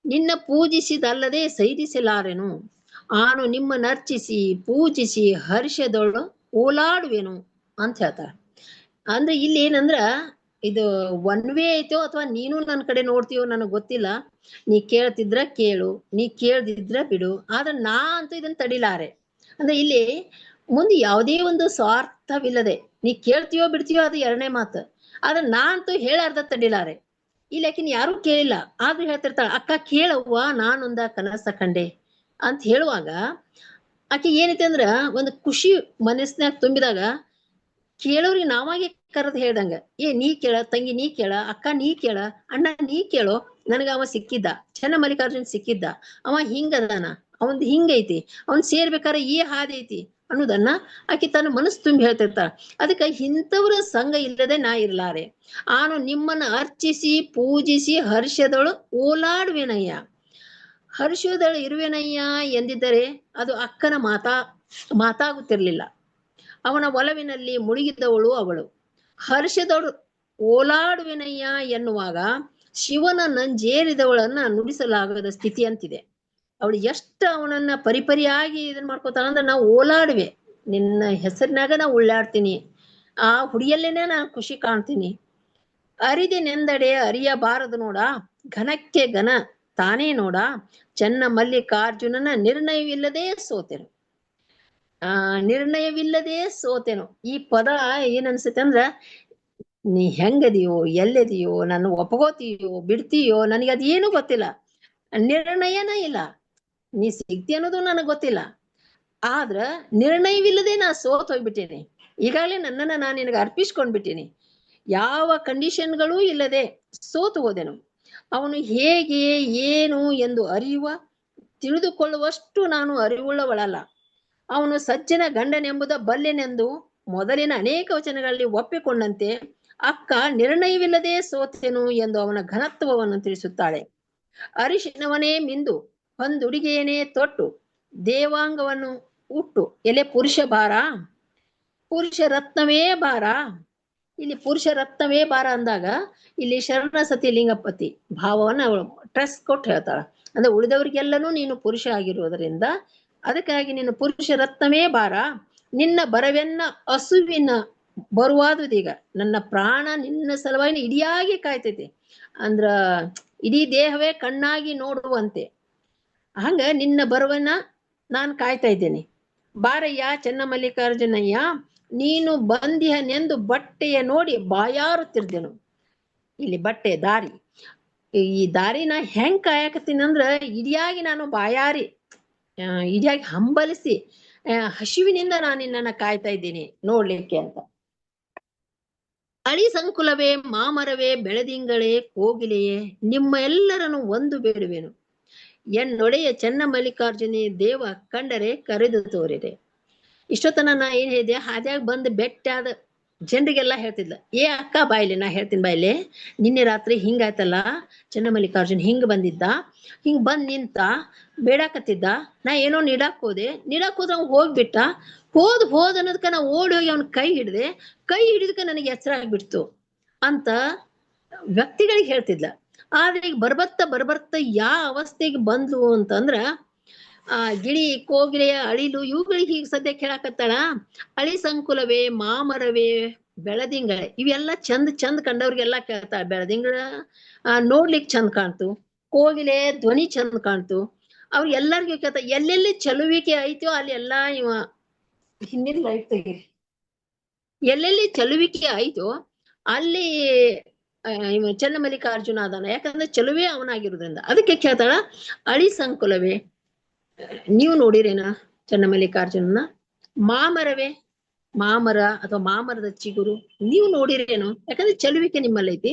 Speaker 6: ನಿನ್ನ ಪೂಜಿಸಿದಲ್ಲದೆ ಸೈರಿಸಲಾರೆನು, ಆನು ನಿಮ್ಮ ನರ್ಚಿಸಿ ಪೂಜಿಸಿ ಹರ್ಷದೊಳು ಓಲಾಡುವೆನು ಅಂತ ಹೇಳ್ತಾಳೆ. ಅಂದ್ರೆ ಇಲ್ಲಿ ಏನಂದ್ರ ಇದು ಒನ್ ವೇ ಐತೋ ಅಥವಾ ನೀನು ನನ್ನ ಕಡೆ ನೋಡ್ತೀಯೋ ನನಗ್ ಗೊತ್ತಿಲ್ಲ. ನೀ ಕೇಳ್ತಿದ್ರ ಕೇಳು, ನೀ ಕೇಳ್ದಿದ್ರ ಬಿಡು, ಆದ್ರೆ ನಾ ಅಂತೂ ಇದನ್ನ ತಡಿಲಾರೆ. ಅಂದ್ರೆ ಇಲ್ಲಿ ಮುಂದೆ ಯಾವುದೇ ಒಂದು ಸ್ವಾರ್ಥವಿಲ್ಲದೆ ನೀ ಕೇಳ್ತೀಯೋ ಬಿಡ್ತೀಯೋ ಅದು ಎರಡನೇ ಮಾತು, ಆದ್ರೆ ನಾ ಅಂತೂ ಹೇಳಾರ್ದ ತಡಿಲಾರೆ. ಇಲ್ಲ ಆಕಿನ ಯಾರು ಕೇಳಿಲ್ಲ, ಆದ್ರೂ ಹೇಳ್ತಿರ್ತಾಳ, ಅಕ್ಕ ಕೇಳವ್ವ ನಾನೊಂದ ಕನಸ ಕಂಡೆ ಅಂತ ಹೇಳುವಾಗ ಆಕೆ ಏನೈತೆ ಅಂದ್ರ ಒಂದು ಖುಷಿ ಮನಸ್ಸಿನಾಗ ತುಂಬಿದಾಗ ಕೇಳೋರಿಗೆ ನಾವಾಗೆ ಕರೆದು ಹೇಳ್ದಂಗ, ನೀ ಕೇಳ ತಂಗಿ, ನೀ ಕೇಳ ಅಕ್ಕ, ನೀ ಕೇಳ ಅಣ್ಣ, ನೀ ಕೇಳೋ, ನನಗ ಅವ ಸಿಕ್ಕಿದ್ದ, ಚನ್ನಮಲ್ಲಿಕಾರ್ಜುನ್ ಸಿಕ್ಕಿದ್ದ, ಅವ ಹಿಂಗದಾನ, ಅವಂದ್ ಹಿಂಗೈತಿ, ಅವನ್ ಸೇರ್ಬೇಕಾದ್ರೆ ಈ ಹಾದಿ ಐತಿ ಅನ್ನೋದನ್ನ ಆಕೆ ತನ್ನ ಮನಸ್ಸು ತುಂಬಿ ಹೇಳ್ತಿರ್ತಾಳ. ಅದಕ್ಕೆ ಇಂಥವ್ರ ಸಂಘ ಇಲ್ಲದೆ ನಾ ಇರ್ಲಾರೆ, ಆನು ನಿಮ್ಮನ್ನ ಅರ್ಚಿಸಿ ಪೂಜಿಸಿ ಹರ್ಷದಳು ಓಲಾಡುವೆನಯ್ಯ. ಹರ್ಷದಳು ಇರುವೆನಯ್ಯ ಎಂದಿದ್ದರೆ ಅದು ಅಕ್ಕನ ಮಾತಾಗುತ್ತಿರ್ಲಿಲ್ಲ. ಅವನ ಒಲವಿನಲ್ಲಿ ಮುಳುಗಿದ್ದವಳು ಅವಳು. ಹರ್ಷದಳು ಓಲಾಡುವೆನಯ್ಯ ಎನ್ನುವಾಗ ಶಿವನ ನಂಜೇರಿದವಳನ್ನ ನುಡಿಸಲಾಗದ ಸ್ಥಿತಿ ಅಂತಿದೆ. ಅವಳು ಎಷ್ಟು ಅವನನ್ನ ಪರಿಪರಿಯಾಗಿ ಇದನ್ ಮಾಡ್ಕೋತಾಳ ಅಂದ್ರೆ, ನಾವು ಓಲಾಡುವೆ, ನಿನ್ನ ಹೆಸರಿನಾಗ ನಾ ಉಳ್ಳಾಡ್ತೀನಿ, ಆ ಹುಡಿಯಲ್ಲೇನೆ ನಾನು ಖುಷಿ ಕಾಣ್ತೀನಿ. ಅರಿದೆನೆಂದಡೆ ಅರಿಯಬಾರದು ನೋಡ, ಘನಕ್ಕೆ ಘನ ತಾನೇ ನೋಡ, ಚನ್ನಮಲ್ಲಿಕಾರ್ಜುನನ ನಿರ್ಣಯವಿಲ್ಲದೆ ಸೋತೆನು. ನಿರ್ಣಯವಿಲ್ಲದೆ ಸೋತೆನು ಈ ಪದ ಏನ್ ಅನ್ಸುತ್ತೆ ಅಂದ್ರ, ನೀ ಹೆಂಗದಿಯೋ, ಎಲ್ಲದಿಯೋ, ನನ್ನ ಒಪ್ಕೋತೀಯೋ ಬಿಡ್ತೀಯೋ ನನಗೆ ಅದೇನು ಗೊತ್ತಿಲ್ಲ, ನಿರ್ಣಯನ ಇಲ್ಲ, ನೀ ಸಿಗ್ತಿ ಅನ್ನೋದು ನನಗ್ ಗೊತ್ತಿಲ್ಲ, ಆದ್ರ ನಿರ್ಣಯವಿಲ್ಲದೆ ನಾ ಸೋತ್ ಹೋಗ್ಬಿಟ್ಟೇನಿ. ಈಗಾಗಲೇ ನನ್ನನ್ನ ನಾನು ನಿನಗೆ ಅರ್ಪಿಸ್ಕೊಂಡ್ಬಿಟ್ಟೀನಿ, ಯಾವ ಕಂಡೀಷನ್ಗಳೂ ಇಲ್ಲದೆ ಸೋತು ಹೋದೆನು. ಅವನು ಹೇಗೆ ಏನು ಎಂದು ತಿಳಿದುಕೊಳ್ಳುವಷ್ಟು ನಾನು ಅರಿವುಳ್ಳವಳಲ್ಲ. ಅವನು ಸಜ್ಜನ ಗಂಡನೆಂಬುದ ಬಲ್ಲೆನೆಂದು ಮೊದಲಿನ ಅನೇಕ ವಚನಗಳಲ್ಲಿ ಒಪ್ಪಿಕೊಂಡಂತೆ ಅಕ್ಕ ನಿರ್ಣಯವಿಲ್ಲದೆ ಸೋತೆನು ಎಂದು ಅವನ ಘನತ್ವವನ್ನು ತಿಳಿಸುತ್ತಾಳೆ. ಅರಿಶಿನವನೇ ಮಿಂದು ಹೊಂದುಡಿಗೆಯೇ ತೊಟ್ಟು ದೇವಾಂಗವನ್ನು ಉಟ್ಟು ಎಲೆ ಪುರುಷ ಭಾರ, ಪುರುಷ ರತ್ನವೇ ಭಾರ. ಇಲ್ಲಿ ಪುರುಷ ರತ್ನವೇ ಭಾರ ಅಂದಾಗ ಇಲ್ಲಿ ಶರಣ ಸತಿ ಲಿಂಗಪತಿ ಭಾವವನ್ನ ಅವಳು ಟ್ರೆಸ್ ಕೊಟ್ಟು ಹೇಳ್ತಾಳ. ಅಂದ್ರೆ ಉಳಿದವರಿಗೆಲ್ಲನೂ ನೀನು ಪುರುಷ ಆಗಿರುವುದರಿಂದ ಅದಕ್ಕಾಗಿ ನೀನು ಪುರುಷ ರತ್ನವೇ ಭಾರ, ನಿನ್ನ ಬರವೆನ್ನ ಹಸುವಿನ ಬರುವಾದುದೀಗ, ನನ್ನ ಪ್ರಾಣ ನಿನ್ನ ಸಲುವಾಗಿ ಇಡಿಯಾಗಿ ಕಾಯ್ತೈತಿ. ಅಂದ್ರ ಇಡೀ ದೇಹವೇ ಕಣ್ಣಾಗಿ ನೋಡುವಂತೆ ಹಂಗ ನಿನ್ನ ಬರವನ್ನ ನಾನು ಕಾಯ್ತಾ ಇದ್ದೇನೆ. ಬಾರಯ್ಯ ಚನ್ನಮಲ್ಲಿಕಾರ್ಜುನಯ್ಯ, ನೀನು ಬಂದಿಹನೆಂದು ಬಟ್ಟೆಯ ನೋಡಿ ಬಾಯಾರುತ್ತಿರ್ದೆನು. ಇಲ್ಲಿ ಬಟ್ಟೆ ದಾರಿ, ಈ ದಾರಿನ ಹೆಂಗ್ ಕಾಯಕತ್ತೀನಿ ಅಂದ್ರ ಇಡಿಯಾಗಿ ನಾನು ಬಾಯಾರಿ ಇಡಿಯಾಗಿ ಹಂಬಲಿಸಿ ಹಸಿವಿನಿಂದ ನಾನು ನಿನ್ನನ್ನ ಕಾಯ್ತಾ ಇದ್ದೀನಿ ನೋಡ್ಲಿಕ್ಕೆ ಅಂತ. ಅಳಿ ಸಂಕುಲವೇ ಮಾಮರವೇ ಬೆಳೆದಿಂಗಳೇ ಕೋಗಿಲೆಯೇ ನಿಮ್ಮ ಎಲ್ಲರನ್ನು ಒಂದು ಬೇಡುವೆನು, ಎನ್ನೊಡೆಯ ಚನ್ನಮಲ್ಲಿಕಾರ್ಜುನಿ ದೇವ ಕಂಡರೆ ಕರೆದು ತೋರಿದೆ. ಇಷ್ಟೊತ್ತನ ನಾ ಏನ್ ಹೇಳಿದೆ, ಹಾದ್ಯಾಗ ಬಂದು ಬೆಟ್ಟಾದ ಜನರಿಗೆಲ್ಲ ಹೇಳ್ತಿದ್ಲ, ಅಕ್ಕ ಬಾಯ್ಲೆ ನಾ ಹೇಳ್ತೀನಿ ಬಾಯ್ಲೆ, ನಿನ್ನೆ ರಾತ್ರಿ ಹಿಂಗಾಯ್ತಲ್ಲ, ಚನ್ನಮಲ್ಲಿಕಾರ್ಜುನ್ ಹಿಂಗ್ ಬಂದಿದ್ದ, ಹಿಂಗ್ ಬಂದ್ ನಿಂತ ಬೇಡಾಕತ್ತಿದ್ದ, ನಾ ಏನೋ ನೀಡಾಕ್ ಹೋದೆ ಅವ್ನು ಹೋಗ್ಬಿಟ್ಟ, ಹೋದ್ ಅನ್ನೋದಕ್ಕ ನಾ ಓಡಿ ಹೋಗಿ ಅವ್ನ ಕೈ ಹಿಡಿದಕ್ಕೆ ನನಗೆ ಎಚ್ಚರ ಆಗ್ಬಿಡ್ತು ಅಂತ ವ್ಯಕ್ತಿಗಳಿಗೆ ಹೇಳ್ತಿದ್ಲ. ಆದ್ರೆ ಈಗ ಬರ್ಬರ್ತ ಯಾವ ಅವಸ್ಥೆಗೆ ಬಂದ್ಲು ಅಂತಂದ್ರ ಗಿಳಿ ಕೋಗಿಲೆಯ ಅಳಿಲು ಇವುಗಳಿಗೆ ಈಗ ಸದ್ಯಕ್ಕೆ ಹೇಳಾಕತ್ತಾಳ. ಅಳಿ ಸಂಕುಲವೇ ಮಾಮರವೇ ಬೆಳದಿಂಗಳ ಇವೆಲ್ಲ ಚಂದ ಕಂಡವ್ರಿಗೆಲ್ಲ ಕೇಳ್ತಾಳ. ಬೆಳದಿಂಗಳ ನೋಡ್ಲಿಕ್ ಚಂದ ಕಾಣ್ತು, ಕೋಗಿಲೆ ಧ್ವನಿ ಚಂದ ಕಾಣ್ತು, ಅವ್ರಿಗೆಲ್ಲರಿಗೂ ಕೇಳ್ತಾ ಎಲ್ಲೆಲ್ಲಿ ಚಲುವಿಕೆ ಐತೋ ಅಲ್ಲಿ ಎಲ್ಲಾ ಹಿಂದಿನ ಲೈಫ್ ತೆಗೀರಿ, ಎಲ್ಲೆಲ್ಲಿ ಚಲುವಿಕೆ ಆಯ್ತೋ ಅಲ್ಲಿ ಇವ ಚನ್ನಮಲ್ಲಿಕಾರ್ಜುನ ಅದಾನ, ಯಾಕಂದ್ರೆ ಚಲುವೆ ಅವನಾಗಿರೋದ್ರಿಂದ. ಅದಕ್ಕೆ ಕೇಳ್ತಾಳ, ಅಳಿ ಸಂಕುಲವೇ, ನೀವು ನೋಡಿರೇನ ಚನ್ನಮಲ್ಲಿಕಾರ್ಜುನನ? ಮಾಮರವೇ, ಮಾಮರ ಅಥವಾ ಮಾಮರದ ಚಿಗುರು ನೀವು ನೋಡಿರೇನು? ಯಾಕಂದ್ರೆ ಚಲುವಿಕೆ ನಿಮ್ಮಲ್ಲಿ ಐತಿ.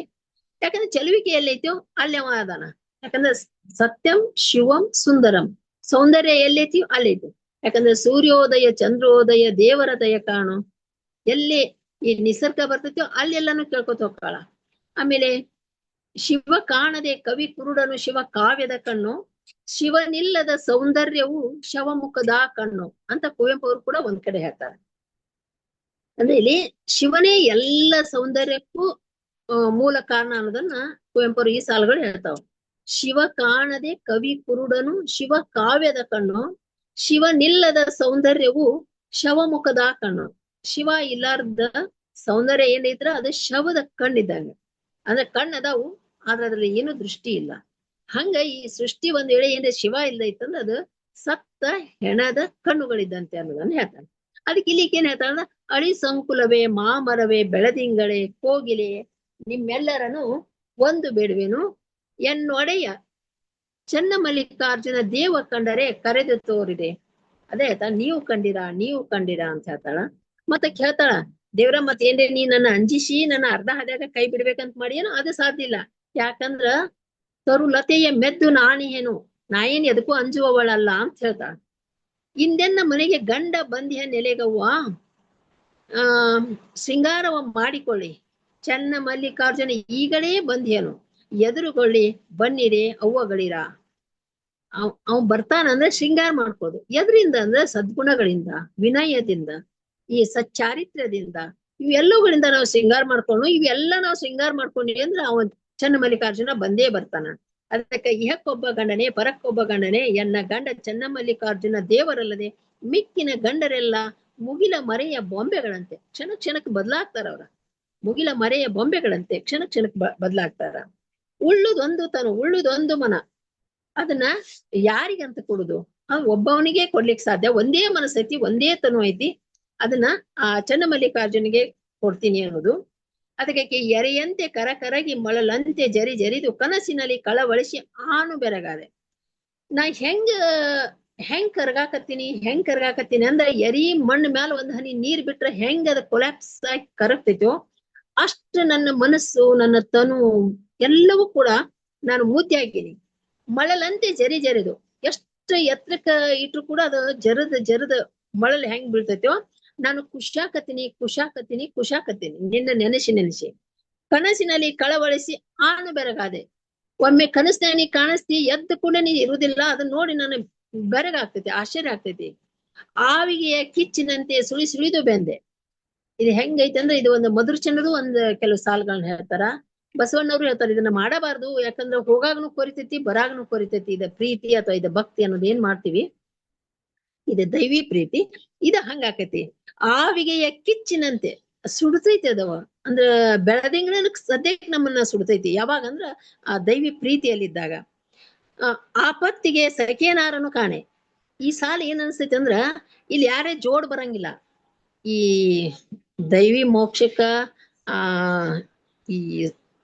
Speaker 6: ಯಾಕಂದ್ರೆ ಚಲುವಿಕೆ ಎಲ್ಲೈತೋ ಅಲ್ಲಿ ಅವ ಅದಾನ. ಯಾಕಂದ್ರೆ ಸತ್ಯಂ ಶಿವಂ ಸುಂದರಂ, ಸೌಂದರ್ಯ ಎಲ್ಲೈತಿ ಅಲ್ಲೈತಿ. ಯಾಕಂದ್ರೆ ಸೂರ್ಯೋದಯ ಚಂದ್ರೋದಯ ದೇವರ ದಯ ಕಾಣು, ಎಲ್ಲಿ ಈ ನಿಸರ್ಗ ಬರ್ತೈತೋ ಅಲ್ಲೆಲ್ಲಾನು ಕೇಳ್ಕೊತ ಹೋಗ್ತಾಳ. ಆಮೇಲೆ ಶಿವ ಕಾಣದೆ ಕವಿ ಕುರುಡನು ಶಿವ ಕಾವ್ಯದ ಕಣ್ಣು, ಶಿವನಿಲ್ಲದ ಸೌಂದರ್ಯವು ಶವಮುಖದ ಕಣ್ಣು ಅಂತ ಕುವೆಂಪು ಅವರು ಕೂಡ ಒಂದ್ ಕಡೆ ಹೇಳ್ತಾರೆ. ಅಂದ್ರೆ ಇಲ್ಲಿ ಶಿವನೇ ಎಲ್ಲ ಸೌಂದರ್ಯಕ್ಕೂ ಮೂಲ ಕಾರಣ ಅನ್ನೋದನ್ನ ಕುವೆಂಪು ಅವರು ಈ ಸಾಲುಗಳು ಹೇಳ್ತಾವ. ಶಿವ ಕಾಣದೆ ಕವಿ ಕುರುಡನು ಶಿವ ಕಾವ್ಯದ ಕಣ್ಣು, ಶಿವನಿಲ್ಲದ ಸೌಂದರ್ಯವು ಶವಮುಖದ ಕಣ್ಣು. ಶಿವ ಇಲ್ಲಾರ್ದ ಸೌಂದರ್ಯ ಏನಿದ್ರ ಅದು ಶವದ ಕಣ್ಣಿದ್ದಂಗ. ಅಂದ್ರೆ ಕಣ್ಣದಾವು, ಆದ್ರೆ ಅದ್ರಲ್ಲಿ ಏನು ದೃಷ್ಟಿ ಇಲ್ಲ. ಹಂಗ ಈ ಸೃಷ್ಟಿ ಒಂದ್ ವೇಳೆ ಏನ್ರೆ ಶಿವ ಇಲ್ದೈತಂದ್ರ ಅದು ಸತ್ತ ಹೆಣದ ಕಣ್ಣುಗಳಿದ್ದಂತೆ ಅನ್ನೋದನ್ನ ಹೇಳ್ತಾನೆ. ಅದಕ್ಕೆ ಇಲ್ಲಿ ಏನ್ ಹೇಳ್ತಾಳ, ಅಳಿ ಸಂಕುಲವೇ, ಮಾಮರವೇ, ಬೆಳದಿಂಗಳೇ, ಕೋಗಿಲೆ, ನಿಮ್ಮೆಲ್ಲರನ್ನು ಒಂದು ಬೇಡುವೆನು, ಎನ್ನೊಡೆಯ ಚನ್ನಮಲ್ಲಿಕಾರ್ಜುನ ದೇವ ಕಂಡರೆ ಕರೆದು ತೋರಿದೆ. ಅದೇ ಹೇಳ್ತಾಳ, ನೀವು ಕಂಡಿರಾ ಅಂತ ಹೇಳ್ತಾಳ. ಮತ್ತೆ ಕೇಳ್ತಾಳ, ದೇವ್ರ ಮತ್ ಏನ್ರಿ ನೀ ನನ್ನ ಅಂಜಿಸಿ ನನ್ನ ಅರ್ಧ ಹದ್ಯಾಗ ಕೈ ಬಿಡ್ಬೇಕಂತ ಮಾಡಿಯೇನು? ಅದು ಸಾಧ್ಯ ಇಲ್ಲ. ಯಾಕಂದ್ರ ತರುಲತೆಯ ಮೆದ್ದು ನಾಣಿಹೇನು, ನಾ ಏನ್ ಎದಕ್ಕೂ ಅಂಜುವವಳಲ್ಲ ಅಂತ ಹೇಳ್ತಾಳ. ಇಂದೆನ್ನ ಮನೆಗೆ ಗಂಡ ಬಂದಿಯ ನೆಲೆಗವ್ವ, ಶೃಂಗಾರವ ಮಾಡಿಕೊಳ್ಳಿ, ಚನ್ನ ಮಲ್ಲಿಕಾರ್ಜುನ ಈಗಲೇ ಬಂದಿಯನು, ಎದುರುಗೊಳ್ಳಿ ಬನ್ನಿರೆ ಅವ್ವಗಳಿರ. ಅವ್ ಬರ್ತಾನಂದ್ರೆ ಶೃಂಗಾರ ಮಾಡ್ಕೋದು. ಎದ್ರಿಂದ ಅಂದ್ರೆ ಸದ್ಗುಣಗಳಿಂದ, ವಿನಯದಿಂದ, ಈ ಸಚ್ಚಾರಿತ್ರ್ಯದಿಂದ, ಇವೆಲ್ಲವುಗಳಿಂದ ನಾವು ಶೃಂಗಾರ ಮಾಡ್ಕೊಂಡು, ಇವೆಲ್ಲ ನಾವು ಶೃಂಗಾರ ಮಾಡ್ಕೊಂಡ್ವಿ ಅಂದ್ರೆ ಅವನ್ ಚನ್ನ ಮಲ್ಲಿಕಾರ್ಜುನ ಬಂದೇ ಬರ್ತಾನ. ಅದಕ್ಕೆ ಇಹಕ್ಕೊಬ್ಬ ಗಂಡನೆ ಪರಕ್ಕೊಬ್ಬ ಗಂಡನೆ, ಎನ್ನ ಗಂಡ ಚನ್ನ ಮಲ್ಲಿಕಾರ್ಜುನ ದೇವರಲ್ಲದೆ ಮಿಕ್ಕಿನ ಗಂಡರೆಲ್ಲ ಮುಗಿಲ ಮರೆಯ ಬೊಂಬೆಗಳಂತೆ. ಕ್ಷಣ ಕ್ಷಣಕ್ಕೆ ಬದಲಾಗ್ತಾರ ಅವ್ರ. ಮುಗಿಲ ಮರೆಯ ಬೊಂಬೆಗಳಂತೆ ಕ್ಷಣ ಕ್ಷಣಕ್ಕೆ ಬದಲಾಗ್ತಾರ. ಉಳ್ಳುದೊಂದು ಮನ, ಅದನ್ನ ಯಾರಿಗಂತ ಕೊಡುದು? ಒಬ್ಬವನಿಗೆ ಕೊಡ್ಲಿಕ್ಕೆ ಸಾಧ್ಯ. ಒಂದೇ ಮನಸ್ಸೈತಿ, ಒಂದೇ ತನು ಐತಿ, ಅದನ್ನ ಆ ಚನ್ನ ಮಲ್ಲಿಕಾರ್ಜುನಿಗೆ ಕೊಡ್ತೀನಿ ಅನ್ನೋದು. ಅದಕ್ಕೆ ಎರೆಯಂತೆ ಕರಗಿ ಮೊಳಲಂತೆ ಜರಿದು ಕನಸಿನಲ್ಲಿ ಕಳವಳಿಸಿ ಆನು ಬೆರಗಾದೆ. ನಾ ಹೆಂಗ್ ಕರಗಾಕತ್ತೀನಿ ಅಂದ್ರ ಎರಿ ಮಣ್ಣು ಮ್ಯಾಲ ಒಂದ್ ಹನಿ ನೀರ್ ಬಿಟ್ರೆ ಹೆಂಗ್ ಅದ ಕೊಲ್ಯಾಪ್ಸ್ ಆಗಿ ಕರಗ್ತೈತೋ ಅಷ್ಟು ನನ್ನ ಮನಸ್ಸು, ನನ್ನ ತನು ಎಲ್ಲವೂ ಕೂಡ ನಾನು ಮೂತಿ ಹಾಕಿನಿ. ಮಳಲಂತೆ ಜರಿದು ಎಷ್ಟು ಎತ್ತರಕ್ಕ ಇಟ್ರು ಕೂಡ ಅದು ಜರದ ಮಳಲ್ ಹೆಂಗ್ ಬೀಳ್ತೈತೋ, ನಾನು ಕುಶಾಕತ್ತೀನಿ ನಿನ್ನ ನೆನೆಸಿ ಕನಸಿನಲ್ಲಿ ಕಳವಳಿಸಿ ಆನು ಬೆರಗಾದೆ. ಒಮ್ಮೆ ಕನಸಿನ ನೀ ಕಾಣಿಸ್ತಿ, ಎದ್ದ ಕೂಡ ನೀ ಇರುವುದಿಲ್ಲ. ಅದನ್ನ ನೋಡಿ ನಾನು ಬೆರಗಾಗ್ತೈತಿ, ಆಶ್ಚರ್ಯ ಆಗ್ತೈತಿ. ಆವಿಗೆಯ ಕಿಚ್ಚಿನಂತೆ ಸುಳಿದು ಬೆಂದೆ. ಇದು ಹೆಂಗೈತೆ ಅಂದ್ರೆ ಇದು ಒಂದು ಮಧುರಚಂದ್ರದು ಒಂದು ಕೆಲವು ಸಾಲುಗಳನ್ನ ಹೇಳ್ತಾರ. ಬಸವಣ್ಣವ್ರು ಹೇಳ್ತಾರೆ, ಇದನ್ನ ಮಾಡಬಾರ್ದು, ಯಾಕಂದ್ರೆ ಹೋಗಾಗನು ಕೊರಿತೈತಿ, ಬರಾಗನು ಕೊರಿತೈತಿ. ಇದ ಪ್ರೀತಿ ಅಥವಾ ಇದ ಭಕ್ತಿ ಅನ್ನೋದು ಏನ್ ಮಾಡ್ತೀವಿ, ಇದು ದೈವಿ ಪ್ರೀತಿ. ಇದ ಹಂಗಾಕೈತಿ. ಆವಿಗೆಯ ಕಿಚ್ಚಿನಂತೆ ಸುಡ್ತೈತಿ ಅದವ. ಅಂದ್ರ ಬೆಳದಿಂಗಳ ಸದ್ಯಕ್ಕೆ ನಮ್ಮನ್ನ ಸುಡ್ತೈತಿ. ಯಾವಾಗಂದ್ರ ಆ ದೈವಿ ಪ್ರೀತಿಯಲ್ಲಿದ್ದಾಗ. ಆಪತ್ತಿಗೆ ಸಖೇನಾರನು ಕಾಣೆ. ಈ ಸಾಲ ಏನ್ ಅನ್ಸ್ತೈತಿ ಅಂದ್ರ ಇಲ್ಲಿ ಯಾರೇ ಜೋಡ್ ಬರಂಗಿಲ್ಲ. ಈ ದೈವಿ ಮೋಕ್ಷಕ್ಕ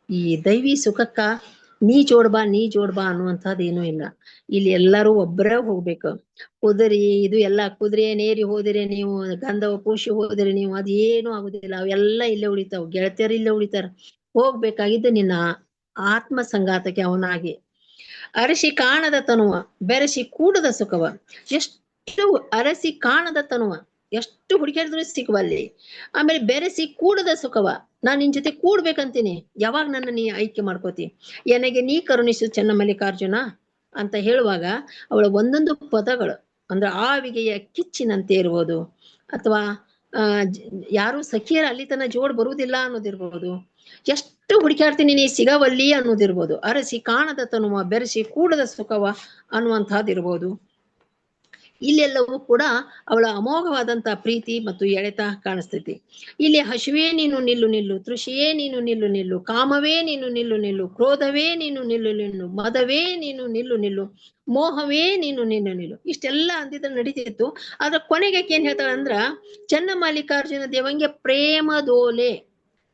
Speaker 6: ಈ ದೈವಿ ಸುಖಕ್ಕ ನೀ ಜೋಡ್ಬಾ ಅನ್ನುವಂಥದ್ದು ಏನೂ ಇಲ್ಲ. ಇಲ್ಲಿ ಎಲ್ಲರೂ ಒಬ್ಬರೇ ಹೋಗ್ಬೇಕು. ಕುದುರೆ ಇದು ಎಲ್ಲ ಕುದುರೆನೇರಿ ಹೋದಿರಿ ನೀವು, ಗಂಧವ ಪೂಶಿ ಹೋದಿರಿ ನೀವು, ಅದೇನು ಆಗುದಿಲ್ಲ. ಅವೆಲ್ಲ ಇಲ್ಲೇ ಉಳಿತಾವ. ಗೆಳತಿಯರು ಇಲ್ಲೇ ಉಳಿತಾರ. ಹೋಗ್ಬೇಕಾಗಿದ್ದು ನಿನ್ನ ಆತ್ಮ ಸಂಗಾತಕ್ಕೆ ಅವನಾಗಿ. ಅರಸಿ ಕಾಣದ ತನುವ ಬೆರೆಸಿ ಕೂಡದ ಸುಖವ. ಎಷ್ಟು ಅರಸಿ ಕಾಣದ ತನುವ, ಎಷ್ಟು ಹುಡುಕಾಡಿದ್ರು ಸಿಕ್ಕವಲ್ಲಿ. ಆಮೇಲೆ ಬೆರೆಸಿ ಕೂಡದ ಸುಖವ, ನಾನ್ ನಿನ್ ಜೊತೆ ಕೂಡ್ಬೇಕಂತೀನಿ. ಯಾವಾಗ ನನ್ನ ನೀ ಆಯ್ಕೆ ಮಾಡ್ಕೋತಿ. ನನಗೆ ನೀ ಕರುಣಿಸು ಚನ್ನ ಮಲ್ಲಿಕಾರ್ಜುನ ಅಂತ ಹೇಳುವಾಗ ಅವಳ ಒಂದೊಂದು ಪದಗಳು ಅಂದ್ರೆ ಆವಿಗೆಯ ಕಿಚ್ಚಿನಂತೆ ಇರ್ಬೋದು, ಅಥವಾ ಯಾರು ಸಖಿಯರ ಅಲ್ಲಿ ತನ ಜೋಡ್ ಬರುವುದಿಲ್ಲ ಅನ್ನೋದಿರ್ಬೋದು, ಎಷ್ಟು ಹುಡುಕಾಡ್ತೀನಿ ನೀ ಸಿಗವಲ್ಲಿ ಅನ್ನೋದಿರ್ಬೋದು, ಅರಸಿ ಕಾಣದ ತನುವ ಬೆರೆಸಿ ಕೂಡದ ಸುಖವ ಅನ್ನುವಂಥದ್ದಿರ್ಬೋದು. ಇಲ್ಲೆಲ್ಲವೂ ಕೂಡ ಅವಳ ಅಮೋಘವಾದಂತ ಪ್ರೀತಿ ಮತ್ತು ಎಳೆತ ಕಾಣಿಸ್ತೈತಿ. ಇಲ್ಲಿ ಹಸುವೇ ನೀನು ನಿಲ್ಲು, ತೃಷಿಯೇ ನೀನು ನಿಲ್ಲು, ಕಾಮವೇ ನೀನು ನಿಲ್ಲು, ಕ್ರೋಧವೇ ನೀನು ನಿಲ್ಲು, ಮದವೇ ನೀನು ನಿಲ್ಲು, ಮೋಹವೇ ನೀನು ನಿಲ್ಲು. ಇಷ್ಟೆಲ್ಲ ಅಂದಿದ್ರೆ ನಡೀತಿತ್ತು. ಅದ್ರ ಕೊನೆಗೆ ಏನ್ ಹೇಳ್ತಾಳ ಅಂದ್ರ, ಚನ್ನ ಮಲ್ಲಿಕಾರ್ಜುನ ದೇವಂಗೆ ಪ್ರೇಮದೋಲೆ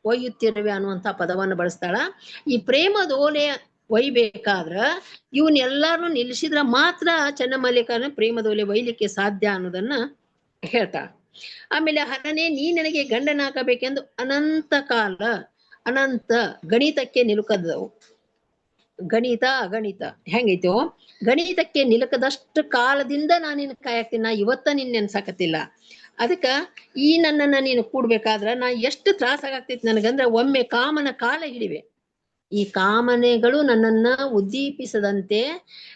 Speaker 6: ಒಯ್ಯುತ್ತಿರುವೆ ಅನ್ನುವಂಥ ಪದವನ್ನು ಬಳಸ್ತಾಳ. ಈ ಪ್ರೇಮದೋಲೆ ಒಯ್ಬೇಕಾದ್ರ ಇವನ್ನೆಲ್ಲಾರು ನಿಲ್ಲಿಸಿದ್ರ ಮಾತ್ರ ಚನ್ನಮಲ್ಲಿಕಾರ್ಜುನ ಪ್ರೇಮದೋಲೆ ಒಯ್ಲಿಕ್ಕೆ ಸಾಧ್ಯ ಅನ್ನೋದನ್ನ ಹೇಳ್ತಾಳ. ಆಮೇಲೆ ಹರನೇ ನೀ ನನಗೆ ಗಂಡನಾಗಬೇಕೆಂದು ಅನಂತ ಕಾಲ ಅನಂತ ಗಣಿತಕ್ಕೆ ನಿಲುಕದವು. ಗಣಿತ ಅಗಣಿತ ಹೆಂಗೈತೋ, ಗಣಿತಕ್ಕೆ ನಿಲುಕದಷ್ಟು ಕಾಲದಿಂದ ನಾನು ನಿನ್ನ ಕಾಯಾಕ್ತೀನಿ. ನಾ ಇವತ್ತ ನಿನ್ನ ನೆನ್ಸಾಕತ್ತಿಲ್ಲ. ಅದಕ್ಕ ಈ ನನ್ನನ್ನ ನೀನು ಕೂಡ್ಬೇಕಾದ್ರ ನಾ ಎಷ್ಟು ತ್ರಾಸ ಆಗತೈತಿ ನನಗಂದ್ರ ಒಮ್ಮೆ ಕಾಮನ ಕಾಲ ಹಿಡಿವೆ. ಈ ಕಾಮನೆಗಳು ನನ್ನನ್ನ ಉದ್ದೀಪಿಸದಂತೆ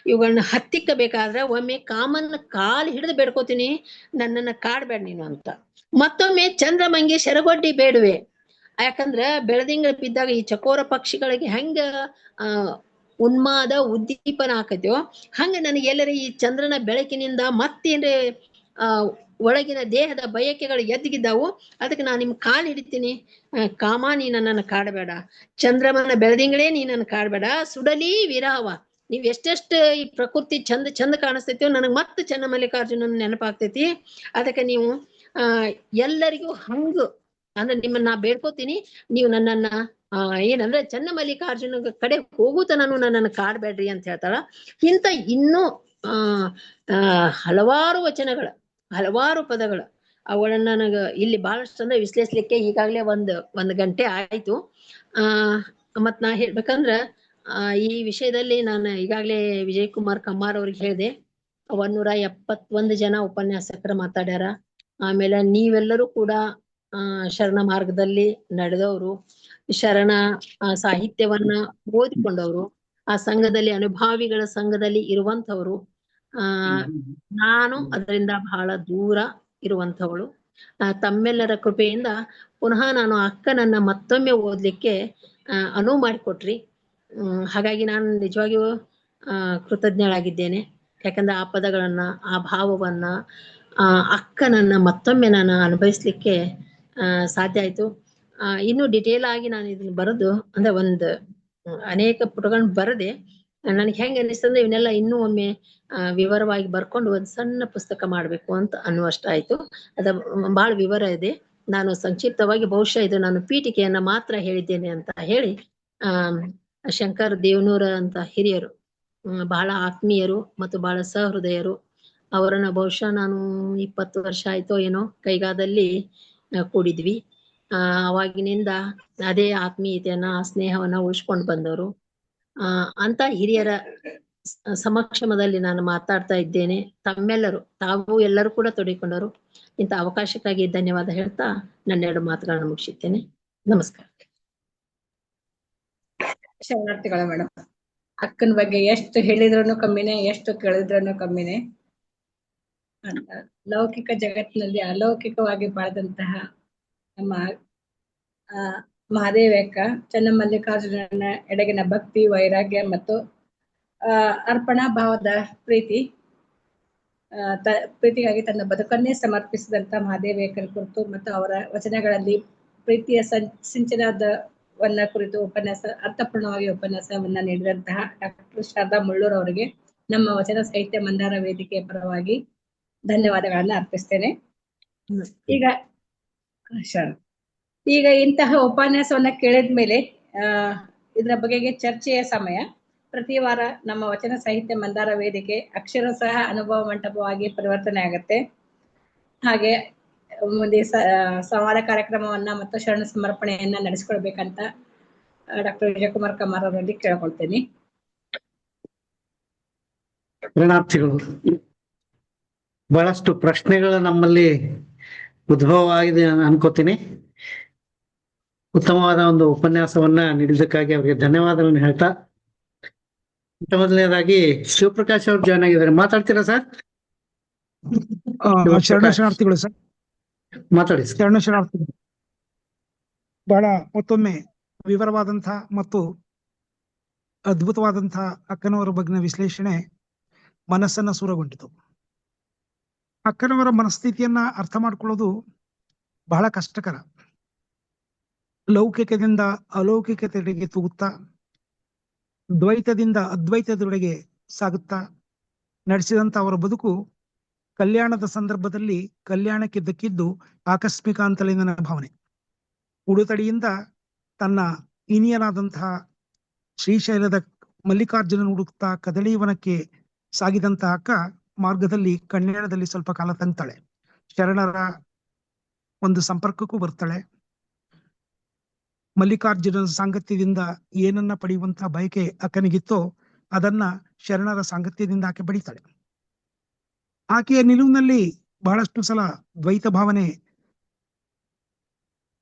Speaker 6: ಇವುಗಳನ್ನ ಹತ್ತಿಕ್ಕಬೇಕಾದ್ರೆ ಒಮ್ಮೆ ಕಾಮನ ಕಾಲು ಹಿಡಿದು ಬೇಡ್ಕೋತೀನಿ, ನನ್ನನ್ನ ಕಾಡ್ಬೇಡ ನೀನು ಅಂತ. ಮತ್ತೊಮ್ಮೆ ಚಂದ್ರಮಂಗಿ ಶರಗೊಡ್ಡಿ ಬೇಡುವೆ. ಯಾಕಂದ್ರ ಬೆಳದಿಂಗಳ ಬಿದ್ದಾಗ ಈ ಚಕೋರ ಪಕ್ಷಿಗಳಿಗೆ ಹೆಂಗ ಉನ್ಮಾದ ಉದ್ದೀಪನ ಆಕತ್ಯೋ ಹಂಗ ನನಗೆ ಎಲ್ಲರ ಈ ಚಂದ್ರನ ಬೆಳಕಿನಿಂದ ಮತ್ತೇನ್ರೆ ಒಳಗಿನ ದೇಹದ ಬಯಕೆಗಳು ಎದ್ದಿಗಿದ್ದಾವು. ಅದಕ್ಕೆ ನಾನು ನಿಮ್ ಕಾಲು ಹಿಡಿತೀನಿ. ಕಾಮ ನೀ ನನ್ನನ್ನು ಕಾಡಬೇಡ, ಚಂದ್ರಮನ ಬೆಳದಿಂಗಳೇ ನೀ ನನ್ನ ಕಾಡಬೇಡ, ಸುಡಲಿ ವಿರಹವ. ನೀವ್ ಎಷ್ಟೆಷ್ಟು ಈ ಪ್ರಕೃತಿ ಚಂದ ಕಾಣಿಸ್ತೈತಿಯೋ ನನಗ್ ಮತ್ತೆ ಚನ್ನಮಲ್ಲಿಕಾರ್ಜುನನ ನೆನಪಾಗ್ತೈತಿ. ಅದಕ್ಕೆ ನೀವು ಎಲ್ಲರಿಗೂ ಹಂಗ ಅಂದ್ರೆ ನಿಮ್ಮನ್ನ ನಾ ಬೇಡ್ಕೋತೀನಿ, ನೀವು ನನ್ನನ್ನ ಏನಂದ್ರೆ ಚನ್ನಮಲ್ಲಿಕಾರ್ಜುನ ಕಡೆ ಹೋಗುತ್ತ ನಾನು ನನ್ನನ್ನು ಕಾಡ್ಬೇಡ್ರಿ ಅಂತ ಹೇಳ್ತಾಳ. ಇಂತ ಇನ್ನೂ ಹಲವಾರು ವಚನಗಳ ಹಲವಾರು ಪದಗಳು ಅವುಗಳನ್ನ ನನಗ ಇಲ್ಲಿ ಬಹಳಷ್ಟು ಅಂದ್ರೆ ವಿಶ್ಲೇಷಿಸ್ಲಿಕ್ಕೆ ಈಗಾಗಲೇ ಒಂದ್ ಗಂಟೆ ಆಯ್ತು. ಮತ್ ನಾ ಹೇಳ್ಬೇಕಂದ್ರ ಈ ವಿಷಯದಲ್ಲಿ ನಾನು ಈಗಾಗಲೇ ವಿಜಯ್ ಕುಮಾರ್ ಕಮ್ಮಾರ್ ಅವ್ರಿಗೆ ಹೇಳಿದೆ. 171 ಜನ ಉಪನ್ಯಾಸಕರು ಮಾತಾಡ್ಯಾರ. ಆಮೇಲೆ ನೀವೆಲ್ಲರೂ ಕೂಡ ಶರಣ ಮಾರ್ಗದಲ್ಲಿ ನಡೆದವರು, ಶರಣ ಸಾಹಿತ್ಯವನ್ನ ಓದಿಕೊಂಡವರು, ಆ ಸಂಘದಲ್ಲಿ ಅನುಭಾವಿಗಳ ಸಂಘದಲ್ಲಿ ಇರುವಂತವ್ರು. ನಾನು ಅದರಿಂದ ಬಹಳ ದೂರ ಇರುವಂಥವಳು. ತಮ್ಮೆಲ್ಲರ ಕೃಪೆಯಿಂದ ಪುನಃ ನಾನು ಅಕ್ಕನನ್ನ ಮತ್ತೊಮ್ಮೆ ಓದ್ಲಿಕ್ಕೆ ಅನುವು ಮಾಡಿಕೊಟ್ರಿ. ಹಾಗಾಗಿ ನಾನು ನಿಜವಾಗಿಯೂ ಕೃತಜ್ಞಳಾಗಿದ್ದೇನೆ. ಯಾಕಂದ್ರೆ ಆ ಪದಗಳನ್ನ, ಆ ಭಾವವನ್ನ, ಅಕ್ಕನನ್ನ ಮತ್ತೊಮ್ಮೆ ನಾನು ಅನುಭವಿಸ್ಲಿಕ್ಕೆ ಸಾಧ್ಯ ಆಯ್ತು. ಇನ್ನು ಡಿಟೇಲ್ ಆಗಿ ನಾನು ಇದನ್ನ ಬರೆದು ಅಂದ್ರೆ ಅನೇಕ ಪುಟಗಳನ್ನ ಬರದೆ ನನಗೆ ಹೆಂಗ ಅನಿಸ್ತಂದ್ರೆ ಇವನ್ನೆಲ್ಲ ಇನ್ನೂ ಒಮ್ಮೆ ವಿವರವಾಗಿ ಬರ್ಕೊಂಡು ಒಂದ್ ಸಣ್ಣ ಪುಸ್ತಕ ಮಾಡ್ಬೇಕು ಅಂತ ಅನ್ನುವಷ್ಟಾಯ್ತು. ಅದ ಬಹಳ ವಿವರ ಇದೆ. ನಾನು ಸಂಕ್ಷಿಪ್ತವಾಗಿ ಬಹುಶಃ ಇದು ನಾನು ಪೀಠಿಕೆಯನ್ನ ಮಾತ್ರ ಹೇಳಿದ್ದೇನೆ ಅಂತ ಹೇಳಿ ಶಂಕರ್ ದೇವನೂರ ಅಂತ ಹಿರಿಯರು, ಬಹಳ ಆತ್ಮೀಯರು ಮತ್ತು ಬಹಳ ಸಹೃದಯರು, ಅವರನ್ನ ಬಹುಶಃ ನಾನು 20 ವರ್ಷ ಆಯ್ತೋ ಏನೋ ಕೈಗಾದಲ್ಲಿ ಕೂಡಿದ್ವಿ. ಅವಾಗಿನಿಂದ ಅದೇ ಆತ್ಮೀಯತೆಯನ್ನ, ಆ ಸ್ನೇಹವನ್ನ ಉಳಿಸ್ಕೊಂಡು ಬಂದವರು. ಅಂತ ಹಿರಿಯರ ಸಮಕ್ಷಮದಲ್ಲಿ ನಾನು ಮಾತಾಡ್ತಾ ಇದ್ದೇನೆ. ತಮ್ಮೆಲ್ಲರೂ ತಾವು ಎಲ್ಲರೂ ಕೂಡ ತೊಡಗಿಕೊಂಡವರು. ಇಂಥ ಅವಕಾಶಕ್ಕಾಗಿ ಧನ್ಯವಾದ ಹೇಳ್ತಾ ನನ್ನೆರಡು ಮಾತುಗಳನ್ನ ಮುಗಿಸುತ್ತೇನೆ. ನಮಸ್ಕಾರ.
Speaker 3: ಶರಣಾರ್ಥಿಗಳ ಮೇಡಮ್, ಅಕ್ಕನ ಬಗ್ಗೆ ಎಷ್ಟು ಹೇಳಿದ್ರೂ ಕಮ್ಮಿನೇ, ಎಷ್ಟು ಕೇಳಿದ್ರೂ ಕಮ್ಮಿನೇ. ಲೌಕಿಕ ಜಗತ್ತಿನಲ್ಲಿ ಅಲೌಕಿಕವಾಗಿ ಬಾಳದಂತಹ ನಮ್ಮ ಮಹಾದೇವಕ್ಕ ಚನ್ನಮಲ್ಲಿಕಾರ್ಜುನನ ಎಡೆಗಿನ ಭಕ್ತಿ, ವೈರಾಗ್ಯ ಮತ್ತು ಅರ್ಪಣಾ ಭಾವದ ಪ್ರೀತಿಗಾಗಿ ತನ್ನ ಬದುಕನ್ನೇ ಸಮರ್ಪಿಸಿದಂತ ಮಹಾದೇವಿಯಕ್ಕನ ಕುರಿತು ಮತ್ತು ಅವರ ವಚನಗಳಲ್ಲಿ ಪ್ರೀತಿಯ ಸಿಂಚನವನ್ನ ಕುರಿತು ಅರ್ಥಪೂರ್ಣವಾಗಿ ಉಪನ್ಯಾಸವನ್ನ ನೀಡಿದಂತಹ ಡಾಕ್ಟರ್ ಶಾರದಾ ಮುಳ್ಳೂರ್ ಅವರಿಗೆ ನಮ್ಮ ವಚನ ಸಾಹಿತ್ಯ ಮಂದಾರ ವೇದಿಕೆಯ ಪರವಾಗಿ ಧನ್ಯವಾದಗಳನ್ನ ಅರ್ಪಿಸ್ತೇನೆ. ಈಗ ಇಂತಹ ಉಪನ್ಯಾಸವನ್ನ ಕೇಳಿದ್ಮೇಲೆ ಇದರ ಬಗೆಗೆ ಚರ್ಚೆಯ ಸಮಯ. ಪ್ರತಿ ವಾರ ನಮ್ಮ ವಚನ ಸಾಹಿತ್ಯ ಮಂದಾರ ವೇದಿಕೆ ಅಕ್ಷರಶಃ ಅನುಭವ ಮಂಟಪವಾಗಿ ಪರಿವರ್ತನೆ ಆಗುತ್ತೆ. ಹಾಗೆ ಮುಂದೆ ಸಂವಾದ ಕಾರ್ಯಕ್ರಮವನ್ನ ಮತ್ತು ಶರಣ ಸಮರ್ಪಣೆಯನ್ನ ನಡೆಸ್ಕೊಳ್ಬೇಕಂತ ಡಾಕ್ಟರ್ ವಿಜಯಕುಮಾರ್ ಕಮ್ಮಾರ್ ಅವರಲ್ಲಿ ಕೇಳ್ಕೊಳ್ತೇನೆ.
Speaker 2: ಶರಣಾರ್ಥಿಗಳು, ಬಹಳಷ್ಟು ಪ್ರಶ್ನೆಗಳು ನಮ್ಮಲ್ಲಿ ಉದ್ಭವ ಆಗಿದೆ ಅನ್ಕೋತೀನಿ. ಉತ್ತಮವಾದ ಒಂದು ಉಪನ್ಯಾಸವನ್ನ ನೀಡಿದ್ದಕ್ಕಾಗಿ ಅವರಿಗೆ ಧನ್ಯವಾದಗಳನ್ನು ಹೇಳ್ತಾ, ಮೊದಲನೇದಾಗಿ ಶಿವಪ್ರಕಾಶ್ ಅವರು ಜಾಯ್ನ್ ಆಗಿದ್ದಾರೆ. ಮಾತಾಡ್ತೀರಾ ಸರ್?
Speaker 7: ಶರಣಾರ್ಥಿಗಳು ಸರ್,
Speaker 2: ಮಾತಾಡಿ.
Speaker 7: ಶರಣಾರ್ಥಿಗಳು. ಬಹಳ ಮತ್ತೊಮ್ಮೆ ವಿವರವಾದಂತಹ ಮತ್ತು ಅದ್ಭುತವಾದಂತಹ ಅಕ್ಕನವರ ಬಗ್ಗಿನ ವಿಶ್ಲೇಷಣೆ ಮನಸ್ಸನ್ನ ಸೂರಗೊಂಡಿತು. ಅಕ್ಕನವರ ಮನಸ್ಥಿತಿಯನ್ನ ಅರ್ಥ ಮಾಡ್ಕೊಳ್ಳೋದು ಬಹಳ ಕಷ್ಟಕರ. ಲೌಕಿಕದಿಂದ ಅಲೌಕಿಕತೆಡೆಗೆ ತೂಗುತ್ತಾ, ದ್ವೈತದಿಂದ ಅದ್ವೈತದೊಡೆಗೆ ಸಾಗುತ್ತಾ ನಡೆಸಿದಂತ ಅವರ ಬದುಕು ಕಲ್ಯಾಣದ ಸಂದರ್ಭದಲ್ಲಿ ಕಲ್ಯಾಣಕ್ಕೆ ದಕ್ಕಿದ್ದು ಆಕಸ್ಮಿಕ ಅಂತಲೇ ನನ್ನ ಭಾವನೆ. ಉಡುತಡಿಯಿಂದ ತನ್ನ ಇನಿಯನಾದಂತಹ ಶ್ರೀಶೈಲದ ಮಲ್ಲಿಕಾರ್ಜುನನ ಹುಡುಕ್ತಾ ಕದಳೀವನಕ್ಕೆ ಸಾಗಿದಂತಹ ಅಕ್ಕ ಮಾರ್ಗದಲ್ಲಿ ಕನ್ಯಾಣದಲ್ಲಿ ಸ್ವಲ್ಪ ಕಾಲ ತಂಗ್ತಾಳೆ. ಶರಣರ ಒಂದು ಸಂಪರ್ಕಕ್ಕೂ ಬರ್ತಾಳೆ. ಮಲ್ಲಿಕಾರ್ಜುನನ ಸಾಂಗತ್ಯದಿಂದ ಏನನ್ನ ಪಡೆಯುವಂತಹ ಬಯಕೆ ಅಕ್ಕನಿಗಿತ್ತೋ ಅದನ್ನ ಶರಣರ ಸಾಂಗತ್ಯದಿಂದ ಆಕೆ ಪಡಿತಾಳೆ. ಆಕೆಯ ನಿಲುವಿನಲ್ಲಿ ಬಹಳಷ್ಟು ಸಲ ದ್ವೈತ ಭಾವನೆ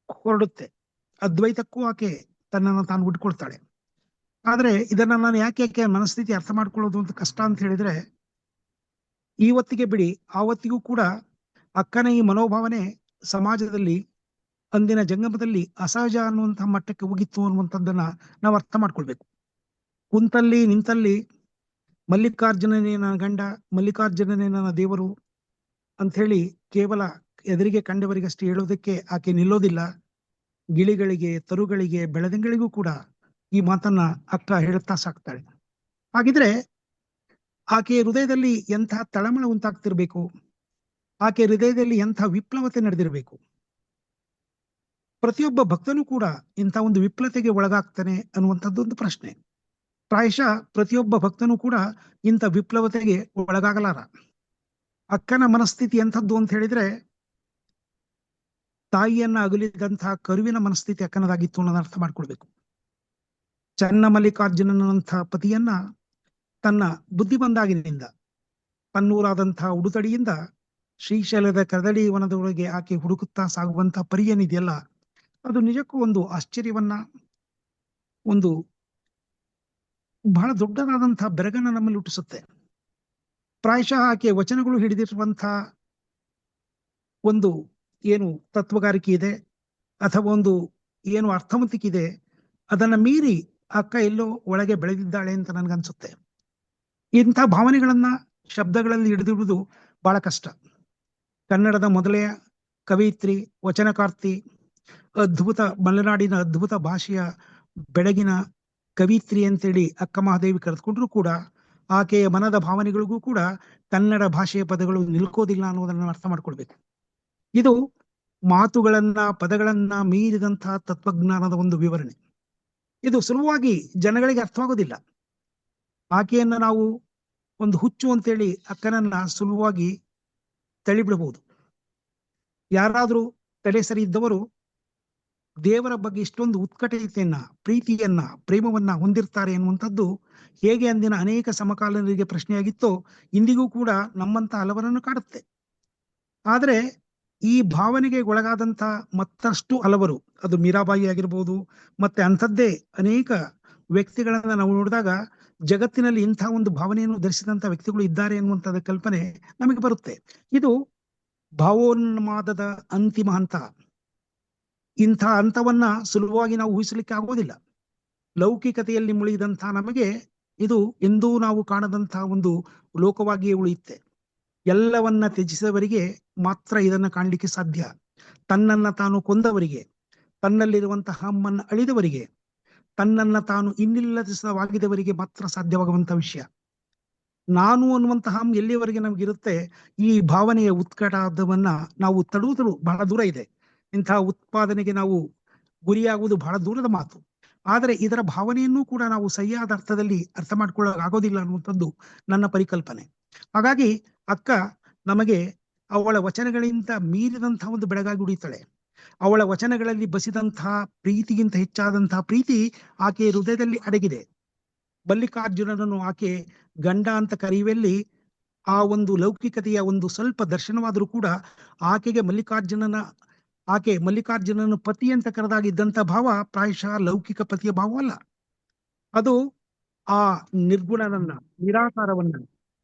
Speaker 7: ಹೊರಡುತ್ತೆ. ಅದ್ವೈತಕ್ಕೂ ಆಕೆ ತನ್ನನ್ನು ತಾನು ಬಿಟ್ಕೊಳ್ತಾಳೆ. ಆದ್ರೆ ಇದನ್ನ ನಾನು ಯಾಕೆ ಮನಸ್ಥಿತಿ ಅರ್ಥ ಮಾಡ್ಕೊಳ್ಳೋದು ಅಂತ ಕಷ್ಟ ಅಂತ ಹೇಳಿದ್ರೆ, ಇವತ್ತಿಗೆ ಬಿಡಿ ಆವತ್ತಿಗೂ ಕೂಡ ಅಕ್ಕನ ಈ ಮನೋಭಾವನೆ ಸಮಾಜದಲ್ಲಿ ಅಂದಿನ ಜಂಗಮದಲ್ಲಿ ಅಸಹಜ ಅನ್ನುವಂತಹ ಮಟ್ಟಕ್ಕೆ ಹೋಗಿತ್ತು ಅನ್ನುವಂಥದ್ದನ್ನ ನಾವು ಅರ್ಥ ಮಾಡ್ಕೊಳ್ಬೇಕು. ಕುಂತಲ್ಲಿ ನಿಂತಲ್ಲಿ ಮಲ್ಲಿಕಾರ್ಜುನನೇ ನನ್ನ ಗಂಡ, ಮಲ್ಲಿಕಾರ್ಜುನನೇ ನನ್ನ ದೇವರು ಅಂತ ಹೇಳಿ ಕೇವಲ ಎದುರಿಗೆ ಕಂಡವರಿಗಷ್ಟೇ ಹೇಳೋದಕ್ಕೆ ಆಕೆ ನಿಲ್ಲೋದಿಲ್ಲ. ಗಿಳಿಗಳಿಗೆ, ತರುಗಳಿಗೆ, ಬೆಳದಿಂಗಳಿಗೂ ಕೂಡ ಈ ಮಾತನ್ನ ಅಕ್ಕ ಹೇಳುತ್ತಾ ಸಾಕ್ತಾಳೆ. ಹಾಗಿದ್ರೆ ಆಕೆ ಹೃದಯದಲ್ಲಿ ಎಂಥ ತಳಮಳ ಉಂಟಾಗ್ತಿರ್ಬೇಕು, ಆಕೆ ಹೃದಯದಲ್ಲಿ ಎಂಥ ವಿಪ್ಲವತೆ ನಡೆದಿರಬೇಕು. ಪ್ರತಿಯೊಬ್ಬ ಭಕ್ತನೂ ಕೂಡ ಇಂಥ ಒಂದು ವಿಪ್ಲವತೆಗೆ ಒಳಗಾಗ್ತಾನೆ ಅನ್ನುವಂಥದ್ದೊಂದು ಪ್ರಶ್ನೆ. ಪ್ರಾಯಶಃ ಪ್ರತಿಯೊಬ್ಬ ಭಕ್ತನೂ ಕೂಡ ಇಂಥ ವಿಪ್ಲವತೆಗೆ ಒಳಗಾಗಲಾರ. ಅಕ್ಕನ ಮನಸ್ಥಿತಿ ಎಂಥದ್ದು ಅಂತ ಹೇಳಿದ್ರೆ, ತಾಯಿಯನ್ನ ಅಗಲಿದಂತಹ ಕರುವಿನ ಮನಸ್ಥಿತಿ ಅಕ್ಕನದಾಗಿತ್ತು ಅನ್ನೋದನ್ನ ಅರ್ಥ ಮಾಡ್ಕೊಳ್ಬೇಕು. ಚನ್ನ ಮಲ್ಲಿಕಾರ್ಜುನನಂತಹ ಪತಿಯನ್ನ ತನ್ನ ಬುದ್ಧಿ ಬಂದಾಗಿನಿಂದ ತನ್ನೂರಾದಂತಹ ಉಡುತಡಿಯಿಂದ ಶ್ರೀಶೈಲದ ಕದಳಿ ವನದೊಳಗೆ ಆಕೆ ಹುಡುಕುತ್ತಾ ಸಾಗುವಂತಹ ಪರಿಯೇನಿದೆಯಲ್ಲ, ಅದು ನಿಜಕ್ಕೂ ಒಂದು ಆಶ್ಚರ್ಯವನ್ನ, ಒಂದು ಬಹಳ ದೊಡ್ಡದಾದಂತಹ ಬೆರಗನ್ನ ನಮ್ಮಲ್ಲಿ ಹುಟ್ಟಿಸುತ್ತೆ. ಪ್ರಾಯಶಃ ಆಕೆ ವಚನಗಳು ಹಿಡಿದಿರುವಂತಹ ಒಂದು ಏನು ತತ್ವಗಾರಿಕೆ ಇದೆ ಅಥವಾ ಒಂದು ಏನು ಅರ್ಥವಂತಿಕೆ ಇದೆ, ಅದನ್ನ ಮೀರಿ ಅಕ್ಕ ಎಲ್ಲೋ ಒಳಗೆ ಬೆಳೆದಿದ್ದಾಳೆ ಅಂತ ನನ್ಗನ್ಸುತ್ತೆ. ಇಂಥ ಭಾವನೆಗಳನ್ನ ಶಬ್ದಗಳಲ್ಲಿ ಹಿಡಿದಿರುವುದು ಬಹಳ ಕಷ್ಟ. ಕನ್ನಡದ ಮೊದಲೇ ಕವಯಿತ್ರಿ, ವಚನಕಾರ್ತಿ, ಅದ್ಭುತ ಮಲೆನಾಡಿನ ಅದ್ಭುತ ಭಾಷೆಯ ಬೆಳಗಿನ ಕವಿತ್ರಿ ಅಂತೇಳಿ ಅಕ್ಕ ಮಹಾದೇವಿ ಕರೆದುಕೊಂಡ್ರು ಕೂಡ ಆಕೆಯ ಮನದ ಭಾವನೆಗಳಿಗೂ ಕೂಡ ಕನ್ನಡ ಭಾಷೆಯ ಪದಗಳು ನಿಲ್ಕೋದಿಲ್ಲ ಅನ್ನೋದನ್ನ ಅರ್ಥ ಮಾಡ್ಕೊಳ್ಬೇಕು. ಇದು ಮಾತುಗಳನ್ನ, ಪದಗಳನ್ನ ಮೀರಿದಂತಹ ತತ್ವಜ್ಞಾನದ ಒಂದು ವಿವರಣೆ. ಇದು ಸುಲಭವಾಗಿ ಜನಗಳಿಗೆ ಅರ್ಥವಾಗೋದಿಲ್ಲ. ಆಕೆಯನ್ನ ನಾವು ಒಂದು ಹುಚ್ಚು ಅಂತೇಳಿ ಅಕ್ಕನನ್ನ ಸುಲಭವಾಗಿ ತಳ್ಳಿಬಿಡಬಹುದು. ಯಾರಾದ್ರೂ ತಲೆ ಸರಿ ಇದ್ದವರು ದೇವರ ಬಗ್ಗೆ ಇಷ್ಟೊಂದು ಉತ್ಕಟತೆಯನ್ನ, ಪ್ರೀತಿಯನ್ನ, ಪ್ರೇಮವನ್ನ ಹೊಂದಿರ್ತಾರೆ ಎನ್ನುವಂಥದ್ದು ಹೇಗೆ ಅಂದಿನ ಅನೇಕ ಸಮಕಾಲೀನರಿಗೆ ಪ್ರಶ್ನೆಯಾಗಿತ್ತೋ ಇಂದಿಗೂ ಕೂಡ ನಮ್ಮಂತ ಹಲವರನ್ನು ಕಾಡುತ್ತೆ. ಆದ್ರೆ ಈ ಭಾವನೆಗೆ ಒಳಗಾದಂತ ಮತ್ತಷ್ಟು ಹಲವರು, ಅದು ಮೀರಾಬಾಯಿ ಆಗಿರ್ಬೋದು, ಮತ್ತೆ ಅಂಥದ್ದೇ ಅನೇಕ ವ್ಯಕ್ತಿಗಳನ್ನ ನಾವು ನೋಡಿದಾಗ ಜಗತ್ತಿನಲ್ಲಿ ಇಂಥ ಒಂದು ಭಾವನೆಯನ್ನು ಧರಿಸಿದಂತ ವ್ಯಕ್ತಿಗಳು ಇದ್ದಾರೆ ಎನ್ನುವಂಥದ್ದು ಕಲ್ಪನೆ ನಮಗೆ ಬರುತ್ತೆ. ಇದು ಭಾವೋನ್ಮಾದದ ಅಂತಿಮ ಹಂತ. ಇಂಥ ಹಂತವನ್ನ ಸುಲಭವಾಗಿ ನಾವು ಊಹಿಸಲಿಕ್ಕೆ ಆಗೋದಿಲ್ಲ. ಲೌಕಿಕತೆಯಲ್ಲಿ ಮುಳುಗಿದಂತಹ ನಮಗೆ ಇದು ಎಂದೂ ನಾವು ಕಾಣದಂತಹ ಒಂದು ಲೋಕವಾಗಿಯೇ ಉಳಿಯುತ್ತೆ. ಎಲ್ಲವನ್ನ ತ್ಯಜಿಸಿದವರಿಗೆ ಮಾತ್ರ ಇದನ್ನ ಕಾಣಲಿಕ್ಕೆ ಸಾಧ್ಯ. ತನ್ನನ್ನ ತಾನು ಕೊಂದವರಿಗೆ, ತನ್ನಲ್ಲಿರುವಂತಹ ಹಮ್ಮನ್ನ ಅಳಿದವರಿಗೆ, ತನ್ನನ್ನ ತಾನು ಇನ್ನಿಲ್ಲದಿಸವಾಗಿದವರಿಗೆ ಮಾತ್ರ ಸಾಧ್ಯವಾಗುವಂತ ವಿಷಯ. ನಾನು ಅನ್ನುವಂತಹ ಹಮ್ ಎಲ್ಲಿಯವರೆಗೆ ನಮಗಿರುತ್ತೆ, ಈ ಭಾವನೆಯ ಉತ್ಕಟವನ್ನ ನಾವು ತಡುವುದಲು ಬಹಳ ದೂರ ಇದೆ. ಇಂತಹ ಉತ್ಪಾದನೆಗೆ ನಾವು ಗುರಿಯಾಗುವುದು ಬಹಳ ದೂರದ ಮಾತು. ಆದರೆ ಇದರ ಭಾವನೆಯನ್ನೂ ಕೂಡ ನಾವು ಸರಿಯಾದ ಅರ್ಥದಲ್ಲಿ ಅರ್ಥ ಮಾಡ್ಕೊಳ್ಳೋಕ್ಕಾಗೋದಿಲ್ಲ ಅನ್ನುವಂಥದ್ದು ನನ್ನ ಪರಿಕಲ್ಪನೆ. ಹಾಗಾಗಿ ಅಕ್ಕ ನಮಗೆ ಅವಳ ವಚನಗಳಿಂದ ಮೀರಿದಂತಹ ಒಂದು ಬೆಳಗಾಗಿ ಉಳಿತಾಳೆ. ಅವಳ ವಚನಗಳಲ್ಲಿ ಬಸಿದಂತಹ ಪ್ರೀತಿಗಿಂತ ಹೆಚ್ಚಾದಂತಹ ಪ್ರೀತಿ ಆಕೆಯ ಹೃದಯದಲ್ಲಿ ಅಡಗಿದೆ. ಮಲ್ಲಿಕಾರ್ಜುನನನ್ನು ಆಕೆ ಗಂಡ ಅಂತ ಕರೆಯುವಲ್ಲಿ ಆ ಒಂದು ಲೌಕಿಕತೆಯ ಒಂದು ಸ್ವಲ್ಪ ದರ್ಶನವಾದರೂ ಕೂಡ ಆಕೆಗೆ ಮಲ್ಲಿಕಾರ್ಜುನನ ಪತಿ ಅಂತ ಕರೆದಾಗಿದ್ದಂಥ ಭಾವ ಪ್ರಾಯಶಃ ಲೌಕಿಕ ಪತಿಯ ಭಾವ ಅಲ್ಲ. ಅದು ಆ ನಿರ್ಗುಣನನ್ನ, ನಿರಾಕಾರವನ್ನ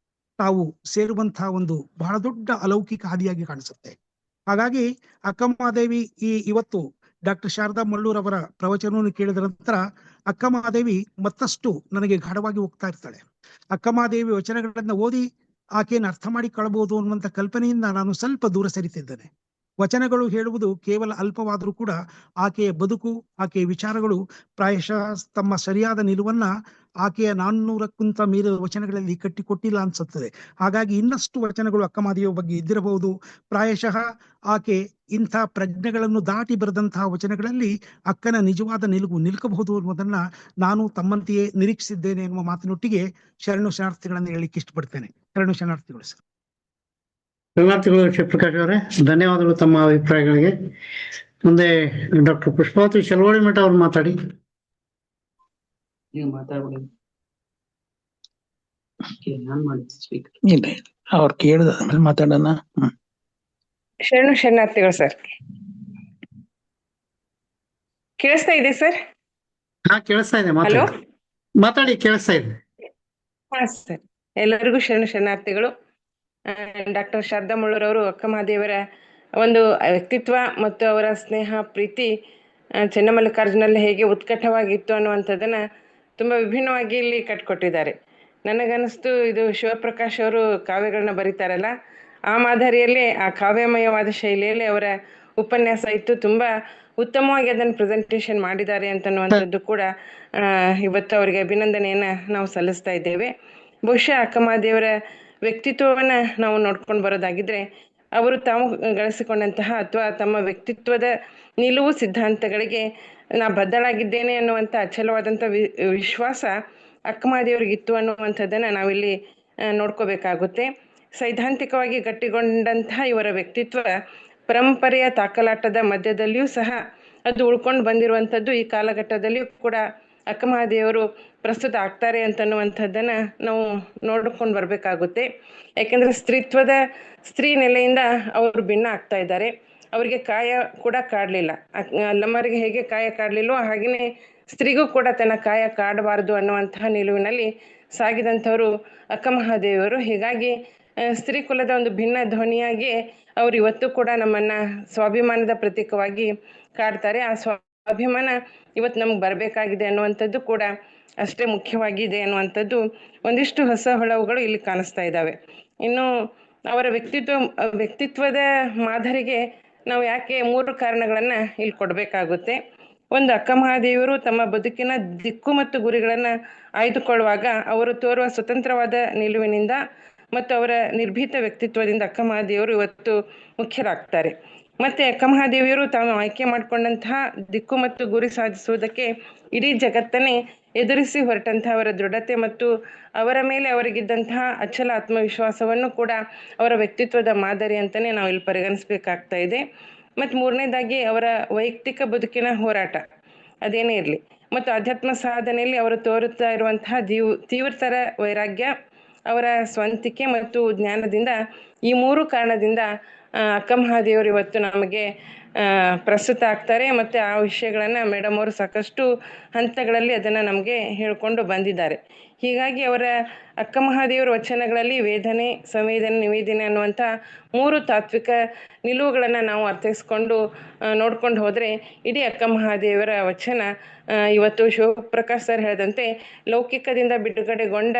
Speaker 7: ತಾವು ಸೇರುವಂತಹ ಒಂದು ಬಹಳ ದೊಡ್ಡ ಅಲೌಕಿಕ ಹಾದಿಯಾಗಿ ಕಾಣಿಸುತ್ತೆ. ಹಾಗಾಗಿ ಅಕ್ಕಮಹಾದೇವಿ ಇವತ್ತು ಡಾಕ್ಟರ್ ಶಾರದಾ ಮಳ್ಳೂರ್ ಅವರ ಪ್ರವಚನವನ್ನು ಕೇಳಿದ ನಂತರ ಅಕ್ಕಮಹಾದೇವಿ ಮತ್ತಷ್ಟು ನನಗೆ ಗಾಢವಾಗಿ ಹೋಗ್ತಾ ಇರ್ತಾಳೆ. ಅಕ್ಕಮಹಾದೇವಿ ವಚನಗಳನ್ನ ಓದಿ ಆಕೆಯನ್ನು ಅರ್ಥ ಮಾಡಿಕೊಳ್ಳಬಹುದು ಅನ್ನುವಂಥ ಕಲ್ಪನೆಯಿಂದ ನಾನು ಸ್ವಲ್ಪ ದೂರ ಸರಿತಿದ್ದೇನೆ. ವಚನಗಳು ಹೇಳುವುದು ಕೇವಲ ಅಲ್ಪವಾದರೂ ಕೂಡ ಆಕೆಯ ಬದುಕು, ಆಕೆಯ ವಿಚಾರಗಳು ಪ್ರಾಯಶಃ ತಮ್ಮ ಸರಿಯಾದ ನಿಲುವನ್ನ ಆಕೆಯ 400ಕ್ಕಿಂತ ಮೀರಿದ ವಚನಗಳಲ್ಲಿ ಕಟ್ಟಿಕೊಟ್ಟಿಲ್ಲ ಅನ್ಸುತ್ತದೆ. ಹಾಗಾಗಿ ಇನ್ನಷ್ಟು ವಚನಗಳು ಅಕ್ಕಮಹಾದೇವಿಯ ಬಗ್ಗೆ ಇದ್ದಿರಬಹುದು. ಪ್ರಾಯಶಃ ಆಕೆ ಇಂಥ ಪ್ರಜ್ಞೆಗಳನ್ನು ದಾಟಿ ಬರೆದಂತಹ ವಚನಗಳಲ್ಲಿ ಅಕ್ಕನ ನಿಜವಾದ ನಿಲ್ಕಬಹುದು ಅನ್ನೋದನ್ನ ನಾನು ತಮ್ಮಂತೆಯೇ ನಿರೀಕ್ಷಿಸಿದ್ದೇನೆ ಎನ್ನುವ ಮಾತಿನೊಟ್ಟಿಗೆ ಶರಣು ಶರಣಾರ್ಥಿಗಳನ್ನು ಹೇಳಲಿಕ್ಕೆ ಇಷ್ಟಪಡ್ತೇನೆ. ಶರಣು ಶರಣಾರ್ಥಿಗಳು ಸರ್.
Speaker 2: ಶರಣಾರ್ಥಿಗಳು ಶಿವಪ್ರಕಾಶ್ ಅವರೇ, ಧನ್ಯವಾದಗಳು ತಮ್ಮ ಅಭಿಪ್ರಾಯಗಳಿಗೆ. ಮುಂದೆ ಡಾಕ್ಟರ್ ಪುಷ್ಪಾವತಿ ಶೆಲವಡಿ ಮಠ ಅವ್ರು ಮಾತಾಡಿ.
Speaker 1: ಇಲ್ಲ ಅವ್ರು ಕೇಳಿದ ಮಾತಾಡೋಣ.
Speaker 8: ಶರಣು ಶರಣಾರ್ಥಿಗಳು ಸರ್. ಕೇಳಿಸ್ತಾ ಇದೆ ಸರ್?
Speaker 2: ಹಾ, ಕೇಳಿಸ್ತಾ ಇದೆ.
Speaker 8: ಹಲೋ,
Speaker 2: ಮಾತಾಡಿ, ಕೇಳಿಸ್ತಾ ಇದೆ.
Speaker 8: ಹಾ ಸರ್, ಎಲ್ಲರಿಗೂ ಶರಣು ಶರಣಾರ್ಥಿಗಳು. ಡಾಕ್ಟರ್ ಶಾರದಾ ಮುಳ್ಳೂರ್ ಅವರು ಅಕ್ಕಮಹಾದೇವರ ಒಂದು ವ್ಯಕ್ತಿತ್ವ ಮತ್ತು ಅವರ ಸ್ನೇಹ ಪ್ರೀತಿ ಚೆನ್ನಮಲ್ಲಿಕಾರ್ಜುನಲ್ಲಿ ಹೇಗೆ ಉತ್ಕಟವಾಗಿತ್ತು ಅನ್ನುವಂಥದ್ದನ್ನ ತುಂಬ ವಿಭಿನ್ನವಾಗಿ ಇಲ್ಲಿ ಕಟ್ಕೊಟ್ಟಿದ್ದಾರೆ. ನನಗನ್ನಿಸ್ತು ಇದು ಶಿವಪ್ರಕಾಶ್ ಅವರು ಕಾವ್ಯಗಳನ್ನ ಬರೀತಾರಲ್ಲ, ಆ ಮಾದರಿಯಲ್ಲಿ ಆ ಕಾವ್ಯಮಯವಾದ ಶೈಲಿಯಲ್ಲಿ ಅವರ ಉಪನ್ಯಾಸ ಇತ್ತು. ತುಂಬ ಉತ್ತಮವಾಗಿ ಅದನ್ನು ಪ್ರೆಸೆಂಟೇಷನ್ ಮಾಡಿದ್ದಾರೆ ಅಂತನ್ನುವಂಥದ್ದು ಕೂಡ ಇವತ್ತು ಅವರಿಗೆ ಅಭಿನಂದನೆಯನ್ನ ನಾವು ಸಲ್ಲಿಸ್ತಾ ಇದ್ದೇವೆ. ಬಹುಶಃ ಅಕ್ಕಮಹಾದೇವರ ವ್ಯಕ್ತಿತ್ವವನ್ನ ನಾವು ನೋಡ್ಕೊಂಡು ಬರೋದಾಗಿದ್ರೆ, ಅವರು ತಾವು ಗಳಿಸಿಕೊಂಡಂತಹ ಅಥವಾ ತಮ್ಮ ವ್ಯಕ್ತಿತ್ವದ ನಿಲುವು ಸಿದ್ಧಾಂತಗಳಿಗೆ ನಾ ಬದ್ಧಳಾಗಿದ್ದೇನೆ ಅನ್ನುವಂಥ ಅಚಲವಾದಂಥ ವಿಶ್ವಾಸ ಅಕ್ಕಮಹಾದೇವರಿಗಿತ್ತು ಅನ್ನುವಂಥದ್ದನ್ನ ನಾವಿಲ್ಲಿ ನೋಡ್ಕೋಬೇಕಾಗುತ್ತೆ. ಸೈದ್ಧಾಂತಿಕವಾಗಿ ಗಟ್ಟಿಗೊಂಡಂತಹ ಇವರ ವ್ಯಕ್ತಿತ್ವ ಪರಂಪರೆಯ ತಾಕಲಾಟದ ಮಧ್ಯದಲ್ಲಿಯೂ ಸಹ ಅದು ಉಳ್ಕೊಂಡು ಬಂದಿರುವಂಥದ್ದು ಈ ಕಾಲಘಟ್ಟದಲ್ಲಿಯೂ ಕೂಡ ಅಕ್ಕಮಹಾದೇವರು ಪ್ರಸ್ತುತ ಆಗ್ತಾರೆ ಅಂತನ್ನುವಂಥದ್ದನ್ನ ನಾವು ನೋಡ್ಕೊಂಡು ಬರಬೇಕಾಗುತ್ತೆ. ಯಾಕೆಂದ್ರೆ ಸ್ತ್ರೀ ನೆಲೆಯಿಂದ ಅವರು ಭಿನ್ನ ಆಗ್ತಾ ಇದ್ದಾರೆ. ಅವರಿಗೆ ಕಾಯ ಕೂಡ ಕಾಡಲಿಲ್ಲ. ನಮ್ಮವರಿಗೆ ಹೇಗೆ ಕಾಯ ಕಾಡಲಿಲ್ಲೋ ಹಾಗೆಯೇ ಸ್ತ್ರೀಗೂ ಕೂಡ ತನ್ನ ಕಾಯ ಕಾಡಬಾರದು ಅನ್ನುವಂತಹ ನಿಲುವಿನಲ್ಲಿ ಸಾಗಿದಂಥವರು ಅಕ್ಕಮಹಾದೇವಿಯವರು. ಹೀಗಾಗಿ ಸ್ತ್ರೀ ಕುಲದ ಒಂದು ಭಿನ್ನ ಧ್ವನಿಯಾಗಿ ಅವರು ಇವತ್ತು ಕೂಡ ನಮ್ಮನ್ನ ಸ್ವಾಭಿಮಾನದ ಪ್ರತೀಕವಾಗಿ ಕಾಡ್ತಾರೆ. ಆ ಸ್ವಾಭಿಮಾನ ಇವತ್ತು ನಮ್ಗೆ ಬರಬೇಕಾಗಿದೆ ಅನ್ನುವಂಥದ್ದು ಕೂಡ ಅಷ್ಟೇ ಮುಖ್ಯವಾಗಿದೆ ಅನ್ನುವಂಥದ್ದು ಒಂದಿಷ್ಟು ಹೊಸ ಹೊಳವುಗಳು ಇಲ್ಲಿ ಕಾಣಿಸ್ತಾ ಇದ್ದಾವೆ. ಇನ್ನು ಅವರ ವ್ಯಕ್ತಿತ್ವದ ಮಾದರಿಗೆ ನಾವು ಯಾಕೆ 3 ಕಾರಣಗಳನ್ನ ಇಲ್ಲಿ ಕೊಡಬೇಕಾಗುತ್ತೆ. ಒಂದು, ಅಕ್ಕಮಹಾದೇವಿಯರು ತಮ್ಮ ಬದುಕಿನ ದಿಕ್ಕು ಮತ್ತು ಗುರಿಗಳನ್ನ ಆಯ್ದುಕೊಳ್ಳುವಾಗ ಅವರು ತೋರುವ ಸ್ವತಂತ್ರವಾದ ನಿಲುವಿನಿಂದ ಮತ್ತು ಅವರ ನಿರ್ಭೀತ ವ್ಯಕ್ತಿತ್ವದಿಂದ ಅಕ್ಕಮಹಾದೇವಿಯರು ಇವತ್ತು ಮುಖ್ಯರಾಗ್ತಾರೆ. ಮತ್ತೆ ಅಕ್ಕಮಹಾದೇವಿಯರು ತಾವು ಆಯ್ಕೆ ಮಾಡಿಕೊಂಡಂತಹ ದಿಕ್ಕು ಮತ್ತು ಗುರಿ ಸಾಧಿಸುವುದಕ್ಕೆ ಇಡೀ ಜಗತ್ತನ್ನೇ ಎದುರಿಸಿ ಹೊರಟಂತಹ ಅವರ ದೃಢತೆ ಮತ್ತು ಅವರ ಮೇಲೆ ಅವರಿಗಿದ್ದಂತಹ ಅಚಲ ಆತ್ಮವಿಶ್ವಾಸವನ್ನು ಕೂಡ ಅವರ ವ್ಯಕ್ತಿತ್ವದ ಮಾದರಿ ಅಂತಾನೆ ನಾವು ಇಲ್ಲಿ ಪರಿಗಣಿಸ್ಬೇಕಾಗ್ತಾ ಇದೆ. ಮತ್ತು 3ನೇದಾಗಿ ಅವರ ವೈಯಕ್ತಿಕ ಬದುಕಿನ ಹೋರಾಟ ಅದೇನೇ ಇರಲಿ ಮತ್ತು ಆಧ್ಯಾತ್ಮ ಸಾಧನೆಯಲ್ಲಿ ಅವರು ತೋರುತ್ತಾ ಇರುವಂತಹ ತೀವ್ರತರ ವೈರಾಗ್ಯ, ಅವರ ಸ್ವಂತಿಕೆ ಮತ್ತು ಜ್ಞಾನದಿಂದ, ಈ 3 ಕಾರಣದಿಂದ ಅಕ್ಕಮಹಾದೇವರು ಇವತ್ತು ನಮಗೆ ಪ್ರಸ್ತುತ ಆಗ್ತಾರೆ. ಮತ್ತು ಆ ವಿಷಯಗಳನ್ನು ಮೇಡಮ್ ಅವರು ಸಾಕಷ್ಟು ಹಂತಗಳಲ್ಲಿ ಅದನ್ನು ನಮಗೆ ಹೇಳ್ಕೊಂಡು ಬಂದಿದ್ದಾರೆ. ಹೀಗಾಗಿ ಅವರ ಅಕ್ಕಮಹಾದೇವರ ವಚನಗಳಲ್ಲಿ ವೇದನೆ, ಸಂವೇದನೆ, ನಿವೇದನೆ ಅನ್ನುವಂಥ 3 ತಾತ್ವಿಕ ನಿಲುವುಗಳನ್ನು ನಾವು ಅರ್ಥೈಸ್ಕೊಂಡು ನೋಡ್ಕೊಂಡು ಹೋದರೆ ಇಡೀ ಅಕ್ಕಮಹಾದೇವರ ವಚನ ಇವತ್ತು ಶಿವಪ್ರಕಾಶ್ ಸರ್ ಹೇಳಿದಂತೆ ಲೌಕಿಕದಿಂದ ಬಿಡುಗಡೆಗೊಂಡ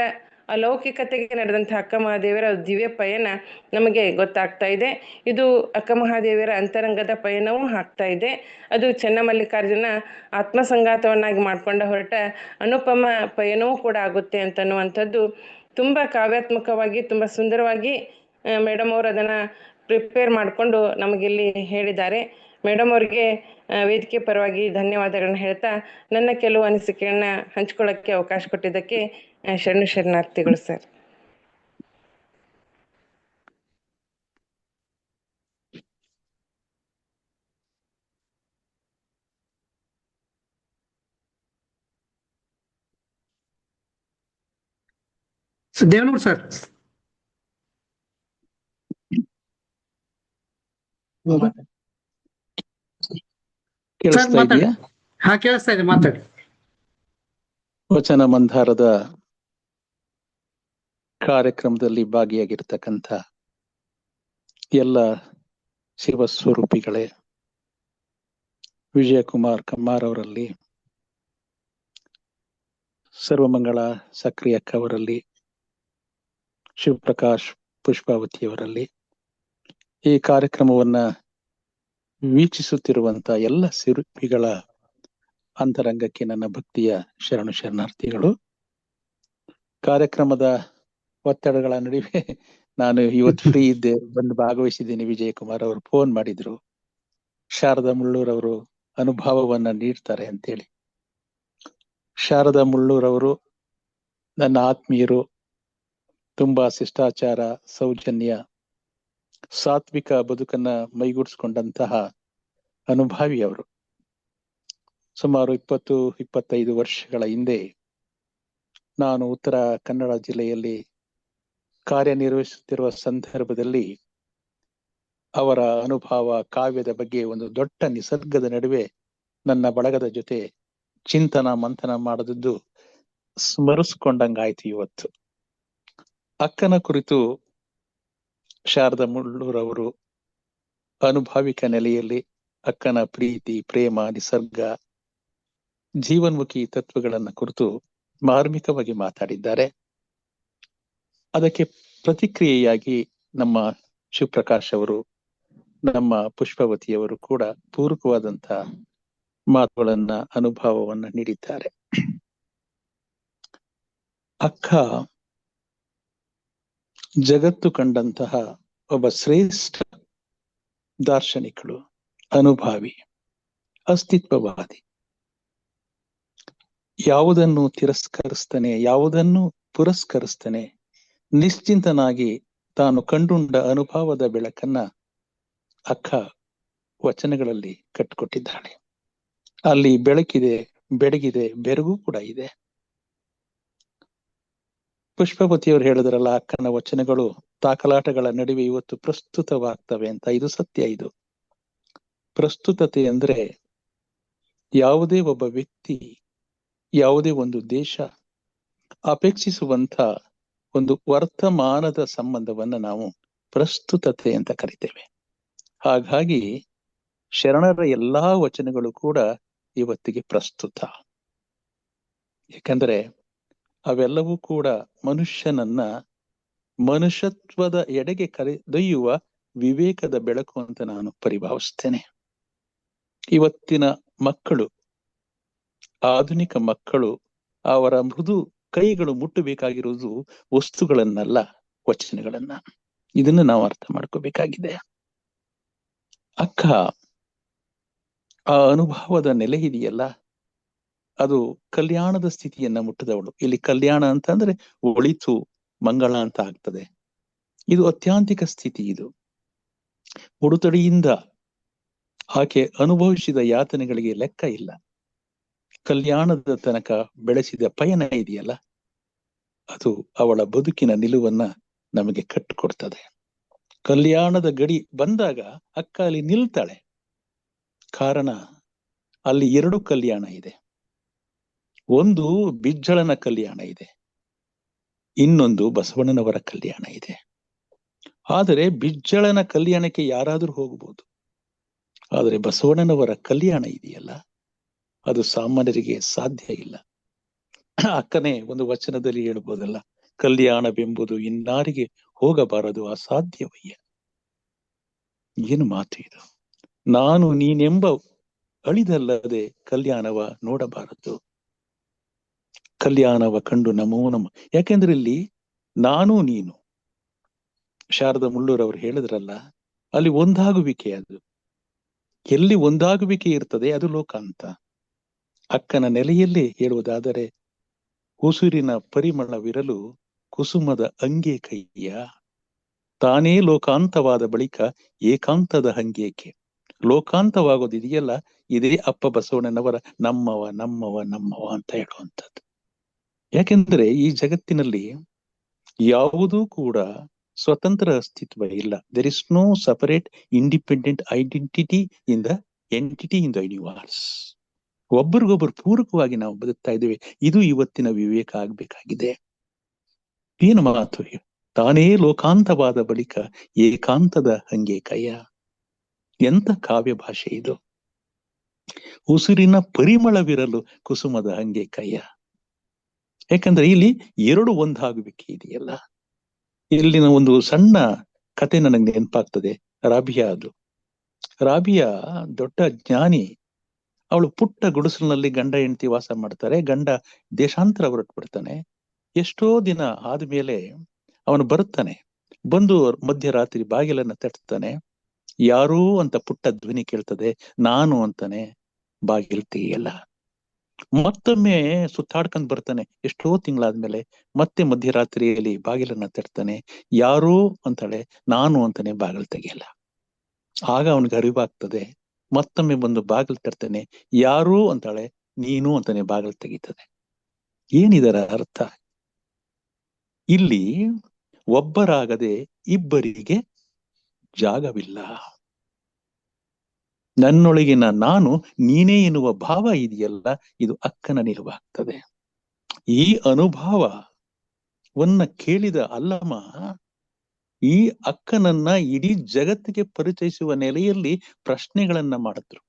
Speaker 8: ಅಲೌಕಿಕತೆಗೆ ನಡೆದಂಥ ಅಕ್ಕಮಹಾದೇವರ ದಿವ್ಯ ಪಯಣ ನಮಗೆ ಗೊತ್ತಾಗ್ತಾ ಇದೆ. ಇದು ಅಕ್ಕಮಹಾದೇವಿಯರ ಅಂತರಂಗದ ಪಯಣವೂ ಆಗ್ತಾ ಇದೆ. ಅದು ಚೆನ್ನಮಲ್ಲಿಕಾರ್ಜುನ ಆತ್ಮಸಂಗಾತವನ್ನಾಗಿ ಮಾಡಿಕೊಂಡ ಹೊರಟ ಅನುಪಮ ಪಯಣವೂ ಕೂಡ ಆಗುತ್ತೆ ಅಂತನ್ನುವಂಥದ್ದು ತುಂಬ ಕಾವ್ಯಾತ್ಮಕವಾಗಿ ತುಂಬ ಸುಂದರವಾಗಿ ಮೇಡಮ್ ಅವರು ಅದನ್ನು ಪ್ರಿಪೇರ್ ಮಾಡಿಕೊಂಡು ನಮಗಿಲ್ಲಿ ಹೇಳಿದ್ದಾರೆ. ಮೇಡಮ್ ಅವರಿಗೆ ವೇದಿಕೆ ಪರವಾಗಿ ಧನ್ಯವಾದಗಳನ್ನ ಹೇಳ್ತಾ ನನ್ನ ಕೆಲವು ಅನಿಸಿಕೆಗಳನ್ನ ಹಂಚ್ಕೊಳ್ಳೋಕ್ಕೆ ಅವಕಾಶ ಕೊಟ್ಟಿದ್ದಕ್ಕೆ ಶರಣು ಶರಣಾರ್ಥಿಗಳು ಸರ್.
Speaker 2: ದೇವನೂರ್ ಸರ್.
Speaker 1: ಕೇಳಿಸ್ತಾ ಇದೆಯಾ?
Speaker 2: ಹಾ, ಕೇಳಿಸ್ತಾ ಇದೆ, ಮಾತಾಡಿ.
Speaker 1: ವಚನ ಮಂದಾರದ ಕಾರ್ಯಕ್ರಮದಲ್ಲಿ ಭಾಗಿಯಾಗಿರ್ತಕ್ಕಂಥ ಎಲ್ಲ ಶಿವಸ್ವರೂಪಿಗಳೇ, ವಿಜಯಕುಮಾರ್ ಕಮ್ಮಾರ್ ಅವರಲ್ಲಿ, ಸರ್ವಮಂಗಳ ಸಕ್ರಿಯಕ್ಕ ಅವರಲ್ಲಿ, ಶಿವಪ್ರಕಾಶ್ ಪುಷ್ಪಾವತಿಯವರಲ್ಲಿ, ಈ ಕಾರ್ಯಕ್ರಮವನ್ನ ವೀಕ್ಷಿಸುತ್ತಿರುವಂತ ಎಲ್ಲ ಸಿರುಪಿಗಳ ಅಂತರಂಗಕ್ಕೆ ನನ್ನ ಭಕ್ತಿಯ ಶರಣು ಶರಣಾರ್ಥಿಗಳು. ಕಾರ್ಯಕ್ರಮದ ಒತ್ತಡಗಳ ನಡುವೆ ನಾನು ಇವತ್ತು ಫ್ರೀ ಇದ್ದೆ, ಬಂದು ಭಾಗವಹಿಸಿದ್ದೀನಿ. ವಿಜಯಕುಮಾರ್ ಅವರು ಫೋನ್ ಮಾಡಿದ್ರು, ಶಾರದಾ ಮುಳ್ಳೂರ್ ಅವರು ಅನುಭವವನ್ನ ನೀಡ್ತಾರೆ ಅಂತೇಳಿ. ಶಾರದಾ ಮುಳ್ಳೂರ್ ಅವರು ನನ್ನ ಆತ್ಮೀಯರು, ತುಂಬಾ ಶಿಷ್ಟಾಚಾರ, ಸೌಜನ್ಯ, ಸಾತ್ವಿಕ ಬದುಕನ್ನ ಮೈಗೂಡಿಸ್ಕೊಂಡಂತಹ ಅನುಭಾವಿ ಅವರು. ಸುಮಾರು 20-25 ವರ್ಷಗಳ ಹಿಂದೆ ನಾನು ಉತ್ತರ ಕನ್ನಡ ಜಿಲ್ಲೆಯಲ್ಲಿ ಕಾರ್ಯನಿರ್ವಹಿಸುತ್ತಿರುವ ಸಂದರ್ಭದಲ್ಲಿ ಅವರ ಅನುಭವ, ಕಾವ್ಯದ ಬಗ್ಗೆ ಒಂದು ದೊಡ್ಡ ನಿಸರ್ಗದ ನಡುವೆ ನನ್ನ ಬಳಗದ ಜೊತೆ ಚಿಂತನ ಮಂಥನ ಮಾಡದಿದ್ದು ಸ್ಮರಿಸ್ಕೊಂಡಂಗಾಯ್ತು. ಇವತ್ತು ಅಕ್ಕನ ಕುರಿತು ಶಾರದಾ ಮುಳ್ಳೂರ್ ಅವರು ಅನುಭಾವಿಕ ನೆಲೆಯಲ್ಲಿ ಅಕ್ಕನ ಪ್ರೀತಿ, ಪ್ರೇಮ, ನಿಸರ್ಗ, ಜೀವನ್ಮುಖಿ ತತ್ವಗಳನ್ನ ಕುರಿತು ಮಾರ್ಮಿಕವಾಗಿ ಮಾತಾಡಿದ್ದಾರೆ. ಅದಕ್ಕೆ ಪ್ರತಿಕ್ರಿಯೆಯಾಗಿ ನಮ್ಮ ಶಿವಪ್ರಕಾಶ್ ಅವರು, ನಮ್ಮ ಪುಷ್ಪವತಿಯವರು ಕೂಡ ಪೂರಕವಾದಂತ ಮಾತುಗಳನ್ನ, ಅನುಭವವನ್ನ ನೀಡಿದ್ದಾರೆ. ಅಕ್ಕ ಜಗತ್ತು ಕಂಡಂತಹ ಒಬ್ಬ ಶ್ರೇಷ್ಠ ದಾರ್ಶನಿಕಳು, ಅನುಭಾವಿ, ಅಸ್ತಿತ್ವವಾದಿ. ಯಾವುದನ್ನು ತಿರಸ್ಕರಿಸ್ತಾನೆ, ಯಾವುದನ್ನು ಪುರಸ್ಕರಿಸ್ತಾನೆ, ನಿಶ್ಚಿಂತನಾಗಿ ತಾನು ಕಂಡುಂಡ ಅನುಭವದ ಬೆಳಕನ್ನ ಅಕ್ಕ ವಚನಗಳಲ್ಲಿ ಕಟ್ಟಿಕೊಟ್ಟಿದ್ದಾಳೆ. ಅಲ್ಲಿ ಬೆಳಕಿದೆ, ಬೆಳಗಿದೆ, ಬೆರಗು ಕೂಡ ಇದೆ. ಪುಷ್ಪವತಿಯವರು ಹೇಳಿದ್ರಲ್ಲ, ಅಕ್ಕನ ವಚನಗಳು ತಾಕಲಾಟಗಳ ನಡುವೆ ಇವತ್ತು ಪ್ರಸ್ತುತವಾಗ್ತವೆ ಅಂತ. ಇದು ಸತ್ಯ. ಇದು ಪ್ರಸ್ತುತತೆ ಅಂದ್ರೆ ಯಾವುದೇ ಒಬ್ಬ ವ್ಯಕ್ತಿ, ಯಾವುದೇ ಒಂದು ದೇಶ ಅಪೇಕ್ಷಿಸುವಂತ ಒಂದು ವರ್ತಮಾನದ ಸಂಬಂಧವನ್ನ ನಾವು ಪ್ರಸ್ತುತತೆ ಅಂತ ಕರಿತೇವೆ. ಹಾಗಾಗಿ ಶರಣರ ಎಲ್ಲಾ ವಚನಗಳು ಕೂಡ ಇವತ್ತಿಗೆ ಪ್ರಸ್ತುತ. ಯಾಕಂದ್ರೆ ಅವೆಲ್ಲವೂ ಕೂಡ ಮನುಷ್ಯನನ್ನ ಮನುಷ್ಯತ್ವದ ಎಡೆಗೆ ಕರೆದೊಯ್ಯುವ ವಿವೇಕದ ಬೆಳಕು ಅಂತ ನಾನು ಪರಿಭಾವಿಸ್ತೇನೆ. ಇವತ್ತಿನ ಮಕ್ಕಳು, ಆಧುನಿಕ ಮಕ್ಕಳು, ಅವರ ಮೃದು ಕೈಗಳು ಮುಟ್ಟಬೇಕಾಗಿರುವುದು ವಸ್ತುಗಳನ್ನಲ್ಲ, ವಚನಗಳನ್ನ. ಇದನ್ನು ನಾವು ಅರ್ಥ ಮಾಡ್ಕೋಬೇಕಾಗಿದೆ. ಅಕ್ಕ ಆ ಅನುಭವದ ನೆಲೆ ಇದೆಯಲ್ಲ, ಅದು ಕಲ್ಯಾಣದ ಸ್ಥಿತಿಯನ್ನ ಮುಟ್ಟಿದವಳು. ಇಲ್ಲಿ ಕಲ್ಯಾಣ ಅಂತ ಅಂದ್ರೆ ಒಳಿತು, ಮಂಗಳ ಅಂತ ಆಗ್ತದೆ. ಇದು ಅತ್ಯಾಂತಿಕ ಸ್ಥಿತಿ. ಇದು ಉಡುತಡಿಯಿಂದ ಆಕೆ ಅನುಭವಿಸಿದ ಯಾತನೆಗಳಿಗೆ ಲೆಕ್ಕ ಇಲ್ಲ. ಕಲ್ಯಾಣದ ತನಕ ಬೆಳೆಸಿದ ಪಯಣ ಇದೆಯಲ್ಲ, ಅದು ಅವಳ ಬದುಕಿನ ನಿಲುವನ್ನ ನಮಗೆ ಕಟ್ಟಿಕೊಡ್ತದೆ. ಕಲ್ಯಾಣದ ಗಡಿ ಬಂದಾಗ ಅಕ್ಕ ಅಲ್ಲಿ ನಿಲ್ತಾಳೆ. ಕಾರಣ ಅಲ್ಲಿ 2 ಕಲ್ಯಾಣ ಇದೆ. ಒಂದು ಬಿಜ್ಜಳನ ಕಲ್ಯಾಣ ಇದೆ, ಇನ್ನೊಂದು ಬಸವಣ್ಣನವರ ಕಲ್ಯಾಣ ಇದೆ. ಆದರೆ ಬಿಜ್ಜಳನ ಕಲ್ಯಾಣಕ್ಕೆ ಯಾರಾದ್ರೂ ಹೋಗ್ಬೋದು, ಆದರೆ ಬಸವಣ್ಣನವರ ಕಲ್ಯಾಣ ಇದೆಯಲ್ಲ, ಅದು ಸಾಮಾನ್ಯರಿಗೆ ಸಾಧ್ಯ ಇಲ್ಲ. ಅಕ್ಕನೇ ಒಂದು ವಚನದಲ್ಲಿ ಹೇಳ್ಬೋದಲ್ಲ, ಕಲ್ಯಾಣವೆಂಬುದು ಇನ್ನಾರಿಗೆ ಹೋಗಬಾರದು, ಅಸಾಧ್ಯವಯ್ಯ. ಏನು ಮಾತು ಇದು! ನಾನು ನೀನೆಂಬ ಅಳಿದಲ್ಲದೆ ಕಲ್ಯಾಣವ ನೋಡಬಾರದು. ಕಲ್ಯಾಣವ ಕಂಡು ನಮೋ ನಮ. ಯಾಕೆಂದ್ರೆ ಇಲ್ಲಿ ನಾನು ನೀನು, ಶಾರದಾ ಮುಳ್ಳೂರ್ ಅವರು ಹೇಳಿದ್ರಲ್ಲ, ಅಲ್ಲಿ ಒಂದಾಗುವಿಕೆ. ಅದು ಎಲ್ಲಿ ಒಂದಾಗುವಿಕೆ ಇರ್ತದೆ ಅದು ಲೋಕ ಅಂತ. ಅಕ್ಕನ ನೆಲೆಯಲ್ಲೇ ಹೇಳುವುದಾದರೆ, ಉಸುರಿನ ಪರಿಮಳವಿರಲು ಕುಸುಮದ ಅಂಗೆ ಕೈಯ, ತಾನೇ ಲೋಕಾಂತವಾದ ಬಳಿಕ ಏಕಾಂತದ ಹಂಗೇಕೆ. ಲೋಕಾಂತವಾಗೋದಿದೆಯಲ್ಲ, ಇದೇ ಅಪ್ಪ ಬಸವಣ್ಣನವರ ನಮ್ಮವ ನಮ್ಮವ ನಮ್ಮವ ಅಂತ ಹೇಳುವಂಥದ್ದು. ಯಾಕೆಂದ್ರೆ ಈ ಜಗತ್ತಿನಲ್ಲಿ ಯಾವುದೂ ಕೂಡ ಸ್ವತಂತ್ರ ಅಸ್ತಿತ್ವ ಇಲ್ಲ. There is no separate independent identity in the entity in the universe. ಒಬ್ಬರಿಗೊಬ್ಬರು ಪೂರಕವಾಗಿ ನಾವು ಬದುಕ್ತಾ ಇದ್ದೇವೆ. ಇದು ಇವತ್ತಿನ ವಿವೇಕ ಆಗ್ಬೇಕಾಗಿದೆ. ಏನು ಮಾತು! ತಾನೇ ಲೋಕಾಂತವಾದ ಬಳಿಕ ಏಕಾಂತದ ಹಂಗೆ ಕಯ್ಯ. ಎಂತ ಕಾವ್ಯ ಭಾಷೆ ಇದು! ಉಸಿರಿನ ಪರಿಮಳವಿರಲು ಕುಸುಮದ ಹಂಗೆ ಕಯ್ಯ. ಯಾಕಂದ್ರೆ ಇಲ್ಲಿ 2 ಒಂದಾಗುವಿಕೆ ಇದೆಯಲ್ಲ. ಇಲ್ಲಿನ ಒಂದು ಸಣ್ಣ ಕತೆ ನನಗೆ ನೆನಪಾಗ್ತದೆ, ರಾಬಿಯಾ. ಅದು ರಾಬಿಯಾ ದೊಡ್ಡ ಜ್ಞಾನಿ. ಅವಳು ಪುಟ್ಟ ಗುಡಿಸಲಿನಲ್ಲಿ ಗಂಡ ಹೆಂಡತಿ ವಾಸ ಮಾಡ್ತಾರೆ. ಗಂಡ ದೇಶಾಂತರ ಹೊರಟು ಬಿಡ್ತಾನೆ. ಎಷ್ಟೋ ದಿನ ಆದ್ಮೇಲೆ ಅವನು ಬರುತ್ತಾನೆ. ಬಂದು ಮಧ್ಯರಾತ್ರಿ ಬಾಗಿಲನ್ನ ತಟ್ತಾನೆ. ಯಾರೂ ಅಂತ ಪುಟ್ಟ ಧ್ವನಿ ಕೇಳ್ತದೆ. ನಾನು ಅಂತಾನೆ. ಬಾಗಿಲು ತೆಗೆಯಲ್ಲ. ಮತ್ತೊಮ್ಮೆ ಸುತ್ತಾಡ್ಕೊಂಡ್ ಬರ್ತಾನೆ. ಎಷ್ಟೋ ತಿಂಗಳಾದ್ಮೇಲೆ ಮತ್ತೆ ಮಧ್ಯರಾತ್ರಿಯಲ್ಲಿ ಬಾಗಿಲನ್ನ ತಟ್ತಾನೆ. ಯಾರೂ ಅಂತಾಳೆ. ನಾನು ಅಂತಾನೆ. ಬಾಗಿಲು ತೆಗೆಯಲ್ಲ. ಆಗ ಅವನಿಗೆ ಅರಿವಾಗ್ತದೆ. ಮತ್ತೊಮ್ಮೆ ಬಂದು ಬಾಗಿಲು ತರ್ತಾನೆ. ಯಾರೂ ಅಂತಾಳೆ. ನೀನು ಅಂತಾನೆ. ಬಾಗಿಲು ತೆಗೀತದೆ. ಏನಿದರ ಅರ್ಥ? ಇಲ್ಲಿ ಒಬ್ಬರಾಗದೆ ಇಬ್ಬರಿಗೆ ಜಾಗವಿಲ್ಲ. ನನ್ನೊಳಗಿನ ನಾನು ನೀನೇ ಎನ್ನುವ ಭಾವ ಇದೆಯಲ್ಲ, ಇದು ಅಕ್ಕನ ನಿಲುವಾಗ್ತದೆ. ಈ ಅನುಭವವನ್ನ ಕೇಳಿದ ಅಲ್ಲಮ್ಮ ಈ ಅಕ್ಕನನ್ನ ಇಡೀ ಜಗತ್ತಿಗೆ ಪರಿಚಯಿಸುವ ನೆಲೆಯಲ್ಲಿ ಪ್ರಶ್ನೆಗಳನ್ನ ಮಾಡಿದ್ರು.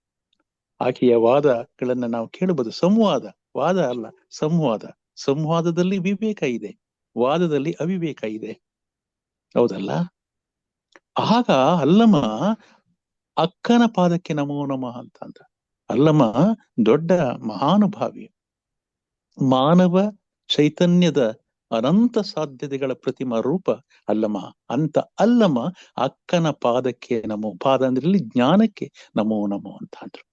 Speaker 1: ಆಕೆಯ ವಾದಗಳನ್ನ ನಾವು ಕೇಳಬಹುದು. ಸಂವಾದ, ವಾದ ಅಲ್ಲ, ಸಂವಾದ. ಸಂವಾದದಲ್ಲಿ ವಿವೇಕ ಇದೆ, ವಾದದಲ್ಲಿ ಅವಿವೇಕ ಇದೆ. ಹೌದಲ್ಲ? ಆಗ ಅಲ್ಲಮ್ಮ ಅಕ್ಕನ ಪಾದಕ್ಕೆ ನಮೋ ನಮಃ ಅಂತ. ಅಲ್ಲಮ್ಮ ದೊಡ್ಡ ಮಹಾನುಭಾವಿ, ಮಾನವ ಚೈತನ್ಯದ ಅನಂತ ಸಾಧ್ಯತೆಗಳ ಪ್ರತಿಮಾ ರೂಪ ಅಲ್ಲಮ್ಮ. ಅಂತ ಅಲ್ಲಮ್ಮ ಅಕ್ಕನ ಪಾದಕ್ಕೆ ನಮೋ, ಪಾದ ಅಂದ್ರೆ ಇಲ್ಲಿ ಜ್ಞಾನಕ್ಕೆ ನಮೋ ನಮೋ ಅಂತ ಅಂದ್ರು.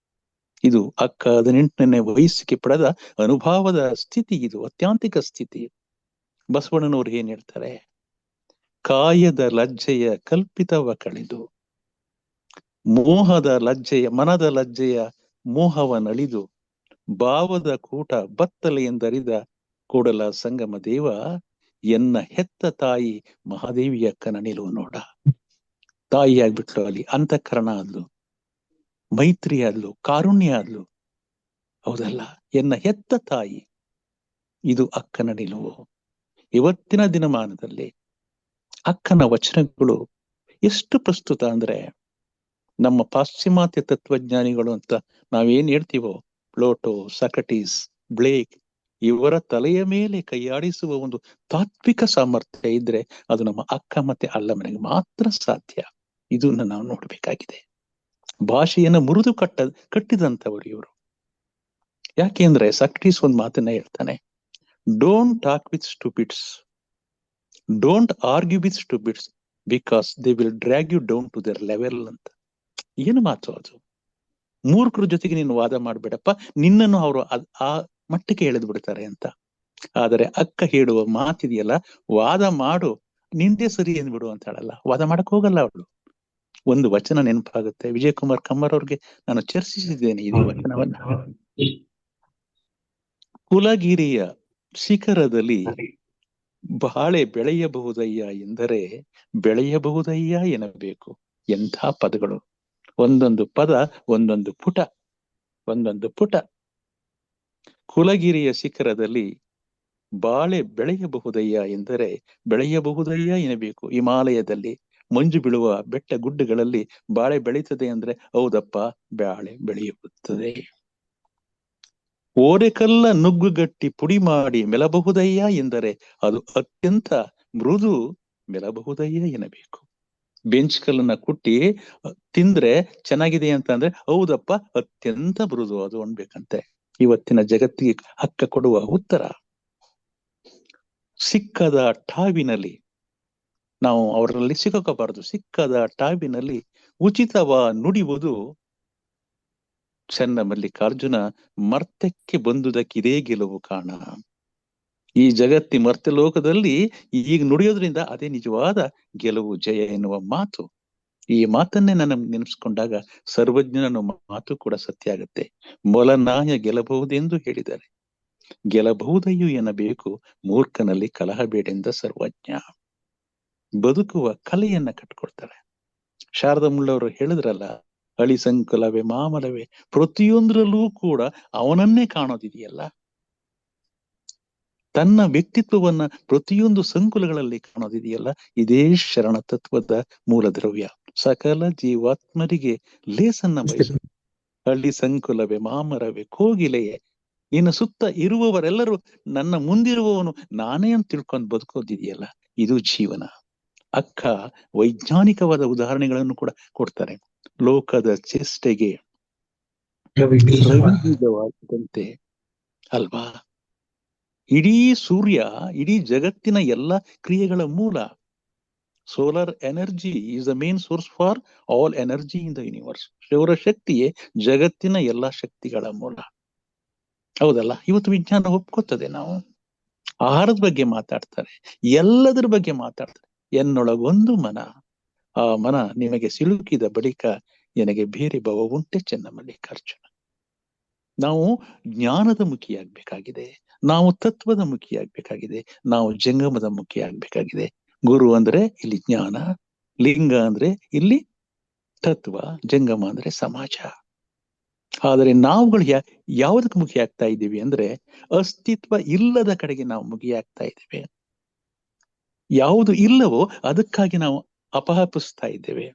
Speaker 1: ಇದು ಅಕ್ಕ 18ನೇ ವಯಸ್ಸಿಗೆ ಪಡೆದ ಅನುಭವದ ಸ್ಥಿತಿ. ಇದು ಅತ್ಯಾಂತಿಕ ಸ್ಥಿತಿ. ಬಸವಣ್ಣನವ್ರು ಏನ್ ಹೇಳ್ತಾರೆ? ಕಾಯದ ಲಜ್ಜೆಯ ಕಲ್ಪಿತವ ಕಳೆದು, ಮೋಹದ ಲಜ್ಜೆಯ ಮನದ ಲಜ್ಜೆಯ ಮೋಹವನಳಿದು, ಭಾವದ ಕೂಟ ಬತ್ತಲೆ ಎಂದರಿದ ಕೂಡಲ ಸಂಗಮ ದೇವ, ಎನ್ನ ಹೆತ್ತ ತಾಯಿ ಮಹಾದೇವಿ ಅಕ್ಕನ ನಿಲುವು ನೋಡ. ತಾಯಿ ಆಗ್ಬಿಟ್ಲು. ಅಲ್ಲಿ ಅಂತಃಕರಣ ಆದ್ಲು, ಮೈತ್ರಿ ಆದ್ಲು, ಕಾರುಣ್ಯ ಆದ್ಲು. ಹೌದಲ್ಲ? ಎನ್ನ ಹೆತ್ತ ತಾಯಿ. ಇದು ಅಕ್ಕನ ನಿಲುವು. ಇವತ್ತಿನ ದಿನಮಾನದಲ್ಲಿ ಅಕ್ಕನ ವಚನಗಳು ಎಷ್ಟು ಪ್ರಸ್ತುತ ಅಂದ್ರೆ, ನಮ್ಮ ಪಾಶ್ಚಿಮಾತ್ಯ ತತ್ವಜ್ಞಾನಿಗಳು ಅಂತ ನಾವೇನ್ ಹೇಳ್ತೀವೋ, ಪ್ಲೋಟೋ, ಸಾಕ್ರಟೀಸ್, ಬ್ಲೇಕ್, ಇವರ ತಲೆಯ ಮೇಲೆ ಕೈಯಾಡಿಸುವ ಒಂದು ತಾತ್ವಿಕ ಸಾಮರ್ಥ್ಯ ಇದ್ರೆ ಅದು ನಮ್ಮ ಅಕ್ಕ ಮತ್ತೆ ಅಲ್ಲಮ್ಮನಿಗೆ ಮಾತ್ರ ಸಾಧ್ಯ. ಇದನ್ನ ನಾವು ನೋಡ್ಬೇಕಾಗಿದೆ. ಭಾಷೆಯನ್ನ ಮುರಿದು ಕಟ್ಟಿದಂಥವ್ರು ಇವರು. ಯಾಕೆಂದ್ರೆ ಸಾಕ್ರಟೀಸ್ ಒಂದ್ ಮಾತನ್ನ ಹೇಳ್ತಾನೆ, don't talk with stupids, don't argue with stupids, because they will drag you down to their level ಅಂತ. ಏನು ಮಾತು ಅದು? ಮೂರ್ಖರ ಜೊತೆಗೆ ನೀನು ವಾದ ಮಾಡ್ಬೇಡಪ್ಪ, ನಿನ್ನನ್ನು ಅವರು ಆ ಮಟ್ಟಕ್ಕೆ ಎಳೆದು ಬಿಡ್ತಾರೆ ಅಂತ. ಆದರೆ ಅಕ್ಕ ಹೇಳುವ ಮಾತಿದೆಯಲ್ಲ, ವಾದ ಮಾಡು, ನಿಂದೇ ಸರಿ ಎಂದ್ಬಿಡು ಅಂತ ಹೇಳಲ್ಲ. ವಾದ ಮಾಡಕ್ ಹೋಗಲ್ಲ ಅವಳು. ಒಂದು ವಚನ ನೆನಪಾಗುತ್ತೆ. ವಿಜಯ್ ಕುಮಾರ್ ಕಮ್ಮರ್ ಅವ್ರಿಗೆ ನಾನು ಚರ್ಚಿಸಿದ್ದೇನೆ ಈ ವಚನವನ್ನ. ಕುಲಗಿರಿಯ ಶಿಖರದಲ್ಲಿ ಬಾಳೆ ಬೆಳೆಯಬಹುದಯ್ಯ ಎಂದರೆ ಬೆಳೆಯಬಹುದಯ್ಯ ಎನ್ನಬೇಕು. ಎಂಥ ಪದಗಳು! ಒಂದೊಂದು ಪದ ಒಂದೊಂದು ಪುಟ, ಒಂದೊಂದು ಪುಟ. ಕುಲಗಿರಿಯ ಶಿಖರದಲ್ಲಿ ಬಾಳೆ ಬೆಳೆಯಬಹುದಯ್ಯ ಎಂದರೆ ಬೆಳೆಯಬಹುದಯ್ಯ ಎನ್ನಬೇಕು. ಹಿಮಾಲಯದಲ್ಲಿ ಮಂಜು ಬೀಳುವ ಬೆಟ್ಟ ಗುಡ್ಡಗಳಲ್ಲಿ ಬಾಳೆ ಬೆಳೀತದೆ ಅಂದ್ರೆ ಹೌದಪ್ಪ, ಬಾಳೆ ಬೆಳೆಯುತ್ತದೆ. ಓರೆಕಲ್ಲ ನುಗ್ಗುಗಟ್ಟಿ ಪುಡಿ ಮಾಡಿ ಮೆಲಬಹುದಯ್ಯ ಎಂದರೆ ಅದು ಅತ್ಯಂತ ಮೃದು ಮೆಲಬಹುದಯ್ಯ ಎನ್ನಬೇಕು. ಬೆಂಚ್ ಕಲ್ಲನ್ನ ಕುಟ್ಟಿ ತಿಂದ್ರೆ ಚೆನ್ನಾಗಿದೆ ಅಂತ ಅಂದ್ರೆ ಹೌದಪ್ಪ, ಅತ್ಯಂತ ಮೃದು ಅದು ಅನ್ಬೇಕಂತೆ. ಇವತ್ತಿನ ಜಗತ್ತಿಗೆ ಅಕ್ಕ ಕೊಡುವ ಉತ್ತರ. ಸಿಕ್ಕದ ಠಾವಿನಲ್ಲಿ ನಾವು ಅವರಲ್ಲಿ ಸಿಕ್ಕೋಬಾರದು. ಸಿಕ್ಕದ ಠಾವಿನಲ್ಲಿ ಉಚಿತವ ನುಡಿಯುವುದು ಚೆನ್ನ ಮಲ್ಲಿಕಾರ್ಜುನ ಮರ್ತ್ಯಕ್ಕೆ ಬಂದುದಕ್ಕಿದೇ ಗೆಲುವು ಕಾಣ. ಈ ಜಗತ್ತಿ ಮರ್ತ್ಯ ಲೋಕದಲ್ಲಿ ಈಗ ನುಡಿಯೋದ್ರಿಂದ ಅದೇ ನಿಜವಾದ ಗೆಲುವು, ಜಯ ಎನ್ನುವ ಮಾತು. ಈ ಮಾತನ್ನೇ ನಾನು ನೆನೆಸ್ಕೊಂಡಾಗ ಸರ್ವಜ್ಞನ ಮಾತು ಕೂಡ ಸತ್ಯ ಆಗತ್ತೆ. ಮೊಲನಾಯ ಗೆಲ್ಲಬಹುದೆಂದು ಹೇಳಿದ್ದಾರೆ. ಗೆಲ್ಲಬಹುದಯ್ಯು ಎನ್ನಬೇಕು, ಮೂರ್ಖನಲ್ಲಿ ಕಲಹ ಬೇಡೆಂದ ಸರ್ವಜ್ಞ. ಬದುಕುವ ಕಲೆಯನ್ನ ಕಟ್ಕೊಡ್ತಾರೆ. ಶಾರದಾ ಮುಳ್ಳವರು ಹೇಳಿದ್ರಲ್ಲ, ಅಳಿ ಸಂಕುಲವೇ ಮಾಮಲವೇ, ಪ್ರತಿಯೊಂದರಲ್ಲೂ ಕೂಡ ಅವನನ್ನೇ ಕಾಣೋದಿದೆಯಲ್ಲ. ತನ್ನ ವ್ಯಕ್ತಿತ್ವವನ್ನ ಪ್ರತಿಯೊಂದು ಸಂಕುಲಗಳಲ್ಲಿ ಕಾಣೋದಿದೆಯಲ್ಲ, ಇದೇ ಶರಣ ತತ್ವದ ಮೂಲ ದ್ರವ್ಯ. ಸಕಲ ಜೀವಾತ್ಮರಿಗೆ ಲೇಸನ್ನ ಬಯಸು. ಹಳ್ಳಿ ಸಂಕುಲವೇ ಮಾಮರವೇ ಕೋಗಿಲೆಯೇ, ಇನ್ನು ಸುತ್ತ ಇರುವವರೆಲ್ಲರೂ ನನ್ನ ಮುಂದಿರುವವನು ನಾನೇ ಅಂತ ತಿಳ್ಕೊಂಡು ಬದುಕೋದಿದೆಯಲ್ಲ, ಇದು ಜೀವನ. ಅಕ್ಕ ವೈಜ್ಞಾನಿಕವಾದ ಉದಾಹರಣೆಗಳನ್ನು ಕೂಡ ಕೊಡ್ತಾರೆ. ಲೋಕದ ಚೇಷ್ಟೆಗೆ ರವಿಬೀಜವಾಗಿದ್ದಂತೆ ಅಲ್ವಾ? ಇಡೀ ಸೂರ್ಯ, ಇಡೀ ಜಗತ್ತಿನ ಎಲ್ಲ ಕ್ರಿಯೆಗಳ ಮೂಲ. Solar energy is the main source for all energy in the universe. ಸೌರಶಕ್ತಿಯೇ ಜಗತ್ತಿನ ಎಲ್ಲಾ ಶಕ್ತಿಗಳ ಮೂಲ. ಹೌದಲ್ಲ? ಇವತ್ತು ವಿಜ್ಞಾನ ಒಪ್ಕೋತದೆ. ನಾವು ಆಹಾರದ ಬಗ್ಗೆ ಮಾತಾಡ್ತಾರೆ, ಎಲ್ಲದರ ಬಗ್ಗೆ ಮಾತಾಡ್ತಾರೆ. ಎನ್ನೊಳಗೊಂದು ಮನ, ಆ ಮನ ನಿಮಗೆ ಸಿಲುಕಿದ ಬಳಿಕ ನನಗೆ ಬೇರೆ ಭವ ಉಂಟೆ ಚೆನ್ನಮಲ್ಲಿಕಾರ್ಜುನ. ನಾವು ಜ್ಞಾನದ ಮುಖಿಯಾಗಬೇಕಾಗಿದೆ, ನಾವು ತತ್ವದ ಮುಖಿಯಾಗಬೇಕಾಗಿದೆ, ನಾವು ಜಂಗಮದ ಮುಖಿಯಾಗಬೇಕಾಗಿದೆ. ಗುರು ಅಂದ್ರೆ ಇಲ್ಲಿ ಜ್ಞಾನ, ಲಿಂಗ ಅಂದ್ರೆ ಇಲ್ಲಿ ತತ್ವ, ಜಂಗಮ ಅಂದ್ರೆ ಸಮಾಜ. ಆದರೆ ನಾವುಗಳು ಯಾವುದಕ್ಕೆ ಮುಖಿ ಆಗ್ತಾ ಇದ್ದೀವಿ ಅಂದ್ರೆ ಅಸ್ತಿತ್ವ ಇಲ್ಲದ ಕಡೆಗೆ ನಾವು ಮುಗಿಯಾಗ್ತಾ ಇದ್ದೇವೆ. ಯಾವುದು ಇಲ್ಲವೋ ಅದಕ್ಕಾಗಿ ನಾವು ಅಪಹಪಿಸ್ತಾ ಇದ್ದೇವೆ.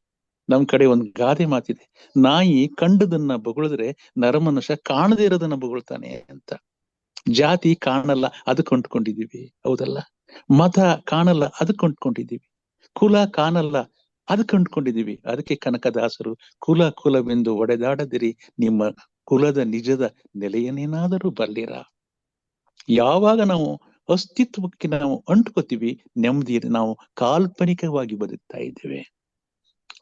Speaker 1: ನಮ್ ಕಡೆ ಒಂದು ಗಾದೆ ಮಾತಿದೆ, ನಾಯಿ ಕಂಡದನ್ನ ಬೊಗಳಿದ್ರೆ ನರಮನುಷ್ಯ ಕಾಣದೇ ಇರೋದನ್ನ ಬೊಗಳ್ತಾನೆ ಅಂತ. ಜಾತಿ ಕಾಣಲ್ಲ, ಅದಕ್ಕೆ ಕೊಂಡ್ಕೊಂಡಿದೀವಿ. ಹೌದಲ್ಲ? ಮತ ಕಾಣಲ್ಲ, ಅದಕ್ಕೆ ಕೊಂಡ್ಕೊಂಡಿದೀವಿ. ಕುಲ ಕಾಣಲ್ಲ, ಅದಕ್ಕೆ ಕೊಂಡ್ಕೊಂಡಿದೀವಿ. ಅದಕ್ಕೆ ಕನಕದಾಸರು ಕುಲವೆಂದು ಒಡೆದಾಡದಿರಿ, ನಿಮ್ಮ ಕುಲದ ನಿಜದ ನೆಲೆಯನ್ನೇನಾದರೂ ಬಲ್ಲಿರ. ಯಾವಾಗ ನಾವು ಅಸ್ತಿತ್ವಕ್ಕೆ ನಾವು ಅಂಟ್ಕೋತೀವಿ, ನೆಮ್ಮದಿ ನಾವು ಕಾಲ್ಪನಿಕವಾಗಿ ಬದುಕ್ತಾ ಇದ್ದೇವೆ.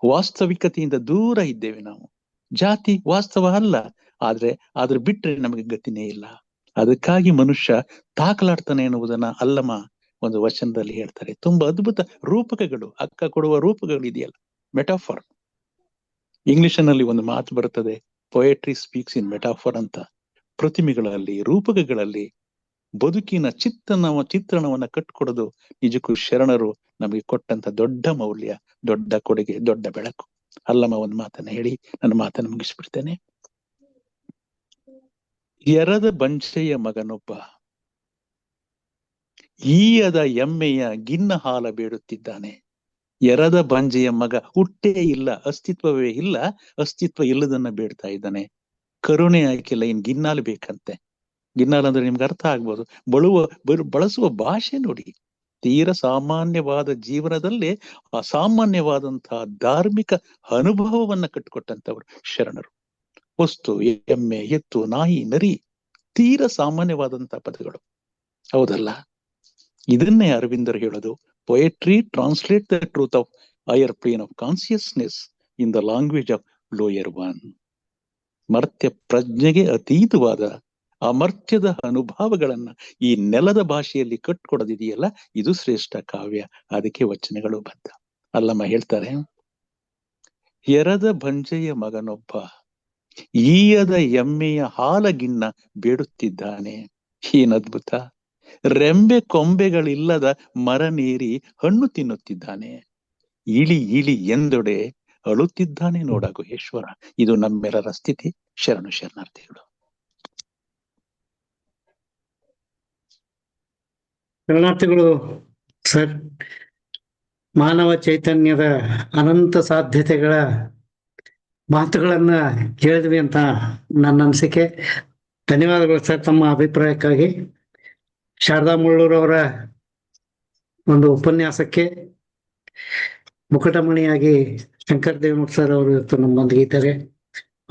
Speaker 1: ವಾಸ್ತವಿಕತೆಯಿಂದ ದೂರ ಇದ್ದೇವೆ ನಾವು. ಜಾತಿ ವಾಸ್ತವ ಅಲ್ಲ, ಆದ್ರೆ ಅದ್ರ ಬಿಟ್ರೆ ನಮಗೆ ಗತಿನೇ ಇಲ್ಲ. ಅದಕ್ಕಾಗಿ ಮನುಷ್ಯ ತಾಕಲಾಡ್ತಾನೆ ಎನ್ನುವುದನ್ನ ಅಲ್ಲಮ ಒಂದು ವಚನದಲ್ಲಿ ಹೇಳ್ತಾರೆ. ತುಂಬಾ ಅದ್ಭುತ ರೂಪಕಗಳು, ಅಕ್ಕ ಕೊಡುವ ರೂಪಗಳು ಇದೆಯಲ್ಲ, ಮೆಟಾಫರ್. ಇಂಗ್ಲಿಷಿನಲ್ಲಿ ಒಂದು ಮಾತು ಬರುತ್ತದೆ, ಪೊಯೆಟ್ರಿ ಸ್ಪೀಕ್ಸ್ ಇನ್ ಮೆಟಾಫರ್ ಅಂತ. ಪ್ರತಿಮೆಗಳಲ್ಲಿ, ರೂಪಕಗಳಲ್ಲಿ ಬದುಕಿನ ಚಿತ್ರಣವನ್ನ ಕಟ್ಕೊಡೋದು ನಿಜಕ್ಕೂ ಶರಣರು ನಮಗೆ ಕೊಟ್ಟಂತ ದೊಡ್ಡ ಮೌಲ್ಯ, ದೊಡ್ಡ ಕೊಡುಗೆ, ದೊಡ್ಡ ಬೆಳಕು. ಅಲ್ಲಮ್ಮ ಒಂದು ಮಾತನ್ನ ಹೇಳಿ ನನ್ನ ಮಾತನ್ನು ಮುಗಿಸ್ಬಿಡ್ತೇನೆ. ಎರದ ಬಂಚೆಯ ಮಗನೊಬ್ಬ ಈಯದ ಎಮ್ಮೆಯ ಗಿನ್ನ ಹಾಲ ಬೇಡುತ್ತಿದ್ದಾನೆ. ಎರದ ಬಂಜೆಯ ಮಗ ಹುಟ್ಟೇ ಇಲ್ಲ, ಅಸ್ತಿತ್ವವೇ ಇಲ್ಲ, ಅಸ್ತಿತ್ವ ಇಲ್ಲದನ್ನ ಬೇಡ್ತಾ ಇದ್ದಾನೆ. ಕರುಣೆ ಆಯ್ಕಿಲ್ಲ, ಇನ್ ಗಿನ್ನಾಲು ಬೇಕಂತೆ. ಗಿನ್ನಾಲ್ ಅಂದ್ರೆ ನಿಮ್ಗೆ ಅರ್ಥ ಆಗ್ಬೋದು. ಬಳಸುವ ಭಾಷೆ ನೋಡಿ, ತೀರ ಸಾಮಾನ್ಯವಾದ ಜೀವನದಲ್ಲೇ ಅಸಾಮಾನ್ಯವಾದಂತಹ ಧಾರ್ಮಿಕ ಅನುಭವವನ್ನ ಕಟ್ಟಿಕೊಟ್ಟಂತವ್ರು ಶರಣರು. ವಸ್ತು, ಎಮ್ಮೆ, ಎತ್ತು, ನಾಯಿ, ನರಿ, ತೀರ ಸಾಮಾನ್ಯವಾದಂತಹ ಪದಗಳು. ಹೌದಲ್ಲ? ಇದನ್ನೇ ಅರವಿಂದರು ಹೇಳೋದು, poetry translate the truth of higher plane of consciousness in the language of lower one. ಮರ್ತ್ಯ ಪ್ರಜ್ಞೆಗೆ ಅತೀತವಾದ ಅಮರ್ತ್ಯದ ಅನುಭವಗಳನ್ನ ಈ ನೆಲದ ಭಾಷೆಯಲ್ಲಿ ಕಟ್ಕೊಡೋದಿದೆಯಲ್ಲ, ಇದು ಶ್ರೇಷ್ಠ ಕಾವ್ಯ. ಅದಕ್ಕೆ ವಚನಗಳು ಬದ್ಧ. ಅಲ್ಲಮ್ಮ ಹೇಳ್ತಾರೆ, ಎರದ ಬಂಜೆಯ ಮಗನೊಬ್ಬ ಈಯದ ಎಮ್ಮೆಯ ಹಾಲಗಿನ್ನ ಬೇಡುತ್ತಿದ್ದಾನೆ. ಏನ್ ಅದ್ಭುತ! ರೆಂಬೆ ಕೊಂಬೆಗಳಿಲ್ಲದ ಮರನೇರಿ ಹಣ್ಣು ತಿನ್ನುತ್ತಿದ್ದಾನೆ. ಇಳಿ ಇಳಿ ಎಂದೊಡೆ ಅಳುತ್ತಿದ್ದಾನೆ ನೋಡ ಗುಹೇಶ್ವರ. ಇದು ನಮ್ಮೆಲ್ಲರ ಸ್ಥಿತಿ. ಶರಣು ಶರಣಾರ್ಥಿಗಳು.
Speaker 2: ಶರಣಾರ್ಥಿಗಳು ಸರ್. ಮಾನವ ಚೈತನ್ಯದ ಅನಂತ ಸಾಧ್ಯತೆಗಳ ಮಾತುಗಳನ್ನ ಕೇಳಿದ್ವಿ ಅಂತ ನನ್ನ ಅನಿಸಿಕೆ. ಧನ್ಯವಾದಗಳು ಸರ್ ತಮ್ಮ ಅಭಿಪ್ರಾಯಕ್ಕಾಗಿ. ಶಾರದಾ ಮುಳ್ಳೂರ್ ಅವರ ಒಂದು ಉಪನ್ಯಾಸಕ್ಕೆ ಮುಕಟಮಣಿಯಾಗಿ ಶಂಕರ್ ದೇವನೂರ್ ಸರ್ ಅವರು ಇವತ್ತು ನಮ್ಮೊಂದಿಗೆ ಇದ್ದಾರೆ.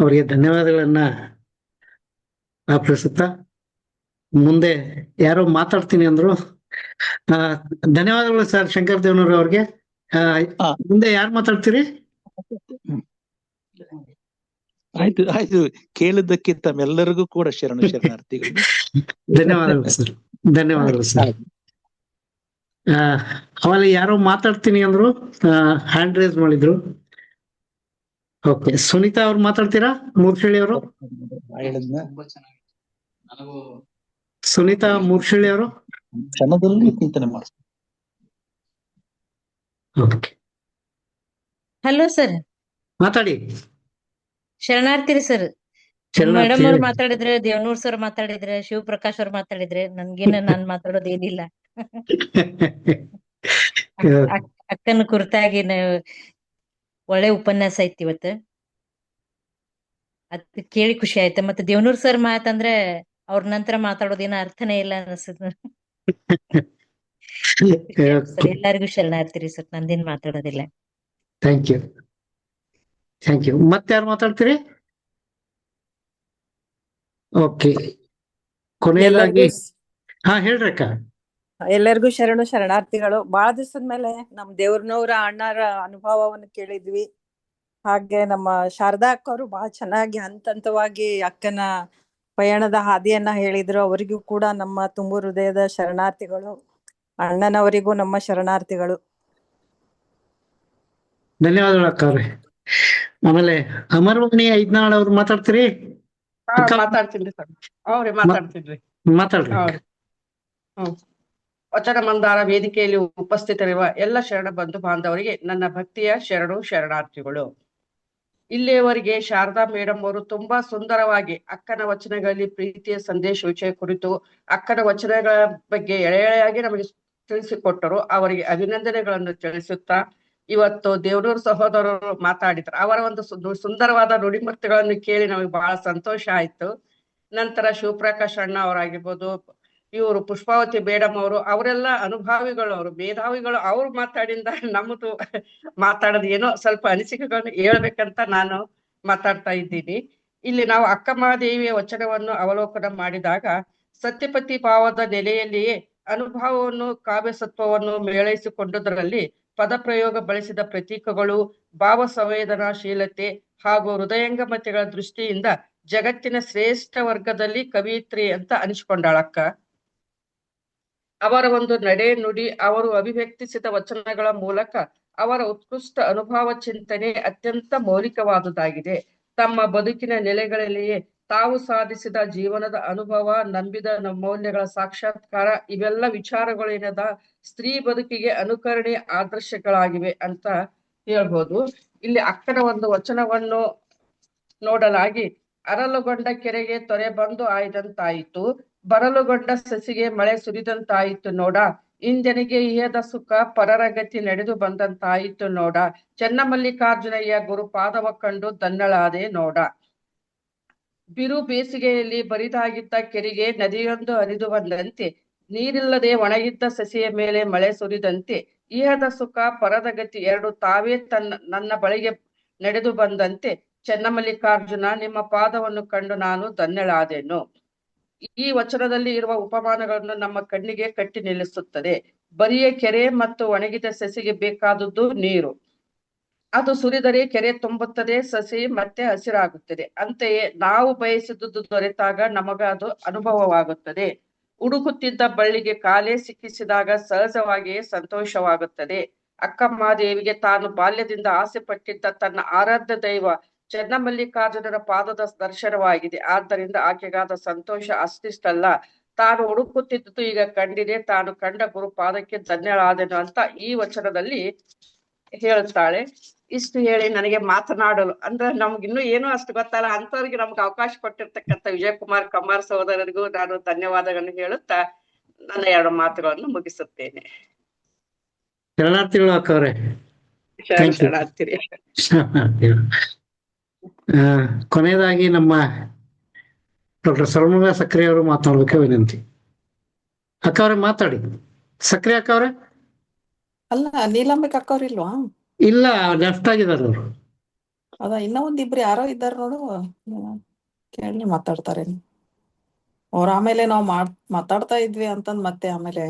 Speaker 2: ಅವರಿಗೆ ಧನ್ಯವಾದಗಳನ್ನ ಅರ್ಪಿಸುತ್ತಾ, ಮುಂದೆ ಯಾರೋ ಮಾತಾಡ್ತೀನಿ ಅಂದ್ರು. ಧನ್ಯವಾದಗಳು ಸರ್ ಶಂಕರ್ ದೇವನೂರ್ ಅವ್ರಿಗೆ. ಮುಂದೆ ಯಾರು ಮಾತಾಡ್ತೀರಿ?
Speaker 1: ಆಯ್ತು ಆಯ್ತು, ಕೇಳಿದ್ದಕ್ಕೆ ತಮ್ಮೆಲ್ಲರಿಗೂ ಕೂಡ ಶರಣು ಶರಣಾರ್ಥಿಗಳು.
Speaker 2: ಧನ್ಯವಾದಗಳು ಸರ್. ಧನ್ಯವಾದಗಳು ಸರ್. ಆಮೇಲೆ ಯಾರೋ ಮಾತಾಡ್ತೀನಿ ಅಂದ್ರು, ಹ್ಯಾಂಡ್ ರೇಸ್ ಮಾಡಿದ್ರು. ಓಕೆ, ಸುನೀತಾ ಅವ್ರು ಮಾತಾಡ್ತೀರಾ? ಮೂರ್ಶಳ್ಳಿ ಅವರು. ಸುನೀತಾ ಮೂರ್ಶಳ್ಳಿ ಅವರು
Speaker 1: ಕ್ಷಣದಲ್ಲಿ ಚಿಂತನೆ ಮಾಡ್ತಾರೆ.
Speaker 2: ಓಕೆ,
Speaker 9: ಹಲೋ ಸರ್,
Speaker 2: ಮಾತಾಡಿ.
Speaker 9: ಶರಣಾರ್ಥಿರಿ ಸರ್. ಮೇಡಮ್ ಅವ್ರು ಮಾತಾಡಿದ್ರೆ, ದೇವನೂರ್ ಸರ್ ಮಾತಾಡಿದ್ರೆ, ಶಿವಪ್ರಕಾಶ್ ಅವ್ರು ಮಾತಾಡಿದ್ರೆ, ನನ್ಗೇನ ನಾನ್ ಮಾತಾಡೋದು ಏನಿಲ್ಲ. ಅಕ್ಕನ ಕುರಿತಾಗಿ ಒಳ್ಳೆ ಉಪನ್ಯಾಸ ಐತಿ ಇವತ್ತು. ಅದ್ ಕೇಳಿ ಖುಷಿ ಆಯ್ತು. ಮತ್ತೆ ದೇವನೂರ್ ಸರ್ ಮಾತಂದ್ರೆ ಅವ್ರ ನಂತರ ಮಾತಾಡೋದೇನ ಅರ್ಥನೇ ಇಲ್ಲ ಅನ್ಸುತ್ತೆ. ಎಲ್ಲರಿಗೂ ಶರಣಾರ್ಥಿರಿ ಸರ್, ನಂದೇನ್ ಮಾತಾಡೋದಿಲ್ಲ.
Speaker 2: Thank you. Thank you. ಮತ್ತೆ ಯಾರು ಮಾತಾಡ್ತೀರಿ? ಓಕೆ, ಕೊನೆಯದಾಗಿ ಹಾ ಹೇಳ್ರಿ ಅಕ್ಕ.
Speaker 5: ಎಲ್ಲರಿಗೂ ಶರಣಾರ್ಥಿಗಳು. ಬಹಳ ದಿವಸದ ಮೇಲೆ ನಮ್ ದೇವ್ರನವ್ರ ಅಣ್ಣರ ಅನುಭವವನ್ನು ಕೇಳಿದ್ವಿ. ಹಾಗೆ ನಮ್ಮ ಶಾರದಾ ಅಕ್ಕವರು ಬಹಳ ಚೆನ್ನಾಗಿ ಹಂತವಾಗಿ ಅಕ್ಕನ ಪಯಣದ ಹಾದಿಯನ್ನ ಹೇಳಿದ್ರು. ಅವರಿಗೂ ಕೂಡ ನಮ್ಮ ತುಂಬು ಹೃದಯದ ಶರಣಾರ್ಥಿಗಳು. ಅಣ್ಣನವರಿಗೂ ನಮ್ಮ ಶರಣಾರ್ಥಿಗಳು.
Speaker 2: ಧನ್ಯವಾದಗಳು ಅಕ್ಕ ಅವ್ರೆ. ಆಮೇಲೆ ಅಮರವಾಣಿ ಐದ್ನಾಳ್ ಅವ್ರು ಮಾತಾಡ್ತೀರಿ?
Speaker 10: ಮಾತಾಡ್ತೀನಿ ಸರ್. ಅವ್ರಿ ಮಾತಾಡ್ತಿದ್ರಿ.
Speaker 2: ಮಾತಾಡ್ರಿ.
Speaker 10: ಹ್ಮ್. ವಚನ ಮಂದಾರ ವೇದಿಕೆಯಲ್ಲಿ ಉಪಸ್ಥಿತರಿರುವ ಎಲ್ಲ ಶರಣ ಬಂಧು ಬಾಂಧವರಿಗೆ ನನ್ನ ಭಕ್ತಿಯ ಶರಣಾರ್ಥಿಗಳು. ಇಲ್ಲಿಯವರೆಗೆ ಶಾರದಾ ಮೇಡಮ್ ಅವರು ತುಂಬಾ ಸುಂದರವಾಗಿ ಅಕ್ಕನ ವಚನಗಳಲ್ಲಿ ಪ್ರೀತಿಯ ಸಂದೇಶ ವಿಷಯ ಕುರಿತು ಅಕ್ಕನ ವಚನಗಳ ಬಗ್ಗೆ ಎಳೆಯಾಗಿ ನಮಗೆ ತಿಳಿಸಿಕೊಟ್ಟರು. ಅವರಿಗೆ ಅಭಿನಂದನೆಗಳನ್ನು ತಿಳಿಸುತ್ತಾ ಇವತ್ತು ದೇವನೂರು ಸಹೋದರರು ಮಾತಾಡಿದ್ರು. ಅವರ ಒಂದು ಸುಂದರವಾದ ನುಡಿಮುತ್ತುಗಳನ್ನು ಕೇಳಿ ನಮಗೆ ಬಹಳ ಸಂತೋಷ ಆಯ್ತು. ನಂತರ ಶಿವಪ್ರಕಾಶ್ ಅಣ್ಣ ಅವರಾಗಿರ್ಬೋದು, ಇವರು ಪುಷ್ಪಾವತಿ ಮೇಡಮ್ ಅವರು, ಅವರೆಲ್ಲ ಅನುಭಾವಿಗಳು, ಅವರು ಮೇಧಾವಿಗಳು. ಅವ್ರು ಮಾತಾಡಿಂದ ನಮ್ಮದು ಮಾತಾಡೋದು ಏನೋ ಸ್ವಲ್ಪ ಅನಿಸಿಕೆಗಳನ್ನು ಹೇಳ್ಬೇಕಂತ ನಾನು ಮಾತಾಡ್ತಾ ಇದ್ದೀನಿ. ಇಲ್ಲಿ ನಾವು ಅಕ್ಕ ಮಹಾದೇವಿಯ ವಚನವನ್ನು ಅವಲೋಕನ ಮಾಡಿದಾಗ ಸತ್ಯಪತಿ ಭಾವದ ನೆಲೆಯಲ್ಲಿಯೇ ಅನುಭವವನ್ನು ಕಾವ್ಯ ಸತ್ವವನ್ನು ಮೇಳೈಸಿಕೊಂಡುದರಲ್ಲಿ ಪದಪ್ರಯೋಗ ಬಳಸಿದ ಪ್ರತೀಕಗಳು, ಭಾವ ಸಂವೇದನಾಶೀಲತೆ ಹಾಗೂ ಹೃದಯಂಗಮತೆಗಳ ದೃಷ್ಟಿಯಿಂದ ಜಗತ್ತಿನ ಶ್ರೇಷ್ಠ ವರ್ಗದಲ್ಲಿ ಕವಿಯಿತ್ರಿ ಅಂತ ಅನಿಸಿಕೊಂಡಾಳಕ್ಕ. ಅವರ ಒಂದು ನಡೆ ನುಡಿ, ಅವರು ಅಭಿವ್ಯಕ್ತಿಸಿದ ವಚನಗಳ ಮೂಲಕ ಅವರ ಉತ್ಕೃಷ್ಟ ಅನುಭವ ಚಿಂತನೆ ಅತ್ಯಂತ ಮೌಲಿಕವಾದುದಾಗಿದೆ. ತಮ್ಮ ಬದುಕಿನ ನೆಲೆಗಳಲ್ಲಿಯೇ ತಾವು ಸಾಧಿಸಿದ ಜೀವನದ ಅನುಭವ, ನಂಬಿದ ಮೌಲ್ಯಗಳ ಸಾಕ್ಷಾತ್ಕಾರ, ಇವೆಲ್ಲ ವಿಚಾರಗಳು ಏನದ ಸ್ತ್ರೀ ಬದುಕಿಗೆ ಅನುಕರಣೆ ಆದರ್ಶಗಳಾಗಿವೆ ಅಂತ ಹೇಳ್ಬೋದು. ಇಲ್ಲಿ ಅಕ್ಕನ ಒಂದು ವಚನವನ್ನು ನೋಡಲಾಗಿ, ಅರಳುಗೊಂಡ ಕೆರೆಗೆ ತೊರೆ ಬಂದು ಆಯ್ದಂತಾಯಿತು, ಬರಲುಗೊಂಡ ಸಸಿಗೆ ಮಳೆ ಸುರಿದಂತಾಯಿತು ನೋಡ, ಇಂದನಿಗೆ ಇಹದ ಸುಖ ಪರರ ಗತಿ ನಡೆದು ಬಂದಂತಾಯಿತು ನೋಡ, ಚೆನ್ನಮಲ್ಲಿಕಾರ್ಜುನಯ್ಯ ಗುರು ಪಾದವ ಕಂಡು ಧನ್ಯಳಾದೆ ನೋಡ. ಬಿರು ಬೇಸಿಗೆಯಲ್ಲಿ ಬರಿದಾಗಿದ್ದ ಕೆರೆಗೆ ನದಿಯೊಂದು ಹರಿದು ಬಂದಂತೆ, ನೀರಿಲ್ಲದೆ ಒಣಗಿದ್ದ ಸಸಿಯ ಮೇಲೆ ಮಳೆ ಸುರಿದಂತೆ, ಇಹದ ಸುಖ ಪರದ ಗತಿ ಎರಡು ತಾವೇ ನನ್ನ ಬಳಿಗೆ ನಡೆದು ಬಂದಂತೆ, ಚೆನ್ನಮಲ್ಲಿಕಾರ್ಜುನ ನಿಮ್ಮ ಪಾದವನ್ನು ಕಂಡು ನಾನು ಧನ್ಯಳಾದೆನು. ಈ ವಚನದಲ್ಲಿ ಇರುವ ಉಪಮಾನಗಳನ್ನು ನಮ್ಮ ಕಣ್ಣಿಗೆ ಕಟ್ಟಿ ನಿಲ್ಲಿಸುತ್ತದೆ. ಬರಿಯ ಕೆರೆ ಮತ್ತು ಒಣಗಿದ ಸಸಿಗೆ ಬೇಕಾದದ್ದು ನೀರು. ಅದು ಸುರಿದರೆ ಕೆರೆ ತುಂಬುತ್ತದೆ, ಸಸಿ ಮತ್ತೆ ಹಸಿರಾಗುತ್ತದೆ. ಅಂತೆಯೇ ನಾವು ಬಯಸಿದುದು ದೊರೆತಾಗ ನಮಗ ಅದು ಅನುಭವವಾಗುತ್ತದೆ. ಹುಡುಕುತ್ತಿದ್ದ ಬಳ್ಳಿಗೆ ಕಾಲೇ ಸಿಕ್ಕಿಸಿದಾಗ ಸಹಜವಾಗಿಯೇ ಸಂತೋಷವಾಗುತ್ತದೆ. ಅಕ್ಕ ಮಹಾದೇವಿಗೆ ತಾನು ಬಾಲ್ಯದಿಂದ ಆಸೆ ಪಟ್ಟಿದ್ದ ತನ್ನ ಆರಾಧ್ಯ ದೈವ ಚೆನ್ನಮಲ್ಲಿಕಾರ್ಜುನರ ಪಾದದ ದರ್ಶನವಾಗಿದೆ. ಆದ್ದರಿಂದ ಆಕೆಗಾದ ಸಂತೋಷ ಅಷ್ಟಿಷ್ಟಲ್ಲ, ತಾನು ಹುಡುಕುತ್ತಿದ್ದುದು ಈಗ ಕಂಡಿದೆ, ತಾನು ಕಂಡ ಗುರು ಪಾದಕ್ಕೆ ಧನ್ಯಳಾದೆನು ಅಂತ ಈ ವಚನದಲ್ಲಿ ಹೇಳುತ್ತಾಳೆ. ಇಷ್ಟು ಹೇಳಿ ನನಗೆ ಮಾತನಾಡಲು ಅಂದ್ರೆ ನಮ್ಗಿನ್ನೂ ಏನೂ ಅಷ್ಟು ಗೊತ್ತಲ್ಲ ಅಂತವ್ರಿಗೆ ನಮ್ಗೆ ಅವಕಾಶ ಕೊಟ್ಟಿರ್ತಕ್ಕಂಥ ವಿಜಯಕುಮಾರ್ ಕಮ್ಮಾರ್ ಸಹೋದರರಿಗೂ ನಾನು ಧನ್ಯವಾದಗಳನ್ನು ಹೇಳುತ್ತಾ ನನ್ನ ಎರಡು ಮಾತುಗಳನ್ನು ಮುಗಿಸುತ್ತೇನೆ.
Speaker 2: ಶರಣಾರ್ಥಿಗಳು ಅಕ್ಕವ್ರೆ.
Speaker 10: ಶರಣಾರ್ಥಿರಿ.
Speaker 2: ಕೊನೆಯದಾಗಿ ನಮ್ಮ ಡಾಕ್ಟರ್ ಸರ್ವಮಂಗಳ ಸಕ್ರೆ ಅವರು ಮಾತನಾಡ್ಬೇಕು ವಿನಂತಿ. ಅಕ್ಕವ್ರೆ ಮಾತಾಡಿ. ಸಕ್ರೆ ಅಕ್ಕವ್ರೆ.
Speaker 5: ಅಲ್ಲ, ನೀಲಂಬಿಕ ಅಕ್ಕವ್ರ ಇಲ್ವಾ?
Speaker 2: ಇಲ್ಲ, ಲೆಫ್ಟ್ ಆಗಿದ್ದಾರೆ ಅವರು.
Speaker 5: ಅದ ಇನ್ನ ಒಂದಿಬ್ರು ಯಾರೋ ಇದ್ದಾರ ನೋಡು, ಕೇಳಿ ಮಾತಾಡ್ತಾರೆ ಅವ್ರ. ಆಮೇಲೆ ನಾವು ಮಾತಾಡ್ತಾ ಇದ್ವಿ ಅಂತಂದ್ ಮತ್ತೆ ಆಮೇಲೆ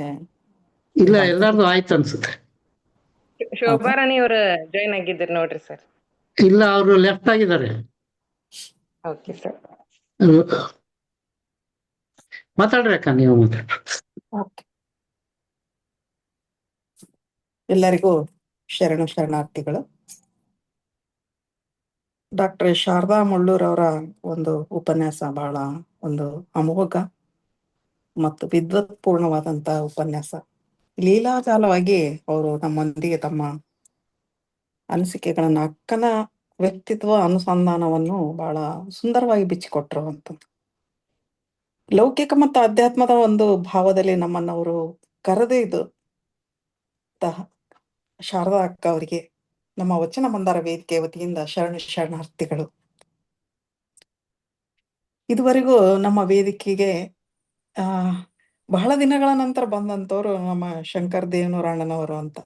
Speaker 2: ಇಲ್ಲ, ಎಲ್ಲಾರ್ದು ಆಯ್ತು ಅನ್ಸುತ್ತೆ.
Speaker 8: ಶೋಭಾರಾಣಿ ಅವ್ರ ಜಾಯ್ನ್ ಆಗಿದ್ದಾರೆ ನೋಡ್ರಿ ಸರ್.
Speaker 2: ಇಲ್ಲ, ಅವರು ಲೆಫ್ಟ್ ಆಗಿದ್ದಾರೆ.
Speaker 8: ಓಕೆ ಸರ್,
Speaker 2: ಮಾತಾಡ್ರಿ ಅಕ್ಕ, ನೀವು ಮಾತಾಡ್ರಿ.
Speaker 5: ಎಲ್ಲರಿಗೂ ಶರಣಾರ್ಥಿಗಳು. ಡಾಕ್ಟರ್ ಶಾರದಾ ಮುಳ್ಳೂರ್ ಅವರ ಒಂದು ಉಪನ್ಯಾಸ ಬಹಳ ಒಂದು ಅಮೋಘ ಮತ್ತು ವಿದ್ವತ್ಪೂರ್ಣವಾದಂತ ಉಪನ್ಯಾಸ. ಲೀಲಾಜಾಲವಾಗಿ ಅವರು ನಮ್ಮೊಂದಿಗೆ ತಮ್ಮ ಅನಿಸಿಕೆಗಳನ್ನ, ಅಕ್ಕನ ವ್ಯಕ್ತಿತ್ವ ಅನುಸಂಧಾನವನ್ನು ಬಹಳ ಸುಂದರವಾಗಿ ಬಿಚ್ಚಿಕೊಟ್ರು ಅಂತ. ಲೌಕಿಕ ಮತ್ತು ಅಧ್ಯಾತ್ಮದ ಒಂದು ಭಾವದಲ್ಲಿ ನಮ್ಮನ್ನವರು ಕರೆದೊಯ್ದು ಶಾರದಾ ಅಕ್ಕ ಅವರಿಗೆ ನಮ್ಮ ವಚನ ಮಂದಾರ ವೇದಿಕೆ ವತಿಯಿಂದ ಶರಣಾರ್ಥಿಗಳು. ಇದುವರೆಗೂ ನಮ್ಮ ವೇದಿಕೆಗೆ ಬಹಳ ದಿನಗಳ ನಂತರ ಬಂದಂತವ್ರು ನಮ್ಮ ಶಂಕರ್ ದೇವನೂರ ಅಣ್ಣನವರು ಅಂತ.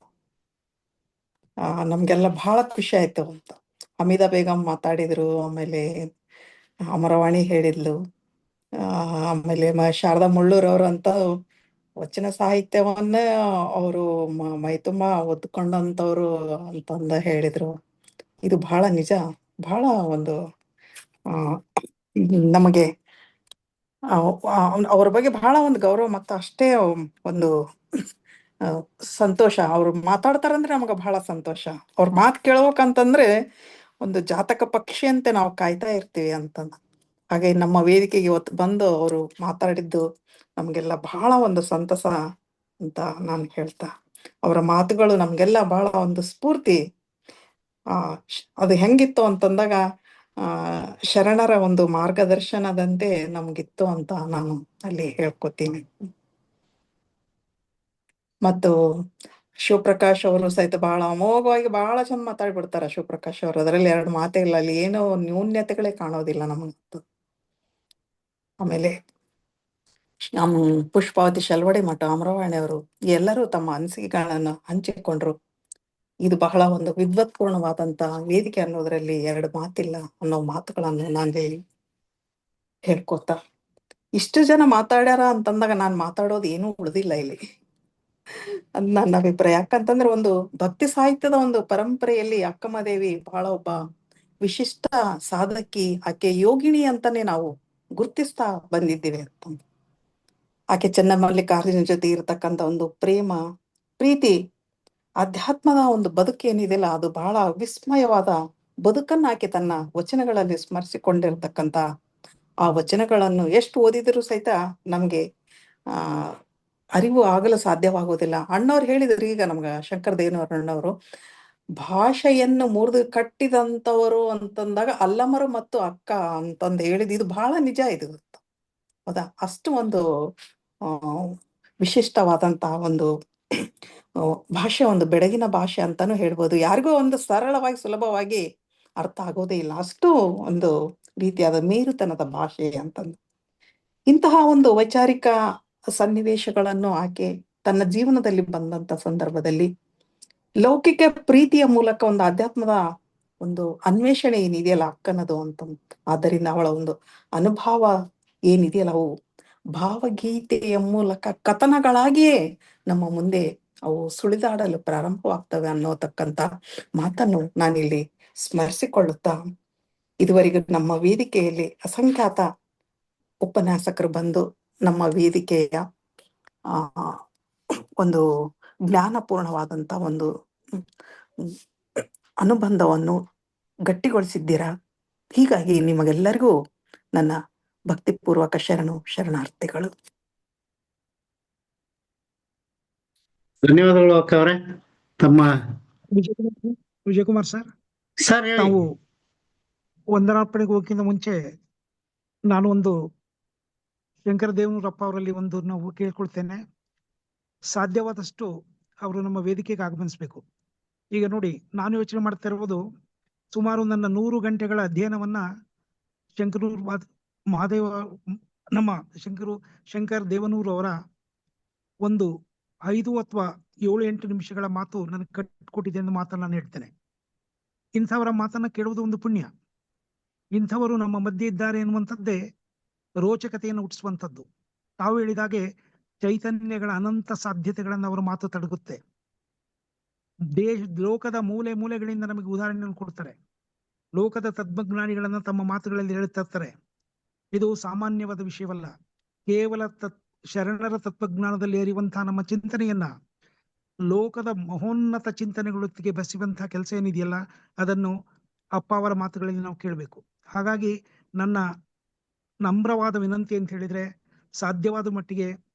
Speaker 5: ನಮ್ಗೆಲ್ಲ ಬಹಳ ಖುಷಿ ಆಯ್ತು ಅಂತ.
Speaker 11: ಹಮೀದಾ ಬೇಗಂ ಮಾತಾಡಿದ್ರು, ಆಮೇಲೆ ಅಮರವಾಣಿ ಹೇಳಿದ್ಲು, ಆಮೇಲೆ ಶಾರದಾ ಮುಳ್ಳೂರ್ ಅವರು ಅಂತ ವಚನ ಸಾಹಿತ್ಯವನ್ನ ಅವರು ಮೈತುಂಬ ಒದ್ಕೊಂಡಂತವ್ರು ಅಂತಂದ ಹೇಳಿದ್ರು. ಇದು ಬಹಳ ನಿಜ, ಬಹಳ ಒಂದು ನಮಗೆ ಅವ್ರ ಬಗ್ಗೆ ಬಹಳ ಒಂದು ಗೌರವ ಮತ್ತು ಅಷ್ಟೇ ಒಂದು ಸಂತೋಷ. ಅವ್ರು ಮಾತಾಡ್ತಾರಂದ್ರೆ ನಮಗೆ ಬಹಳ ಸಂತೋಷ. ಅವ್ರ ಮಾತು ಕೇಳ್ಬೇಕಂತಂದ್ರೆ ಒಂದು ಜಾತಕ ಪಕ್ಷಿ ಅಂತೆ ನಾವು ಕಾಯ್ತಾ ಇರ್ತೀವಿ ಅಂತಂದು. ಹಾಗೆ ನಮ್ಮ ವೇದಿಕೆಗೆ ಇವತ್ತು ಬಂದು ಅವರು ಮಾತಾಡಿದ್ದು ನಮ್ಗೆಲ್ಲ ಬಹಳ ಒಂದು ಸಂತಸ ಅಂತ ನಾನು ಹೇಳ್ತಾ, ಅವರ ಮಾತುಗಳು ನಮ್ಗೆಲ್ಲ ಬಹಳ ಒಂದು ಸ್ಫೂರ್ತಿ. ಅದು ಹೆಂಗಿತ್ತು ಅಂತಂದಾಗ ಶರಣರ ಒಂದು ಮಾರ್ಗದರ್ಶನದಂತೆ ನಮ್ಗಿತ್ತು ಅಂತ ನಾನು ಅಲ್ಲಿ ಹೇಳ್ಕೊತೀನಿ. ಮತ್ತು ಶಿವಪ್ರಕಾಶ್ ಅವರು ಸಹಿತ ಬಹಳ ಅಮೋಘವಾಗಿ ಬಹಳ ಚಂದ ಮಾತಾಡ್ಬಿಡ್ತಾರ ಶಿವಪ್ರಕಾಶ್ ಅವರು. ಅದರಲ್ಲಿ 2 ಮಾತೇ ಇಲ್ಲ, ಅಲ್ಲಿ ಏನೋ ನ್ಯೂನ್ಯತೆಗಳೇ ಕಾಣೋದಿಲ್ಲ ನಮಗಂತೂ. ಆಮೇಲೆ ಪುಷ್ಪಾವತಿ ಶಲ್ವಡಿ ಮಠ, ಅಮರವಾಣಿ ಅವರು ಎಲ್ಲರೂ ತಮ್ಮ ಅನಿಸಿಕೆಗಳನ್ನು ಹಂಚಿಕೊಂಡ್ರು. ಇದು ಬಹಳ ಒಂದು ವಿದ್ವತ್ಪೂರ್ಣವಾದಂತ ವೇದಿಕೆ ಅನ್ನೋದ್ರಲ್ಲಿ 2 ಮಾತಿಲ್ಲ ಅನ್ನೋ ಮಾತುಗಳನ್ನು ನಾನು ಹೇಳ್ಕೊತ, ಇಷ್ಟು ಜನ ಮಾತಾಡ್ಯಾರ ಅಂತಂದಾಗ ನಾನು ಮಾತಾಡೋದು ಏನೂ ಉಳಿದಿಲ್ಲ ಇಲ್ಲಿ ಅಂತ ನನ್ನ ಅಭಿಪ್ರಾಯ. ಯಾಕಂತಂದ್ರೆ ಒಂದು ಭಕ್ತಿ ಸಾಹಿತ್ಯದ ಒಂದು ಪರಂಪರೆಯಲ್ಲಿ ಅಕ್ಕಮಹಾದೇವಿ ಬಹಳ ಒಬ್ಬ ವಿಶಿಷ್ಟ ಸಾಧಕಿ, ಆಕೆ ಯೋಗಿಣಿ ಅಂತಾನೆ ನಾವು ಗುರ್ತಿಸ್ತಾ ಬಂದಿದ್ದೇವೆ ಅಂತ. ಆಕೆ ಚನ್ನಮಲ್ಲಿಕಾರ್ಜುನ ಜೊತೆ ಇರತಕ್ಕಂಥ ಒಂದು ಪ್ರೇಮ, ಪ್ರೀತಿ, ಅಧ್ಯಾತ್ಮದ ಒಂದು ಬದುಕು ಏನಿದೆಯಲ್ಲ, ಅದು ಬಹಳ ವಿಸ್ಮಯವಾದ ಬದುಕನ್ನ ಆಕೆ ತನ್ನ ವಚನಗಳಲ್ಲಿ ಸ್ಮರಿಸಿಕೊಂಡಿರ್ತಕ್ಕಂಥ ಆ ವಚನಗಳನ್ನು ಎಷ್ಟು ಓದಿದರೂ ಸಹಿತ ನಮ್ಗೆ ಅರಿವು ಆಗಲು ಸಾಧ್ಯವಾಗುವುದಿಲ್ಲ. ಅಣ್ಣವ್ರು ಹೇಳಿದ್ರು ಈಗ ನಮ್ಗ ಶಂಕರ ದೇವನೂರ ಅಣ್ಣವರು, ಭಾಷೆಯನ್ನು ಮುರಿದು ಕಟ್ಟಿದಂಥವರು ಅಂತಂದಾಗ ಅಲ್ಲಮರು ಮತ್ತು ಅಕ್ಕ ಅಂತಂದು ಹೇಳಿದ್, ಇದು ಬಹಳ ನಿಜ ಇದು. ಹೌದಾ? ಅಷ್ಟು ಒಂದು ವಿಶಿಷ್ಟವಾದಂತಹ ಒಂದು ಭಾಷೆ, ಒಂದು ಬೆಳಗಿನ ಭಾಷೆ ಅಂತಾನು ಹೇಳ್ಬೋದು. ಯಾರಿಗೂ ಒಂದು ಸರಳವಾಗಿ ಸುಲಭವಾಗಿ ಅರ್ಥ ಆಗೋದೇ ಇಲ್ಲ, ಅಷ್ಟು ಒಂದು ರೀತಿಯಾದ ಮೇರುತನದ ಭಾಷೆ ಅಂತಂದು. ಇಂತಹ ಒಂದು ವೈಚಾರಿಕ ಸನ್ನಿವೇಶಗಳನ್ನು ಆಕೆ ತನ್ನ ಜೀವನದಲ್ಲಿ ಬಂದಂತ ಸಂದರ್ಭದಲ್ಲಿ ಲೌಕಿಕ ಪ್ರೀತಿಯ ಮೂಲಕ ಒಂದು ಅಧ್ಯಾತ್ಮದ ಒಂದು ಅನ್ವೇಷಣೆ ಏನಿದೆಯಲ್ಲ ಅಕ್ಕನದು ಅಂತ. ಆದ್ದರಿಂದ ಅವಳ ಒಂದು ಅನುಭವ ಏನಿದೆಯಲ್ಲ, ಅವು ಭಾವಗೀತೆಯ ಮೂಲಕ ಕಥನಗಳಾಗಿಯೇ ನಮ್ಮ ಮುಂದೆ ಅವು ಸುಳಿದಾಡಲು ಪ್ರಾರಂಭವಾಗ್ತವೆ ಅನ್ನೋತಕ್ಕಂಥ ಮಾತನ್ನು ನಾನಿಲ್ಲಿ ಸ್ಮರಿಸಿಕೊಳ್ಳುತ್ತಾ, ಇದುವರೆಗೂ ನಮ್ಮ ವೇದಿಕೆಯಲ್ಲಿ ಅಸಂಖ್ಯಾತ ಉಪನ್ಯಾಸಕರು ಬಂದು ನಮ್ಮ ವೇದಿಕೆಯ ಒಂದು ಜ್ಞಾನಪೂರ್ಣವಾದಂತ ಒಂದು ಅನುಬಂಧವನ್ನು ಗಟ್ಟಿಗೊಳಿಸಿದ್ದೀರಾ. ಹೀಗಾಗಿ ನಿಮಗೆಲ್ಲರಿಗೂ ನನ್ನ ಭಕ್ತಿಪೂರ್ವಕ ಶರಣಾರ್ಥಿಗಳು.
Speaker 2: ಧನ್ಯವಾದಗಳು ಅಕ್ಕ ಅವರೇ. ತಮ್ಮ
Speaker 7: ವಿಜಯಕುಮಾರ್ ಸರ್,
Speaker 2: ಸರ್
Speaker 7: ನಾವು ವಂದನಾರ್ಪಣೆಗೆ ಹೋಗೋಕ್ಕಿಂತ ಮುಂಚೆ ನಾನು ಒಂದು ಶಂಕರ ದೇವನೂರಪ್ಪ ಅವರಲ್ಲಿ ಒಂದು ನಾವು ಕೇಳ್ಕೊಳ್ತೇನೆ, ಸಾಧ್ಯವಾದಷ್ಟು ಅವರು ನಮ್ಮ ವೇದಿಕೆಗೆ ಆಗಮಿಸಬೇಕು. ಈಗ ನೋಡಿ, ನಾನು ಯೋಚನೆ ಮಾಡ್ತಾ ಇರುವುದು, ಸುಮಾರು ನನ್ನ 100 ಗಂಟೆಗಳ ಅಧ್ಯಯನವನ್ನ ನಮ್ಮ ಶಂಕರ್ ದೇವನೂರು ಅವರ ಒಂದು 5 ಅಥವಾ 7-8 ನಿಮಿಷಗಳ ಮಾತು ನನಗೆ ಕಟ್ಟಿಕೊಟ್ಟಿದೆ ಎಂದು ಮಾತನ್ನು ನಾನು ಹೇಳ್ತೇನೆ. ಇಂಥವರ ಮಾತನ್ನ ಕೇಳುವುದು ಒಂದು ಪುಣ್ಯ. ಇಂಥವರು ನಮ್ಮ ಮಧ್ಯೆ ಇದ್ದಾರೆ ಎನ್ನುವಂಥದ್ದೇ ರೋಚಕತೆಯನ್ನು ಹುಟ್ಟಿಸುವಂಥದ್ದು. ತಾವು ಹೇಳಿದಾಗೆ ಚೈತನ್ಯಗಳ ಅನಂತ ಸಾಧ್ಯತೆಗಳನ್ನು ಅವರ ಮಾತು ತಡಗುತ್ತೆ. ಲೋಕದ ಮೂಲೆ ಮೂಲೆಗಳಿಂದ ನಮಗೆ ಉದಾಹರಣೆಯನ್ನು ಕೊಡ್ತಾರೆ. ಲೋಕದ ತತ್ವಜ್ಞಾನಿಗಳನ್ನ ತಮ್ಮ ಮಾತುಗಳಲ್ಲಿ ಹೇಳ್ತಾ ಇರ್ತಾರೆ. ಇದು ಸಾಮಾನ್ಯವಾದ ವಿಷಯವಲ್ಲ. ಕೇವಲ ಶರಣರ ತತ್ವಜ್ಞಾನದಲ್ಲಿ ಅರಿಯುವಂತಹ ನಮ್ಮ ಚಿಂತನೆಯನ್ನ ಲೋಕದ ಮಹೋನ್ನತ ಚಿಂತನೆಗಳೊತ್ತಿಗೆ ಬೆಸೆಯುವಂತಹ ಕೆಲಸ ಏನಿದೆಯಲ್ಲ, ಅದನ್ನು ಅಪ್ಪ ಅವರ ಮಾತುಗಳಲ್ಲಿ ನಾವು ಕೇಳಬೇಕು. ಹಾಗಾಗಿ ನನ್ನ ನಮ್ರವಾದ ವಿನಂತಿ ಅಂತ ಹೇಳಿದ್ರೆ, ಸಾಧ್ಯವಾದ ಮಟ್ಟಿಗೆ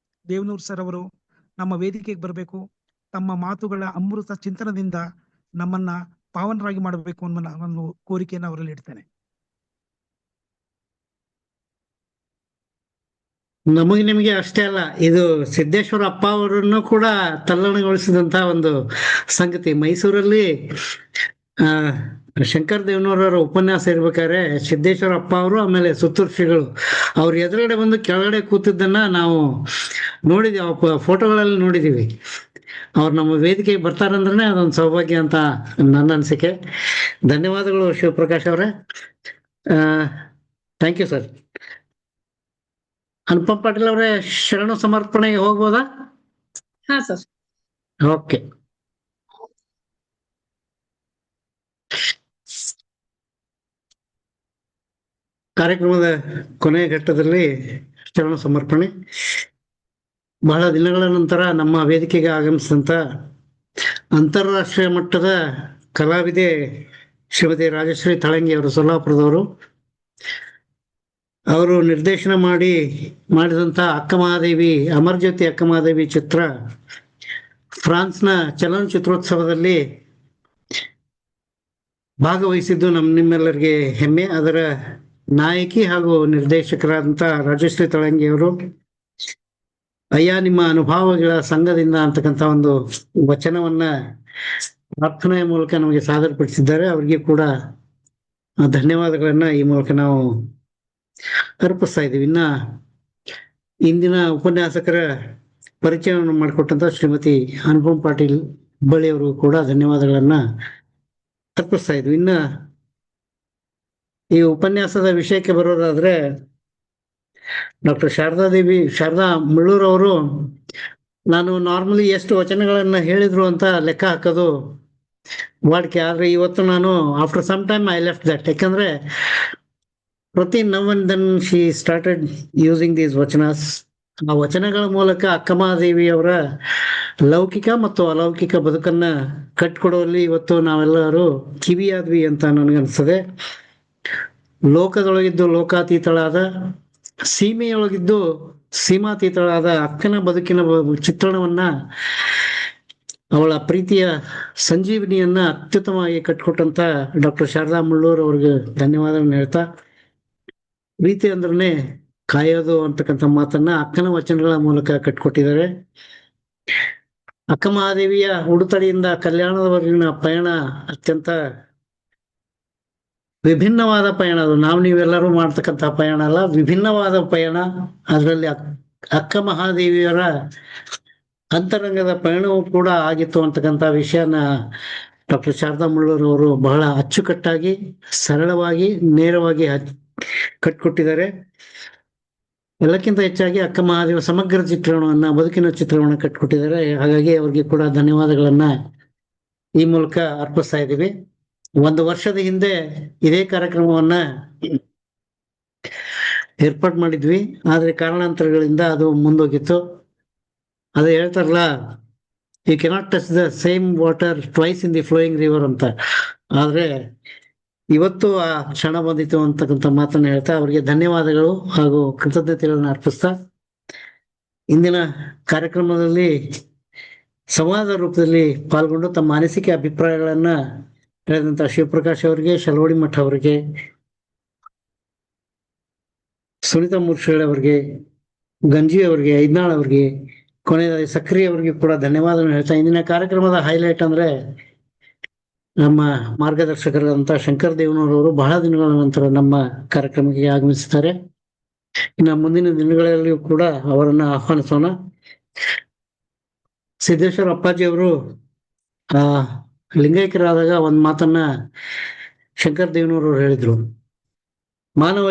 Speaker 7: ದೇವನೂರ್ ಸರ್ ಅವರು ನಮ್ಮ ವೇದಿಕೆಗೆ ಬರಬೇಕು. ತಮ್ಮ ಮಾತುಗಳ ಅಮೃತ ಚಿಂತನದಿಂದ ನಮ್ಮನ್ನ ಪಾವನರಾಗಿ ಮಾಡಬೇಕು ಅನ್ನೋ ಒಂದು ಕೋರಿಕೆಯನ್ನು ಅವರಲ್ಲಿ ಇಡ್ತೇನೆ.
Speaker 2: ನಮಗೆ ನಿಮಗೆ ಅಷ್ಟೇ ಅಲ್ಲ, ಇದು ಸಿದ್ದೇಶ್ವರ ಅಪ್ಪ ಅವರನ್ನು ಕೂಡ ತಲ್ಲಣಗೊಳಿಸಿದಂತಹ ಒಂದು ಸಂಗತಿ. ಮೈಸೂರಲ್ಲಿ ಶಂಕರ ದೇವನೂರವರ ಉಪನ್ಯಾಸ ಇರ್ಬೇಕಾದ್ರೆ ಸಿದ್ದೇಶ್ವರ ಅಪ್ಪ ಅವರು ಆಮೇಲೆ ಸುತ್ತೂರು ಶ್ರೀಗಳು ಅವ್ರ ಎದುರುಗಡೆ ಬಂದು ಕೆಳಗಡೆ ಕೂತಿದ್ದನ್ನ ನಾವು ನೋಡಿದೀವಿ, ಫೋಟೋಗಳಲ್ಲಿ ನೋಡಿದೀವಿ. ಅವ್ರು ನಮ್ಮ ವೇದಿಕೆಗೆ ಬರ್ತಾರಂದ್ರೆ ಅದೊಂದು ಸೌಭಾಗ್ಯ ಅಂತ ನನ್ನ ಅನಿಸಿಕೆ. ಧನ್ಯವಾದಗಳು ಶಿವಪ್ರಕಾಶ್ ಅವರೇ. Thank you sir. Anupam Patil ಅವರೇ, ಶರಣ ಸಮರ್ಪಣೆಗೆ ಹೋಗ್ಬೋದಾ?
Speaker 3: ಹಾ ಸರ್.
Speaker 2: ಓಕೆ. ಕಾರ್ಯಕ್ರಮದ ಕೊನೆಯ ಘಟ್ಟದಲ್ಲಿ ಶರಣ ಸಮರ್ಪಣೆ. ಬಹಳ ದಿನಗಳ ನಂತರ ನಮ್ಮ ವೇದಿಕೆಗೆ ಆಗಮಿಸಿದಂತ ಅಂತಾರಾಷ್ಟ್ರೀಯ ಮಟ್ಟದ ಕಲಾವಿದೆ ಶ್ರೀಮತಿ ರಾಜಶ್ರೀ ತಳಂಗಿ ಅವರು, ಸೊಲ್ಲಾಪುರದವರು. ಅವರು ನಿರ್ದೇಶನ ಮಾಡಿದಂಥ ಅಕ್ಕ ಮಹಾದೇವಿ, ಅಮರಜ್ಯೋತಿ ಅಕ್ಕ ಮಹಾದೇವಿ ಚಿತ್ರ ಫ್ರಾನ್ಸ್ನ ಚಲನಚಿತ್ರೋತ್ಸವದಲ್ಲಿ ಭಾಗವಹಿಸಿದ್ದು ನಿಮ್ಮೆಲ್ಲರಿಗೆ ಹೆಮ್ಮೆ. ಅದರ ನಾಯಕಿ ಹಾಗೂ ನಿರ್ದೇಶಕರಾದಂಥ ರಾಜಶ್ರೀ ತಳಂಗಿ ಅವರು ಅಯ್ಯ ನಿಮ್ಮ ಅನುಭವಗಳ ಸಂಘದಿಂದ ಅಂತಕ್ಕಂಥ ಒಂದು ವಚನವನ್ನ ಪ್ರಾರ್ಥನೆಯ ಮೂಲಕ ನಮಗೆ ಸಾದರಪಡಿಸಿದ್ದಾರೆ. ಅವರಿಗೆ ಕೂಡ ಧನ್ಯವಾದಗಳನ್ನ ಈ ಮೂಲಕ ನಾವು ಅರ್ಪಿಸ್ತಾ ಇದ್ದೀವಿ. ಇನ್ನ ಇಂದಿನ ಉಪನ್ಯಾಸಕರ ಪರಿಚಯವನ್ನು ಮಾಡಿಕೊಟ್ಟಂತ ಶ್ರೀಮತಿ ಅನುಪಮ್ ಪಾಟೀಲ್ ಹುಬ್ಬಳ್ಳಿ ಅವರು ಕೂಡ ಧನ್ಯವಾದಗಳನ್ನ ಅರ್ಪಿಸ್ತಾ ಇದ್ವಿ. ಇನ್ನ ಈ ಉಪನ್ಯಾಸದ ವಿಷಯಕ್ಕೆ ಬರೋದಾದ್ರೆ, ಡಾಕ್ಟರ್ ಶಾರದಾ ಮುಳ್ಳೂರ್ ಅವರು ನಾನು ನಾರ್ಮಲಿ ಎಷ್ಟು ವಚನಗಳನ್ನ ಹೇಳಿದ್ರು ಅಂತ ಲೆಕ್ಕ ಹಾಕೋದು ವಾಡಿಕೆ. ಆದ್ರೆ ಇವತ್ತು ನಾನು after some time I left that. ಯಾಕಂದ್ರೆ ಪ್ರತಿ now and then she started using these vachanas. ಆ ವಚನಗಳ ಮೂಲಕ ಅಕ್ಕಮಹಾದೇವಿ ಅವರ ಲೌಕಿಕ ಮತ್ತು ಅಲೌಕಿಕ ಬದುಕನ್ನ ಕಟ್ಕೊಡುವಲ್ಲಿ ಇವತ್ತು ನಾವೆಲ್ಲರೂ ಕಿವಿಯಾದ್ವಿ ಅಂತ ನನಗನ್ಸ್ತದೆ. ಲೋಕದೊಳಗಿದ್ದು ಲೋಕಾತೀತಳಾದ, ಸೀಮೆಯೊಳಗಿದ್ದು ಸೀಮಾತೀತಳಾದ ಅಕ್ಕನ ಬದುಕಿನ ಚಿತ್ರಣವನ್ನ, ಅವಳ ಪ್ರೀತಿಯ ಸಂಜೀವನಿಯನ್ನ ಅತ್ಯುತ್ತಮವಾಗಿ ಕಟ್ಕೊಟ್ಟಂತ ಡಾಕ್ಟರ್ ಶಾರದಾ ಮುಳ್ಳೂರ್ ಅವ್ರಿಗೆ ಧನ್ಯವಾದಗಳನ್ನು ಹೇಳ್ತಾ, ಪ್ರೀತಿ ಅಂದ್ರನೆ ಕಾಯೋದು ಅಂತಕ್ಕಂಥ ಮಾತನ್ನ ಅಕ್ಕನ ವಚನಗಳ ಮೂಲಕ ಕಟ್ಕೊಟ್ಟಿದ್ದಾರೆ. ಅಕ್ಕ ಮಹಾದೇವಿಯ ಉಡುತಡಿಯಿಂದ ಕಲ್ಯಾಣದವರೆಗಿನ ಪಯಣ ಅತ್ಯಂತ ವಿಭಿನ್ನವಾದ ಪಯಣ. ಅದು ನೀವೆಲ್ಲರೂ ಮಾಡ್ತಕ್ಕಂಥ ಪಯಣ ಅಲ್ಲ, ವಿಭಿನ್ನವಾದ ಪಯಣ. ಅದರಲ್ಲಿ ಅಕ್ಕ ಮಹಾದೇವಿಯರ ಅಂತರಂಗದ ಪಯಣವೂ ಕೂಡ ಆಗಿತ್ತು ಅಂತಕ್ಕಂಥ ವಿಷಯನ ಡಾಕ್ಟರ್ ಶಾರದಾ ಮುಳ್ಳೂರ್ ಅವರು ಬಹಳ ಅಚ್ಚುಕಟ್ಟಾಗಿ, ಸರಳವಾಗಿ, ನೇರವಾಗಿ ಕಟ್ಕೊಟ್ಟಿದ್ದಾರೆ. ಎಲ್ಲಕ್ಕಿಂತ ಹೆಚ್ಚಾಗಿ ಅಕ್ಕ ಮಹಾದೇವ ಸಮಗ್ರ ಚಿತ್ರಣವನ್ನ, ಬದುಕಿನ ಚಿತ್ರಣವನ್ನ ಕಟ್ಕೊಟ್ಟಿದ್ದಾರೆ. ಹಾಗಾಗಿ ಅವ್ರಿಗೆ ಕೂಡ ಧನ್ಯವಾದಗಳನ್ನ ಈ ಮೂಲಕ ಅರ್ಪಿಸ್ತಾ ಇದ್ದೀವಿ. 1 ವರ್ಷದ ಹಿಂದೆ ಇದೇ ಕಾರ್ಯಕ್ರಮವನ್ನ ಏರ್ಪಾಟ್ ಮಾಡಿದ್ವಿ, ಆದ್ರೆ ಕಾರಣಾಂತರಗಳಿಂದ ಅದು ಮುಂದೋಗಿತ್ತು. ಅದು ಹೇಳ್ತಾರಲ್ಲ, you cannot touch the same water twice in the flowing river ಅಂತ. ಆದ್ರೆ ಇವತ್ತು ಆ ಕ್ಷಣ ಬಂದಿತ್ತು ಅಂತಕ್ಕಂಥ ಮಾತನ್ನ ಹೇಳ್ತಾ ಅವರಿಗೆ ಧನ್ಯವಾದಗಳು ಹಾಗೂ ಕೃತಜ್ಞತೆಗಳನ್ನ ಅರ್ಪಿಸ್ತಾ, ಇಂದಿನ ಕಾರ್ಯಕ್ರಮದಲ್ಲಿ ಸಂವಾದ ರೂಪದಲ್ಲಿ ಪಾಲ್ಗೊಂಡು ತಮ್ಮ ಅನಿಸಿಕೆ ಅಭಿಪ್ರಾಯಗಳನ್ನ ಹೇಳಿದಂತ ಶಿವಪ್ರಕಾಶ್ ಅವರಿಗೆ, ಶಲವಡಿ ಮಠ ಅವರಿಗೆ, ಸುನೀತಾ ಮೂರ್ಷಿಗಳ್ ಅವರಿಗೆ, ಗಂಜಿ ಅವರಿಗೆ, ಐದ್ನಾಳ್ ಅವರಿಗೆ, ಕೊನೆಯದಾಗಿ ಸಕ್ರಿ ಅವರಿಗೆ ಕೂಡ ಧನ್ಯವಾದಗಳನ್ನು ಹೇಳ್ತಾ, ಇಂದಿನ ಕಾರ್ಯಕ್ರಮದ ಹೈಲೈಟ್ ಅಂದ್ರೆ ನಮ್ಮ ಮಾರ್ಗದರ್ಶಕರಾದಂತಹ ಶಂಕರ್ ದೇವನೂರವರು ಬಹಳ ದಿನಗಳ ನಂತರ ನಮ್ಮ ಕಾರ್ಯಕ್ರಮಕ್ಕೆ ಆಗಮಿಸಿದ್ದಾರೆ. ಇನ್ನು ಮುಂದಿನ ದಿನಗಳಲ್ಲಿಯೂ ಕೂಡ ಅವರನ್ನ ಆಹ್ವಾನಿಸೋಣ. ಸಿದ್ದೇಶ್ವರ ಅಪ್ಪಾಜಿ ಅವರು ಲಿಂಗೈಕ್ಯರಾದಾಗ ಒಂದ್ ಮಾತನ್ನ ಶಂಕರ್ ದೇವನೂರವರು ಹೇಳಿದ್ರು, ಮಾನವ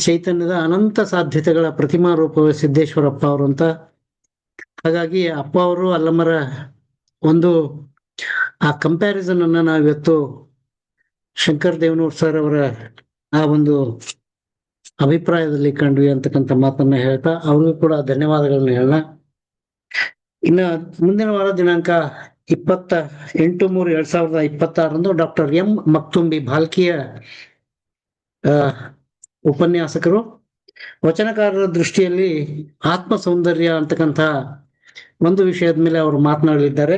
Speaker 2: ಚೈತನ್ಯದ ಅನಂತ ಸಾಧ್ಯತೆಗಳ ಪ್ರತಿಮಾ ರೂಪವೇ ಸಿದ್ದೇಶ್ವರಪ್ಪ ಅವರು ಅಂತ. ಹಾಗಾಗಿ ಅಪ್ಪ ಅವರು ಅಲ್ಲಮರ ಒಂದು ಆ ಕಂಪ್ಯಾರಿಸನ್ ಅನ್ನ ನಾವಿವತ್ತು ಶಂಕರ್ ದೇವನೂರ್ ಸರ್ ಅವರ ಆ ಒಂದು ಅಭಿಪ್ರಾಯದಲ್ಲಿ ಕಂಡ್ವಿ ಅಂತಕ್ಕಂಥ ಮಾತನ್ನ ಹೇಳ್ತಾ ಅವ್ರಿಗೂ ಕೂಡ ಧನ್ಯವಾದಗಳನ್ನ ಹೇಳೋಣ. ಇನ್ನ ಮುಂದಿನ ವಾರ ದಿನಾಂಕ 28/3/2026 ಡಾಕ್ಟರ್ ಎಂ ಮಕ್ತುಂಬಿ ಭಾಲ್ಕಿಯ ಉಪನ್ಯಾಸಕರು ವಚನಕಾರರ ದೃಷ್ಟಿಯಲ್ಲಿ ಆತ್ಮ ಸೌಂದರ್ಯ ಅಂತಕ್ಕಂಥ ಒಂದು ವಿಷಯದ ಮೇಲೆ ಅವರು ಮಾತನಾಡಲಿದ್ದಾರೆ.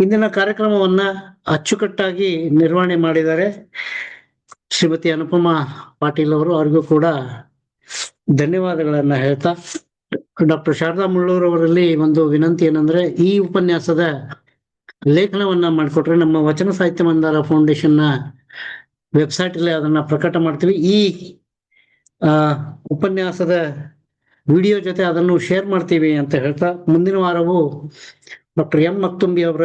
Speaker 2: ಇಂದಿನ ಕಾರ್ಯಕ್ರಮವನ್ನ ಅಚ್ಚುಕಟ್ಟಾಗಿ ನಿರ್ವಹಣೆ ಮಾಡಿದ್ದಾರೆ ಶ್ರೀಮತಿ ಅನುಪಮಾ ಪಾಟೀಲ್ ಅವರು. ಅವ್ರಿಗೂ ಕೂಡ ಧನ್ಯವಾದಗಳನ್ನ ಹೇಳ್ತಾ, ಡಾಕ್ಟರ್ ಶಾರದಾ ಮುಳ್ಳೂರ್ ಅವರಲ್ಲಿ ಒಂದು ವಿನಂತಿ ಏನಂದ್ರೆ, ಈ ಉಪನ್ಯಾಸದ ಲೇಖನವನ್ನ ಮಾಡಿಕೊಟ್ರೆ ನಮ್ಮ ವಚನ ಸಾಹಿತ್ಯ ಮಂದಾರ ಫೌಂಡೇಶನ್ ನ ವೆಬ್ಸೈಟ್ ಅಲ್ಲಿ ಅದನ್ನ ಪ್ರಕಟ ಮಾಡ್ತೀವಿ. ಈ ಉಪನ್ಯಾಸದ ವಿಡಿಯೋ ಜೊತೆ ಅದನ್ನು ಶೇರ್ ಮಾಡ್ತೀವಿ ಅಂತ ಹೇಳ್ತಾ, ಮುಂದಿನ ವಾರವೂ ಡಾಕ್ಟರ್ ಎಂ ಮಕ್ತುಂಬಿ ಅವರ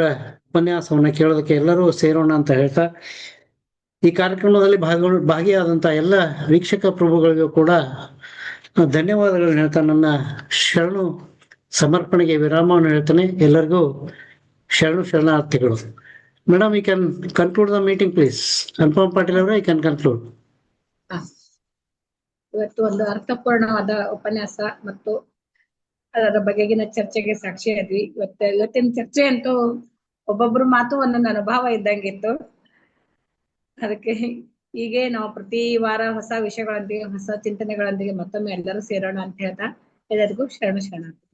Speaker 2: ಉಪನ್ಯಾಸವನ್ನ ಕೇಳೋದಕ್ಕೆ ಎಲ್ಲರೂ ಸೇರೋಣ ಅಂತ ಹೇಳ್ತಾ, ಈ ಕಾರ್ಯಕ್ರಮದಲ್ಲಿ ಭಾಗಿಯಾದಂಥ ಎಲ್ಲ ವೀಕ್ಷಕ ಪ್ರಭುಗಳಿಗೂ ಕೂಡ ಧನ್ಯವಾದಗಳನ್ನ ಹೇಳ್ತಾ ನನ್ನ ಶರಣು ಸಮರ್ಪಣೆಗೆ ವಿರಾಮವನ್ನು ಹೇಳ್ತೇನೆ. ಎಲ್ಲರಿಗೂ ಶರಣಾರ್ಥಿಗಳು. Madam, you can conclude the meeting please. Anupama Patil ಅವರೇ, ಯು ಕ್ಯಾನ್ ಕನ್ಕ್ಲೂಡ್.
Speaker 3: ಇವತ್ತು ಒಂದು ಅರ್ಥಪೂರ್ಣವಾದ ಉಪನ್ಯಾಸ ಮತ್ತು ಅದರ ಬಗೆಗಿನ ಚರ್ಚೆಗೆ ಸಾಕ್ಷಿಯಾದ್ವಿ. ಇವತ್ತಿನ ಚರ್ಚೆ ಅಂತೂ ಒಬ್ಬೊಬ್ರು ಮಾತು ಒಂದೊಂದು ಅನುಭವ ಇದ್ದಂಗಿತ್ತು. ಅದಕ್ಕೆ ಹೀಗೆ ನಾವು ಪ್ರತಿ ವಾರ ಹೊಸ ವಿಷಯಗಳೊಂದಿಗೆ, ಹೊಸ ಚಿಂತನೆಗಳೊಂದಿಗೆ ಮತ್ತೊಮ್ಮೆ ಎಲ್ಲರೂ ಸೇರೋಣ ಅಂತ ಹೇಳ್ತಾ ಎಲ್ಲರಿಗೂ ಶರಣಾರ್ಥಿ.